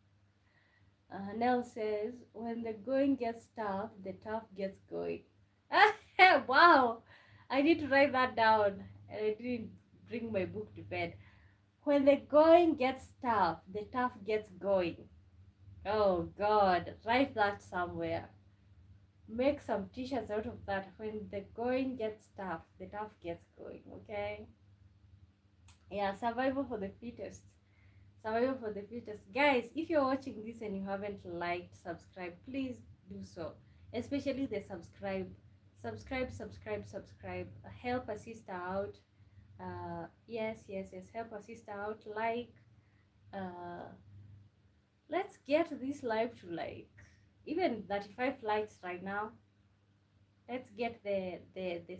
Nell says, when the going gets tough, the tough gets going. Wow, I need to write that down. And I didn't bring my book to bed. When the going gets tough, the tough gets going. Oh God, write that somewhere. Make some t-shirts out of that. When the going gets tough, the tough gets going. Okay. Yeah, survival for the fittest. Survival for the fittest. Guys, if you're watching this and you haven't liked, subscribe, please do so. Especially the subscribe. Subscribe. Help a sister out. Yes. Help a sister out. Like, uh, let's get this live to like even 35 likes right now. Let's get the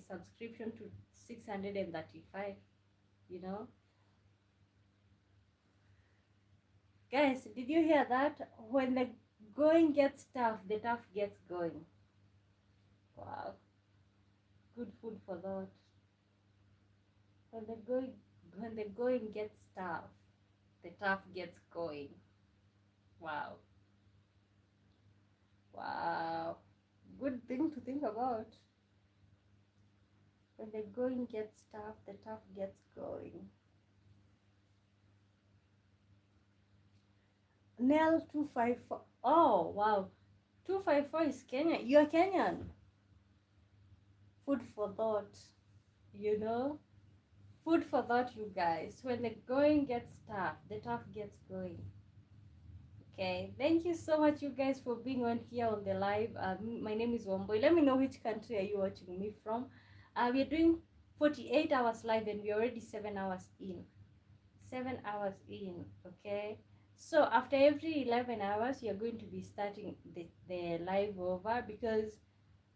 subscription to 635, you know. Guys, did you hear that? When the going gets tough, the tough gets going. Wow, good food for thought. When the going gets tough, the tough gets going. Wow, wow, good thing to think about. When the going gets tough, the tough gets going. Nell 254. Oh wow, 254 is Kenya. You're Kenyan. Food for thought. You know. Food for thought, you guys. When the going gets tough, the tough gets going. Okay, thank you so much, you guys, for being on here on the live. My name is Wambui. Let me know which country are you watching me from. We're doing 48 hours live and we're already 7 hours in. 7 hours in, okay? So after every 11 hours, you're going to be starting the live over because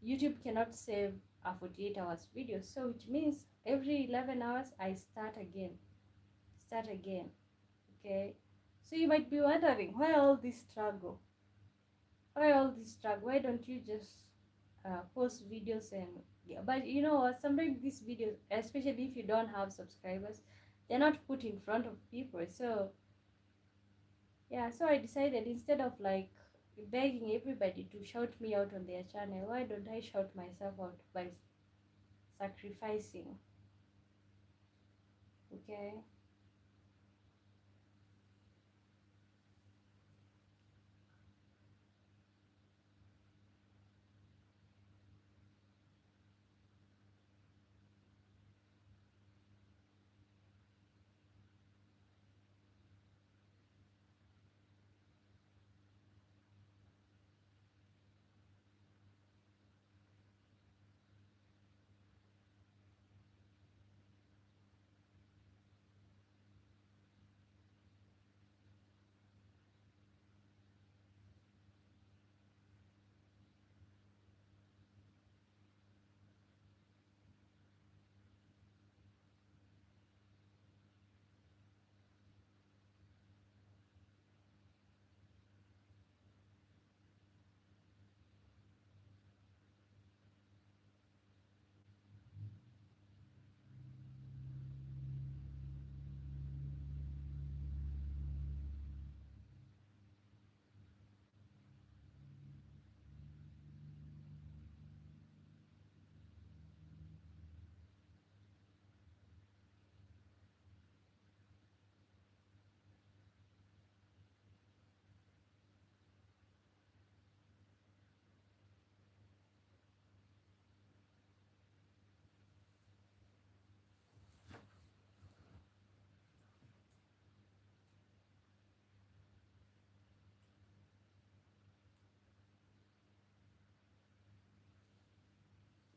YouTube cannot save a 48 hours video. So which means every 11 hours, I start again. Okay? So you might be wondering, why all this struggle? Why don't you just post videos and yeah? But you know what? Sometimes these videos, especially if you don't have subscribers, they're not put in front of people. So yeah, so I decided instead of like begging everybody to shout me out on their channel, why don't I shout myself out by sacrificing? Okay.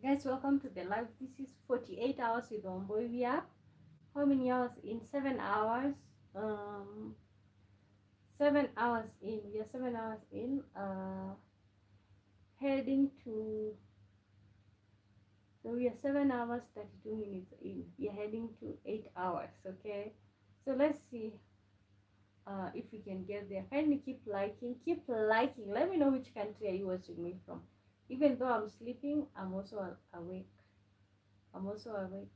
Guys, welcome to the live. This is 48 hours with Wambui. We are how many hours in? 7 hours. Um, 7 hours in. We are 7 hours in. Heading to. So we are 7 hours 32 minutes in. We are heading to 8 hours. Okay. So let's see. If we can get there. Kindly keep liking. Keep liking. Let me know which country are you watching me from. Even though I'm sleeping, I'm also awake. I'm also awake.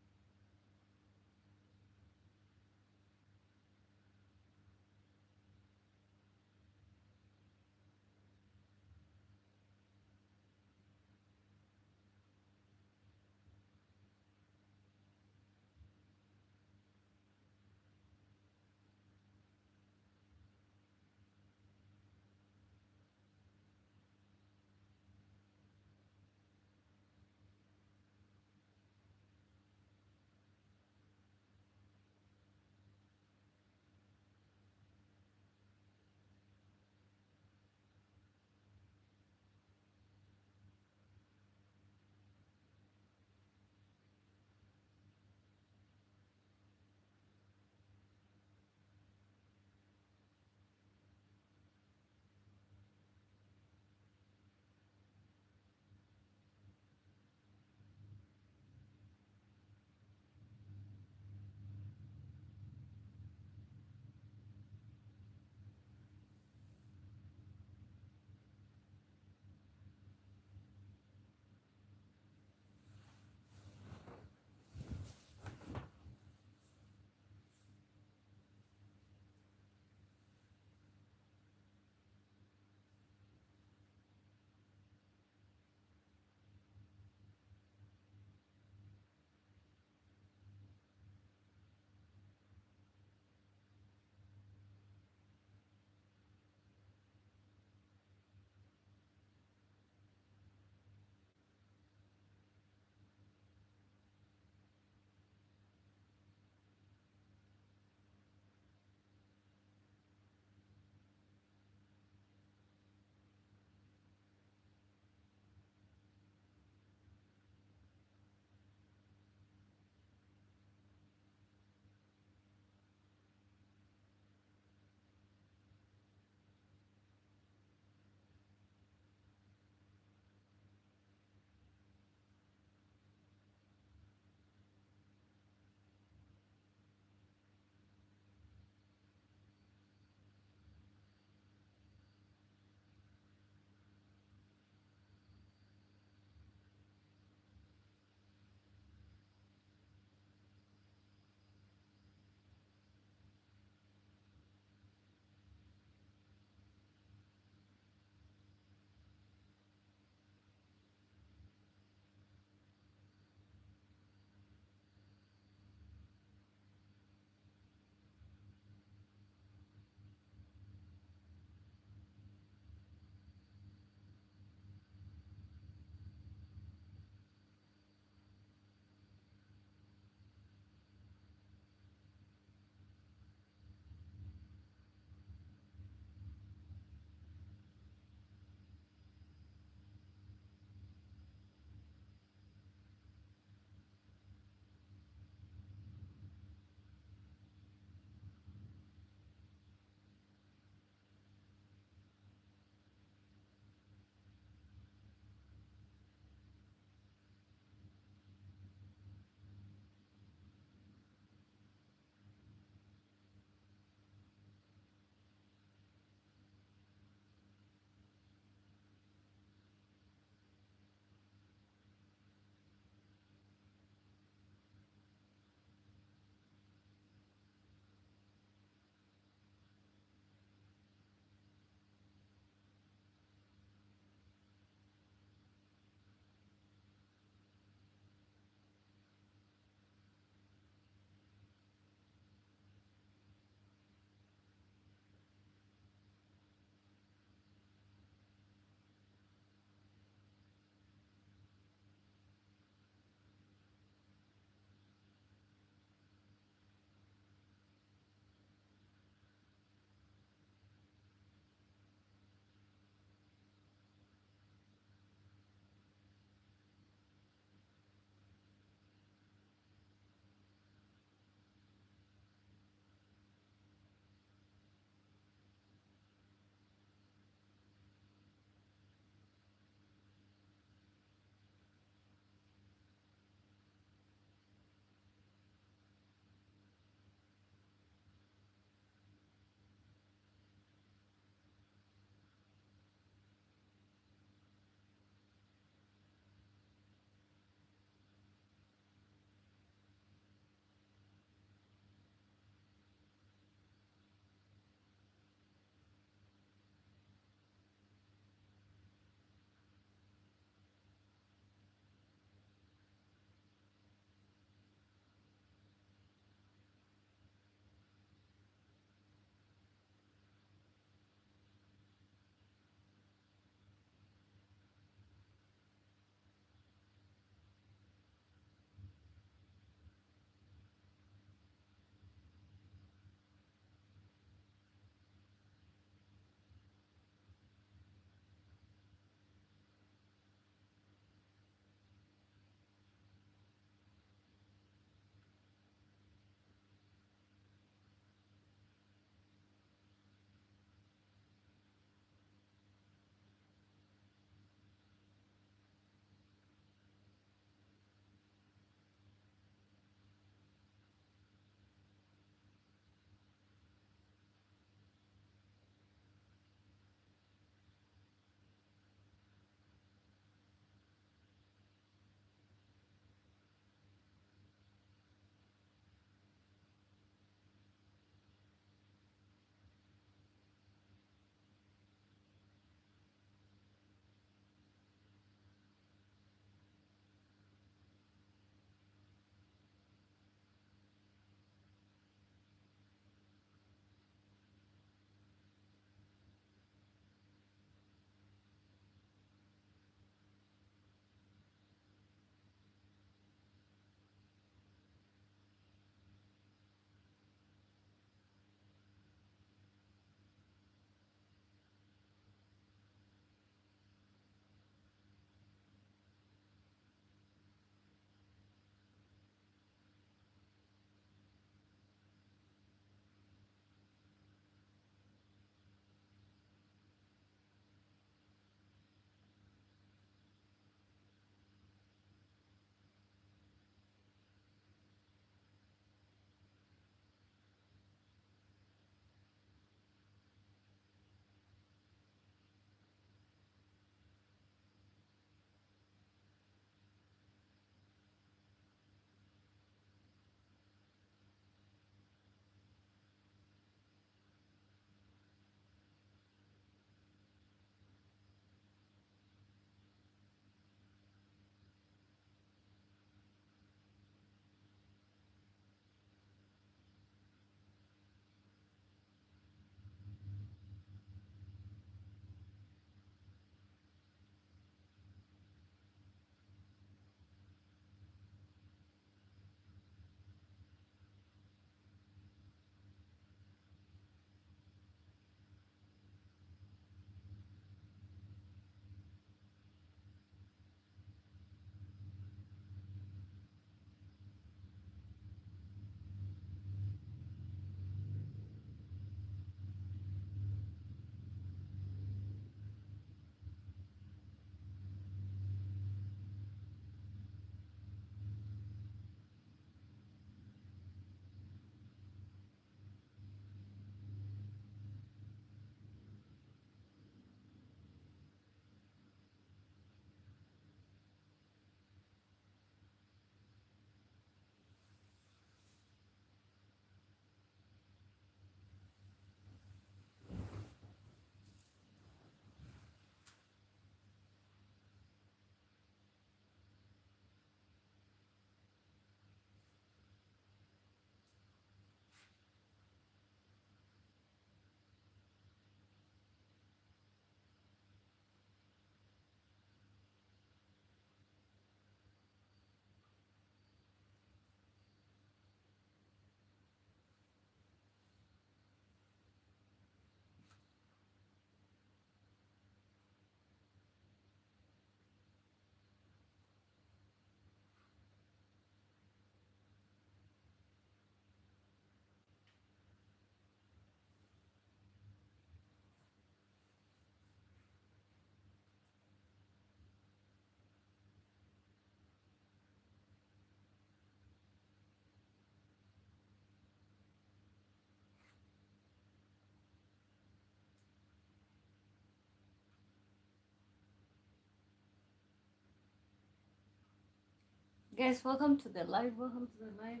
Guys, welcome to the live. Welcome to the live.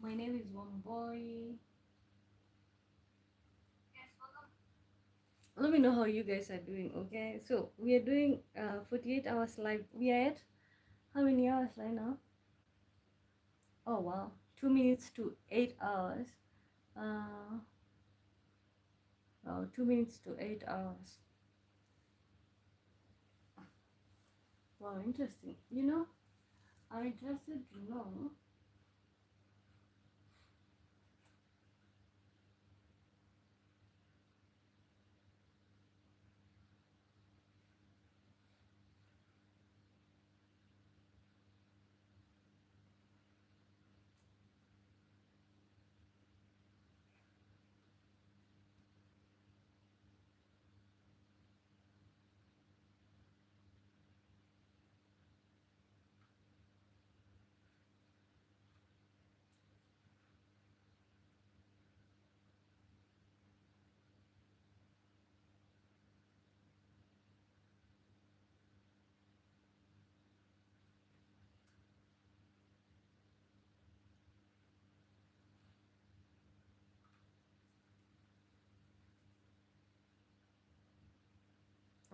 My name is Wambui. Let me know how you guys are doing. Okay, so we are doing 48 hours live. We are at how many hours right now? Oh wow, 2 minutes to 8 hours. Uh, oh, 2 minutes to 8 hours. Wow, interesting. I'm interested to know.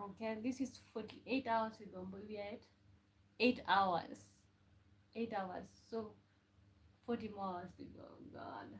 Okay, this is 48 hours with Wambui. We are at 8 hours. 8 hours. So 40 more hours to go. God.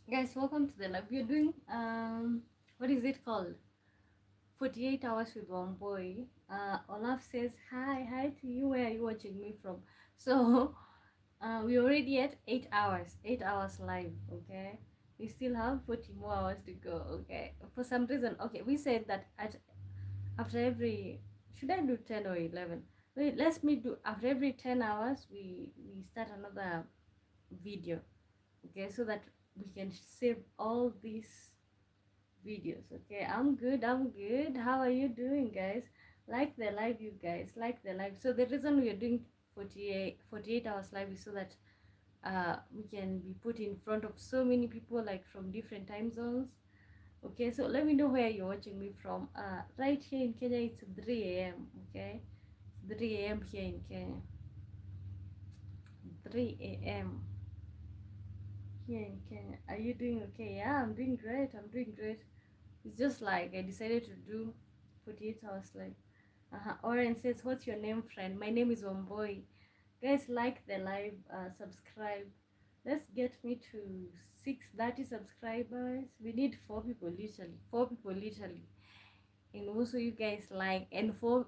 Guys, welcome to the live. We're doing what is it called? 48 hours with one boy. Olaf says hi to you. Where are you watching me from? So we already at 8 hours. 8 hours live. Okay. We still have 40 more hours to go. Okay. For some reason, okay, we said that after every, should I do 10 or 11? Wait, let's me do after every 10 hours we start another video. Okay, so that we can save all these videos. Okay, I'm good. How are you doing, guys? Like the live, you guys, like the live. So the reason we are doing 48 hours live is so that we can be put in front of so many people, like from different time zones. Okay, so let me know where you're watching me from. Right here in Kenya it's 3 a.m. Okay, it's 3 a.m. here in Kenya. 3 a.m. here in Kenya. Are you doing okay? Yeah, I'm doing great. I'm doing great. It's just like I decided to do 48 hours live. Oren says, what's your name, friend? My name is Wambui. Guys, like the live, subscribe. Let's get me to 630 subscribers. We need four people literally. And also you guys like, and four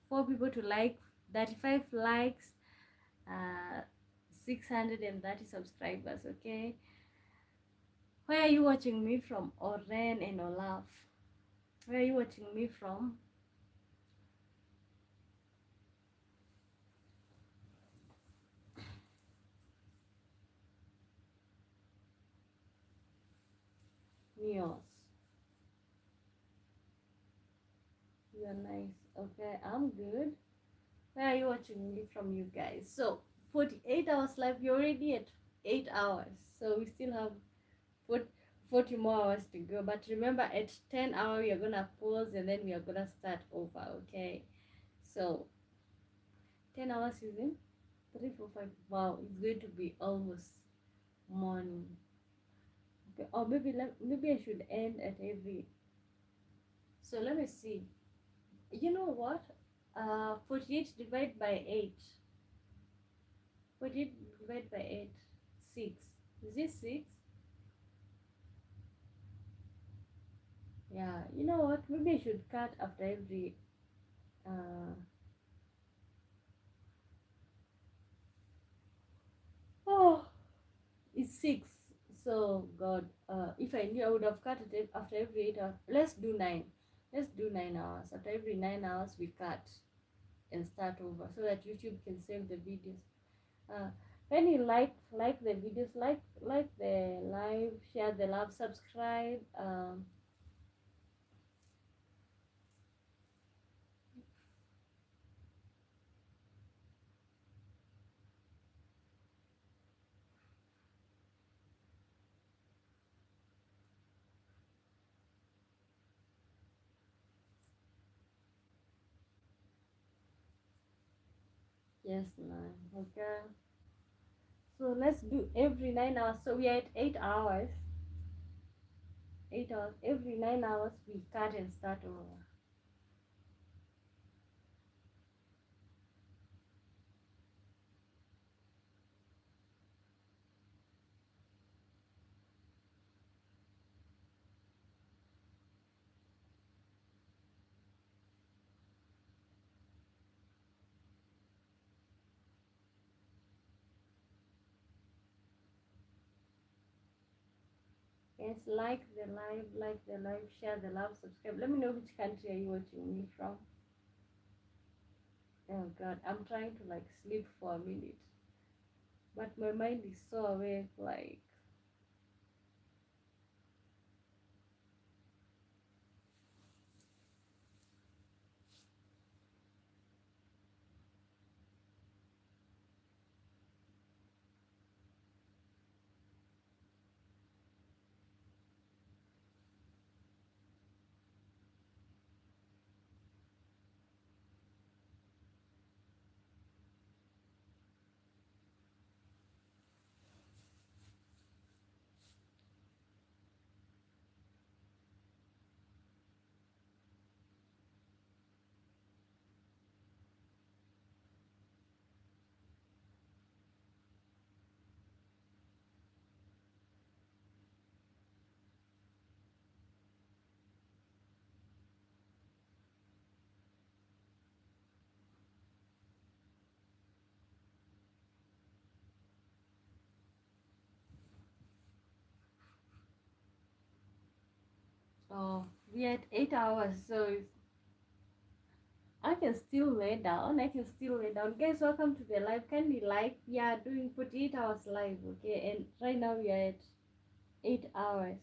people to like, 35 likes, 630 subscribers. Okay, where are you watching me from? Oren and Olaf, where are you watching me from? Neos, you're nice. Okay, I'm good. Where are you watching me from, you guys? So 48 hours live, you're already at 8 hours, so we still have 40, 40 more hours to go. But remember, at 10 hours we are gonna pause and then we are gonna start over. Okay, so 10 hours is in 3 4 5. Wow, it's going to be almost morning. Okay, or maybe I should end at every. So let me see. You know what? 48 divided by 8. 48 divided by 8. 6. Is it 6? Yeah, you know what? Maybe I should cut after every. Uh, oh, it's 6. So, God, if I knew, I would have cut it after every 8 hours. Let's do 9. Let's do 9 hours. After every 9 hours, we cut and start over so that YouTube can save the videos. Uh, when you like the videos, like the live, share the love, subscribe. Yes, 9. Okay. So let's do every 9 hours. So we are at 8 hours. 8 hours. Every 9 hours we cut and start over. Yes, like the live, share the love, subscribe. Let me know which country are you watching me from. Oh God, I'm trying to like sleep for a minute, but my mind is so awake. Like, oh, we are at 8 hours, so I can still lay down. I can still lay down. Guys, welcome to the live. Kindly like. We are doing 48 hours live, okay? And right now we are at 8 hours,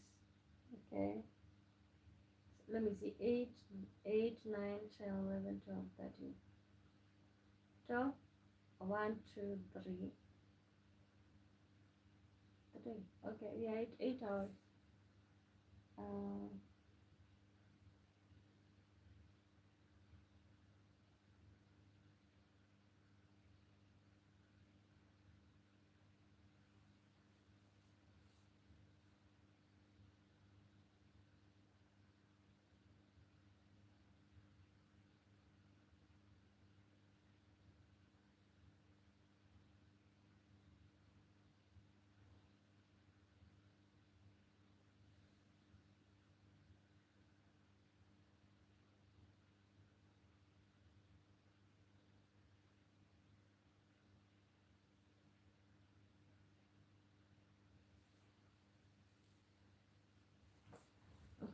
okay? Let me see. 8, 8, 9, 10, 11, 12, 13, 12. 1, 2, 3, 3. Okay, we are at 8 hours. Uh,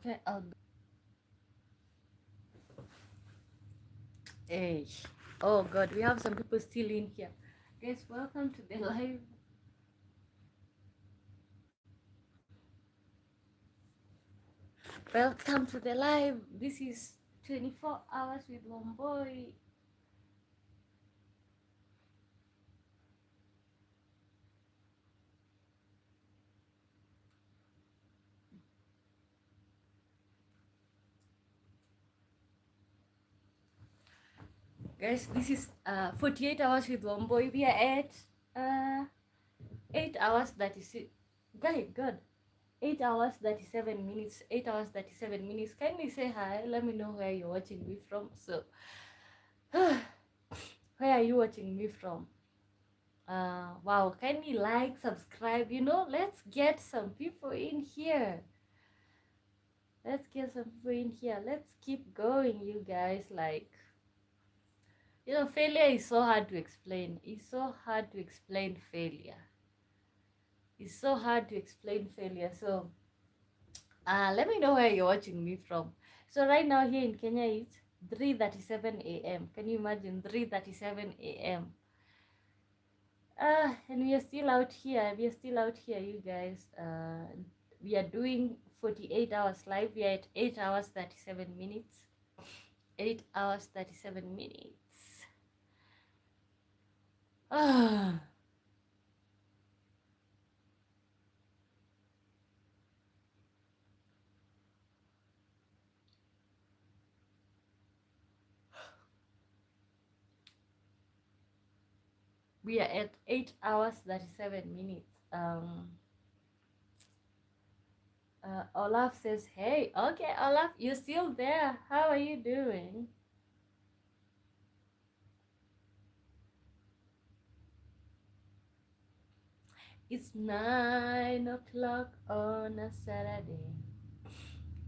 Okay, I'll. Hey. Oh God, we have some people still in here. Guys, welcome to the live. Welcome to the live. This is 24 hours with Wambui. Guys, this is 48 hours with Wambui. We are at 8 hours 36. God, 8 hours 37 minutes. 8 hours 37 minutes. Kindly say hi. Let me know where you're watching me from. So, where are you watching me from? Wow, kindly like, subscribe. Let's get some people in here. Let's get some people in here. Let's keep going, you guys. Like, failure is so hard to explain. It's so hard to explain failure. It's so hard to explain failure. So, let me know where you're watching me from. So right now here in Kenya it's 3:37 a.m. Can you imagine 3:37 a.m.? And we are still out here. We are still out here, you guys. We are doing 48 hours live. We are at 8 hours 37 minutes. 8 hours 37 minutes. Ah. We are at 8 hours 37 minutes. Olaf says, hey, okay, Olaf, you're still there. How are you doing? It's 9 o'clock on a Saturday.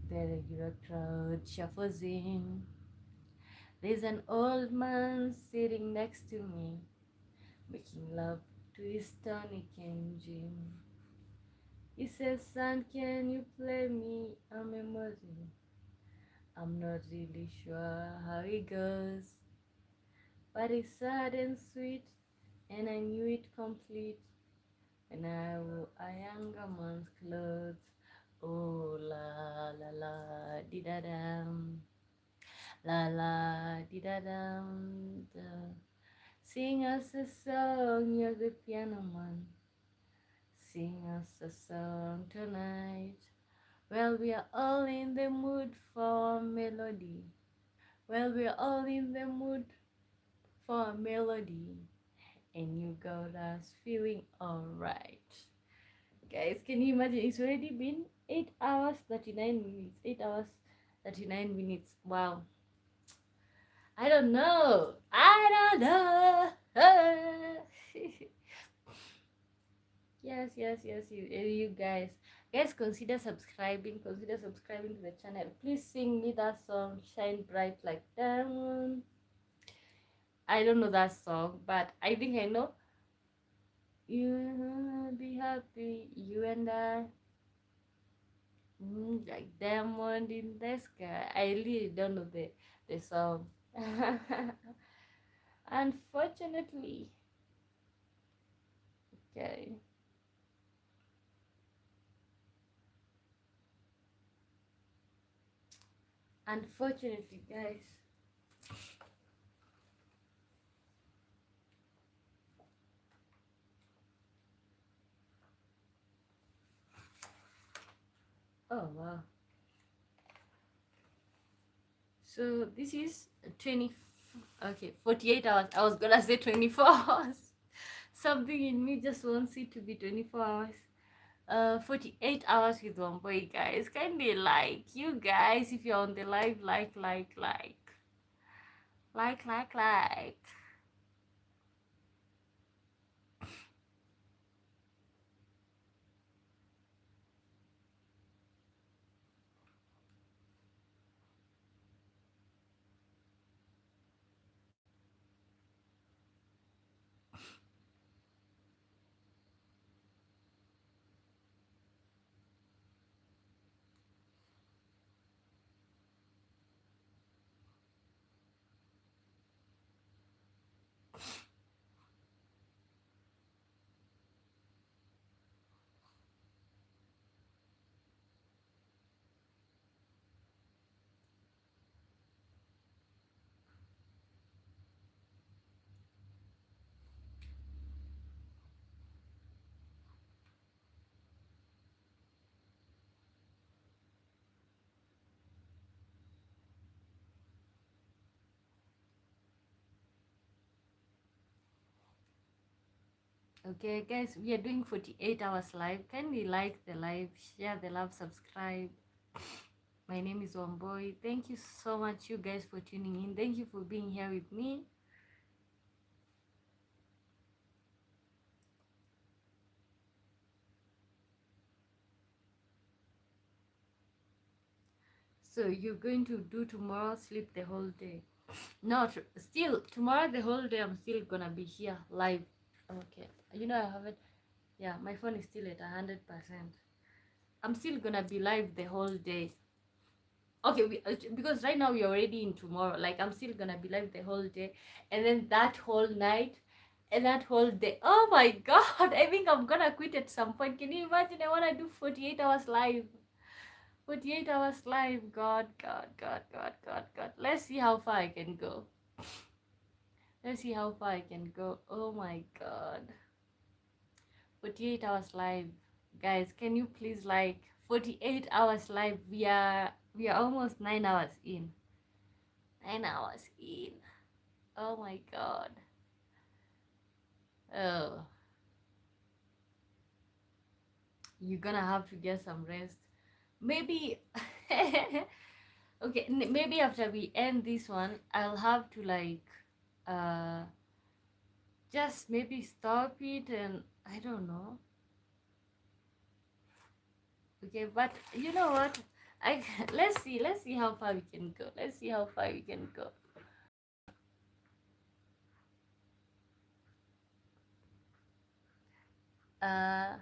The regular crowd shuffles in. There's an old man sitting next to me, making love to his tonic engine. He says, son, can you play me a memory? I'm not really sure how it goes, but it's sad and sweet, and I knew it complete when I wore a younger man's clothes. Oh la la la di da dam, la la di da dam. Sing us a song, you're the piano man. Sing us a song tonight. Well, we are all in the mood for a melody. Well, we are all in the mood for a melody. And you got us feeling alright. Guys, can you imagine? It's already been 8 hours 39 minutes. 8 hours 39 minutes. Wow. I don't know. I don't know. Yes, you guys. Guys, consider subscribing. Consider subscribing to the channel. Please sing me that song, Shine Bright Like Diamond. I don't know that song, but I think I know. You be happy, you and I. Like diamond in the sky. I really don't know the song. Unfortunately. Okay. Unfortunately, guys. Oh wow. So this is 20. Okay, 48 hours. I was gonna say 24 hours. Something in me just wants it to be 24 hours. 48 hours with Wambui, guys. Kindly like, you guys, if you're on the live, like. Okay, guys, we are doing 48 hours live. Can we like the live, share the love, subscribe? My name is Wambui. Thank you so much, you guys, for tuning in. Thank you for being here with me. So you're going to do tomorrow, sleep the whole day? No, still tomorrow the whole day. I'm still gonna be here live. Okay, you know I haven't. Yeah, my phone is still at 100%. I'm still gonna be live the whole day. Okay, because right now we're already in tomorrow. Like I'm still gonna be live the whole day, and then that whole night, and that whole day. Oh my god! I think I'm gonna quit at some point. Can you imagine? I wanna do 48 hours live. 48 hours live. God, God, God, God, God, God. Let's see how far I can go. Let's see how far I can go. Oh my god. 48 hours live. Guys, can you please like 48 hours live? We are almost 9 hours in. 9 hours in. Oh my god. Oh. You're gonna have to get some rest. Maybe okay, maybe after we end this one, I'll have to like uh just maybe stop it, and I don't know. Okay, but you know what? I let's see how far we can go. Let's see how far we can go. Uh,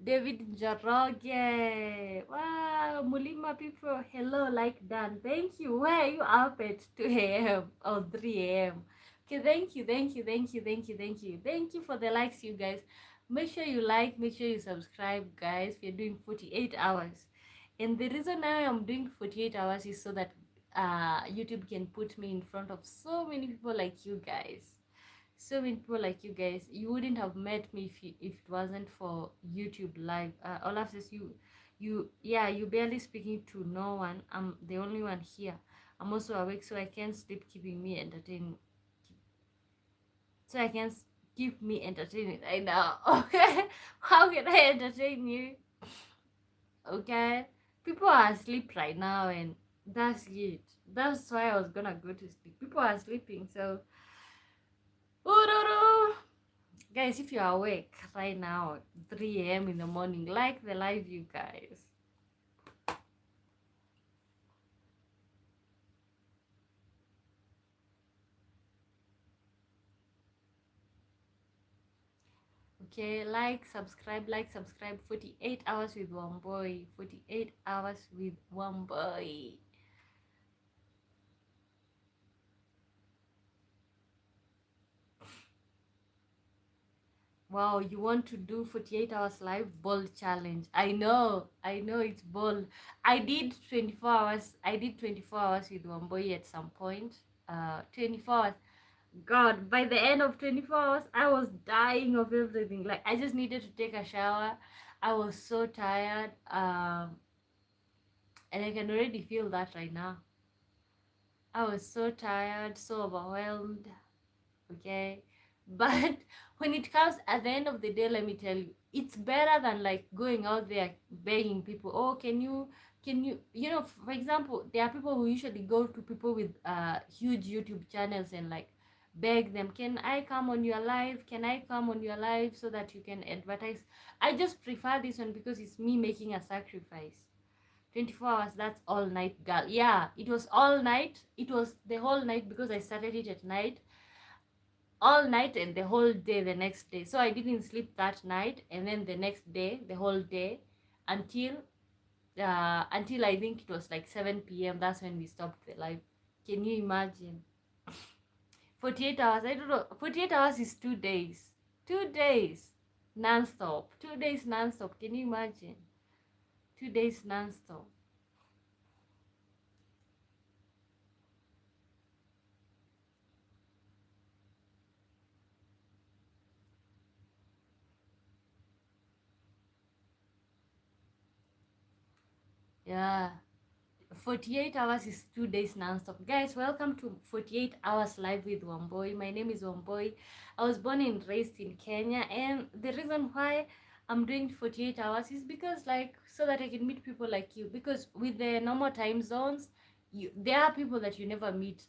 David Njoroge. Wow, Mulima people. Hello, like Dan. Thank you. Where are you up at 2 a.m. or 3 a.m.? Okay, thank you, thank you, thank you, thank you, thank you. Thank you for the likes, you guys. Make sure you like, make sure you subscribe, guys. We're doing 48 hours. And the reason I am doing 48 hours is so that YouTube can put me in front of so many people like you guys. So many people like you guys. You wouldn't have met me if it wasn't for YouTube live. Olaf says yeah, you barely speaking to no one. I'm the only one here. I'm also awake, so I can't sleep, keeping me entertained. So I can keep me entertained right now. Okay, how can I entertain you? Okay, people are asleep right now, and that's it. That's why I was gonna go to sleep. People are sleeping, so guys, if you're awake right now, 3 a.m. in the morning, like the live, you guys. Okay, like, subscribe. 48 hours with Wambui. 48 hours with Wambui. Wow, you want to do 48 hours live? Bold challenge. I know it's bold. I did 24 hours. I did 24 hours with Wambui at some point. 24 hours. God, by the end of 24 hours, I was dying of everything. Like, I just needed to take a shower. I was so tired. And I can already feel that right now. I was so tired, so overwhelmed. Okay. But when it comes at the end of the day, let me tell you, it's better than like going out there begging people, oh, can you, for example, there are people who usually go to people with huge YouTube channels and like beg them, can I come on your live, can I come on your live so that you can advertise. I just prefer this one because it's me making a sacrifice. 24 hours, that's all night, girl. Yeah, it was all night. It was the whole night because I started it at night, all night and the whole day the next day. So I didn't sleep that night, and then the next day, the whole day, until I think it was like 7 p.m. That's when we stopped the live. Can you imagine? 48 hours. I don't know. 48 hours is 2 days. 2 days non-stop. 2 days non-stop. Can you imagine? 2 days non-stop. Yeah. 48 hours is 2 days non-stop. Guys, welcome to 48 hours live with Wambui. My name is Wambui. I was born and raised in Kenya, and the reason why I'm doing 48 hours is because, like, so that I can meet people like you. Because with the normal time zones, there are people that you never meet,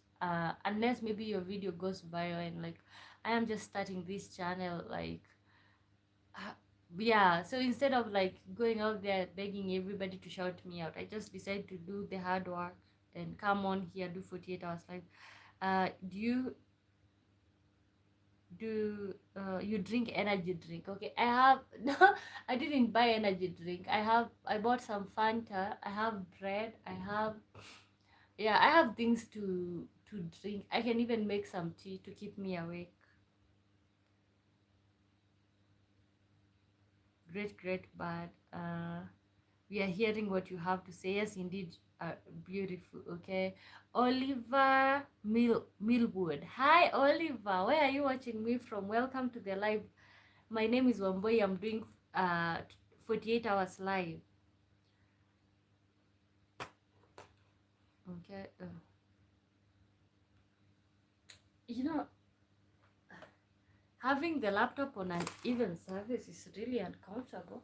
unless maybe your video goes viral. And like, I am just starting this channel, like, uh, yeah, so instead of like going out there begging everybody to shout me out, I just decided to do the hard work and come on here, do 48 hours live. Do you drink energy drink? Okay, I have no, I didn't buy energy drink. I bought some Fanta, I have bread, I have, yeah, I have things to drink. I can even make some tea to keep me awake. Great, great, bad. We are hearing what you have to say. Yes, indeed, beautiful. Okay, Oliver Millwood. Hi, Oliver. Where are you watching me from? Welcome to the live. My name is Wambui. I'm doing 48 hours live. Okay. You know, having the laptop on an even surface is really uncomfortable.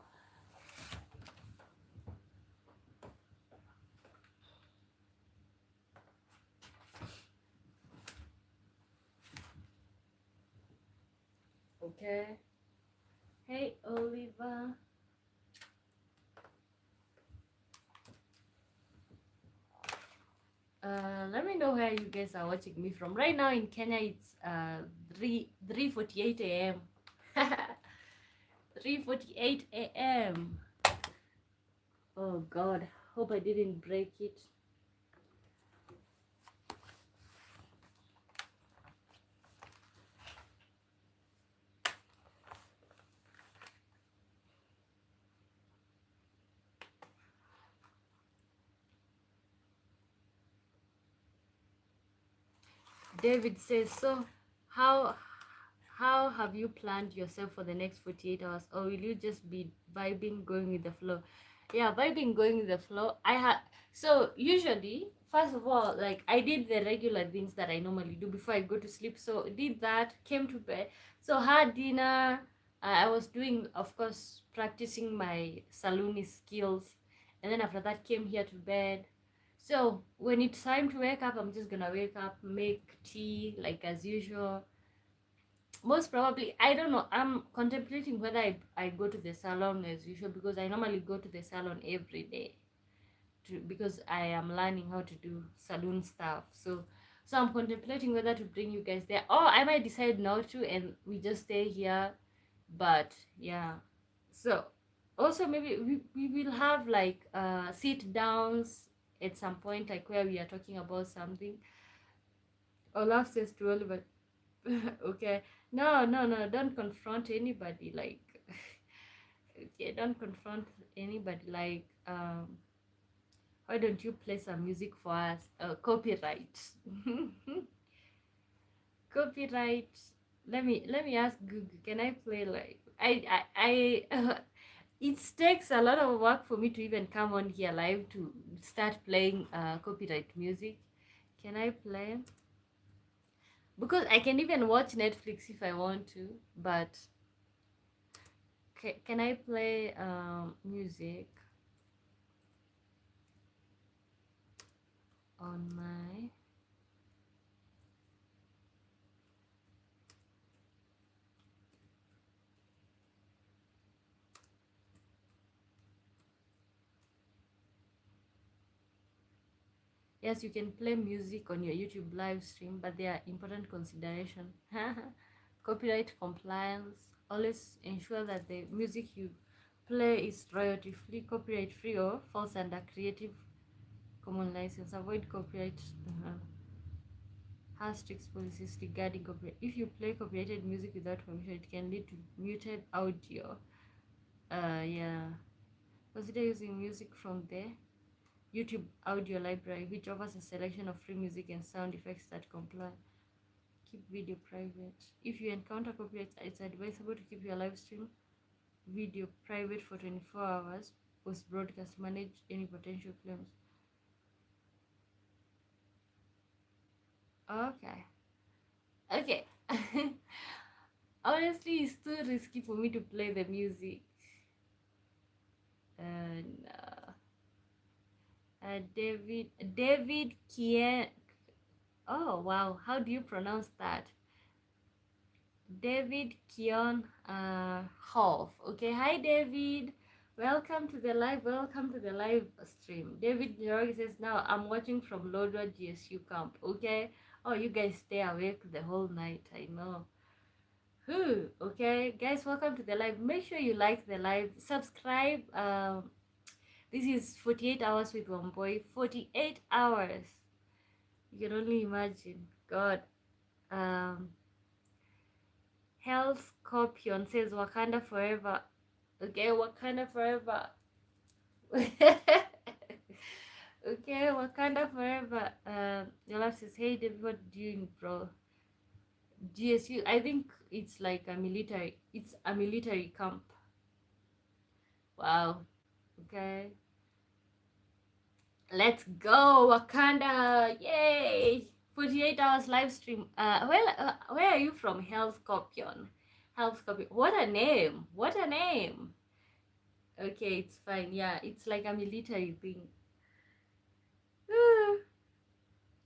Okay. Hey, Oliver. Let me know where you guys are watching me from. Right now in Kenya, it's 3:48 a.m. 3:48 a.m. Oh God, hope I didn't break it. David says, so how have you planned yourself for the next 48 hours, or will you just be vibing, going with the flow? Yeah, vibing, going with the flow. I had, so usually, first of all, like, I did the regular things that I normally do before I go to sleep. So did that, came to bed, so had dinner. I was doing, of course, practicing my saloonist skills, and then after that came here to bed. So when it's time to wake up, I'm just gonna wake up, make tea like as usual. Most probably, I don't know. I'm contemplating whether I go to the salon as usual, because I normally go to the salon every day because I am learning how to do saloon stuff. So I'm contemplating whether to bring you guys there, or I might decide not to and we just stay here. But yeah, so also maybe we will have like sit downs at some point, like where we are talking about something. Olaf says to Oliver, okay, no, don't confront anybody, like, okay, don't confront anybody, like, why don't you play some music for us? Copyright. Copyright. Let me ask Google, can I play, like, I it takes a lot of work for me to even come on here live to start playing copyright music. Can I play? Because I can even watch Netflix if I want to, but can I play music on my, yes, you can play music on your YouTube live stream, but there are important consideration. Copyright compliance. Always ensure that the music you play is royalty free, copyright free, or falls under Creative Commons license. Avoid copyright. Has strict policies regarding copyright. If you play copyrighted music without permission, it can lead to muted audio. Yeah. Consider using music from the YouTube audio library, which offers a selection of free music and sound effects that comply. Keep video private. If you encounter copyright, it's advisable to keep your live stream video private for 24 hours post broadcast. Manage any potential claims. Okay. Okay. Honestly, it's too risky for me to play the music. And David Kien. Oh wow, how do you pronounce that? David Kion Hoff. Okay, hi David. Welcome to the live. Welcome to the live stream. David Jorg says now I'm watching from Lodwa GSU camp. Okay. Oh, you guys stay awake the whole night. I know. Whew. Okay, guys, welcome to the live. Make sure you like the live. Subscribe. This is 48 hours with Wambui. 48 hours. You can only imagine. God. Health Scorpion says Wakanda forever. Okay, Wakanda forever. Okay, Wakanda forever. Yola says, hey David, what are you doing, bro? GSU, I think it's like a military. It's a military camp. Wow. Okay. Let's go, Wakanda! Yay! 48 hours live stream. Where are you from, Health Scorpion? Health Scorpion. What a name! What a name! Okay, it's fine. Yeah, it's like a military thing.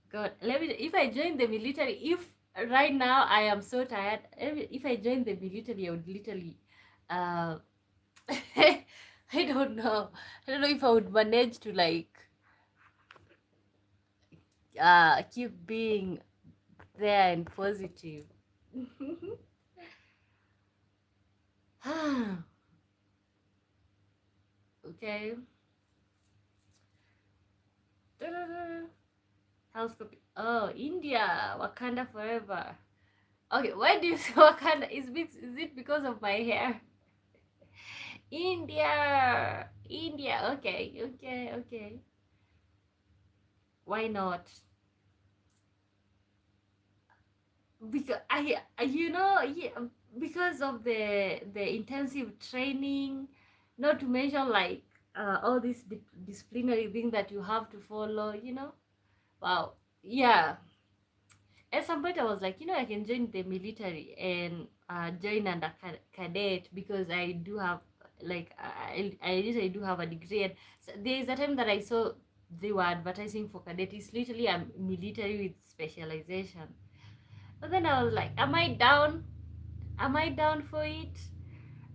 God, let me. If I join the military, if right now I am so tired, if I join the military, I would literally, I don't know. I don't know if I would manage to like, keep being there and positive. Okay. Health copy. Oh, India, Wakanda forever. Okay, why do you say Wakanda? Is it because of my hair? India, India. Okay, okay, okay. Why not? Because yeah, because of the intensive training, not to mention like all this disciplinary thing that you have to follow. Wow, yeah. At some point I was like, I can join the military and join under cadet because I do have like I literally do have a degree. And so there is a time that I saw they were advertising for cadet. It's literally a military with specialization. But then I was like, am I down? Am I down for it?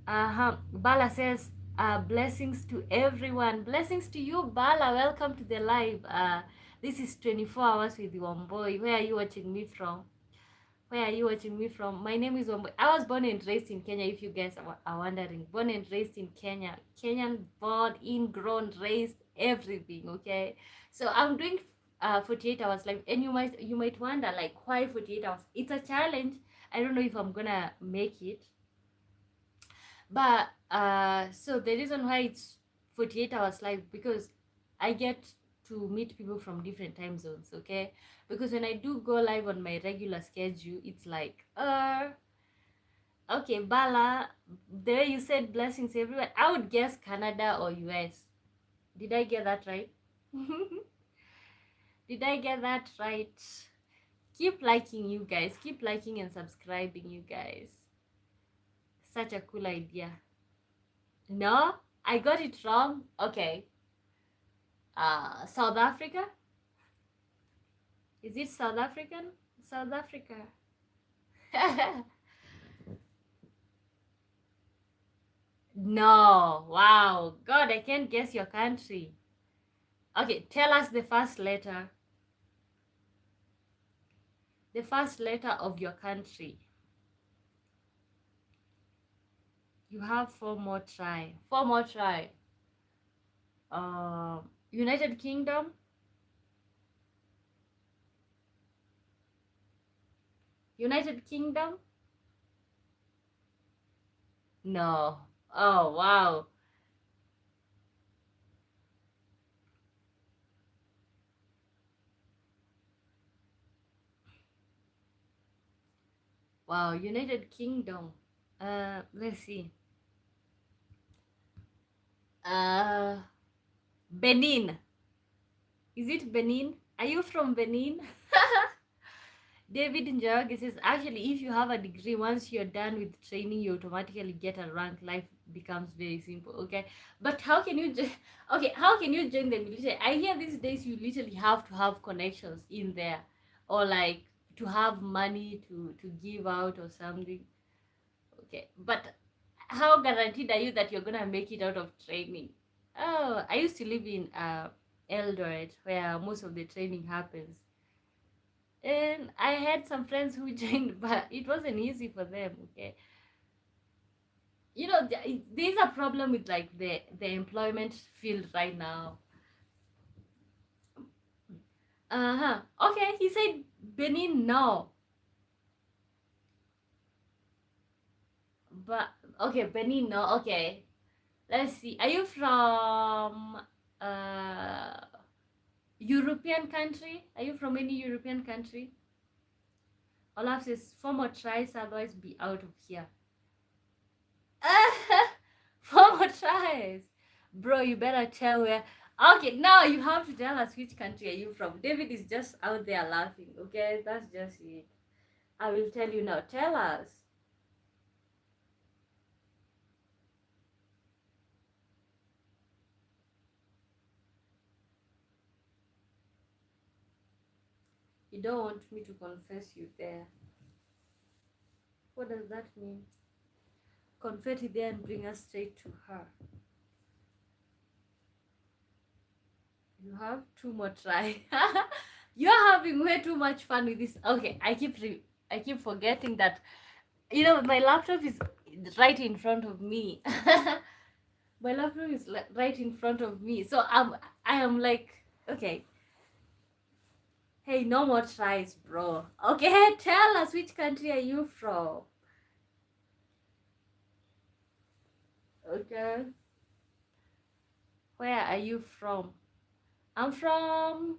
Bala says, blessings to everyone. Blessings to you, Bala. Welcome to the live. This is 24 hours with Wambui. Where are you watching me from? Where are you watching me from? My name is Wambui. I was born and raised in Kenya, if you guys are wondering. Born and raised in Kenya. Kenyan, born, ingrown, raised, everything, okay? So I'm doing 48 hours live. And you might wonder, like, why 48 hours? It's a challenge. I don't know if I'm gonna make it. But so the reason why it's 48 hours live, because I get to meet people from different time zones, okay? Because when I do go live on my regular schedule, it's like okay, Bala, the way you said blessings everywhere, I would guess Canada or US. Did I get that right? Did I get that right? Keep liking, you guys. Keep liking and subscribing, you guys. Such a cool idea. No, I got it wrong. Okay. South Africa? Is it South African? South Africa. No. Wow. God, I can't guess your country. Okay, tell us the first letter. The first letter of your country. You have 4 more try. 4 more try. United Kingdom. United Kingdom. No. Oh, wow. Wow, United Kingdom. Let's see. Benin. Is it Benin? Are you from Benin? David Njoroge says, actually, if you have a degree, once you're done with training, you automatically get a rank. Life becomes very simple. Okay, but how can you okay, how can you join the military? I hear these days you literally have to have connections in there, or like to have money to give out or something. Okay, but how guaranteed are you that you're gonna make it out of training? Oh, I used to live in Eldoret, where most of the training happens, and I had some friends who joined, but it wasn't easy for them. Okay, you know, there's a problem with like the employment field right now. Uh-huh. Okay, he said Benin, no. But okay, Benin, no. Okay, let's see. Are you from uh European country? Are you from any European country? Olaf says, former tries, otherwise be out of here. Former tries. Bro, you better tell where. Okay, now you have to tell us which country are you from. David is just out there laughing, okay? That's just it. I will tell you now. Tell us. You don't want me to confess you there. What does that mean? Confetti there and bring us straight to her. You have too much try. You're having way too much fun with this. Okay, I keep forgetting that, you know, my laptop is right in front of me. My laptop is right in front of me, so I am like, okay, hey, no more tries, bro. Okay, tell us, which country are you from? Okay, where are you from? I'm from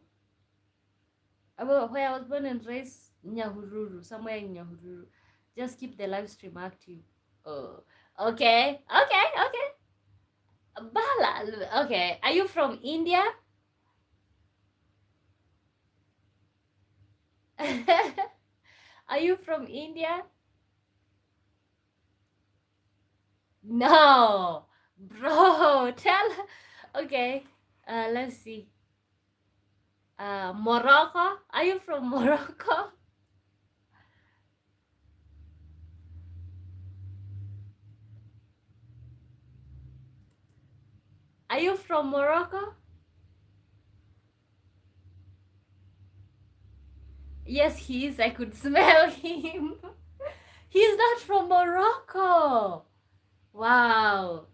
where I was born and raised, Nyahururu, somewhere in Nyahururu. Just keep the live stream active. Oh, okay, okay, okay. Bala, okay. Are you from India? Are you from India? No, bro. Tell. Okay. Let's see. Morocco. Are you from Morocco? Are you from Morocco? Yes, he is. I could smell him. He's not from Morocco. Wow.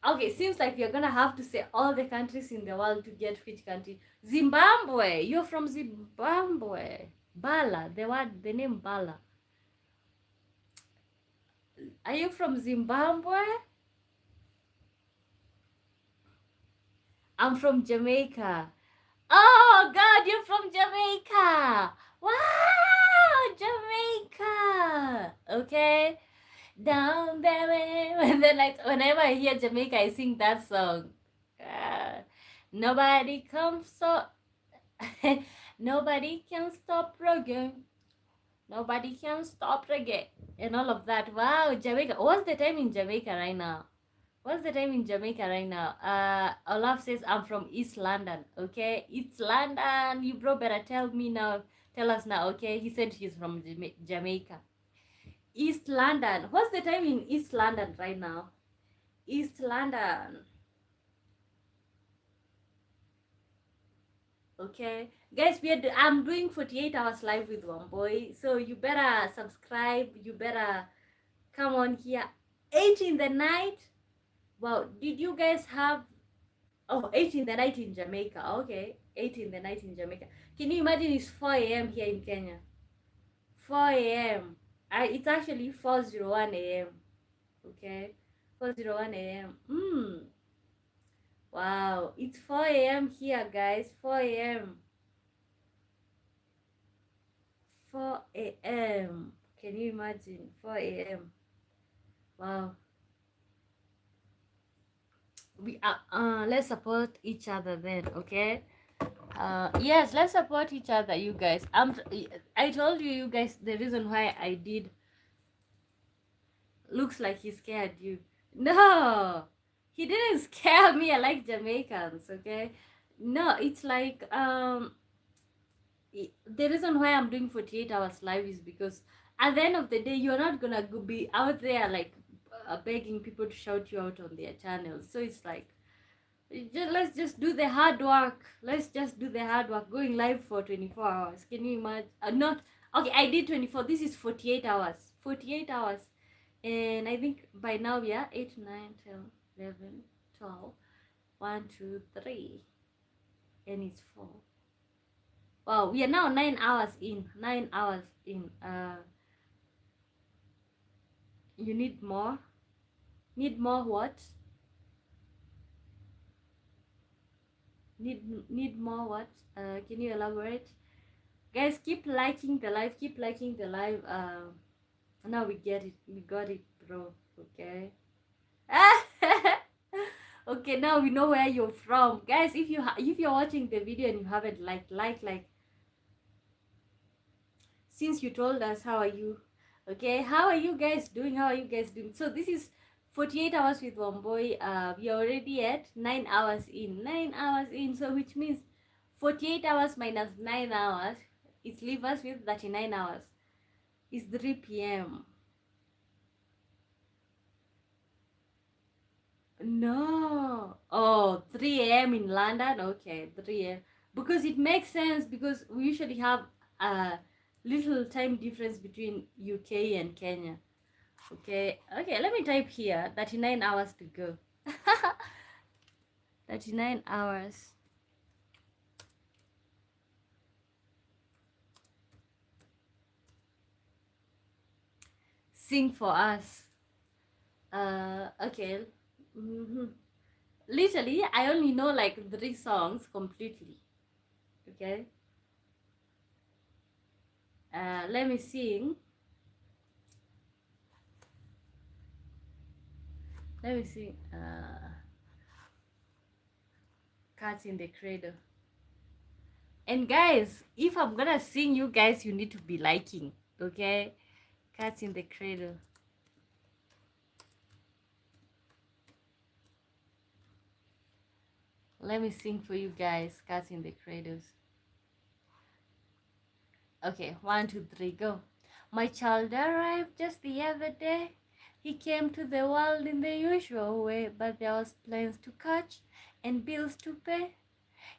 Okay, seems like you're gonna have to say all the countries in the world to get which country. Zimbabwe. You're from Zimbabwe. Bala. The name Bala. Are you from Zimbabwe? I'm from Jamaica. Oh God, you're from Jamaica. Wow, Jamaica. Okay. Down there, when the night, whenever I hear Jamaica, I sing that song. Nobody comes so. Nobody can stop reggae. Nobody can stop reggae. And all of that. Wow, Jamaica. What's the time in Jamaica right now? What's the time in Jamaica right now? Olaf says I'm from East London. Okay, East London. You bro better tell me now. Tell us now. Okay, he said he's from Jamaica. East London. What's the time in East London right now? East London. Okay, guys, I'm doing 48 hours live with Wambui, so you better subscribe. You better come on here. 8 in the night. Wow, did you guys have 8 in the night in Jamaica? Okay, 8 in the night in Jamaica. Can you imagine it's 4 a.m. here in Kenya? 4 a.m. It's actually 4:01 a.m. Okay, 4:01 a.m. Wow, it's 4 a.m. here, guys. 4 a.m. 4 a.m. Can you imagine? 4 a.m. Wow. We are let's support each other then, okay? Yes, let's support each other, you guys. I told you, you guys, the reason why I did. Looks like he scared you. No, he didn't scare me. I like Jamaicans. Okay, no, it's like the reason why I'm doing 48 hours live is because at the end of the day, you're not gonna be out there like begging people to shout you out on their channels. So it's like, let's just do the hard work. Let's just do the hard work. Going live for 24 hours. Can you imagine? Not okay. I did 24. This is 48 hours. 48 hours. And I think by now, yeah, 8, 9, 10, 11, 12, 1, 2, 3, and it's 4. Wow, we are now 9 hours in. 9 hours in. You need more? Need more what? Need more what? Can you elaborate? Guys, keep liking the live. Keep liking the live. Now we get it. We got it, bro. Okay. Okay, now we know where you're from, guys. If you're watching the video and you haven't like, since you told us, how are you? Okay, how are you guys doing? So this is 48 hours with Wambui. We are already at 9 hours in. 9 hours in. So which means 48 hours minus 9 hours, it leaves us with 39 hours. It's 3 p.m. No. Oh, 3 a.m. in London? Okay, 3 a.m. Because it makes sense, because we usually have a little time difference between UK and Kenya. Okay, let me type here 39 hours to go. 39 hours. Sing for us. Okay. Literally, I only know like 3 songs completely. Okay. Let me sing. Let me see. Cats in the Cradle. And guys, if I'm gonna sing, you guys, you need to be liking. Okay? Cats in the Cradle. Let me sing for you guys. Cats in the Cradles. Okay, 1, 2, 3, go. My child arrived just the other day. He came to the world in the usual way, but there was planes to catch and bills to pay.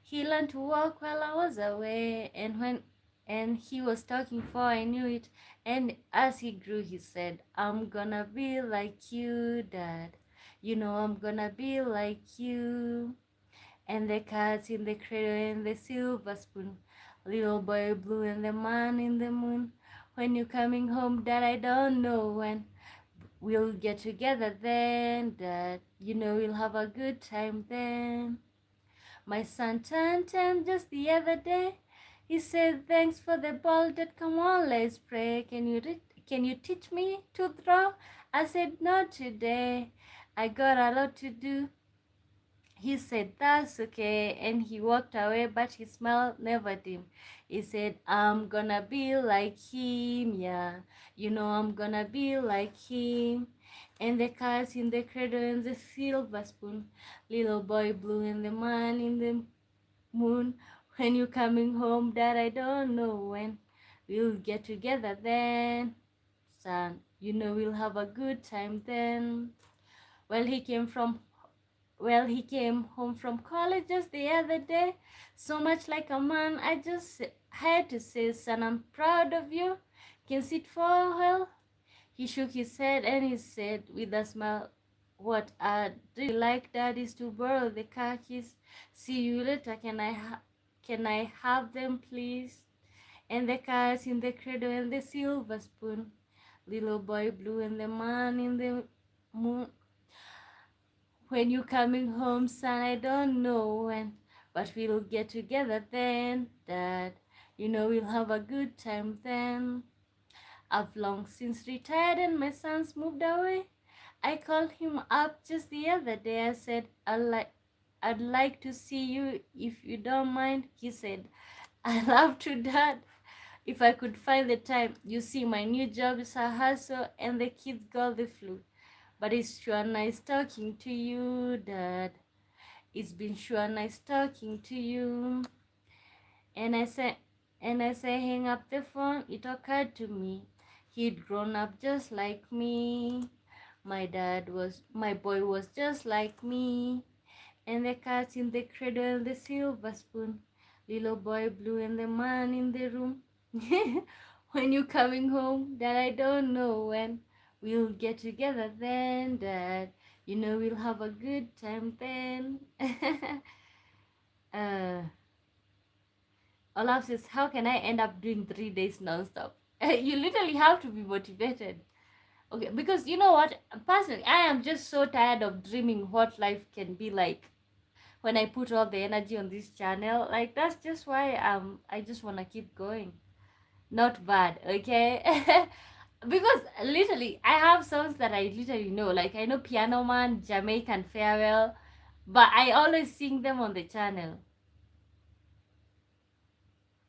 He learned to walk while I was away, and he was talking before I knew it. And as he grew, he said, I'm gonna be like you, Dad. You know I'm gonna be like you. And the cats in the cradle and the silver spoon, little boy blue and the man in the moon. When you coming home, Dad, I don't know when. We'll get together then, Dad. You know we'll have a good time then. My son turned 10 just the other day. He said, thanks for the ball, Dad. Come on, let's pray. Can you teach me to throw? I said, not today. I got a lot to do. He said, that's okay, and he walked away, but his smile never dimmed. He said, I'm gonna be like him, yeah. You know I'm gonna be like him. And the cats in the cradle and the silver spoon, little boy blue and the man in the moon. When you coming home, Dad, I don't know when. We'll get together then, son. You know we'll have a good time then. Well, he came home from college just the other day, so much like a man. I just had to say, son, I'm proud of you. Can sit for a while. He shook his head and he said with a smile, what I'd really like, Dad, is to borrow the car keys. See you later. Can I have them, please? And the cats in the cradle and the silver spoon, little boy blue and the man in the moon. When you coming home, son, I don't know when, but we'll get together then, Dad. You know we'll have a good time then. I've long since retired and my sons moved away. I called him up just the other day. I said, I'd like to see you if you don't mind. He said, I love to, Dad. If I could find the time. You see, my new job is a hustle and the kids got the flu. But it's sure nice talking to you, Dad. It's been sure nice talking to you. And I said, hang up the phone. It occurred to me, he'd grown up just like me. My boy was just like me. And the cat in the cradle and the silver spoon. Little boy blue and the man in the room. When you coming home, Dad, I don't know when. We'll get together then, Dad. You know we'll have a good time then. uh, Olaf says, how can I end up doing 3 days non-stop? You literally have to be motivated. Okay, because you know what? Personally, I am just so tired of dreaming what life can be like when I put all the energy on this channel. Like, that's just why I just want to keep going. Not bad, okay? Because literally I have songs that I literally know. Like, I know Piano Man, Jamaican Farewell, but I always sing them on the channel.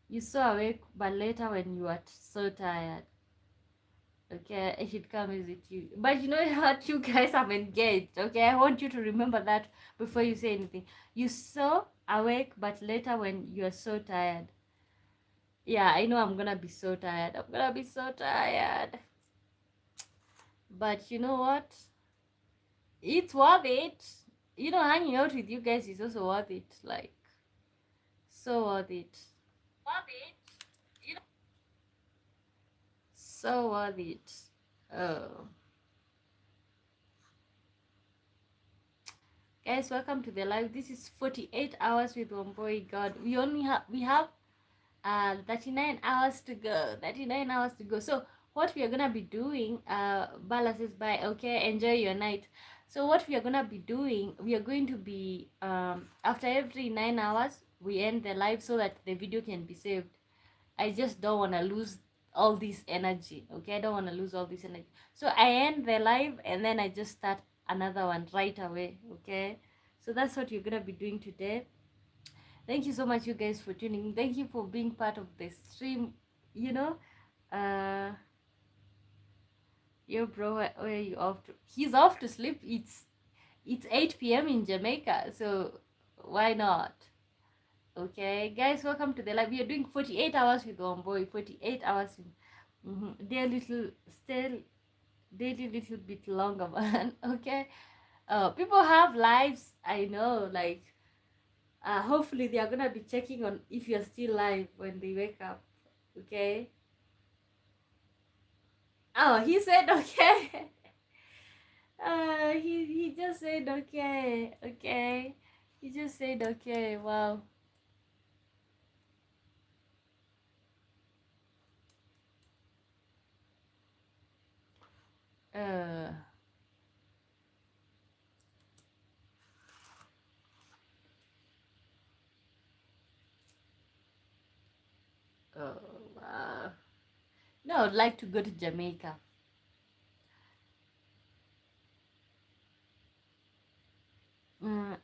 You so awake, but later when you are so tired, okay, I should come visit you. But you know what? You guys have engaged, okay? I want you to remember that before you say anything. You so awake, but later when you are so tired. Yeah, I know I'm gonna be so tired. I'm gonna be so tired. But you know what? It's worth it. You know, hanging out with you guys is also worth it. Like, so worth it. Worth it. You know, so worth it. Oh. Guys, welcome to the live. This is 48 hours with Wambui. God, we have 39 hours to go. 39 hours to go. So what we are gonna be doing, Bala says bye. Okay, enjoy your night. So what we are gonna be doing, we are going to be after every 9 hours we end the live so that the video can be saved. I just don't want to lose all this energy. Okay, I don't want to lose all this energy. So I end the live and then I just start another one right away. Okay, so that's what you're gonna be doing today. Thank you so much, you guys, for tuning in. Thank you for being part of the stream. You know, uh, your bro, where are you off to? He's off to sleep. It's 8 p.m. in Jamaica, so why not? Okay, guys, welcome to the live. We are doing 48 hours with Wambui. 48 hours. They're daily little bit longer, man. Okay. People have lives. I know, like. Hopefully they are gonna be checking on if you're still live when they wake up. Okay. Oh, he said okay. He just said okay. Okay. He just said okay. Wow. Uh. Oh wow. No, I'd like to go to Jamaica.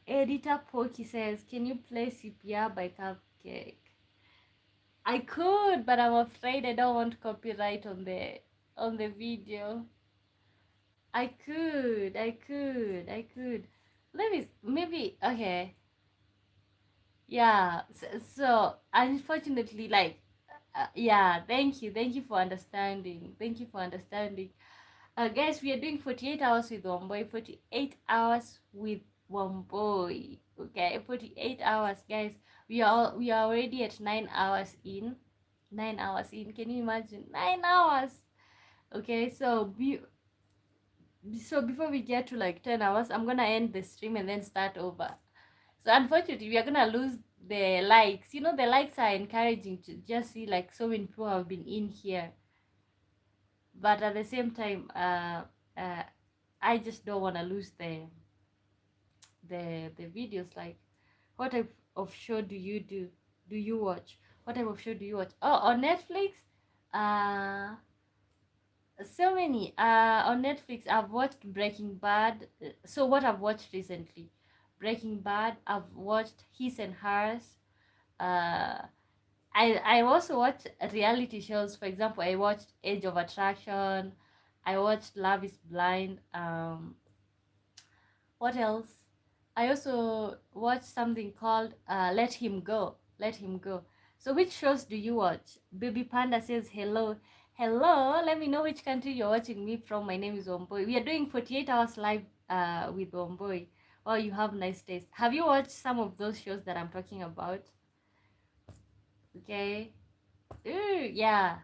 Editor Pokey says, can you play CPR by Cupcake? I could, but I'm afraid I don't want copyright on the video. I could. Let me maybe okay. Yeah. So unfortunately, like, yeah. Thank you for understanding. Thank you for understanding. Guys, we are doing 48 hours with Wambui. 48 hours with Wambui. Okay, 48 hours, guys. We are already at 9 hours in. 9 hours in. Can you imagine? 9 hours. Okay, so before we get to like 10 hours, I'm gonna end the stream and then start over. So unfortunately, we are gonna lose the likes. You know, the likes are encouraging to just see like so many people have been in here, but at the same time, I just don't want to lose the videos. Like, what type of show do you do? Do you watch? What type of show do you watch? Oh, on Netflix. Uh, so many. On Netflix, I've watched Breaking Bad. So what I've watched recently, Breaking Bad. I've watched His and Hers. Uh, I also watch reality shows. For example, I watched Age of Attraction. I watched Love is Blind. What else? I also watched something called Let Him Go. Let Him Go. So which shows do you watch? Baby Panda says hello. Hello, let me know which country you're watching me from. My name is Wambui. We are doing 48 hours live with Wambui. Oh, you have nice taste. Have you watched some of those shows that I'm talking about? Okay. Ooh, yeah.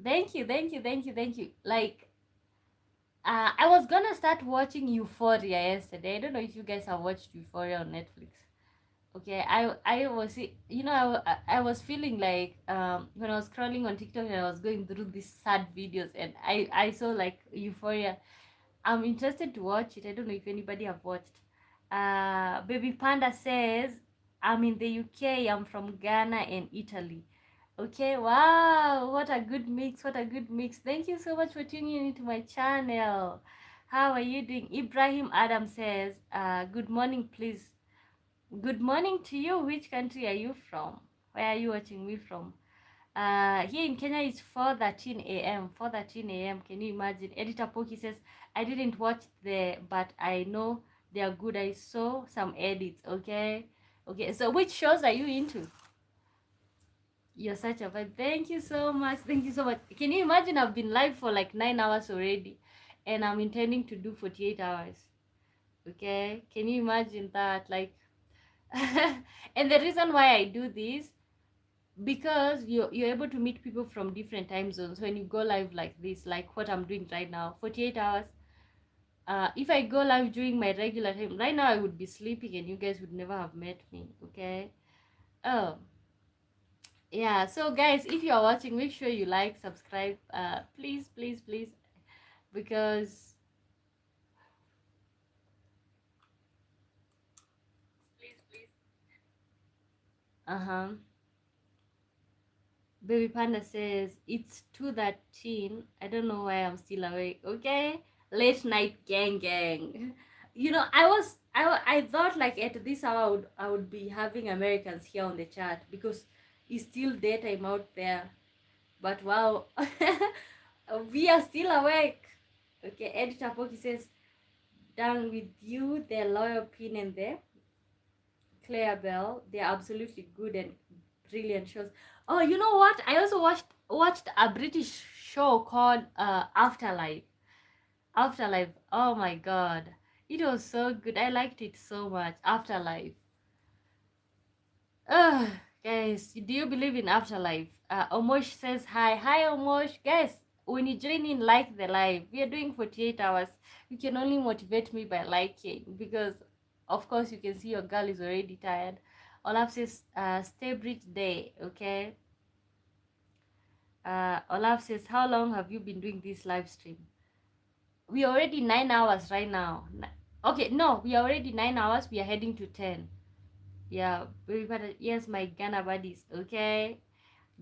Thank you, thank you, thank you, thank you. Like, I was gonna start watching Euphoria yesterday. I don't know if you guys have watched Euphoria on Netflix. Okay, I was, you know, I was feeling like when I was scrolling on TikTok and I was going through these sad videos and I saw like Euphoria. I'm interested to watch it. I don't know if anybody have watched. Baby Panda says, I'm in the UK. I'm from Ghana and Italy. Okay, wow, what a good mix, what a good mix. Thank you so much for tuning into my channel. How are you doing? Ibrahim Adam says, good morning, please. Good morning to you. Which country are you from? Where are you watching me from? Here in Kenya it's 4:13 a.m. 4:13 a.m. Can you imagine? Editor Poki says, I didn't watch but I know they are good. I saw some edits. Okay. Okay. So which shows are you into? You're such a vibe. Thank you so much. Thank you so much. Can you imagine? I've been live for like 9 hours already, and I'm intending to do 48 hours. Okay. Can you imagine that? Like, and the reason why I do this, because you're able to meet people from different time zones when you go live like this, like what I'm doing right now, 48 hours. If I go live during my regular time, right now I would be sleeping and you guys would never have met me. Okay. Oh, yeah. So guys, if you are watching, make sure you like, subscribe, please, please, please, because uh-huh. Baby Panda says it's 2:13. I don't know why I'm still awake. Okay, late night gang gang. You know, I thought like at this hour I would be having Americans here on the chat because it's still daytime out there. But wow, we are still awake. Okay, Editor Poki says, "Down with you, the loyal pin and the Claire Bell. They're absolutely good and brilliant shows." Oh, you know what? I also watched a British show called Afterlife. Afterlife. Oh my god, it was so good. I liked it so much. Afterlife. Ugh, guys, do you believe in afterlife? Omosh says hi. Hi, Omosh. Guys, when you join in, like the live. We are doing 48 hours. You can only motivate me by liking because, of course, you can see your girl is already tired. Olaf says, stay bridge day, okay? Olaf says, how long have you been doing this live stream? We are already 9 hours right now. Okay, no, we are already 9 hours. We are heading to 10. Yeah, yes, my Ghana buddies, okay?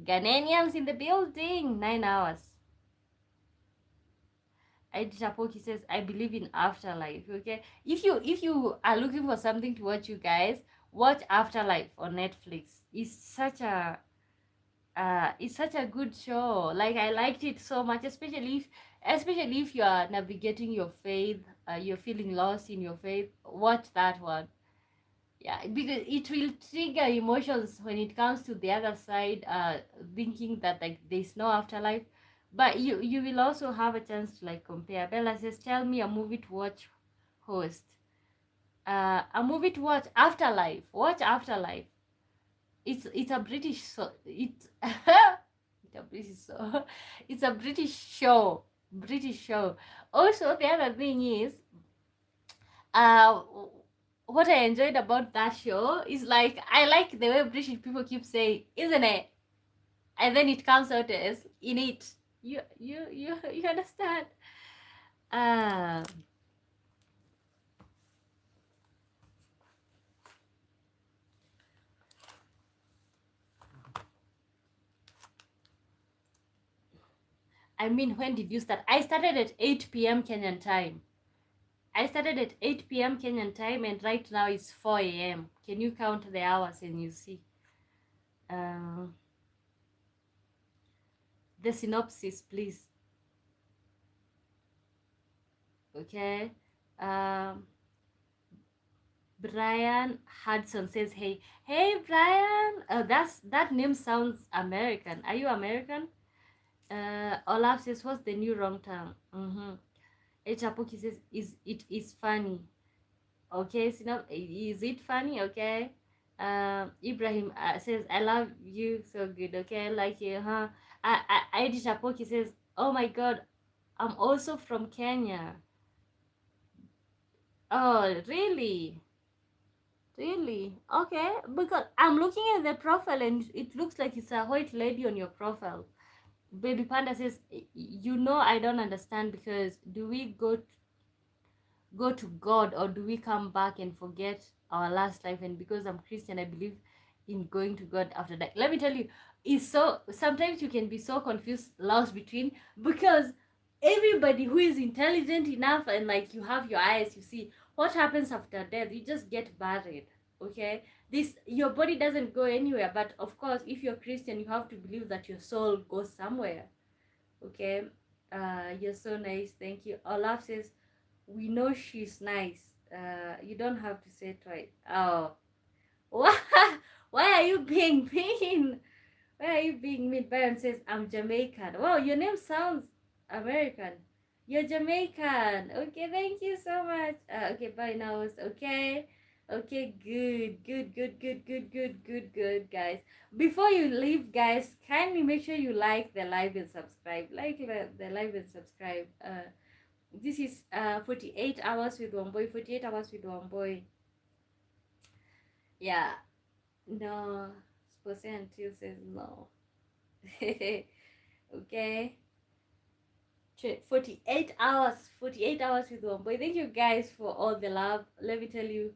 Ghanaians in the building. 9 hours. Editor Poki says, I believe in afterlife. Okay. If you are looking for something to watch, you guys, watch Afterlife on Netflix. It's such a good show. Like I liked it so much, especially if you are navigating your faith, you're feeling lost in your faith, watch that one. Yeah, because it will trigger emotions when it comes to the other side, thinking that like there's no afterlife, but you will also have a chance to like compare. Bella says, tell me a movie to watch, host. A movie to watch, Afterlife. Watch Afterlife. It's a British, so it's it's a British so it's a British show. British show. Also, the other thing is, uh what I enjoyed about that show is like I like the way British people keep saying, isn't it? And then it comes out as in it. You understand? Uh I mean, when did you start? I started at 8 p.m. Kenyan time. I started at 8 p.m. Kenyan time, and right now it's 4 a.m. Can you count the hours and you see? The synopsis, please. Okay. Um, Brian Hudson says, "Hey, hey, Brian. That name sounds American. Are you American?" Olaf says, "What's the new wrong term?" Echapuki says, "Is funny?" Okay, so is it funny? Okay. Ibrahim says, "I love you so good." Okay, I like you, huh? Edi Chapoki says, "Oh my God, I'm also from Kenya." Oh, really? Really? Okay, because I'm looking at the profile and it looks like it's a white lady on your profile. Baby Panda says, I don't understand, because do we go to God, or do we come back and forget our last life? And because I'm Christian, I believe in going to God after that. Let me tell you, it's so, sometimes you can be so confused, lost between, because everybody who is intelligent enough and like you have your eyes, you see what happens after death. You just get buried. Okay, this, your body doesn't go anywhere, but of course, if you're Christian, you have to believe that your soul goes somewhere. Okay. You're so nice, thank you. Olaf says, "We know she's nice. You don't have to say twice." Oh, why are you being mean? Why are you being mean? Byron says, "I'm Jamaican." Wow, your name sounds American. You're Jamaican. Okay, thank you so much. Okay, bye now. Okay. Okay, good, guys. Before you leave, guys, kindly make sure you like the live and subscribe. Like the live and subscribe. This is 48 hours with Wambui. 48 hours with Wambui. Yeah. No. Suppose until says no. Okay. 48 hours. 48 hours with Wambui. Thank you guys for all the love. Let me tell you.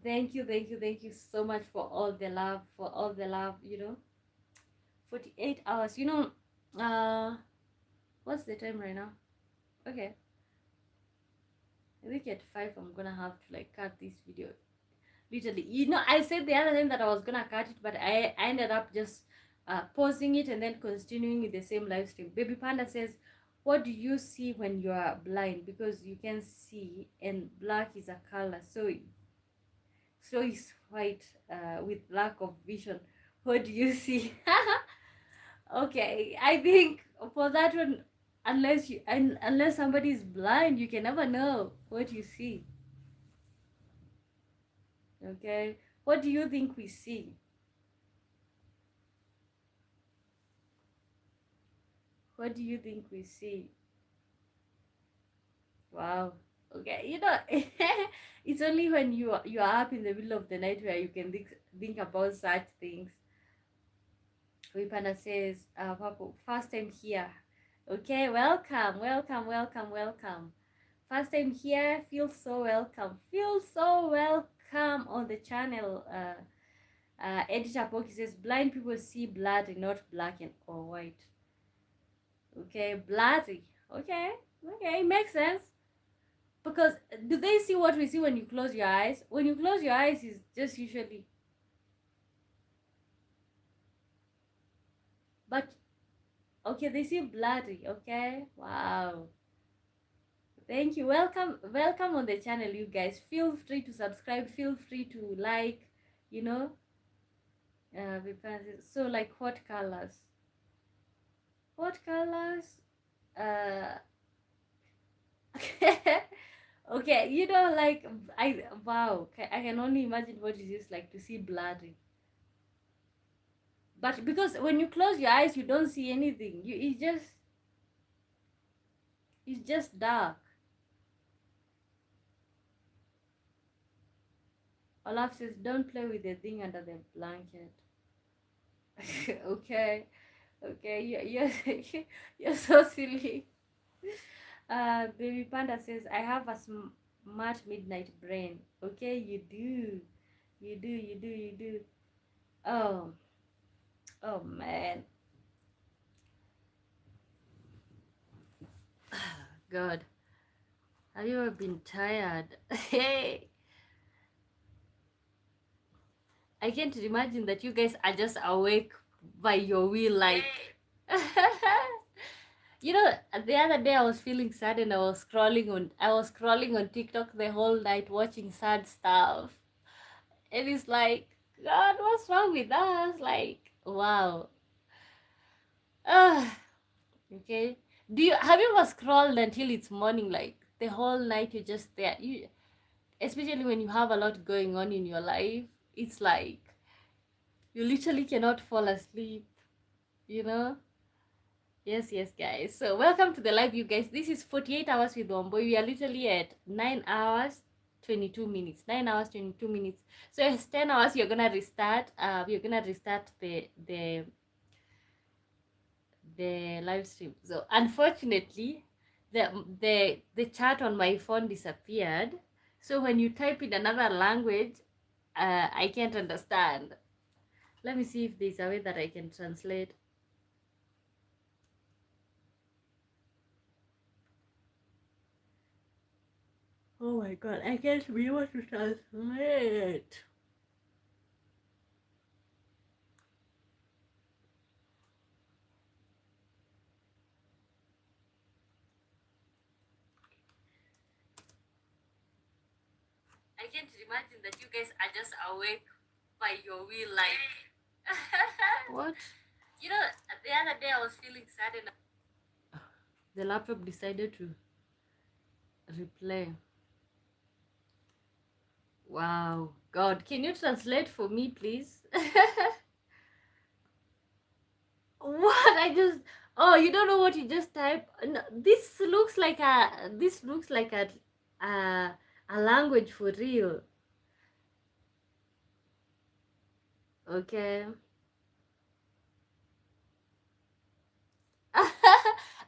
Thank you so much for all the love. For all the love, 48 hours. What's the time right now? Okay. I think at 5 I'm gonna have to like cut this video. Literally, I said the other time that I was gonna cut it, but I ended up just pausing it and then continuing with the same live stream. Baby Panda says, "What do you see when you are blind? Because you can see, and black is a color, so is white with lack of vision. What do you see?" Okay, I think for that one, unless somebody is blind, you can never know what you see. Okay, what do you think we see? What do you think we see? Wow. Okay, it's only when you are up in the middle of the night where you can think about such things. Wipanda says, Papu, first time here. Okay, welcome. First time here, feel so welcome. Feel so welcome on the channel. Editor Poki says, blind people see blood, not black and or white. Okay, bloody. Okay, makes sense. Because do they see what we see when you close your eyes? When you close your eyes, is just usually. But okay, they see bloody. Okay, wow. Thank you. Welcome on the channel, you guys. Feel free to subscribe. Feel free to like. You know. So like, what colors? What colors? Uh. Okay, like, wow. I can only imagine what it is like to see bloody. But because when you close your eyes, you don't see anything. It's just dark. Olaf says, "Don't play with the thing under the blanket." Okay, you're so silly. Baby Panda says, "I have a smart midnight brain." Okay, you do. Oh, oh man. God. Have you ever been tired? Hey, I can't imagine that you guys are just awake by your will, like. You know, the other day I was feeling sad and I was scrolling on TikTok the whole night watching sad stuff. And it's like, God, what's wrong with us? Like, wow. Ah, okay. Have you ever scrolled until it's morning, like the whole night you're just there? Especially when you have a lot going on in your life, it's like you literally cannot fall asleep, you know? Yes, yes, guys. So welcome to the live, you guys. This is 48 hours with Wambui. We are literally at 9 hours 22 minutes. 9 hours 22 minutes. So it's 10 hours. You're gonna restart. We're gonna restart the live stream. So unfortunately, the chat on my phone disappeared. So when you type in another language, I can't understand. Let me see if there's a way that I can translate. Oh my god, I can't be able to translate. I can't imagine that you guys are just awake by your will, like. What? You know, the other day I was feeling sad and the laptop decided to replay. Wow. God, can you translate for me, please? What? Oh, you don't know what you just typed? No, this looks like a language for real. Okay.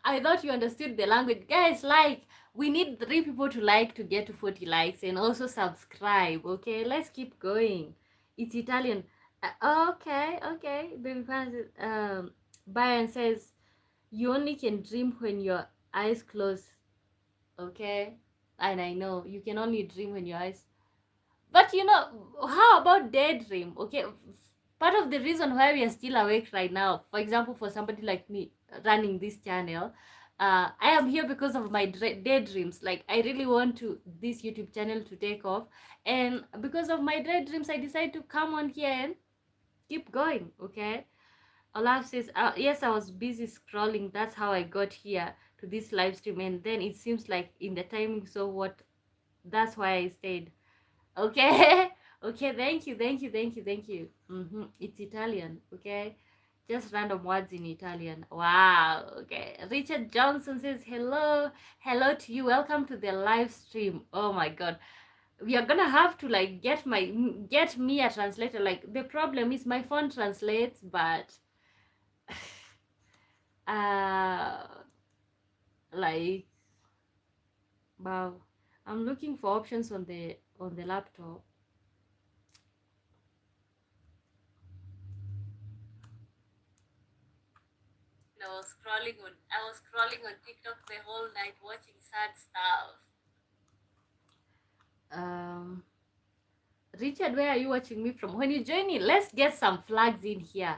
I thought you understood the language. Guys, like, we need 3 people to like to get to 40 likes and also subscribe. Okay, let's keep going. It's Italian. Okay, okay. Baby Francis, Byron says, you only can dream when your eyes close. Okay, and I know you can only dream when your eyes. But you know, how about daydream? Okay, part of the reason why we are still awake right now, for example, for somebody like me running this channel, I am here because of my daydreams. Like, I really want to this YouTube channel to take off, and because of my daydreams, I decided to come on here and keep going. Okay. Olaf says, yes, I was busy scrolling. That's how I got here to this live stream. And then it seems like in the timing, so what? That's why I stayed. Okay. Okay, thank you, thank you, thank you, thank you. It's Italian. Okay, just random words in Italian. Wow. Okay, Richard Johnson says hello, hello to you, welcome to the live stream. Oh my god, we are gonna have to like get me a translator. Like, the problem is my phone translates, but uh like, wow, I'm looking for options on the laptop. I was scrolling on TikTok the whole night watching sad stuff. Um, Richard, where are you watching me from? When you join in, let's get some flags in here.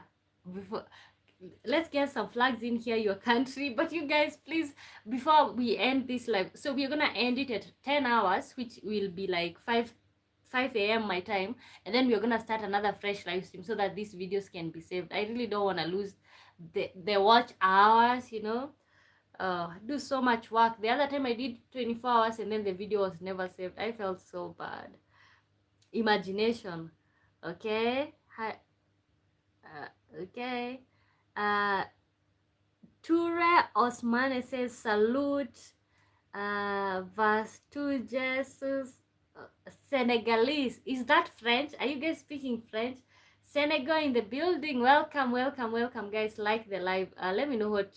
Before, let's get some flags in here, your country. But you guys, please, before we end this live, so we're gonna end it at 10 hours, which will be like 5 a.m. my time, and then we're gonna start another fresh live stream so that these videos can be saved. I really don't want to lose the watch hours, you know. Do so much work. The other time I did 24 hours and then the video was never saved. I felt so bad. Imagination. Okay. Okay. Ture Osmane says salute. Verse 2 Jesus. Senegalese. Is that French? Are you guys speaking French? Senegal in the building. Welcome, welcome, welcome, guys. Like the live. Let me know what.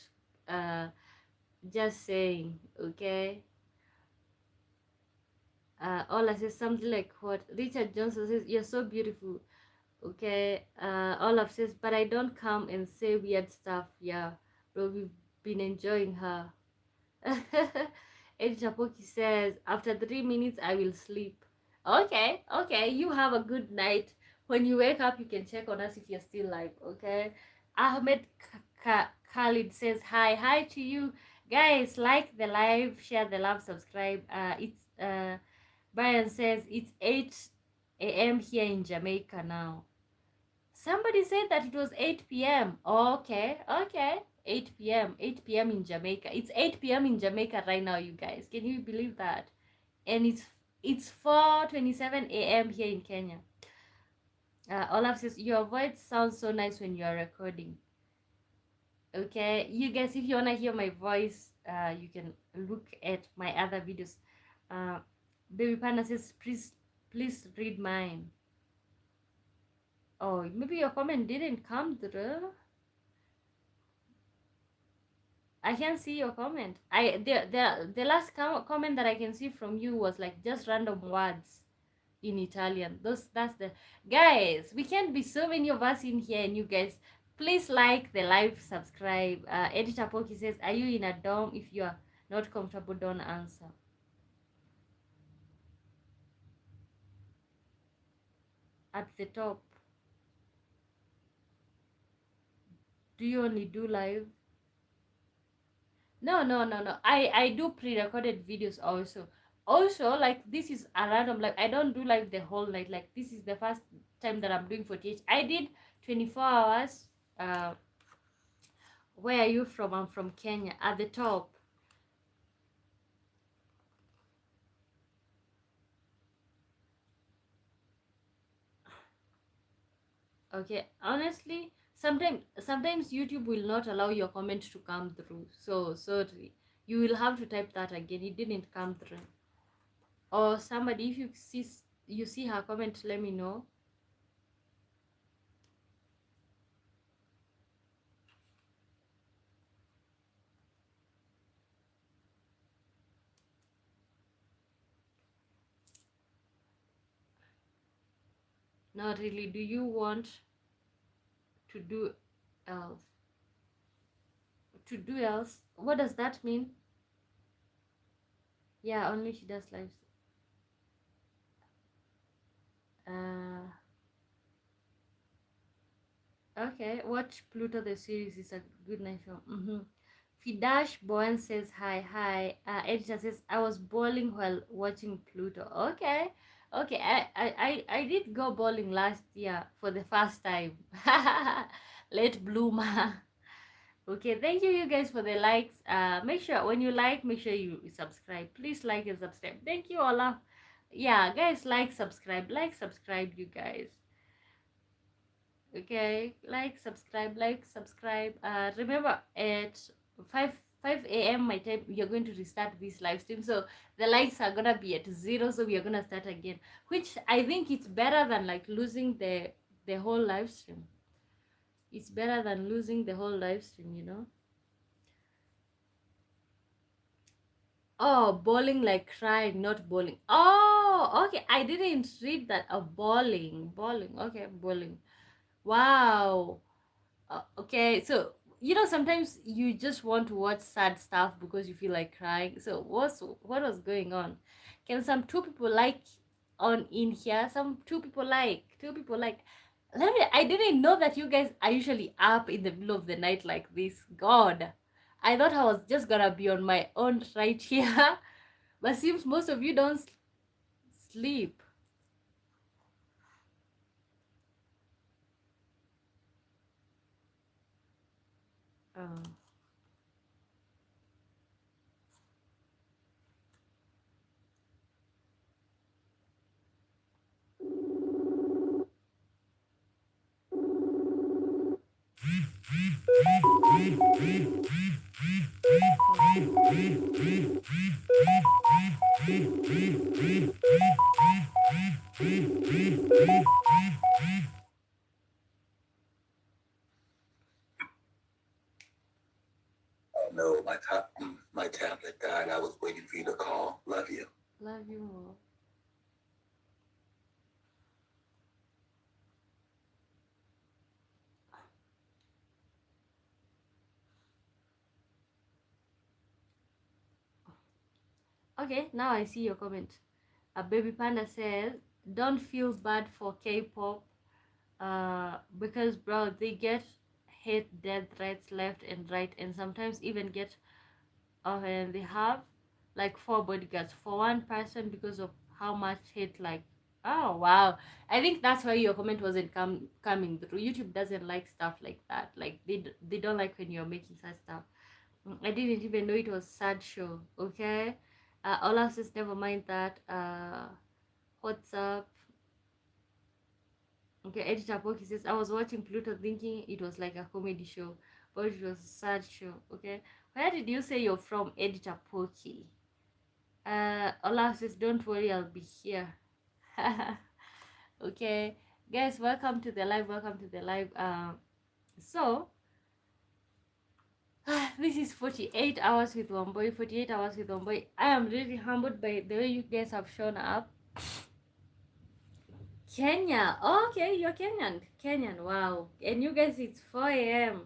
Just saying. Okay. Ola says something like what Richard Johnson says, you're so beautiful. Okay. Olaf says, but I don't come and say weird stuff. Yeah, bro, we've been enjoying her. Editor Poki says, after 3 minutes, I will sleep. Okay, okay, you have a good night. When you wake up, you can check on us if you're still live, okay? Ahmed Khalid says, hi to you. Guys, like the live, share the love, subscribe. Brian says, it's 8 a.m. here in Jamaica now. Somebody said that it was 8 p.m. Okay, okay. 8 p.m. 8 p.m. in Jamaica. It's 8 p.m. in Jamaica right now, you guys. Can you believe that? And it's 4:27 a.m. here in Kenya. Olaf says your voice sounds so nice when you are recording. Okay, you guys, if you wanna hear my voice, you can look at my other videos. Baby Panda says please read mine. Oh, maybe your comment didn't come through. I can see your comment. The last comment that I can see from you was like just random words in Italian. That's the guys. We can't be so many of us in here, and you guys, please like the live, subscribe. Editor Poki says, "Are you in a dorm? If you are not comfortable, don't answer." At the top, do you only do live? No. I do pre-recorded videos also. Also, like this is a random, like I don't do like the whole night. Like this is the first time that I'm doing 48. I did 24 hours. Where are you from? I'm from Kenya. At the top. Okay. Honestly, sometimes YouTube will not allow your comment to come through. So sorry. You will have to type that again. It didn't come through. Or somebody, if you see her comment, let me know. Not really. Do you want to do else? To do else? What does that mean? Yeah, only she does lives. Uh, okay. Watch Pluto the series is a good night film. Fidash Bowen says hi. Editor says I was bowling while watching Pluto. Okay. Okay, I did go bowling last year for the first time. Late bloomer. Okay, thank you guys for the likes. Make sure when you like, make sure you subscribe. Please like and subscribe. Thank you, Olaf. Yeah, guys, like, subscribe, you guys. Okay, like, subscribe. Remember at 5 a.m. my time, you're going to restart this live stream. So the likes are gonna be at 0, so we are gonna start again. Which I think it's better than like losing the whole live stream. It's better than losing the whole live stream, you know. Oh, bowling like crying, not bowling. Oh, okay. I didn't read that. Oh, bowling. Okay, bowling. Wow. Okay, so sometimes you just want to watch sad stuff because you feel like crying. So what was going on? Can some two people like on in here? Some two people like. Let me. I didn't know that you guys are usually up in the middle of the night like this. God, I thought I was just gonna be on my own right here, but seems most of you don't sleep. Oh. No, my tablet died. I was waiting for you to call. Love you. Love you more. Okay, now I see your comment. Baby Panda says, don't feel bad for K-pop, because bro, they get hate death threats left and right, and sometimes even get and they have like 4 bodyguards for one person because of how much hate. Like, oh wow, I think that's why your comment wasn't coming through. YouTube doesn't like stuff like that. Like they don't like when you're making such stuff. I didn't even know it was sad show. Okay, Olaf says never mind that. What's up? Okay, editor Poki says I was watching Pluto thinking it was like a comedy show, but it was a sad show. Okay, where did you say you're from, editor Poki? Olaf says don't worry, I'll be here. Okay, guys, welcome to the live. Welcome to the live. So this is 48 hours with Wambui. 48 hours with Wambui. I am really humbled by the way you guys have shown up. Kenya. Oh, okay, you're Kenyan. Kenyan. Wow. And you guys, it's 4 a.m.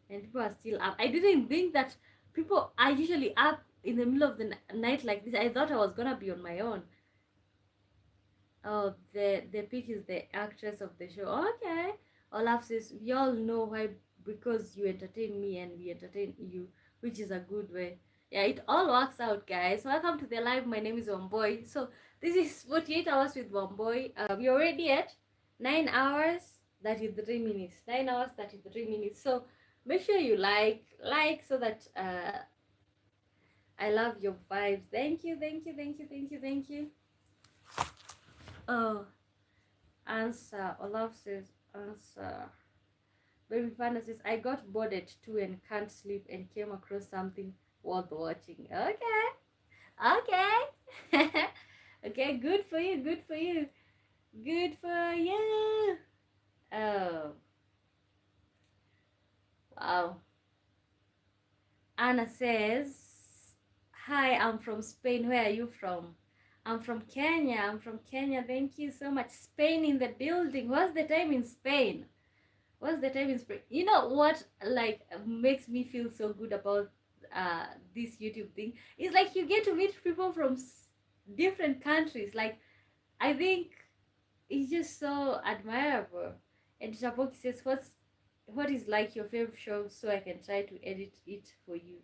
and people are still up. I didn't think that people are usually up in the middle of the night like this. I thought I was gonna be on my own. Oh, the pic is the actress of the show. Okay. Olaf says we all know why, because you entertain me and we entertain you, which is a good way. Yeah, it all works out, guys. Welcome to the live. My name is Wambui. So this is 48 hours with Wambui. We already at 9 hours 33 minutes. 9 hours 33 minutes. So make sure you like so that I love your vibes. Thank you, thank you, thank you, thank you, thank you. Oh, answer. Olaf says answer. Baby Panda says I got bored at 2 and can't sleep and came across something worth watching. Okay, okay. Okay, good for you, good for you, good for you. Oh, wow. Anna says, hi, I'm from Spain. Where are you from? I'm from Kenya. I'm from Kenya. Thank you so much. Spain in the building. What's the time in Spain? What's the time in Spain? You know what, like, makes me feel so good about this YouTube thing? It's like you get to meet people from different countries. Like, I think it's just so admirable. And Japoki says, what is like your favorite show so I can try to edit it for you?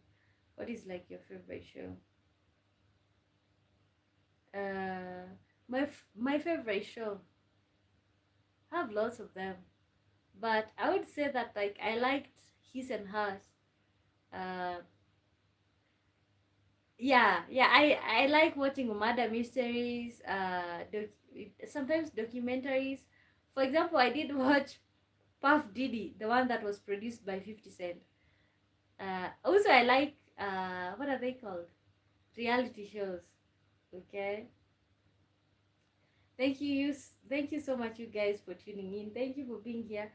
What is like your favorite show? My favorite show. I have lots of them, but I would say that like I liked His and Hers. Uh, yeah. I like watching murder mysteries. Sometimes documentaries. For example, I did watch Puff Diddy, the one that was produced by 50 Cent. Also, I like what are they called? Reality shows. Okay. Thank you so much, you guys, for tuning in. Thank you for being here.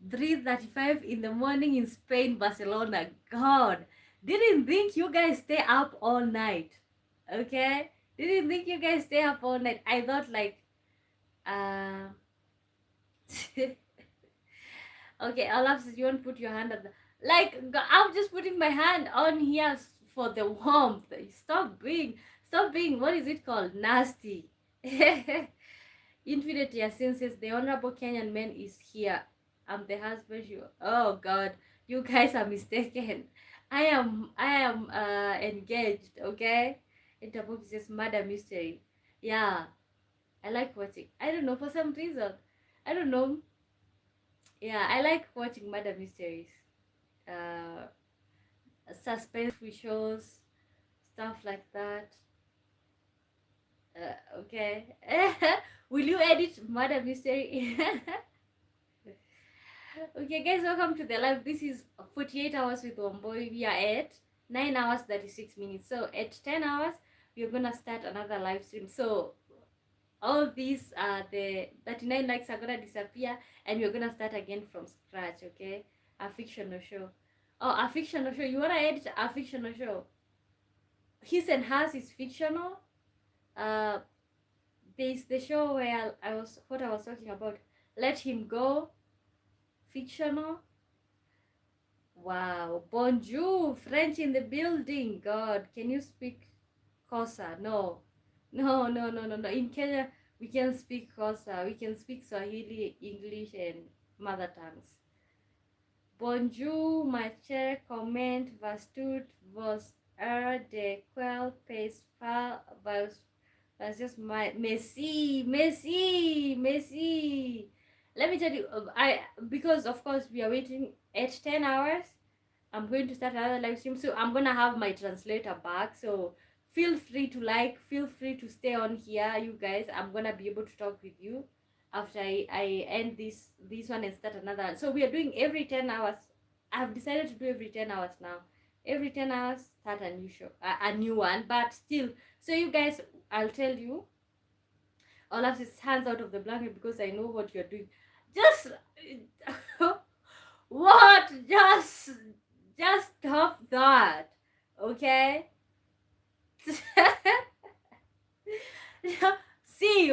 3:35 in the morning in Spain, Barcelona. God, didn't think you guys stay up all night. Okay, didn't think you guys stay up all night. I thought like, uh, okay, Olaf says you won't put your hand up. Like, I'm just putting my hand on here for the warmth. Stop being. What is it called? Nasty. Infinity Yasin says the honorable Kenyan man is here. I'm the husband. Oh God, you guys are mistaken. I am engaged. Okay. Interbook says murder mystery. Yeah, I like watching. I don't know, for some reason. I don't know. Yeah, I like watching murder mysteries. Uh, Suspenseful shows, stuff like that. Okay. Will you edit murder mystery? Okay, guys, welcome to the live. This is 48 hours with Wambui. We are at 9 hours 36 minutes. So at 10 hours, we're gonna start another live stream. So all these the 39 likes are gonna disappear and we're gonna start again from scratch. Okay, a fictional show. Oh, a fictional show. You wanna edit a fictional show? His and Hers is fictional. uh there's the show where I was talking about. Let Him Go, fictional. Wow. Bonjour. French in the building. God, can you speak Kosa? No. No, no, no, no, no. In Kenya, we can speak Kosa. We can speak Swahili, English, and mother tongues. Bonjour, ma chère, comment vas-tu? Vos heures de quel pays was just my Messi, Messi, Messi. Let me tell you, I because of course we are waiting at 10 hours. I'm going to start another live stream, so I'm gonna have my translator back. So feel free to feel free to stay on here, you guys. I'm gonna be able to talk with you after I end this one and start another. So we are doing every 10 hours. I've decided to do every 10 hours now. Every 10 hours, start a new show, a new one. But still, so you guys, I'll tell you. Olaf his hands out of the blanket because I know what you're doing. Just what? Just stop that, okay? See,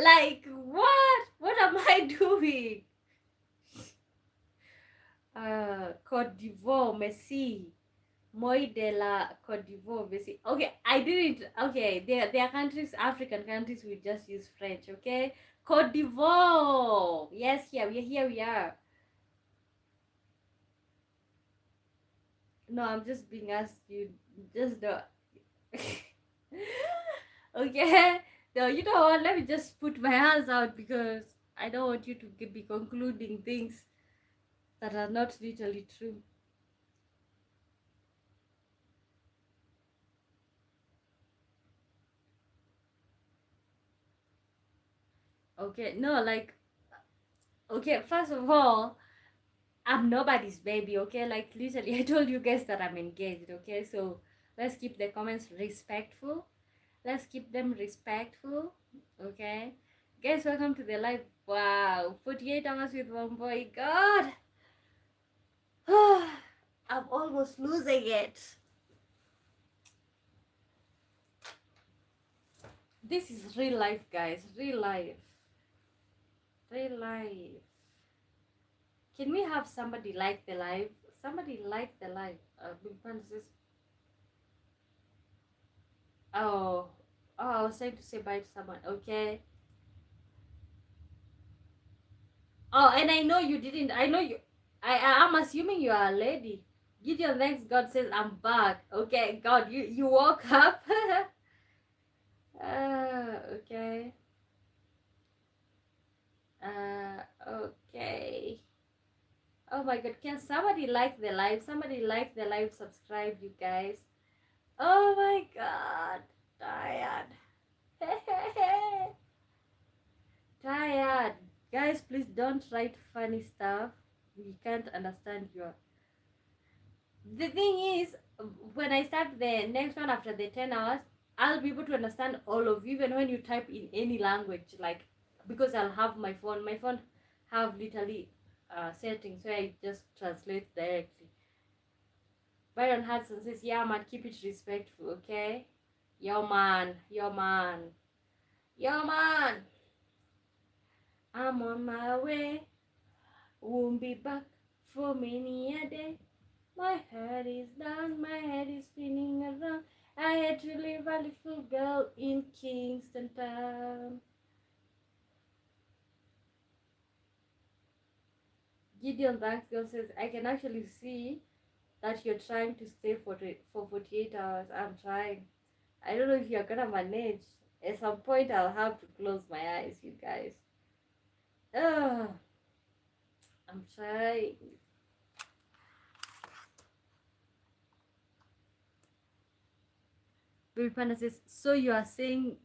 like what? What am I doing? Côte d'Ivoire, merci. Moi de la Côte d'Ivoire, merci. Okay, I didn't. Okay, there are countries, African countries, we just use French. Okay, Côte d'Ivoire. Yes, here we are. No, I'm just being asked. You just the. Okay. No, you know what? Let me just put my hands out because I don't want you to be concluding things that are not literally true. Okay, no, like, okay, first of all, I'm nobody's baby, okay? Like, literally, I told you guys that I'm engaged, okay? So let's keep the comments respectful. Let's keep them respectful, okay? Guys, welcome to the live. Wow, 48 hours with Wambui. God, I'm almost losing it. This is real life, guys. Real life. Real life. Can we have somebody like the live? Somebody like the live. Big Francis. Oh, I was trying to say bye to someone. Okay. Oh, and I know you didn't. I know you. I'm assuming you are a lady. Gideon thanks God says I'm back. Okay, God, you woke up. Okay. Okay. Oh my God, can somebody like the live? Somebody like the live. Subscribe, you guys. Oh my God, tired. Tired. Guys, please don't write funny stuff. We can't understand your. The thing is, when I start the next one after the 10 hours, I'll be able to understand all of you, even when you type in any language. Like, because I'll have my phone. My phone have literally settings, so I just translate directly. Byron Hudson says, yeah, man, keep it respectful, okay? Yo, man. Yo, man. Yo, man. I'm on my way. Won't be back for many a day. My head is down, my head is spinning around. I had to leave a little girl in Kingston Town. Gideon Bankgirl says, I can actually see that you're trying to stay for 48 hours. I'm trying. I don't know if you're gonna manage. At some point, I'll have to close my eyes, you guys. Ugh. I'm trying. Baby Panda says, so you are saying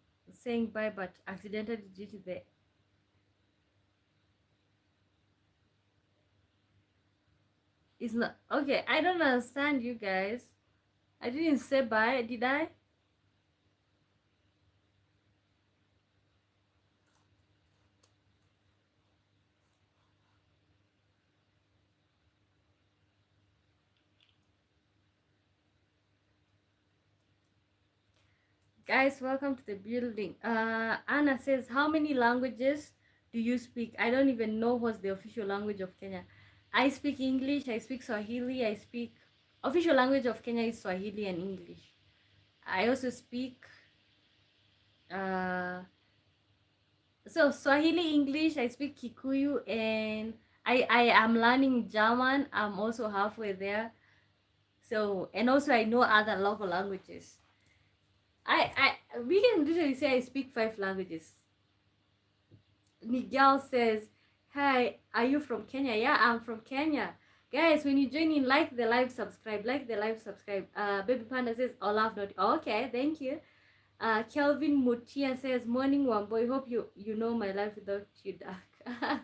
bye but accidentally did the. It's not okay. I don't understand you guys. I didn't say bye, did I? Guys, welcome to the building. Anna says, how many languages do you speak? I don't even know what's the official language of Kenya. I speak English, I speak Swahili, I speak official language of Kenya is Swahili and English. I also speak uh so Swahili, English, I speak Kikuyu, and I am learning German. I'm also halfway there. So, and also I know other local languages. We can literally say I speak 5 languages. Miguel says, "Hi, are you from Kenya?" Yeah, I'm from Kenya. Guys, when you join in, like the live, subscribe. Like the live, subscribe. Baby Panda says, Olaf not. Okay, thank you. Kelvin Mutia says, "Morning, Wambui. Hope you know my life without you, Dark."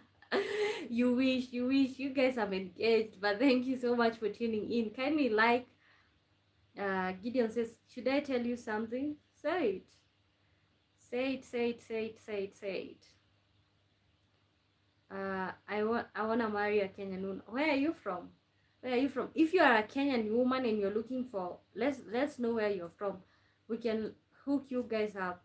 You wish, you wish. You guys are engaged, but thank you so much for tuning in. Kindly like. Gideon says, "Should I tell you something?" Say it. Say it. Say it. Say it. Say it. Say it. I wanna marry a Kenyan woman. Where are you from? Where are you from? If you are a Kenyan woman and you're looking for, let's know where you're from. We can hook you guys up.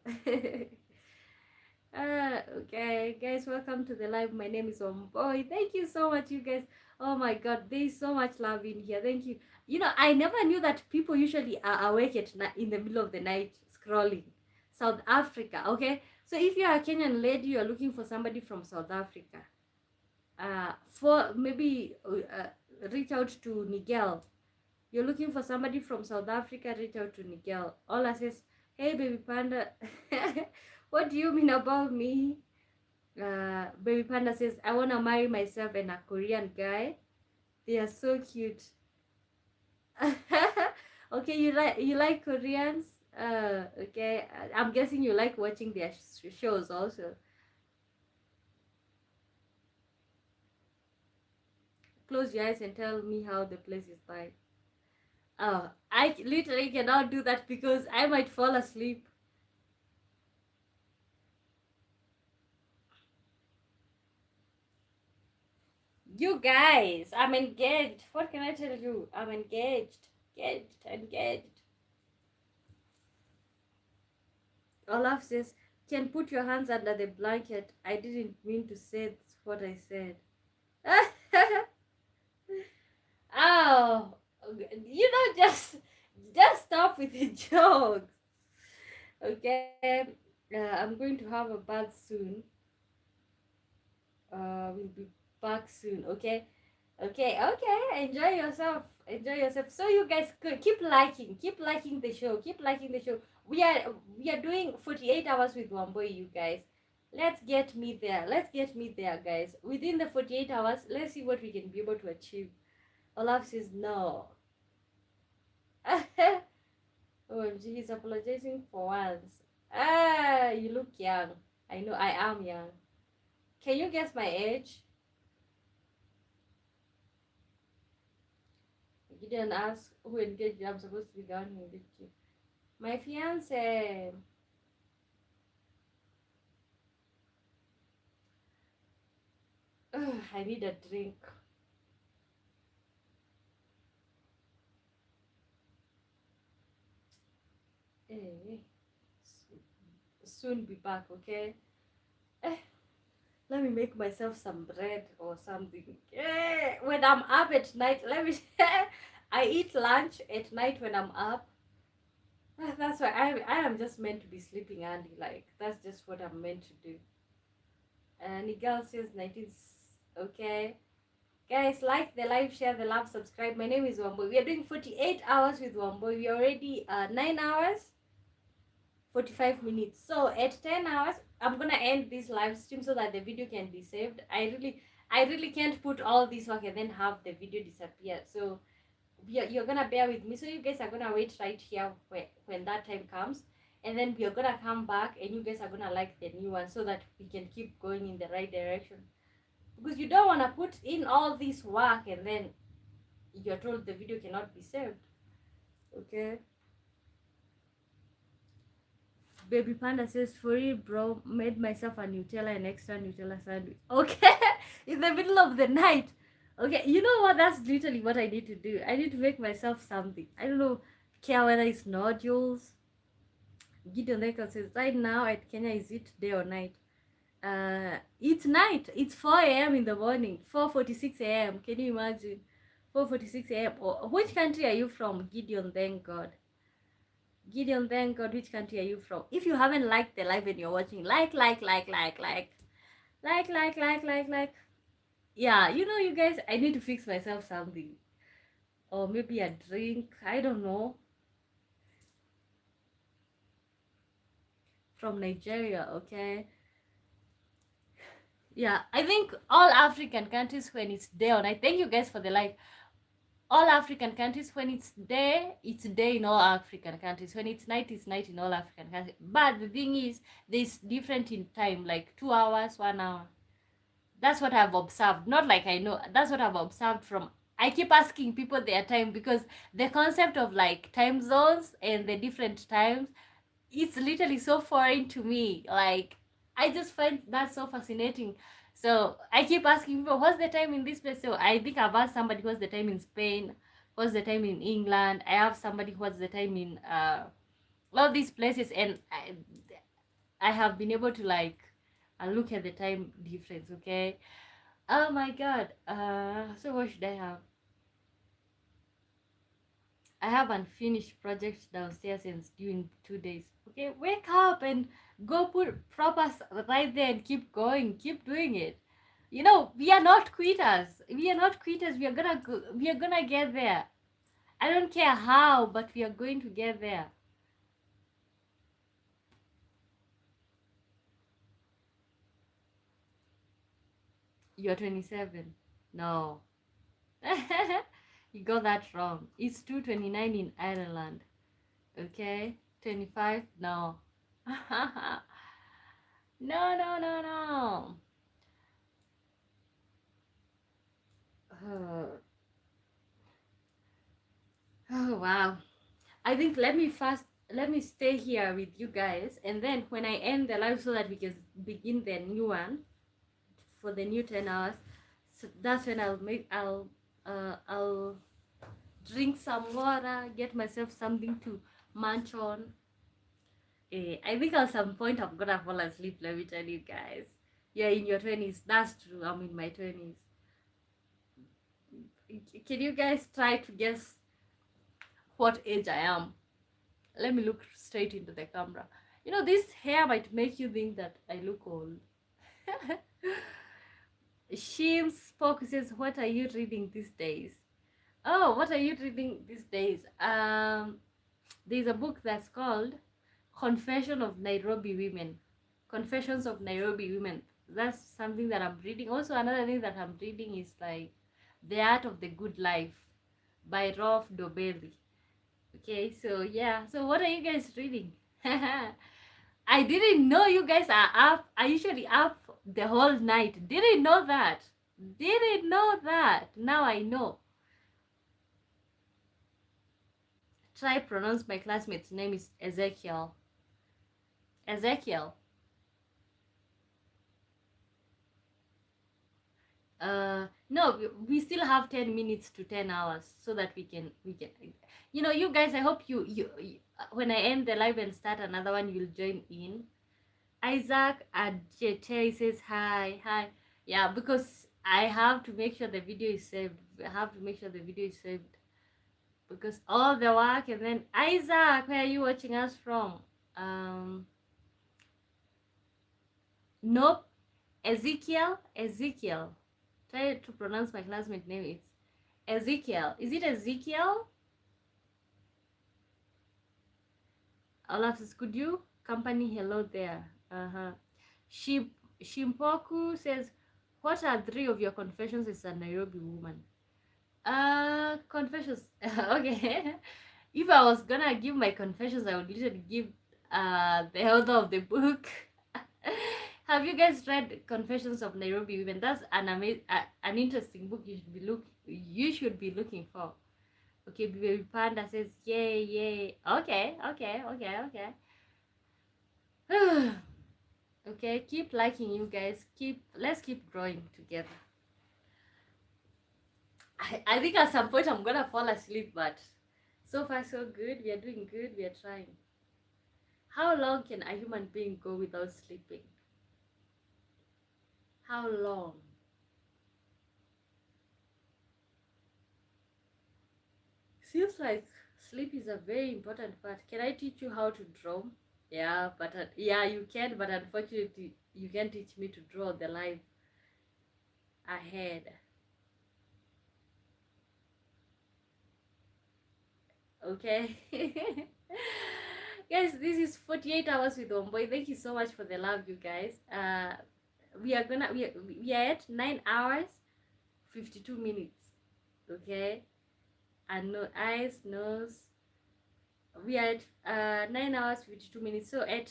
Okay, guys, welcome to the live. My name is Wambui. Thank you so much, you guys. Oh my God, there's so much love in here. Thank you. You know, I never knew that people usually are awake at in the middle of the night scrolling. South Africa, okay. So if you're a Kenyan lady, you're looking for somebody from South Africa. For maybe reach out to Nigel. You're looking for somebody from South Africa, reach out to Nigel. Ola says, "Hey baby panda." What do you mean about me? Baby panda says, "I want to marry myself and a Korean guy. They are so cute." Okay, you like Koreans. Okay, I'm guessing you like watching their shows also. Close your eyes and tell me how the place is like. Oh, I literally cannot do that because I might fall asleep. You guys, I'm engaged. What can I tell you? I'm engaged. Engaged. Olaf says, "Can put your hands under the blanket." I didn't mean to say what I said. Oh, just stop with the jokes. Okay, I'm going to have a bath soon. We'll be back soon. Okay, okay. Enjoy yourself. Enjoy yourself. So you guys could keep liking the show. Keep liking the show. We are doing 48 hours with Wambui, you guys. Let's get me there. Let's get me there, guys. Within the 48 hours, let's see what we can be able to achieve. Olaf says no. OMG, he's apologizing for once. You look young. I know I am young. Can you guess my age? You didn't ask who engaged you. I'm supposed to be the one who engaged you. My fiance. Ugh, I need a drink. Eh, soon be back, okay? Eh, let me make myself some bread or something. When I'm up at night, let me. I eat lunch at night when I'm up. That's why I am just meant to be sleeping early. Like, that's just what I'm meant to do. And Nigal says 19. Okay. Guys, like the live, share the love, subscribe. My name is Wambui. We are doing 48 hours with Wambui. We are already 9 hours, 45 minutes. So at 10 hours, I'm gonna end this live stream so that the video can be saved. I really can't put all this work and then have the video disappear. So you're gonna bear with me. So you guys are gonna wait right here when that time comes, and then we are gonna come back and you guys are gonna like the new one so that we can keep going in the right direction. Because you don't want to put in all this work and then you're told the video cannot be saved. Okay. Baby Panda says, "For real, bro, made myself a Nutella and extra Nutella sandwich." Okay. In the middle of the night. Okay, you know what? That's literally what I need to do. I need to make myself something. I don't know, care whether it's nodules. Gideon Record says, "Right now at Kenya, is it day or night?" It's night. It's 4 a.m. in the morning. 4:46 a.m. Can you imagine? 4:46 a.m. Oh, which country are you from, Gideon? Thank God. Gideon, thank God. Which country are you from? If you haven't liked the live and you're watching, like. Yeah, you guys, I need to fix myself something, or maybe a drink. I don't know. From Nigeria, okay. Yeah, I think all African countries when it's day or night. Thank you guys for the like. All African countries when it's day in all African countries. When it's night in all African countries. But the thing is, there's different in time, like 2 hours, 1 hour. That's what I've observed. Not like I know. That's what I've observed from. I keep asking people their time because the concept of like time zones and the different times, it's literally so foreign to me. Like, I just find that so fascinating. So I keep asking people, what's the time in this place? So I think I've asked somebody what's the time in Spain, what's the time in England. I have somebody what's the time in all these places, and I have been able to like look at the time difference. Okay. Oh my God. So what should I have? I have unfinished projects downstairs and it's due in 2 days. Okay, wake up and go put proper right there and keep going. Keep doing it. We are not quitters. We are not quitters. We are gonna get there. I don't care how, but we are going to get there. You're 27. No. You got that wrong. It's 2:29 in Ireland. Okay? 25? No. No, no, no, no. Uh, oh, wow. I think let me stay here with you guys, and then when I end the live so that we can begin the new one for the new 10 hours, so that's when I'll drink some water, get myself something to munch on. I think at some point I'm gonna fall asleep, let me tell you guys. You're in your 20s. That's true. I'm in my 20s. Can you guys try to guess what age I am? Let me look straight into the camera. This hair might make you think that I look old. Shims Spock says, what are you reading these days? Oh, what are you reading these days? There's a book that's called Confession of Nairobi Women. Confessions of Nairobi Women. That's something that I'm reading. Also, another thing that I'm reading is like The Art of the Good Life by Rolf Dobelli. Okay, so yeah. So what are you guys reading? I didn't know you guys are up. I usually up the whole night. Didn't know that. Didn't know that. Now I know. Try pronounce my classmate's name is Ezekiel. Ezekiel. No, we still have 10 minutes to 10 hours so that we can you guys, I hope you when I end the live and start another one, you'll join in. Isaac Adjete says hi. Yeah, because I have to make sure the video is saved. Because all the work. And then Isaac, where are you watching us from? Nope. Ezekiel. Try to pronounce my classmate name. It's Ezekiel. Is it Ezekiel? Olaf says, could you company hello there? Shimpoku says, what are 3 of your confessions as a Nairobi woman? Confessions. Okay. If I was gonna give my confessions, I would literally give the author of the book. Have you guys read Confessions of Nairobi Women? That's an interesting book. You should be looking for. Okay, Baby Panda says yay. Okay. Okay, keep liking, you guys. Let's keep growing together. I think at some point I'm gonna fall asleep, but so far so good. We are doing good. We are trying. How long can a human being go without sleeping? How long? Seems like sleep is a very important part. Can I teach you how to draw? Yeah, but yeah, you can, but unfortunately, you can't teach me to draw the life ahead. Okay. Guys, this is 48 hours with Wambui. Thank you so much for the love, you guys. We are at 9 hours 52 minutes. Okay, and no eyes, nose. We are at 9 hours 52 minutes. So at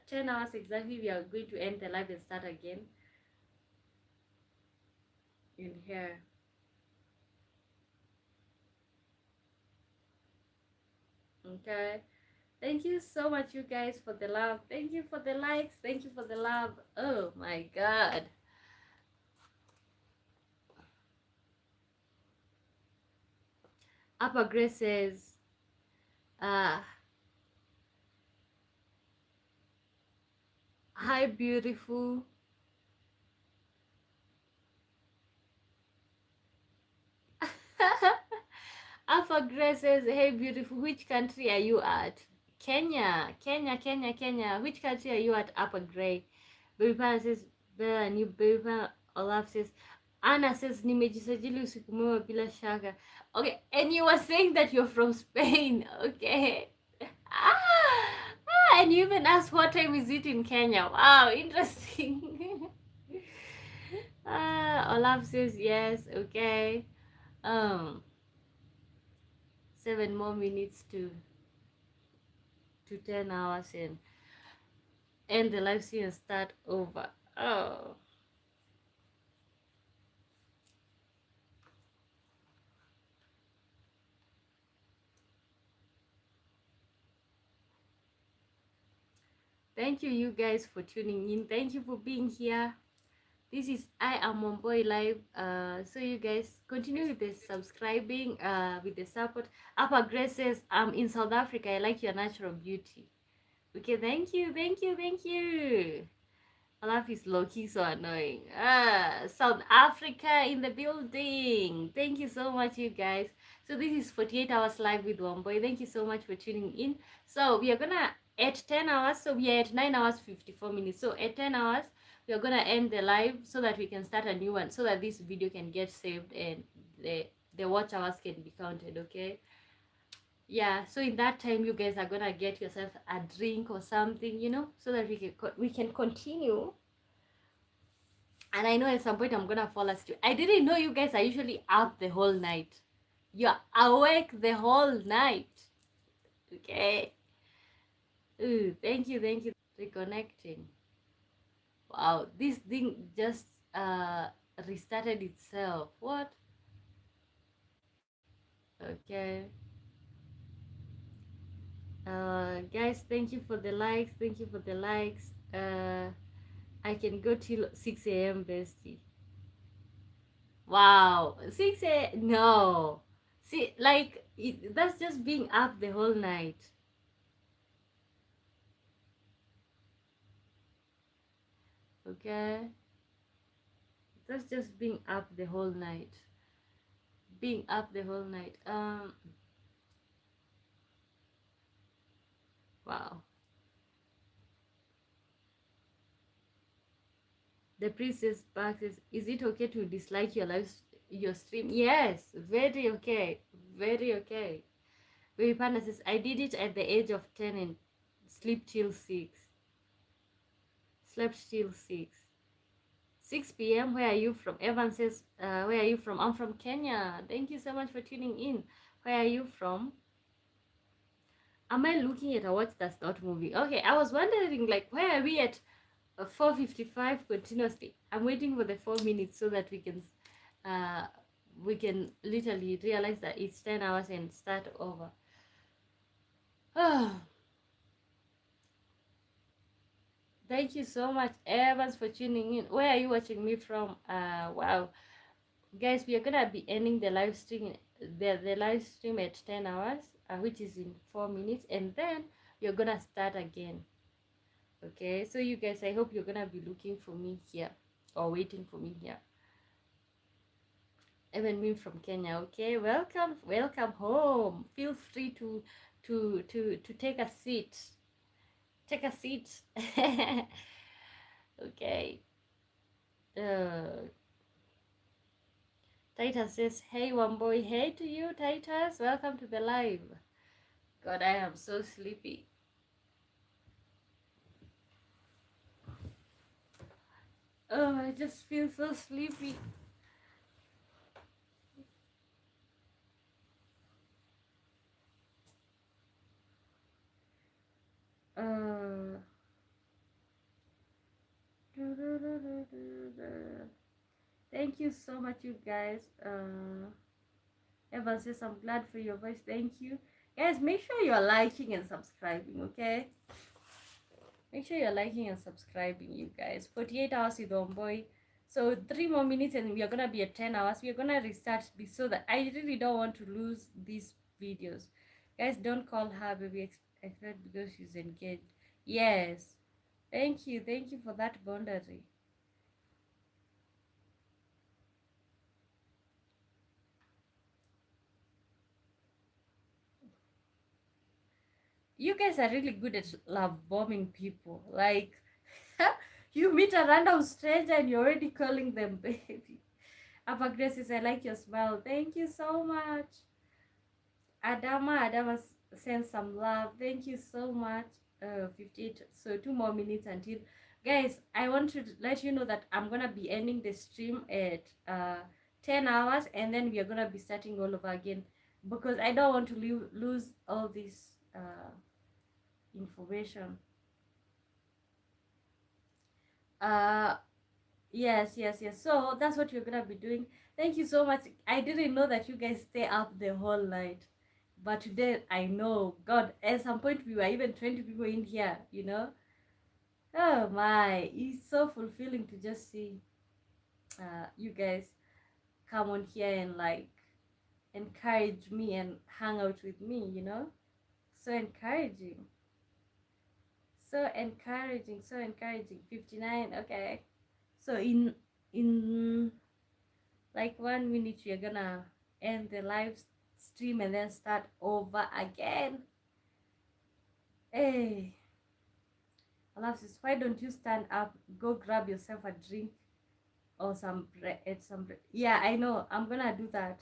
10 hours exactly, we are going to end the live and start again in here. Okay. Thank you so much, you guys, for the love. Thank you for the likes. Thank you for the love. Oh my God. Upper Grace says, uh, hi, beautiful. Alpha Grace says, hey, beautiful. Which country are you at? Kenya. Kenya, Kenya, Kenya. Which country are you at, Upper Gray? Baby Pana says, Bella, new Baby Pana. Olaf says, Anna says, nimejisajili usiku mwema bila shaka. Okay, and you were saying that you're from Spain. Okay. And you even asked what time is it in Kenya. Wow, interesting. Olaf says yes. Okay. 7 more minutes to 10 hours and end the live stream and start over. Oh. Thank you, you guys, for tuning in. Thank you for being here. This is I am Wambui Live. So you guys continue with the subscribing, with the support. Upper Grace says, I'm in South Africa. I like your natural beauty. Okay, thank you, thank you, thank you. Olaf is low-key so annoying. South Africa in the building. Thank you so much, you guys. So this is 48 hours live with Wambui. Thank you so much for tuning in. So we are gonna at 10 hours. So we are at 9 hours 54 minutes. So at 10 hours, we are gonna end the live so that we can start a new one, so that this video can get saved and the watch hours can be counted. Okay. Yeah, so in that time you guys are gonna get yourself a drink or something, you know, so that we can continue. And I know at some point I'm gonna fall asleep. I didn't know you guys are usually up the whole night. You're awake the whole night. Okay. Ooh, thank you, thank you. Reconnecting. Wow, this thing just restarted itself. What? Okay. Guys, thank you for the likes. Thank you for the likes. I can go till 6 a.m. bestie. Wow, 6 a.m. No. See, like, that's just being up the whole night. Okay? That's just being up the whole night. Being up the whole night. Wow. The princess back says, is it okay to dislike your stream? Yes, very okay. Very okay. Baby Panda says, I did it at the age of 10 and sleep till 6. Slept till 6. 6 p.m. Where are you from? Evan says, where are you from? I'm from Kenya. Thank you so much for tuning in. Where are you from? Am I looking at a watch that's not moving? Okay, I was wondering, like, where are we at 4:55 continuously? I'm waiting for the 4 minutes so that we can literally realize that it's 10 hours and start over. Thank you so much, Evans, for tuning in. Where are you watching me from? Wow, guys, we are gonna be ending the live stream, the live stream at 10 hours, which is in 4 minutes, and then you're gonna start again. Okay, so you guys, I hope you're gonna be looking for me here. or waiting for me here. Even me from Kenya. Okay, welcome home. Feel free to take a seat. Take a seat. Okay. Titus says, hey Wambui, hey to you, Titus. Welcome to the live. God, I am so sleepy. Oh, I just feel so sleepy. Uh, Thank you so much, you guys. Evan says, I'm glad for your voice. Thank you. Guys, make sure you're liking and subscribing, okay? Make sure you're liking and subscribing, you guys. 48 hours with Wambui. So 3 more minutes and we are gonna be at 10 hours. We are gonna restart so that I really don't want to lose these videos. Guys, don't call her baby expert because she's engaged. Yes. Thank you. Thank you for that boundary. You guys are really good at love bombing people. Like, you meet a random stranger and you're already calling them baby. Upper Graces, I like your smile. Thank you so much. Adama sends some love. Thank you so much. 58. So 2 more minutes until. Guys, I want to let you know that I'm gonna be ending the stream at 10 hours and then we are gonna be starting all over again because I don't want to lose all this information. Uh yes, so that's what you're gonna be doing. Thank you so much. I didn't know that you guys stay up the whole night, but today I know. God, at some point we were even 20 people in here, you know. Oh my, it's so fulfilling to just see you guys come on here and like encourage me and hang out with me, you know. So encouraging, so encouraging. 59. Okay, so in like 1 minute we're gonna end the live stream and then start over again. Hey, Alexis, why don't you stand up, go grab yourself a drink or some bread, eat some bread. Yeah, I know, I'm gonna do that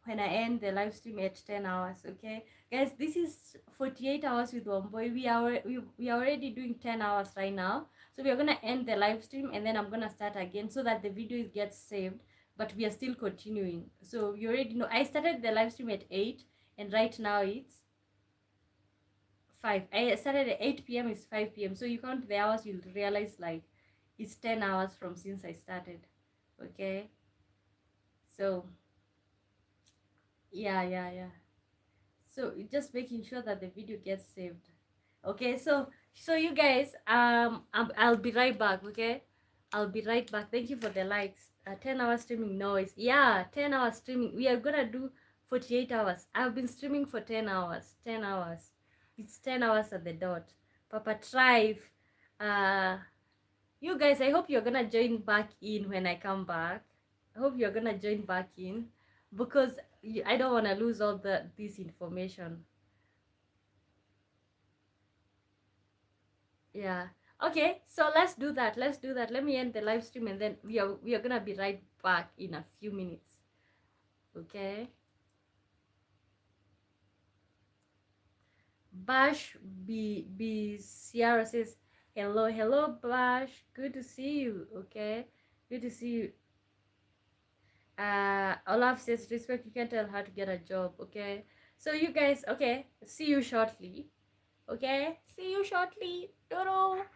when I end the live stream at 10 hours. Okay, guys, this is 48 hours with Wambui. We are already doing 10 hours right now, so we are gonna end the live stream and then I'm gonna start again so that the video gets saved, but we are still continuing. So you already know I started the live stream at 8 and right now it's 5. I started at 8 p.m. It's 5 p.m. So you count the hours, you'll realize like it's 10 hours from since I started. Okay, so yeah, so just making sure that the video gets saved. Okay, so you guys, I'll be right back. Okay, I'll be right back. Thank you for the likes. 10 hours streaming noise. Yeah, 10 hours streaming. We are gonna do 48 hours. I've been streaming for 10 hours. 10 hours. It's 10 hours at the dot. Papa Thrive. You guys, I hope you're gonna join back in when I come back. I hope you're gonna join back in because I don't want to lose all this information. Yeah. Okay, so let's do that. Let me end the live stream and then we are gonna be right back in a few minutes. Okay. Bash B Sierra says hello Bash. Good to see you. Okay. Good to see you. Olaf says respect, you can tell her to get a job. Okay, so you guys, okay, see you shortly. Okay, see you shortly. Dodo.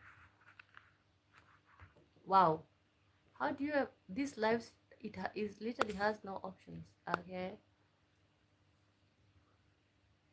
Wow, how do you have this live? It is literally has no options. Okay.